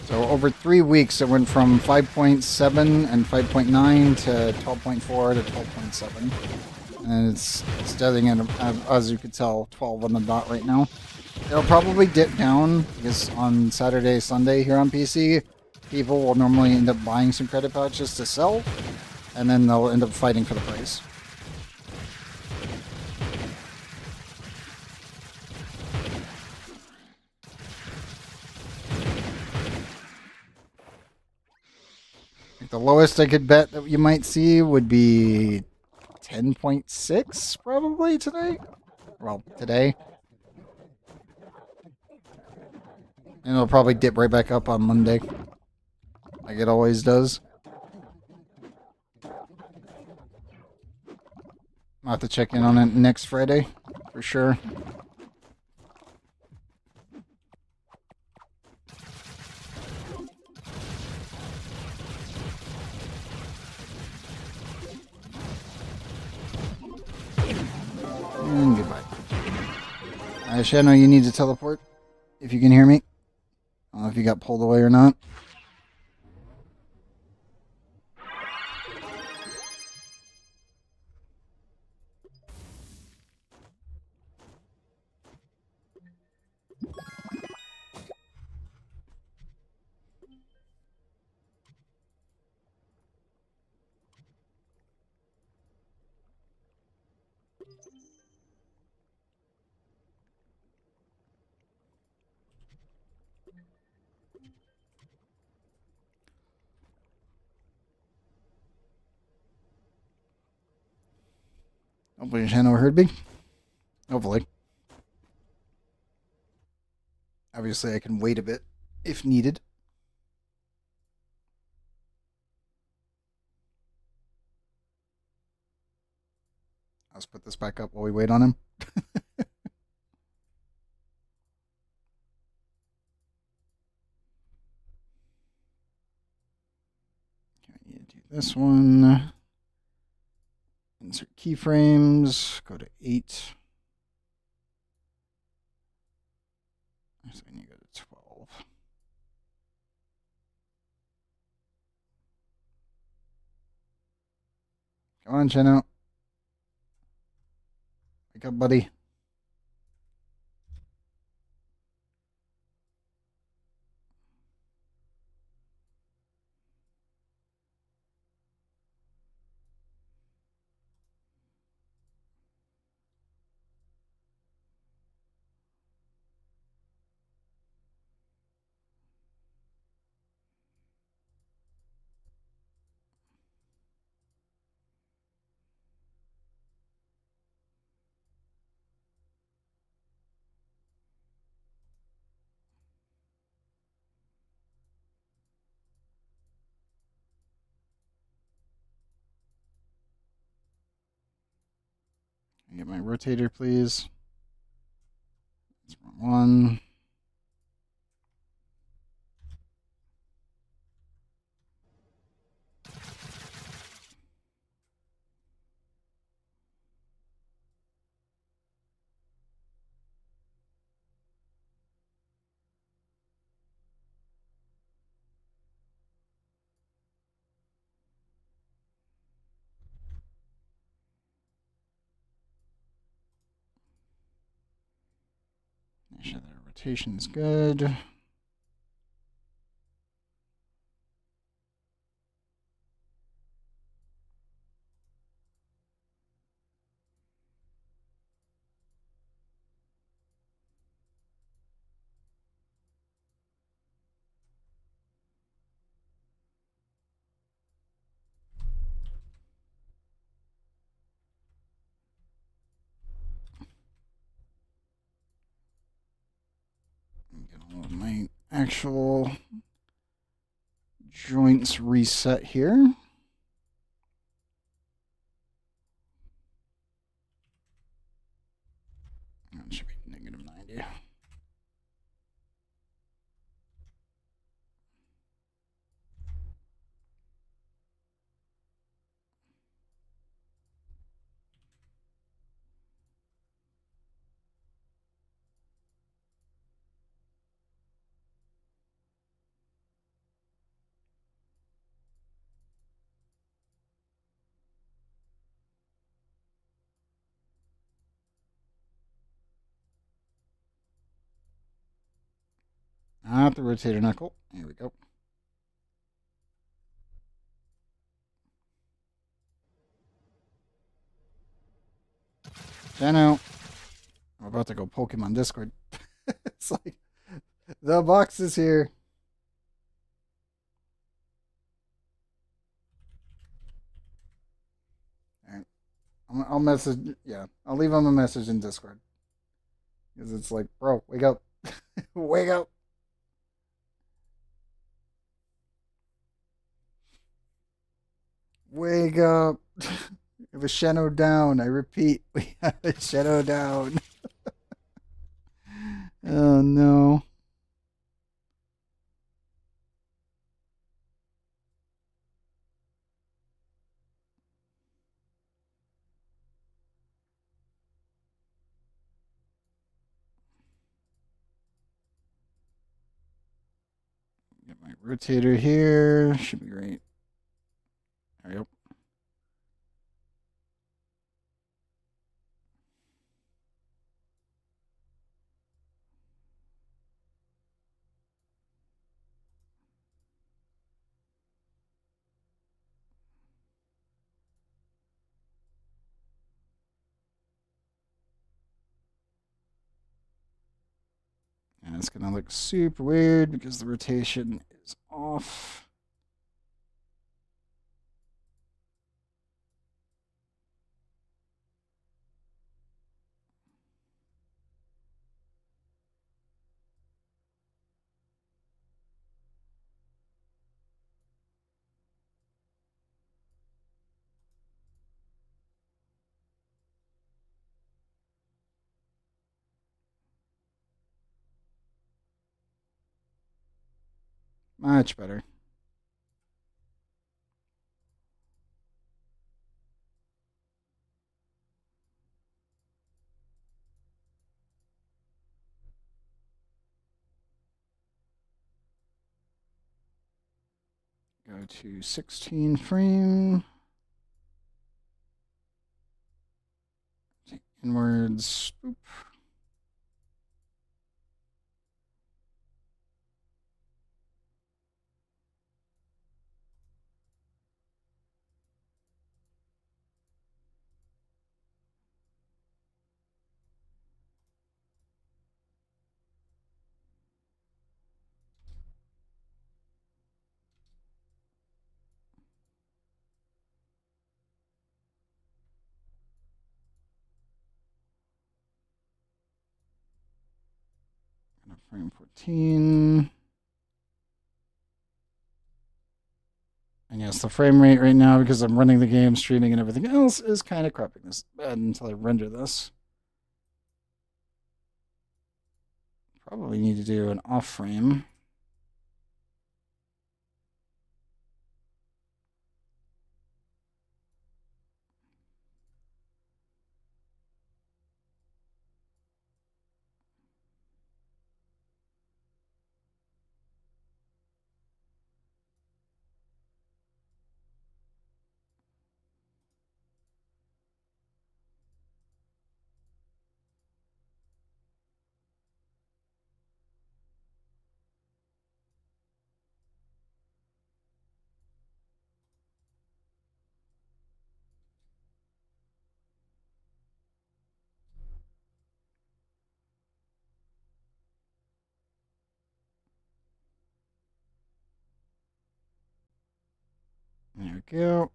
So over 3 weeks, it went from 5.7 and 5.9 to 12.4 to 12.7. And it's studying at, as you could tell, 12 on the dot right now. It'll probably dip down because on Saturday, Sunday here on PC, people will normally end up buying some credit pouches to sell, and then they'll end up fighting for the price. The lowest I could bet that you might see would be 10.6 probably today. Well, today. And it'll probably dip right back up on Monday. Like it always does. I'll have to check in on it next Friday, for sure. And goodbye. Shadow, you need to teleport, if you can hear me. I don't know if you got pulled away or not. Hopefully Shadow heard me. Hopefully. Obviously I can wait a bit, if needed. Let's put this back up while we wait on him. Okay, I need to do this one. Insert keyframes. Go to 8. So I need to go to 12. Come on, Cheno. Wake up, buddy. Get my rotator, please. That's wrong one. Make sure the rotation's good. Get all of my actual joints reset here. That should be negative 90. not the rotator knuckle. Here we go. Jano. I'm about to go poke him on Discord. It's like, the box is here. Alright. I'll message. Yeah, I'll leave him a message in Discord. Because it's like, bro, wake up. Wake up. Wake up. We have a Shadow down. I repeat, we have a Shadow down. Oh no. Get my rotator here. Should be great. There we go. And it's going to look super weird because the rotation is off. Much better. Go to 16 frame. Inwards. Boop. Frame 14. And yes, the frame rate right now, because I'm running the game, streaming, and everything else, is kind of crapping this bad until I render this. Probably need to do an off frame. There we go.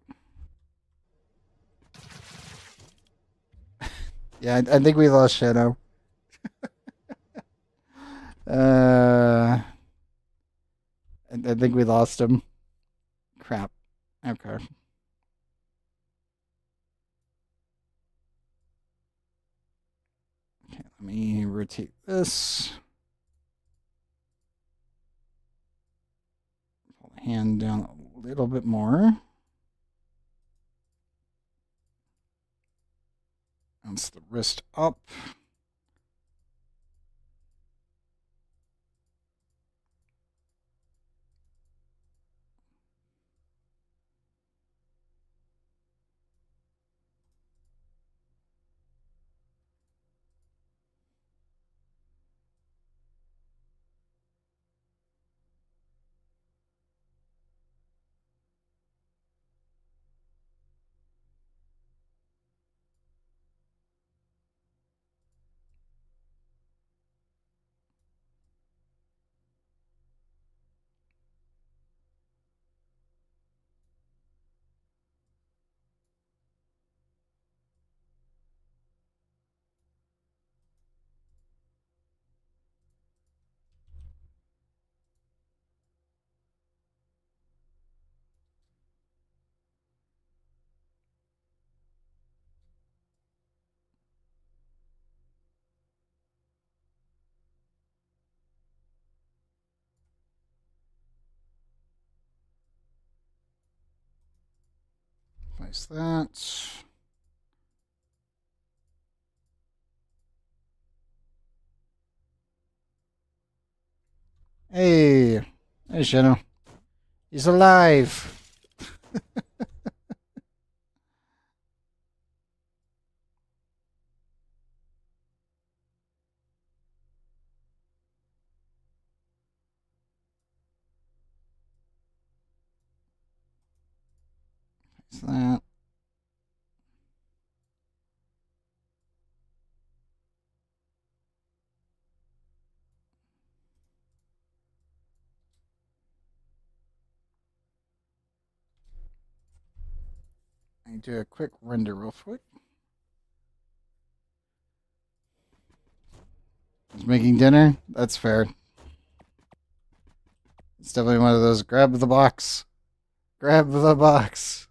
Yeah, I think we lost Shadow. I think we lost him. Crap. Okay. Okay, let me rotate this. Pull the hand down a little bit more. Bounce the wrist up. Minimize that. Hey, hey, Shadow. He's alive. Is that? I do a quick render real quick. He's making dinner. That's fair. It's definitely one of those grab the box. Grab the box.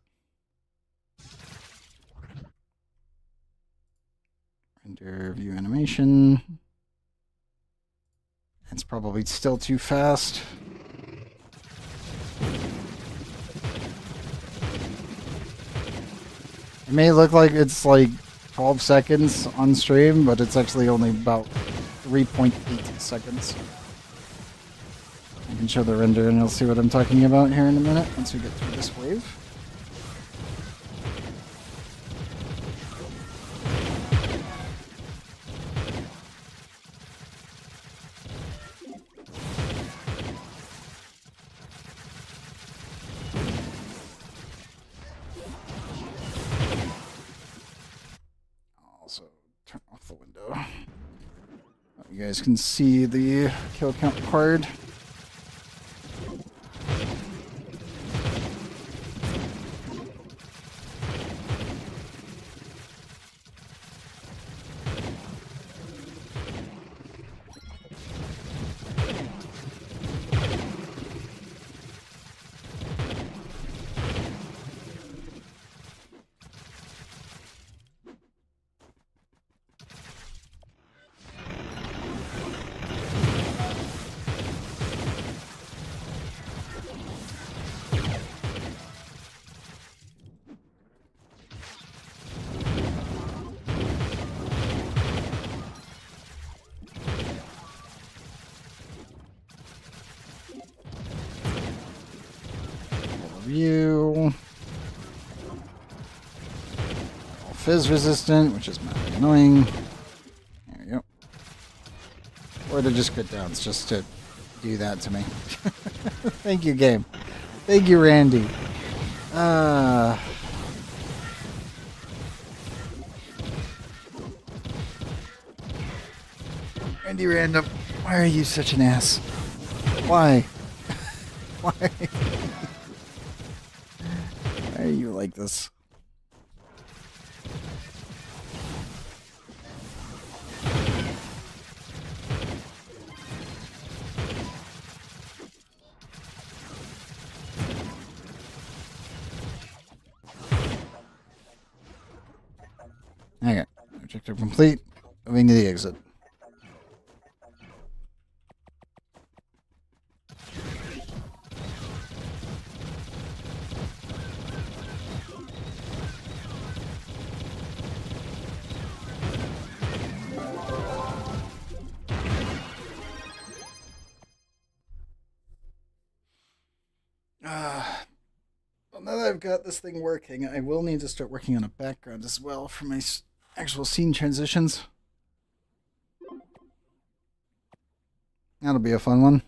Render view animation. It's probably still too fast. It may look like it's like 12 seconds on stream, but it's actually only about 3.8 seconds. I can show the render and you'll see what I'm talking about here in a minute once we get through this wave. Also, turn off the window. You guys can see the kill count card. View. Fizz resistant, which is mildly annoying. There we go. Or to just quit downs, just to do that to me. Thank you, game. Thank you, Randy. Randy Random, why are you such an ass? Why? Why? Why are you like this? Okay, objective complete. Moving to the exit. Well, now that I've got this thing working, I will need to start working on a background as well for my actual scene transitions. That'll be a fun one.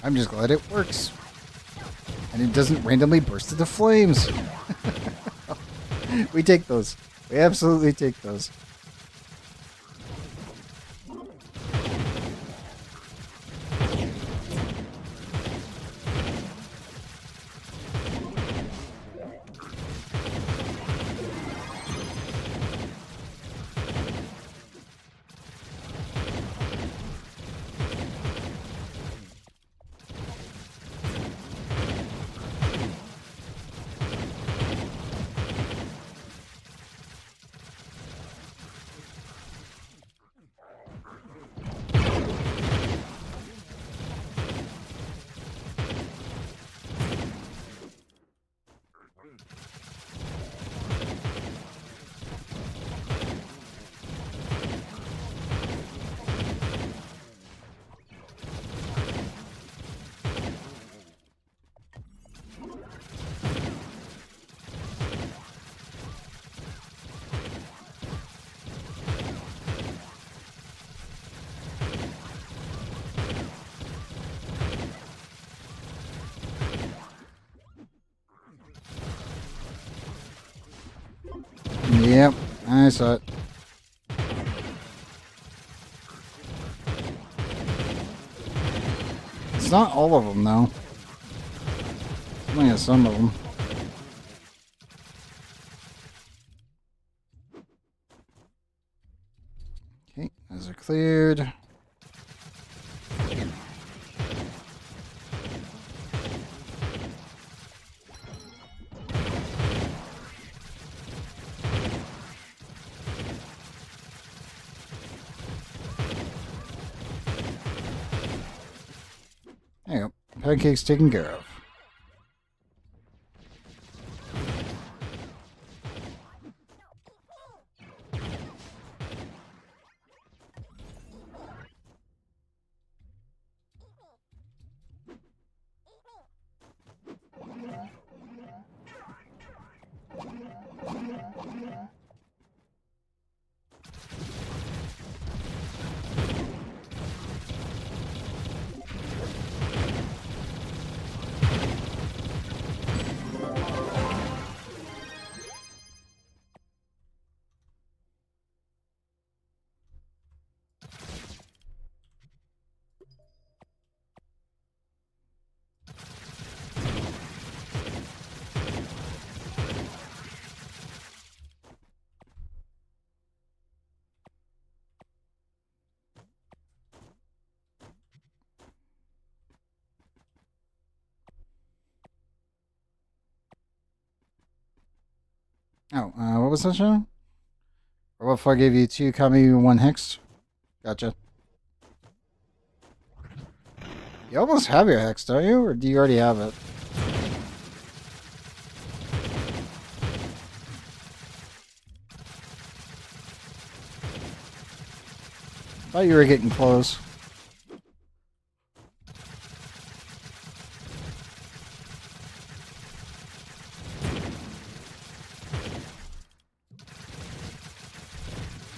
I'm just glad it works. And it doesn't randomly burst into flames. We take those. We absolutely take those. Yep, I saw it. It's not all of them, though. Only some of them. Okay, those are cleared. There you go. Pancake's taken care of. Oh, what was that show? Or what if I gave you 2 Kami, 1 Hex? Gotcha. You almost have your Hex, don't you? Or do you already have it? Thought you were getting close.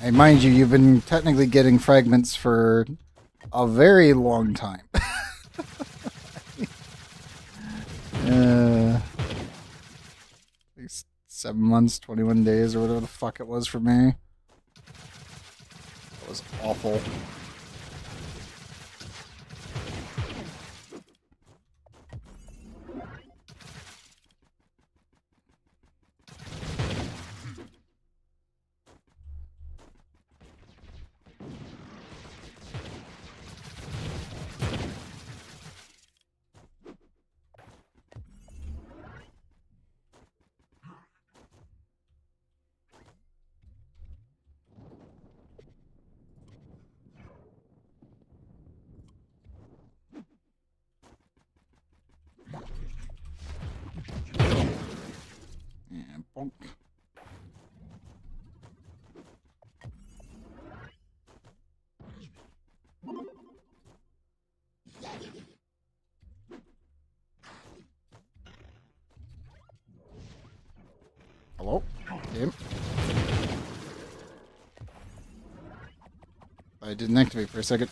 Hey, mind you, you've been technically getting fragments for a very long time. Like 7 months, 21 days, or whatever the fuck it was for me. It was awful. Yeah, bonk. Hello? Game. I didn't activate for a second.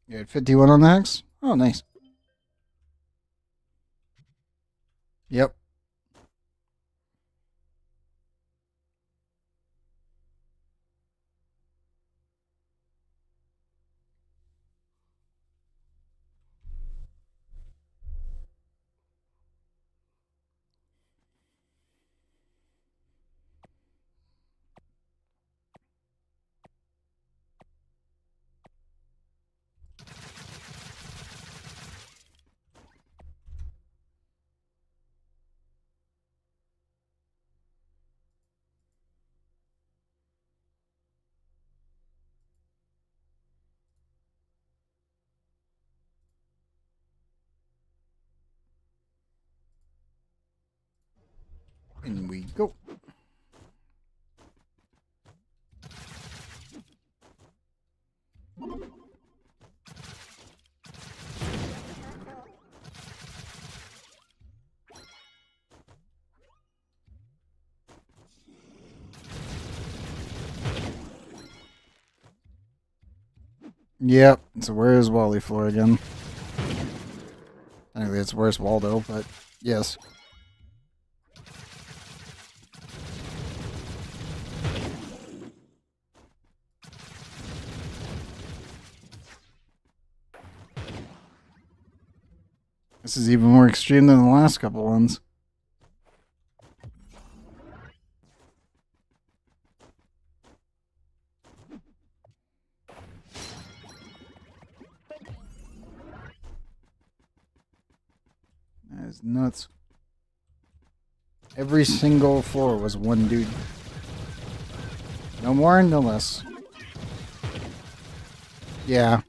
You had 51 on the Hex? Oh, nice. Yep. In we go. Yep, so where is Wally Floor again? Technically it's where's Waldo, but yes. This is even more extreme than the last couple ones. That is nuts. Every single floor was one dude. No more, no less. Yeah.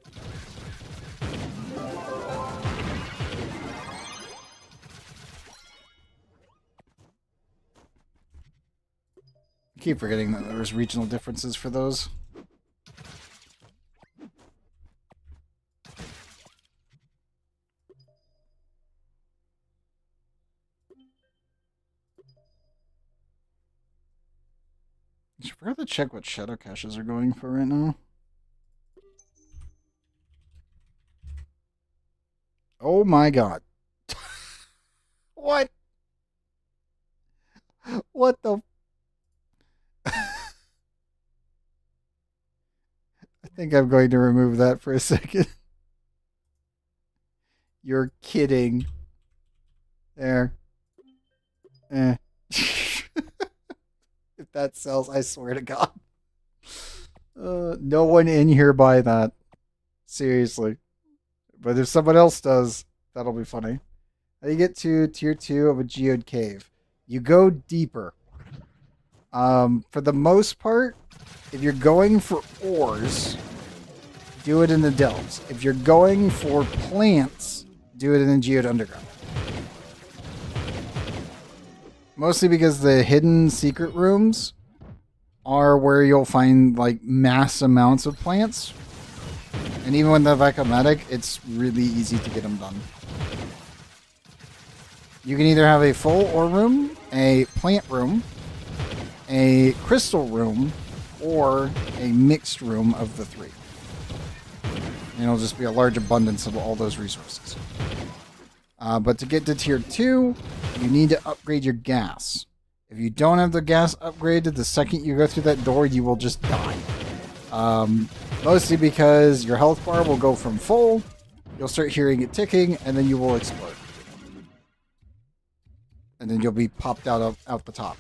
I keep forgetting that there was regional differences for those. I forgot to check what shadow caches are going for right now. Oh my god. What? What the? I think I'm going to remove that for a second. You're kidding. There. Eh. If that sells, I swear to God. No one in here buy that. Seriously. But if someone else does, that'll be funny. How do you get to tier 2 of a geode cave? You go deeper. For the most part, if you're going for ores, do it in the delves. If you're going for plants, do it in the geode underground. Mostly because the hidden secret rooms are where you'll find like mass amounts of plants. And even with the Vacuumatic, it's really easy to get them done. You can either have a full ore room, a plant room, a crystal room, or a mixed room of the three. And it'll just be a large abundance of all those resources. But to get to tier 2, you need to upgrade your gas. If you don't have the gas upgraded, the second you go through that door, you will just die. Mostly because your health bar will go from full, you'll start hearing it ticking, and then you will explode. And then you'll be popped out the top.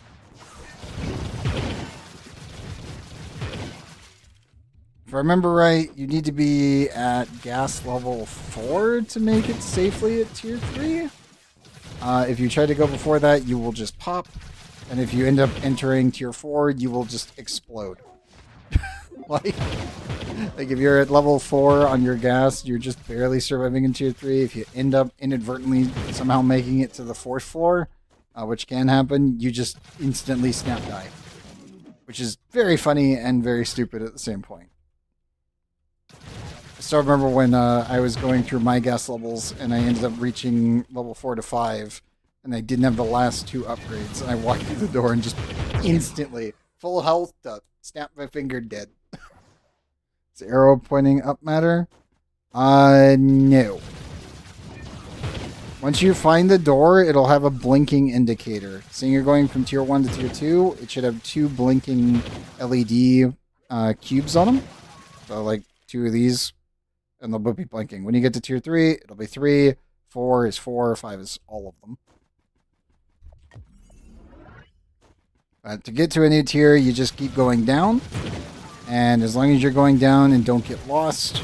If I remember right, you need to be at gas level 4 to make it safely at tier 3. If you try to go before that, you will just pop. And if you end up entering tier 4, you will just explode. like if you're at level 4 on your gas, you're just barely surviving in tier 3. If you end up inadvertently somehow making it to the 4th floor, which can happen, you just instantly snap die. Which is very funny and very stupid at the same point. I still remember when I was going through my gas levels and I ended up reaching level 4 to 5 and I didn't have the last 2 upgrades. And I walked through the door and just instantly, full health, snap my finger, dead. Is the arrow pointing up matter? No. Once you find the door, it'll have a blinking indicator. Seeing you're going from tier 1 to tier 2, it should have 2 blinking LED cubes on them. So like 2 of these, and they'll both be blinking. When you get to tier 3, it'll be 3, 4 is 4, 5 is all of them. To get to a new tier, you just keep going down. And as long as you're going down and don't get lost,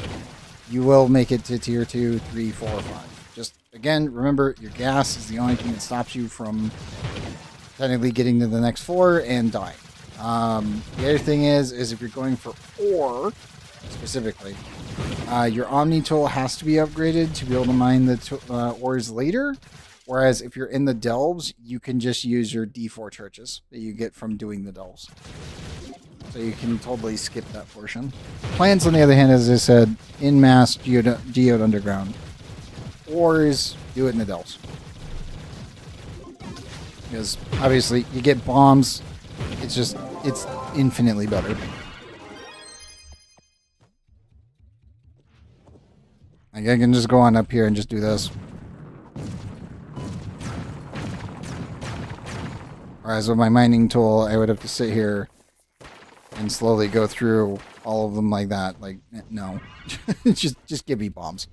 you will make it to tier 2, 3, 4, 5. Just, again, remember, your gas is the only thing that stops you from technically getting to the next floor and dying. The other thing is if you're going for ore, specifically, your Omni tool has to be upgraded to be able to mine the ores later. Whereas if you're in the delves, you can just use your D4 churches that you get from doing the delves. So you can totally skip that portion. Plans, on the other hand, as I said, in mass geode underground. Ores, do it in the delves. Because obviously you get bombs. It's infinitely better. Like I can just go on up here and just do this. Whereas with my mining tool, I would have to sit here and slowly go through all of them like that. Like, no. just give me bombs.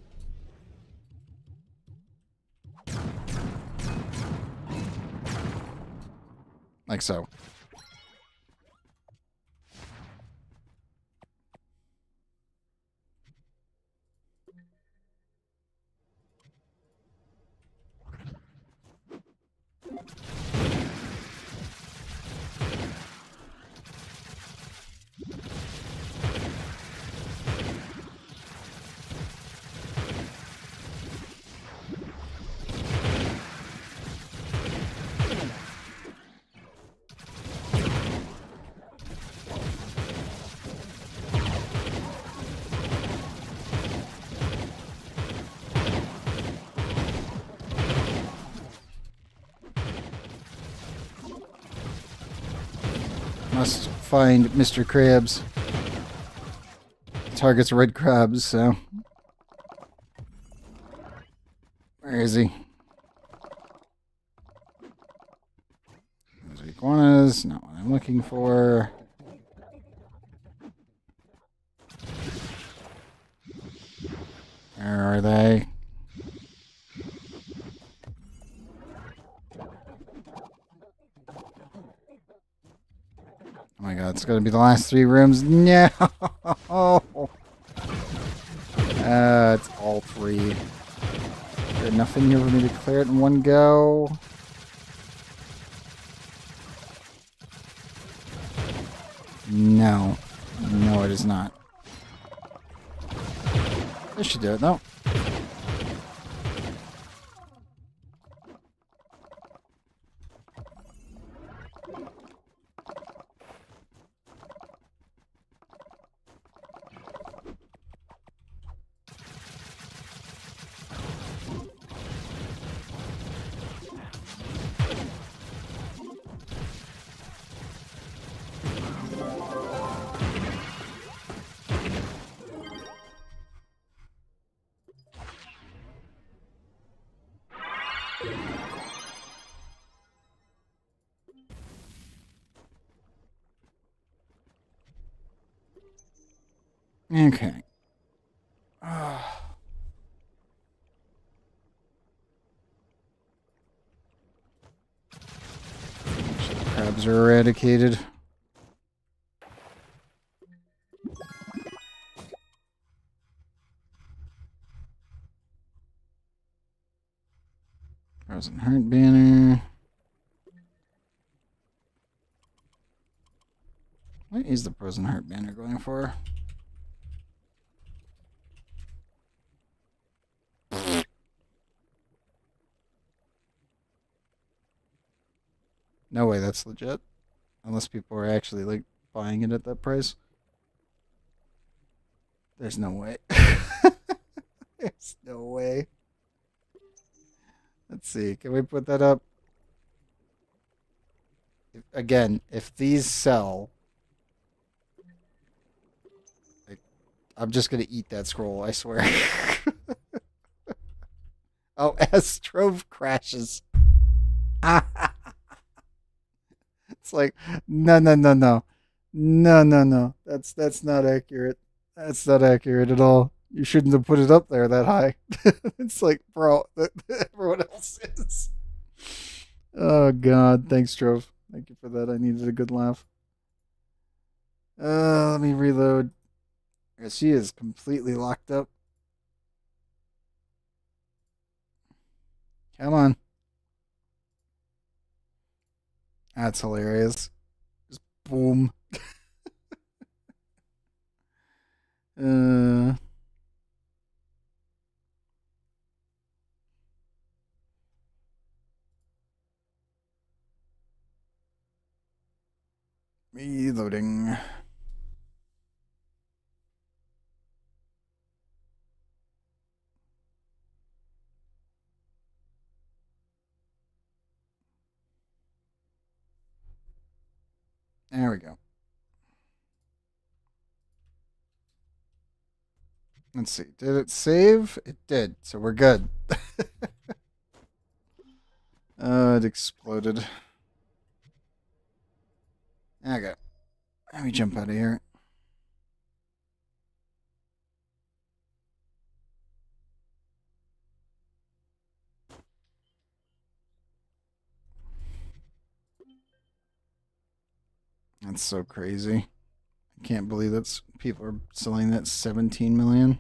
Like so. Must find Mr. Krabs. Targets red crabs, so. Where is he? Those are iguanas, not what I'm looking for. Where are they? Oh my god, it's gonna be the last 3 rooms. No! It's all 3. Is there enough in here for me to clear it in one go? No. No, it is not. This should do it, though. Okay. Crabs are eradicated. Frozen Heart banner. What is the Frozen Heart banner going for? No way that's legit. Unless people are actually like buying it at that price. There's no way. There's no way. Let's see. Can we put that up? Again, if these sell, I'm just going to eat that scroll, I swear. Oh, as Trove crashes. It's like, no. No. That's not accurate. That's not accurate at all. You shouldn't have put it up there that high. It's like, bro, everyone else is. Oh, God. Thanks, Trove. Thank you for that. I needed a good laugh. Let me reload. She is completely locked up. Come on. That's hilarious. Just boom. uh... Reloading. There we go. Let's see. Did it save? It did. So we're good. It exploded. Okay. Let me jump out of here. That's so crazy. I can't believe that's people are selling that 17 million.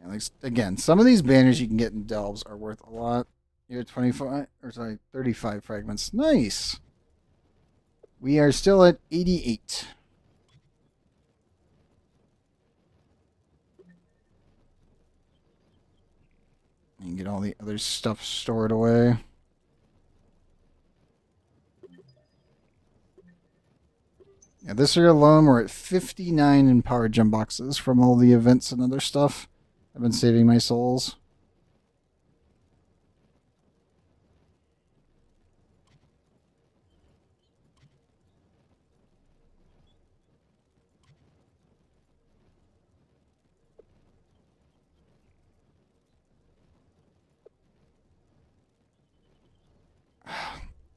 Yeah, like again, some of these banners you can get in delves are worth a lot. You're 25 or sorry, 35 fragments. Nice. We are still at 88. You can get all the other stuff stored away. Yeah, this year alone, we're at 59 in power gem boxes from all the events and other stuff. I've been saving my souls.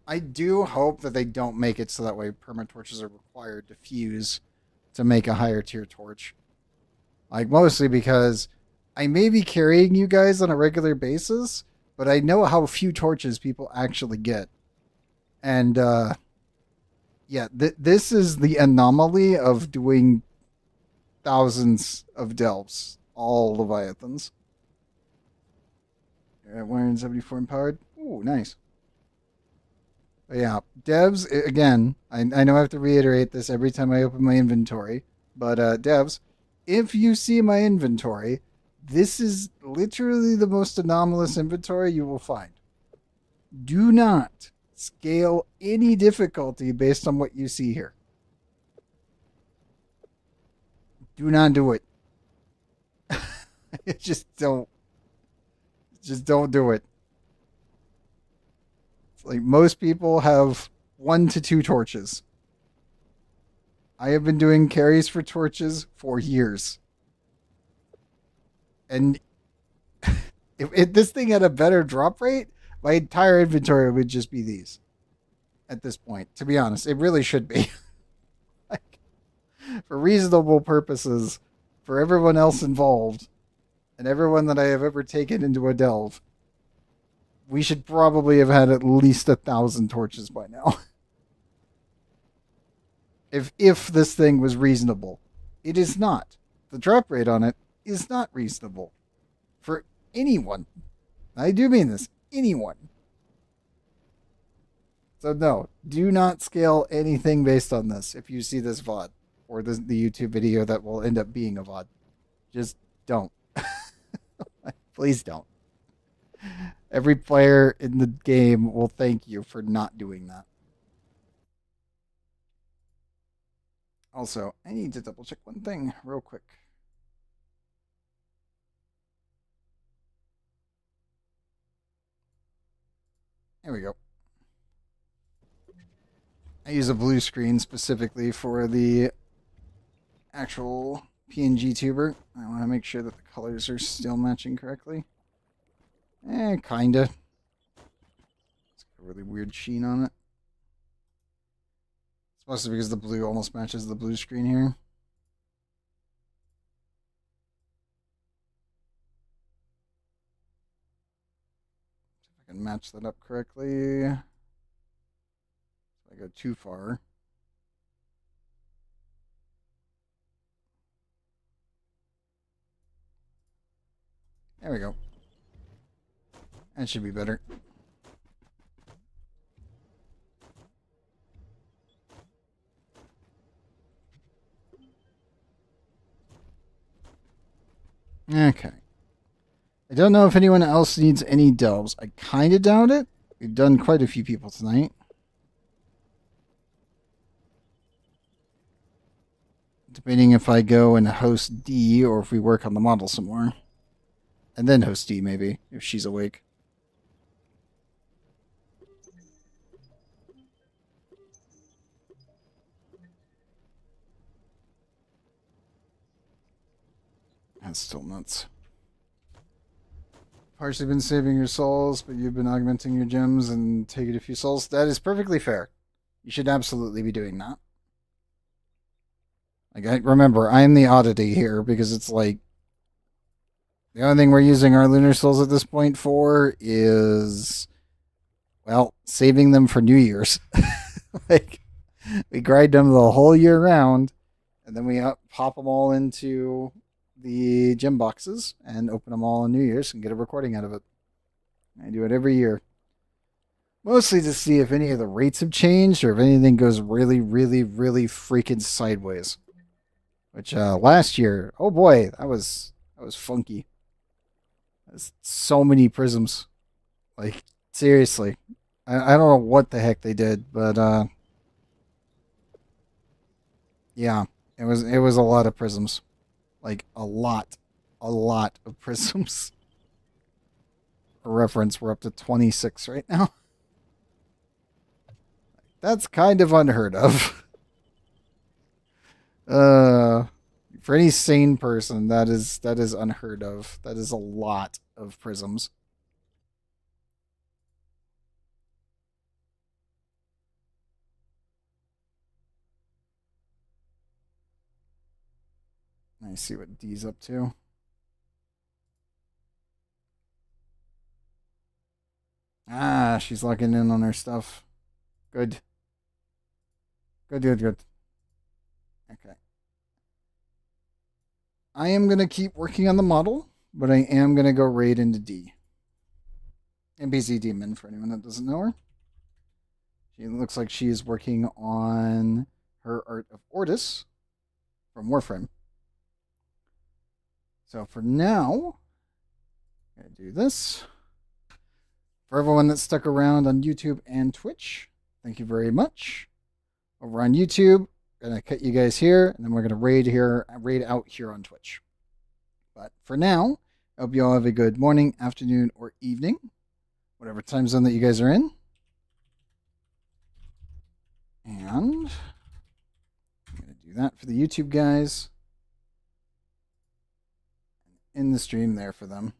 I do hope that they don't make it so that way perma torches are required to fuse to make a higher tier torch. Like, mostly because I may be carrying you guys on a regular basis, but I know how few torches people actually get. And, yeah, this is the anomaly of doing thousands of delves, all Leviathans. You're at 174 empowered. Ooh, nice. But yeah, devs, again, I know I have to reiterate this every time I open my inventory, but devs, if you see my inventory, this is literally the most anomalous inventory you will find. Do not scale any difficulty based on what you see here. Do not do it. Just don't. Just don't do it. It's like most people have 1 to 2 torches. I have been doing carries for torches for years. And if this thing had a better drop rate, my entire inventory would just be these. At this point, to be honest, it really should be. Like, for reasonable purposes, for everyone else involved, and everyone that I have ever taken into a delve, we should probably have had at least 1,000 torches by now. if this thing was reasonable. It is not. The drop rate on it is not reasonable. For anyone. I do mean this. Anyone. So no, do not scale anything based on this if you see this VOD. Or the YouTube video that will end up being a VOD. Just don't. Please don't. Every player in the game will thank you for not doing that. Also, I need to double check one thing real quick. There we go. I use a blue screen specifically for the actual PNG tuber. I want to make sure that the colors are still matching correctly. Kinda. It's got a really weird sheen on it. It's mostly because the blue almost matches the blue screen here. See if I can match that up correctly. If I go too far. There we go. That should be better. Okay. I don't know if anyone else needs any delves. I kind of doubt it. We've done quite a few people tonight. depending if I go and host D or if we work on the model some more. And then host D, maybe, if she's awake. That's still nuts. Partially been saving your souls, but you've been augmenting your gems and taking a few souls. That is perfectly fair. You should absolutely be doing that. Like, remember, I'm the oddity here because it's like the only thing we're using our lunar souls at this point for is, well, saving them for New Year's. Like, we grind them the whole year round, and then we pop them all into the gem boxes and open them all on New Year's and get a recording out of it. I do it every year. Mostly to see if any of the rates have changed or if anything goes really, really, really freaking sideways. Which last year, oh boy, that was funky. There's so many prisms. Like, seriously. I don't know what the heck they did, but yeah, it was a lot of prisms. Like a lot of prisms. For reference, we're up to 26 right now. That's kind of unheard of. For any sane person, that is unheard of. That is a lot of prisms. I see what D's up to. Ah, she's locking in on her stuff. Good. Good. Okay. I am going to keep working on the model, but I am going to go raid into D. NBC Demon, for anyone that doesn't know her. She looks like she is working on her Art of Ortis from Warframe. So for now, I'm going to do this. For everyone that stuck around on YouTube and Twitch, thank you very much. Over on YouTube, I'm going to cut you guys here, and then we're going to raid out here on Twitch. But for now, I hope you all have a good morning, afternoon, or evening, whatever time zone that you guys are in. And I'm going to do that for the YouTube guys. In the stream there for them.